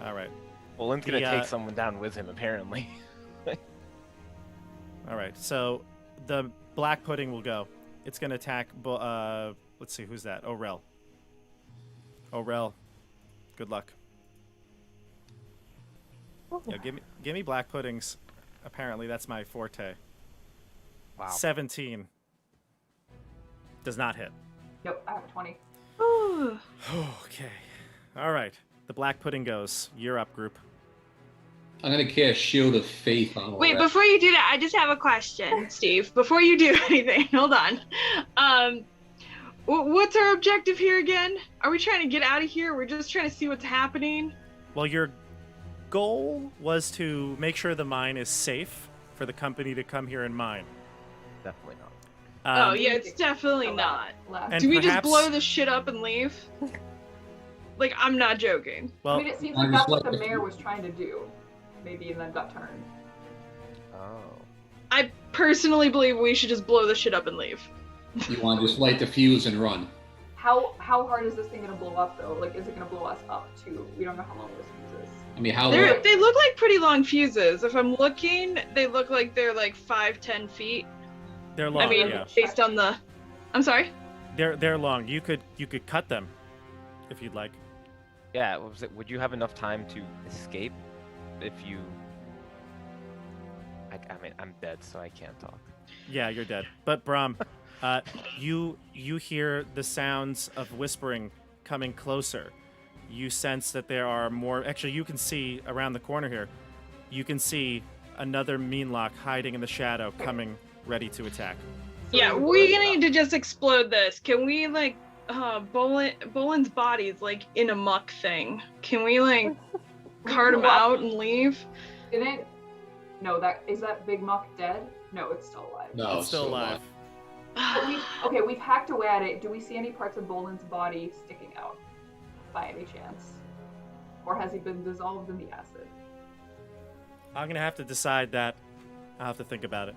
Speaker 1: All right.
Speaker 2: Bolin's gonna
Speaker 1: The,
Speaker 2: take someone down with him, apparently.
Speaker 1: All right. So the black pudding will go. It's gonna attack. Let's see, who's that? Orel. Orel. Good luck. Yeah, give me black puddings. Apparently, that's my forte.
Speaker 2: Wow.
Speaker 1: 17. Does not hit.
Speaker 4: Nope, I have a 20.
Speaker 6: Ooh.
Speaker 1: Okay. All right. The black pudding goes. You're up, group.
Speaker 5: I'm gonna cast Shield of Faith on
Speaker 6: Wait,
Speaker 5: Orel.
Speaker 6: before you do that, I just have a question, Steve. Before you do anything, hold on. What's our objective here again? Are we trying to get out of here? We're just trying to see what's happening.
Speaker 1: Well, your goal was to make sure the mine is safe for the company to come here and mine.
Speaker 2: Definitely not.
Speaker 6: Oh yeah, it's definitely not.
Speaker 4: Left.
Speaker 1: And
Speaker 6: Do we just
Speaker 1: perhaps-
Speaker 6: blow this shit up and leave? Like, I'm not joking.
Speaker 1: Well,
Speaker 4: I mean, it seems
Speaker 5: I
Speaker 4: like
Speaker 5: just
Speaker 4: that's what
Speaker 5: like
Speaker 4: the
Speaker 5: the-
Speaker 4: mayor was trying to do. Maybe, and then got turned.
Speaker 2: Oh.
Speaker 6: I personally believe we should just blow this shit up and leave.
Speaker 5: You want to just light the fuse and run.
Speaker 4: How hard is this thing gonna blow up though? Like, is it gonna blow us up too? We don't know how long this fuse is.
Speaker 5: I mean, how
Speaker 6: They
Speaker 5: long?
Speaker 6: look like pretty long fuses. If I'm looking, they look like they're like 5-10 feet.
Speaker 1: they're long.
Speaker 6: I mean,
Speaker 1: yeah.
Speaker 6: based on the. I'm sorry.
Speaker 1: They're long. You could cut them if you'd like.
Speaker 2: Yeah. What was it? Would you have enough time to escape if you? I mean, I'm dead, so I can't talk.
Speaker 1: Yeah, you're dead. But Brahm, you hear the sounds of whispering coming closer. You sense that there are more. Actually, you can see around the corner here. You can see another Meanlock hiding in the shadow, coming ready to attack.
Speaker 6: Yeah, we need to just explode this. Can we like, Bolin's body's like in a muck thing. Can we like cart him out and leave?
Speaker 4: Didn't. No, that Big Muck dead? No, it's still alive.
Speaker 5: No,
Speaker 1: It's still alive.
Speaker 4: But we've hacked away at it. Do we see any parts of Bolin's body sticking out by any chance? Or has he been dissolved in the acid?
Speaker 1: I'm gonna have to decide that. I'll have to think about it.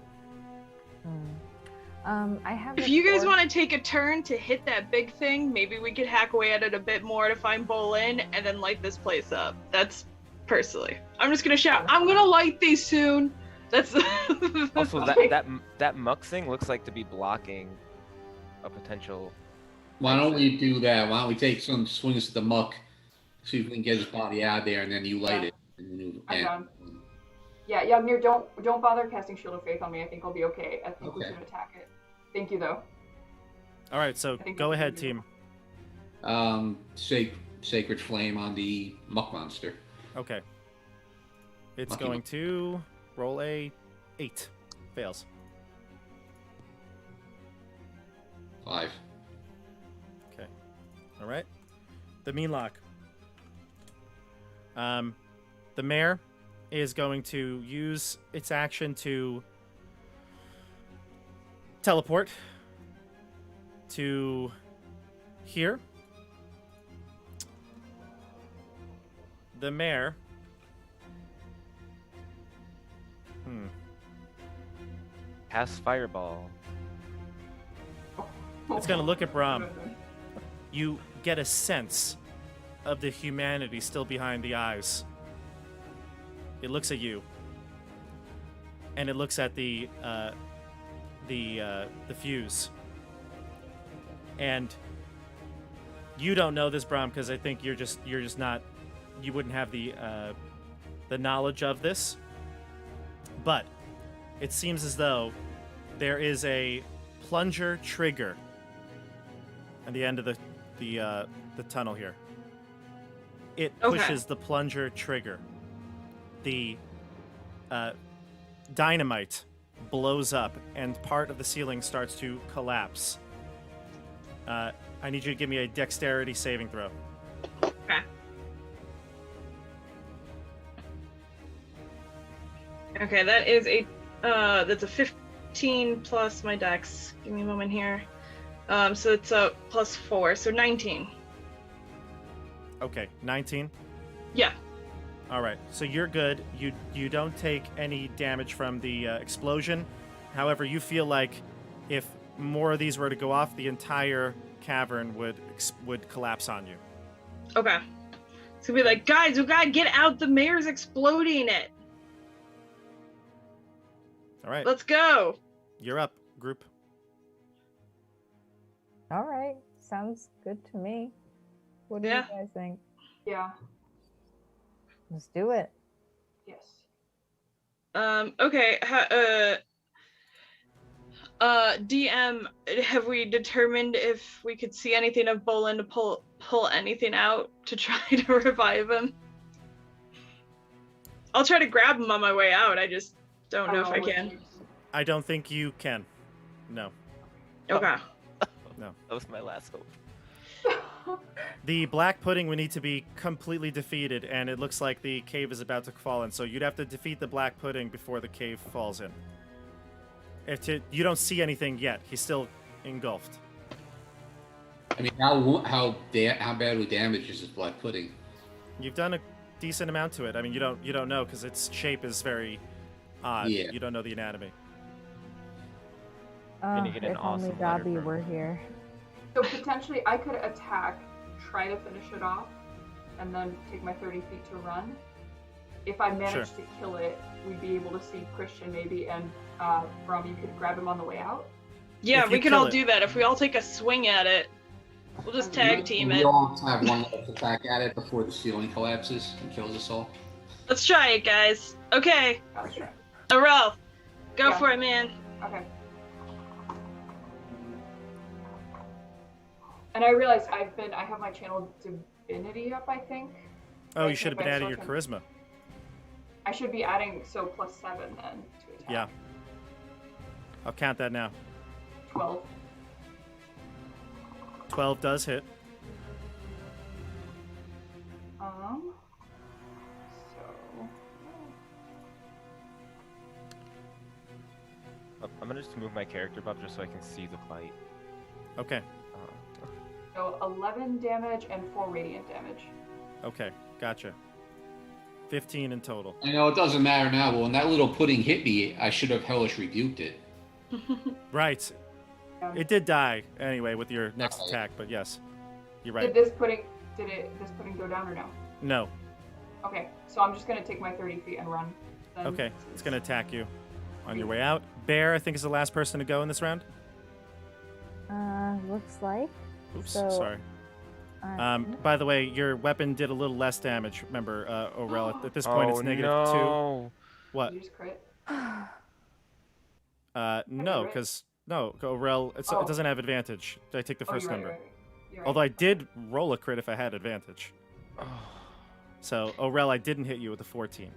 Speaker 3: I have.
Speaker 6: If you guys want to take a turn to hit that big thing, maybe we could hack away at it a bit more to find Bolin and then light this place up. That's personally. I'm just gonna shout, I'm gonna light these soon. That's
Speaker 2: Also, that muck thing looks like to be blocking a potential.
Speaker 5: Why don't we do that? Why don't we take some swings at the muck, see if we can get his body out of there, and then you light it.
Speaker 4: I'm done. Yeah, Yagmir, don't bother casting Shield of Faith on me. I think I'll be okay. I think we
Speaker 5: Okay.
Speaker 4: should attack it. Thank you, though.
Speaker 1: All right, so
Speaker 4: I think
Speaker 1: go
Speaker 4: we can
Speaker 1: ahead,
Speaker 4: do
Speaker 1: team.
Speaker 5: Sacred Flame on the muck monster.
Speaker 1: Okay. It's
Speaker 5: Lucky
Speaker 1: going
Speaker 5: one.
Speaker 1: to roll a 8. Fails.
Speaker 5: 5.
Speaker 1: Okay. All right. The Meanlock. The mayor is going to use its action to teleport to here. The mayor.
Speaker 2: Cast fireball.
Speaker 1: It's going to look at Brahm. You get a sense of the humanity still behind the eyes. It looks at you, and it looks at the fuse. And you don't know this, Brahm, because I think you're just not. You wouldn't have the knowledge of this. But it seems as though there is a plunger trigger at the end of the tunnel here. It pushes the plunger trigger. The dynamite blows up, and part of the ceiling starts to collapse. I need you to give me a dexterity saving throw.
Speaker 6: Okay. Okay, that is that's a 15 plus my dex. Give me a moment here. So it's a plus 4, so 19.
Speaker 1: Okay, 19.
Speaker 6: Yeah.
Speaker 1: All right, so you're good. You don't take any damage from the explosion. However, you feel like if more of these were to go off, the entire cavern would collapse on you.
Speaker 6: Okay. It's gonna be like, guys, we gotta get out. The mayor's exploding it.
Speaker 1: All right,
Speaker 6: Let's go.
Speaker 1: you're up, group.
Speaker 3: All right, sounds good to me. What do
Speaker 6: Yeah.
Speaker 3: you guys think?
Speaker 4: Yeah.
Speaker 3: Let's do it.
Speaker 4: Yes.
Speaker 6: Okay. DM, have we determined if we could see anything of Bolin to pull anything out to try to revive him? I'll try to grab him on my way out. I just don't know if I can.
Speaker 1: I don't think you can. No.
Speaker 6: Okay.
Speaker 1: No.
Speaker 2: That was my last hope.
Speaker 1: The black pudding would need to be completely defeated, and it looks like the cave is about to fall in. So you'd have to defeat the black pudding before the cave falls in. You don't see anything yet. He's still engulfed.
Speaker 5: I mean, how badly damaged is this black pudding?
Speaker 1: You've done a decent amount to it. I mean, you don't know because its shape is very odd.
Speaker 5: Yeah.
Speaker 1: You don't know the anatomy.
Speaker 2: Gonna get an
Speaker 3: If only
Speaker 2: awesome letter
Speaker 3: Dobby
Speaker 2: from-
Speaker 3: were here.
Speaker 4: So potentially I could attack, try to finish it off, and then take my 30 feet to run. If I manage
Speaker 1: Sure.
Speaker 4: to kill it, we'd be able to see Christian maybe, and Brom, you could grab him on the way out.
Speaker 6: Yeah,
Speaker 1: If
Speaker 6: we
Speaker 1: you
Speaker 6: can
Speaker 1: kill
Speaker 6: all
Speaker 1: it-
Speaker 6: do that. If we all take a swing at it, we'll just tag team
Speaker 5: We
Speaker 6: it.
Speaker 5: all have one last attack at it before the ceiling collapses and kills us all.
Speaker 6: Let's try it, guys. Okay,
Speaker 4: Gotcha.
Speaker 6: Aurel, go
Speaker 4: Yeah.
Speaker 6: for it, man.
Speaker 4: Okay. And I realized I have my channel divinity up, I think.
Speaker 1: Oh, you
Speaker 4: Right,
Speaker 1: should have
Speaker 4: if
Speaker 1: been
Speaker 4: I
Speaker 1: adding your
Speaker 4: still
Speaker 1: charisma.
Speaker 4: I should be adding +7 then to attack.
Speaker 1: Yeah. I'll count that now.
Speaker 4: 12.
Speaker 1: 12 does hit.
Speaker 4: So
Speaker 2: I'm gonna just move my character buff just so I can see the fight.
Speaker 1: Okay.
Speaker 4: So 11 damage and 4 radiant damage.
Speaker 1: Okay. Gotcha. 15 in total.
Speaker 5: I know it doesn't matter now, but when that little pudding hit me, I should have hellish rebuked it.
Speaker 1: Right. It did die anyway with your next attack, but yes, you're right.
Speaker 4: Did this pudding go down or no?
Speaker 1: No.
Speaker 4: Okay, so I'm just gonna take my 30 feet and run. Then.
Speaker 1: Okay. It's gonna attack you on your way out. Bear, I think, is the last person to go in this round.
Speaker 3: Looks like.
Speaker 1: Oops.
Speaker 3: So,
Speaker 1: Sorry. By the way, your weapon did a little less damage. Remember, Aurel, at this point it's negative
Speaker 2: no.
Speaker 1: 2. What?
Speaker 4: Did you just crit?
Speaker 1: No,
Speaker 4: right?
Speaker 1: because Aurel, it doesn't have advantage. I take the first
Speaker 4: you're right,
Speaker 1: number.
Speaker 4: you're right. You're right.
Speaker 1: Although I did roll a crit if I had advantage. So, Aurel, I didn't hit you with a 14.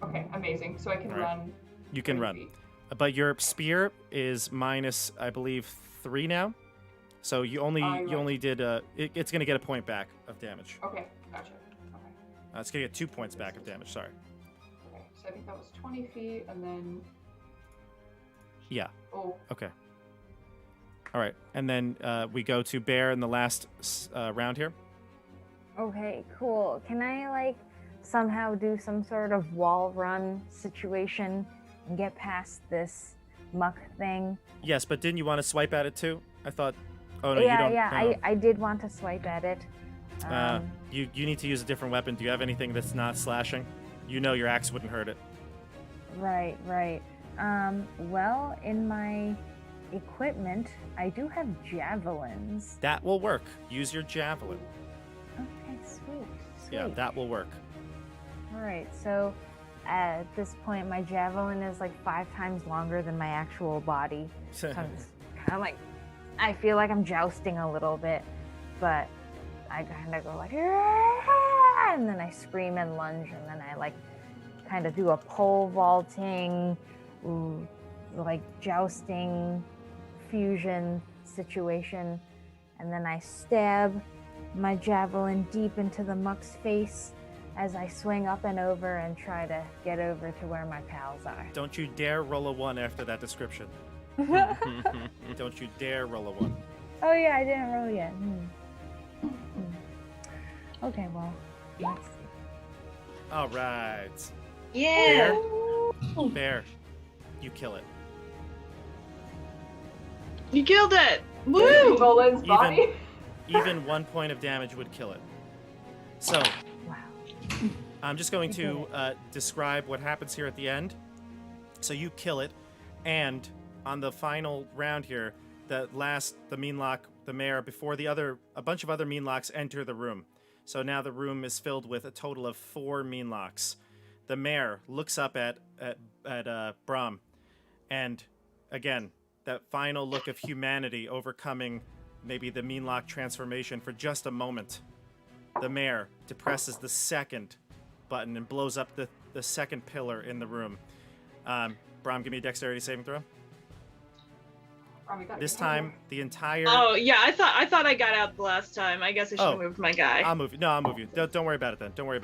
Speaker 4: Okay, amazing. So I can
Speaker 1: All right.
Speaker 4: run.
Speaker 1: You can
Speaker 4: 30
Speaker 1: run.
Speaker 4: feet.
Speaker 1: But your spear is minus, I believe, 3 now. So you only did it's gonna get a point back of damage.
Speaker 4: Okay, gotcha. Okay.
Speaker 1: It's gonna get 2 points back of damage. Sorry.
Speaker 4: Okay, I think that was 20 feet, and then.
Speaker 1: Yeah.
Speaker 4: Oh,
Speaker 1: Okay. All right, and then we go to Bear in the last round here.
Speaker 3: Okay, cool. Can I like somehow do some sort of wall run situation and get past this muck thing?
Speaker 1: Yes, but didn't you want to swipe at it too? I thought. Oh no,
Speaker 3: yeah,
Speaker 1: you don't.
Speaker 3: yeah.
Speaker 1: No.
Speaker 3: I did want to swipe at it.
Speaker 1: You need to use a different weapon. Do you have anything that's not slashing? You know your axe wouldn't hurt it.
Speaker 3: Right, right. Well, in my equipment, I do have javelins.
Speaker 1: That will work. Use your javelin.
Speaker 3: Okay, sweet.
Speaker 1: Yeah, that will work.
Speaker 3: All right, so at this point, my javelin is like 5 times longer than my actual body. So I'm just kind of like, I feel like I'm jousting a little bit, but I kind of go like, "Ah!" and then I scream and lunge, and then I like kind of do a pole vaulting, like jousting fusion situation, and then I stab my javelin deep into the muck's face as I swing up and over and try to get over to where my pals are.
Speaker 1: Don't you dare roll a 1 after that description. Don't you dare roll a 1.
Speaker 3: Oh yeah, I didn't roll yet. Okay, well, let's see.
Speaker 1: All right.
Speaker 6: Yeah.
Speaker 1: Bear, you kill it.
Speaker 6: You killed it. Woo!
Speaker 4: Bolin's body.
Speaker 1: Even 1 point of damage would kill it. So,
Speaker 3: Wow.
Speaker 1: I'm just going to describe what happens here at the end. So you kill it, and on the final round here, the meanlock, the mayor, before a bunch of other meanlocks enter the room. So now the room is filled with a total of 4 meanlocks. The mayor looks up at Brahm, and again, that final look of humanity overcoming maybe the meanlock transformation for just a moment. The mayor depresses the second button and blows up the second pillar in the room. Brahm, give me a dexterity saving throw. This time, the entire...
Speaker 6: Oh yeah, I thought I got out the last time. I guess I should have moved my guy.
Speaker 1: I'll move you. No, I'll move you. Don't worry about it then.
Speaker 6: Okay.
Speaker 1: Don't worry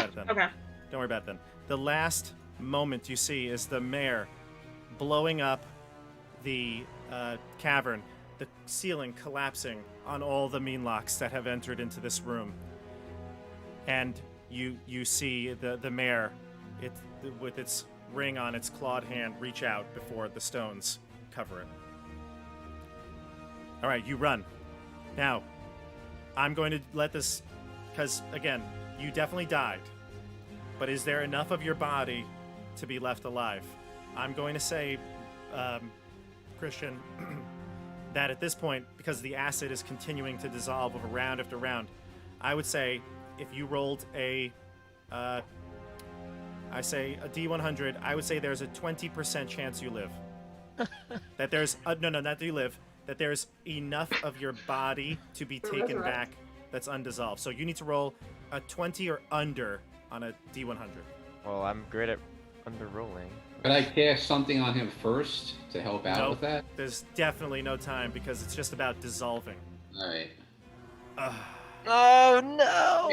Speaker 1: about it then. The last moment you see is the mayor blowing up the cavern, the ceiling collapsing on all the meanlocks that have entered into this room. And you see the mayor, with its ring on its clawed hand, reach out before the stones cover it. All right, you run. Now, I'm going to let this, because again, you definitely died. But is there enough of your body to be left alive? I'm going to say, Christian, that at this point, because the acid is continuing to dissolve over round after round, I would say if you rolled a D100, I would say there's a 20% chance you live. That there's not that you live. That there's enough of your body to be taken back that's undissolved. So you need to roll a 20 or under on a D100.
Speaker 2: Well, I'm great at under-rolling.
Speaker 5: Could I cast something on him first to help out with that?
Speaker 1: There's definitely no time because it's just about dissolving.
Speaker 5: All right.
Speaker 2: Oh no!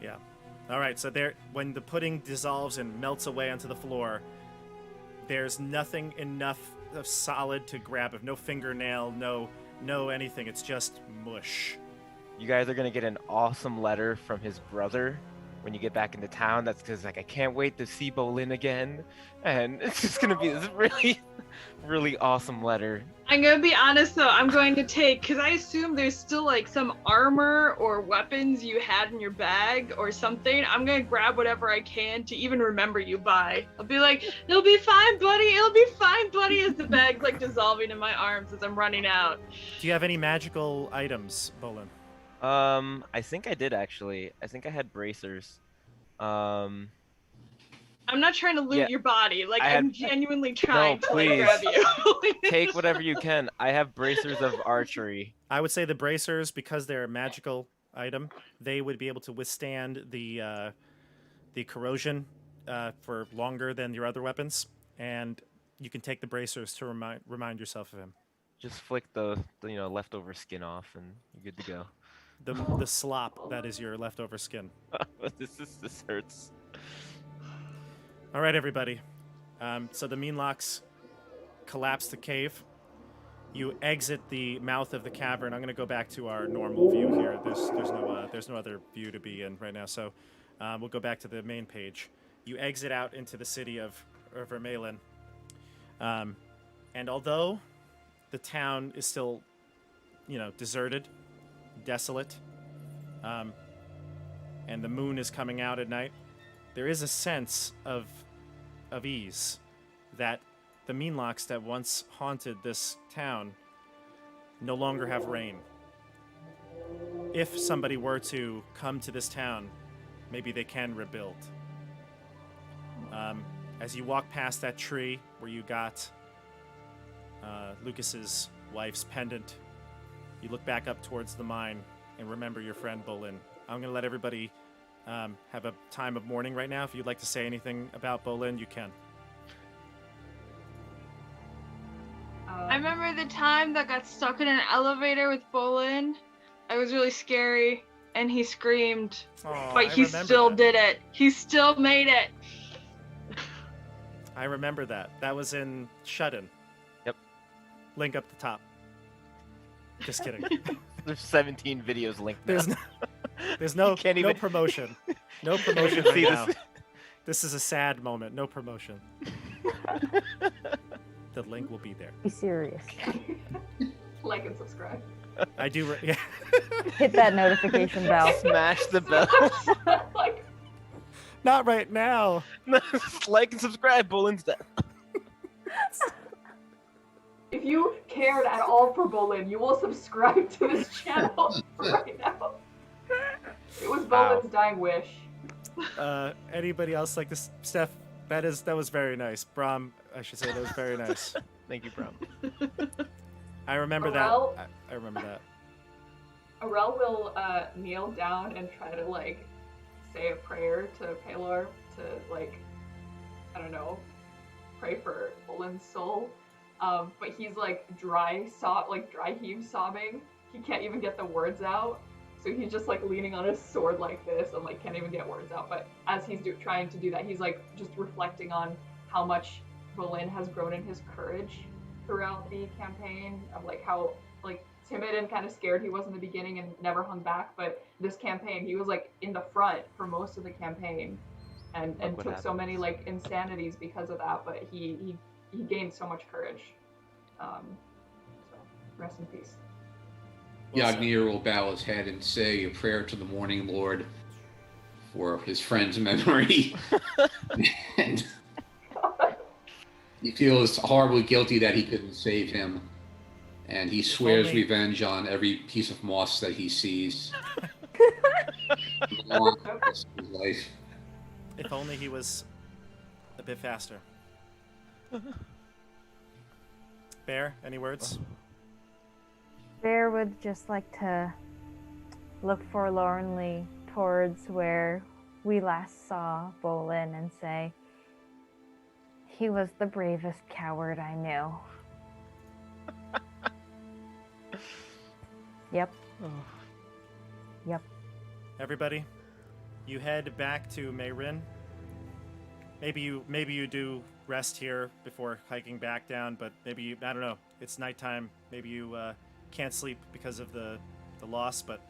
Speaker 1: Yeah. All right. So when the pudding dissolves and melts away onto the floor, there's nothing enough of solid to grab of. No fingernail, no anything. It's just mush.
Speaker 2: You guys are gonna get an awesome letter from his brother when you get back into town. That's because I can't wait to see Bolin again, and it's just gonna be this really, really awesome letter.
Speaker 6: I'm gonna be honest though, I'm going to take, because I assume there's still like some armor or weapons you had in your bag or something. I'm gonna grab whatever I can to even remember you by. I'll be like, it'll be fine, buddy, as the bag's like dissolving in my arms as I'm running out.
Speaker 1: Do you have any magical items, Bolin?
Speaker 2: I think I did actually. I think I had bracers.
Speaker 6: I'm not trying to loot your body. Like, I'm genuinely trying to
Speaker 2: please.
Speaker 6: like, grab you.
Speaker 2: Take whatever you can. I have bracers of archery.
Speaker 1: I would say the bracers, because they're a magical item, they would be able to withstand the corrosion for longer than your other weapons, and you can take the bracers to remind yourself of him.
Speaker 2: Just flick the leftover skin off, and you're good to go.
Speaker 1: The slop that is your leftover skin.
Speaker 2: This hurts.
Speaker 1: All right, everybody. So the Meanlocks collapse the cave. You exit the mouth of the cavern. I'm going to go back to our normal view here. There's no other view to be in right now, so we'll go back to the main page. You exit out into the city of Vermaelen, and although the town is still, deserted, desolate, and the moon is coming out at night, there is a sense of ease that the Meanlocks that once haunted this town no longer have reign. If somebody were to come to this town, maybe they can rebuild. As you walk past that tree where you got Lucas's wife's pendant, you look back up towards the mine and remember your friend Bolin. I'm going to let everybody have a time of mourning right now. If you'd like to say anything about Bolin, you can.
Speaker 6: I remember the time that got stuck in an elevator with Bolin. It was really scary, and he screamed, but he still did it. He still made it.
Speaker 1: I remember that. That was in Shut-In.
Speaker 2: Yep.
Speaker 1: Link up the top. Just kidding.
Speaker 2: There's 17 videos linked now.
Speaker 1: There's no
Speaker 2: can't
Speaker 1: no
Speaker 2: even...
Speaker 1: promotion. No promotion right now. This is a sad moment. No promotion. The link will be there.
Speaker 3: Be serious.
Speaker 4: Like and subscribe.
Speaker 1: I do. Yeah.
Speaker 3: Hit that notification bell.
Speaker 2: Smash the bell.
Speaker 4: Like,
Speaker 1: Not right now.
Speaker 2: Like and subscribe, Bolin's death.
Speaker 4: if you cared at all for Bolin, you will subscribe to this channel right now. It was Bolin's dying wish.
Speaker 1: Anybody else like this? Steph, that was very nice. Brom, I should say that was very nice.
Speaker 2: Thank you, Brom.
Speaker 1: I remember
Speaker 4: Aurel,
Speaker 1: that. I remember that.
Speaker 4: Aurel will kneel down and try to say a prayer to Pelor to I don't know, pray for Bolin's soul. But he's dry heave sobbing. He can't even get the words out. So he's just leaning on his sword like this and can't even get words out. But as he's trying to do that, he's just reflecting on how much Bolin has grown in his courage throughout the campaign, of how timid and kind of scared he was in the beginning and never hung back. But this campaign, he was in the front for most of the campaign, and took so many insanities because of that. But he gained so much courage. So rest in peace.
Speaker 5: Yagnir will bow his head and say a prayer to the Morning Lord for his friend's memory. And he feels horribly guilty that he couldn't save him. And he swears revenge on every piece of moss that he sees. His life.
Speaker 1: If only he was a bit faster. Bear, any words?
Speaker 3: Bear would just like to look forlornly towards where we last saw Bolin and say, he was the bravest coward I knew. Yep. Yep.
Speaker 1: Everybody, you head back to Mayrin. Maybe you do rest here before hiking back down, but maybe I don't know. It's nighttime. Maybe you can't sleep because of the loss, but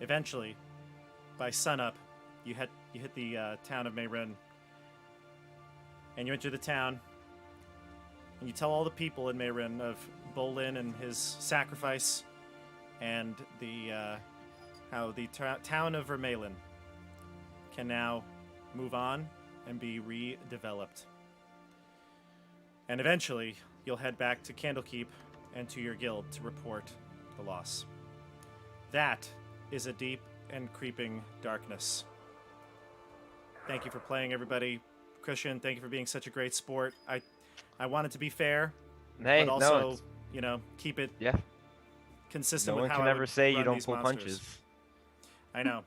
Speaker 1: eventually, by sunup, you hit the town of Mayrin, and you enter the town, and you tell all the people in Mayrin of Bolin and his sacrifice, and how the town of Vermaelen can now move on and be redeveloped. And eventually, you'll head back to Candlekeep and to your guild to report the loss. That is a deep and creeping darkness. Thank you for playing, everybody. Christian, thank you for being such a great sport. I want it to be fair, but also, keep it consistent with how I would
Speaker 2: can ever say you
Speaker 1: run
Speaker 2: don't
Speaker 1: these
Speaker 2: pull
Speaker 1: monsters.
Speaker 2: punches.
Speaker 1: I know.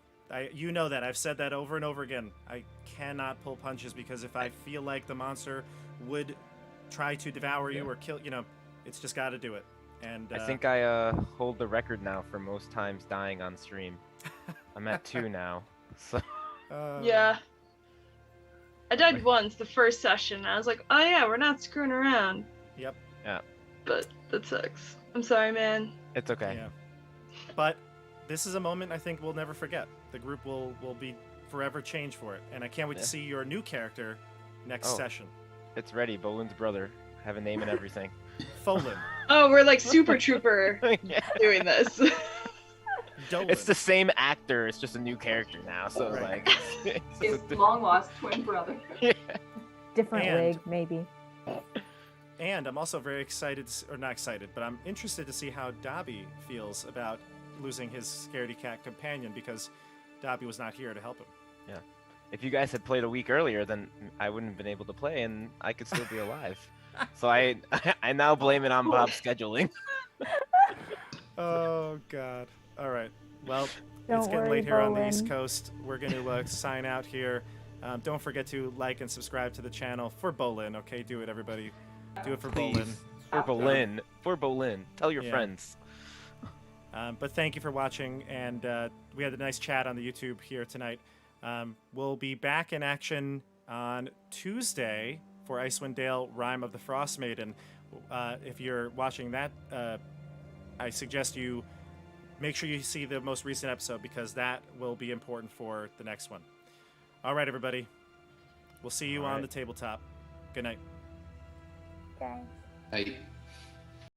Speaker 1: You know that. I've said that over and over again. I cannot pull punches because if I feel like the monster would try to devour you or kill, it's just got to do it. And
Speaker 2: I think I hold the record now for most times dying on stream. I'm at 2 now. So
Speaker 6: Yeah. I died once the first session. I was like, oh yeah, we're not screwing around.
Speaker 1: Yep.
Speaker 2: Yeah.
Speaker 6: But that sucks. I'm sorry, man.
Speaker 2: It's okay.
Speaker 1: Yeah. But this is a moment I think we'll never forget. The group will be forever changed for it, and I can't wait to see your new character next session.
Speaker 2: It's ready. Bolin's brother. Have a name and everything.
Speaker 1: Folin.
Speaker 6: Oh, we're like Super Trooper
Speaker 2: Yeah.
Speaker 6: doing this.
Speaker 1: Dolan.
Speaker 2: It's the same actor. It's just a new character now. So
Speaker 1: Right.
Speaker 2: like, it's
Speaker 4: His
Speaker 2: a
Speaker 4: long lost twin brother.
Speaker 3: Different
Speaker 1: And-
Speaker 3: wig, maybe.
Speaker 1: And I'm also very excited, or not excited, but I'm interested to see how Dobby feels about losing his scaredy cat companion because Dobby was not here to help him.
Speaker 2: if you guys had played a week earlier, then I wouldn't have been able to play, and I could still be alive. So I now blame it on Bob's scheduling.
Speaker 1: Oh, God. All right. Well,
Speaker 3: Don't
Speaker 1: it's getting
Speaker 3: worry,
Speaker 1: late here on the
Speaker 3: Bolin.
Speaker 1: East Coast. We're going to sign out here. Don't forget to like and subscribe to the channel for Bolin, okay? Do it, everybody. Do it for
Speaker 2: Please.
Speaker 1: Bolin.
Speaker 2: For Bolin. For Bolin. Tell your
Speaker 1: Yeah.
Speaker 2: friends.
Speaker 1: But thank you for watching, and we had a nice chat on the YouTube here tonight. We'll be back in action on Tuesday for Icewind Dale Rime of the Frost Maiden. If you're watching that, I suggest you make sure you see the most recent episode because that will be important for the next one. All right, everybody. We'll see you
Speaker 2: All
Speaker 1: on
Speaker 2: right.
Speaker 1: the tabletop. Good night.
Speaker 3: Okay.
Speaker 5: Hey.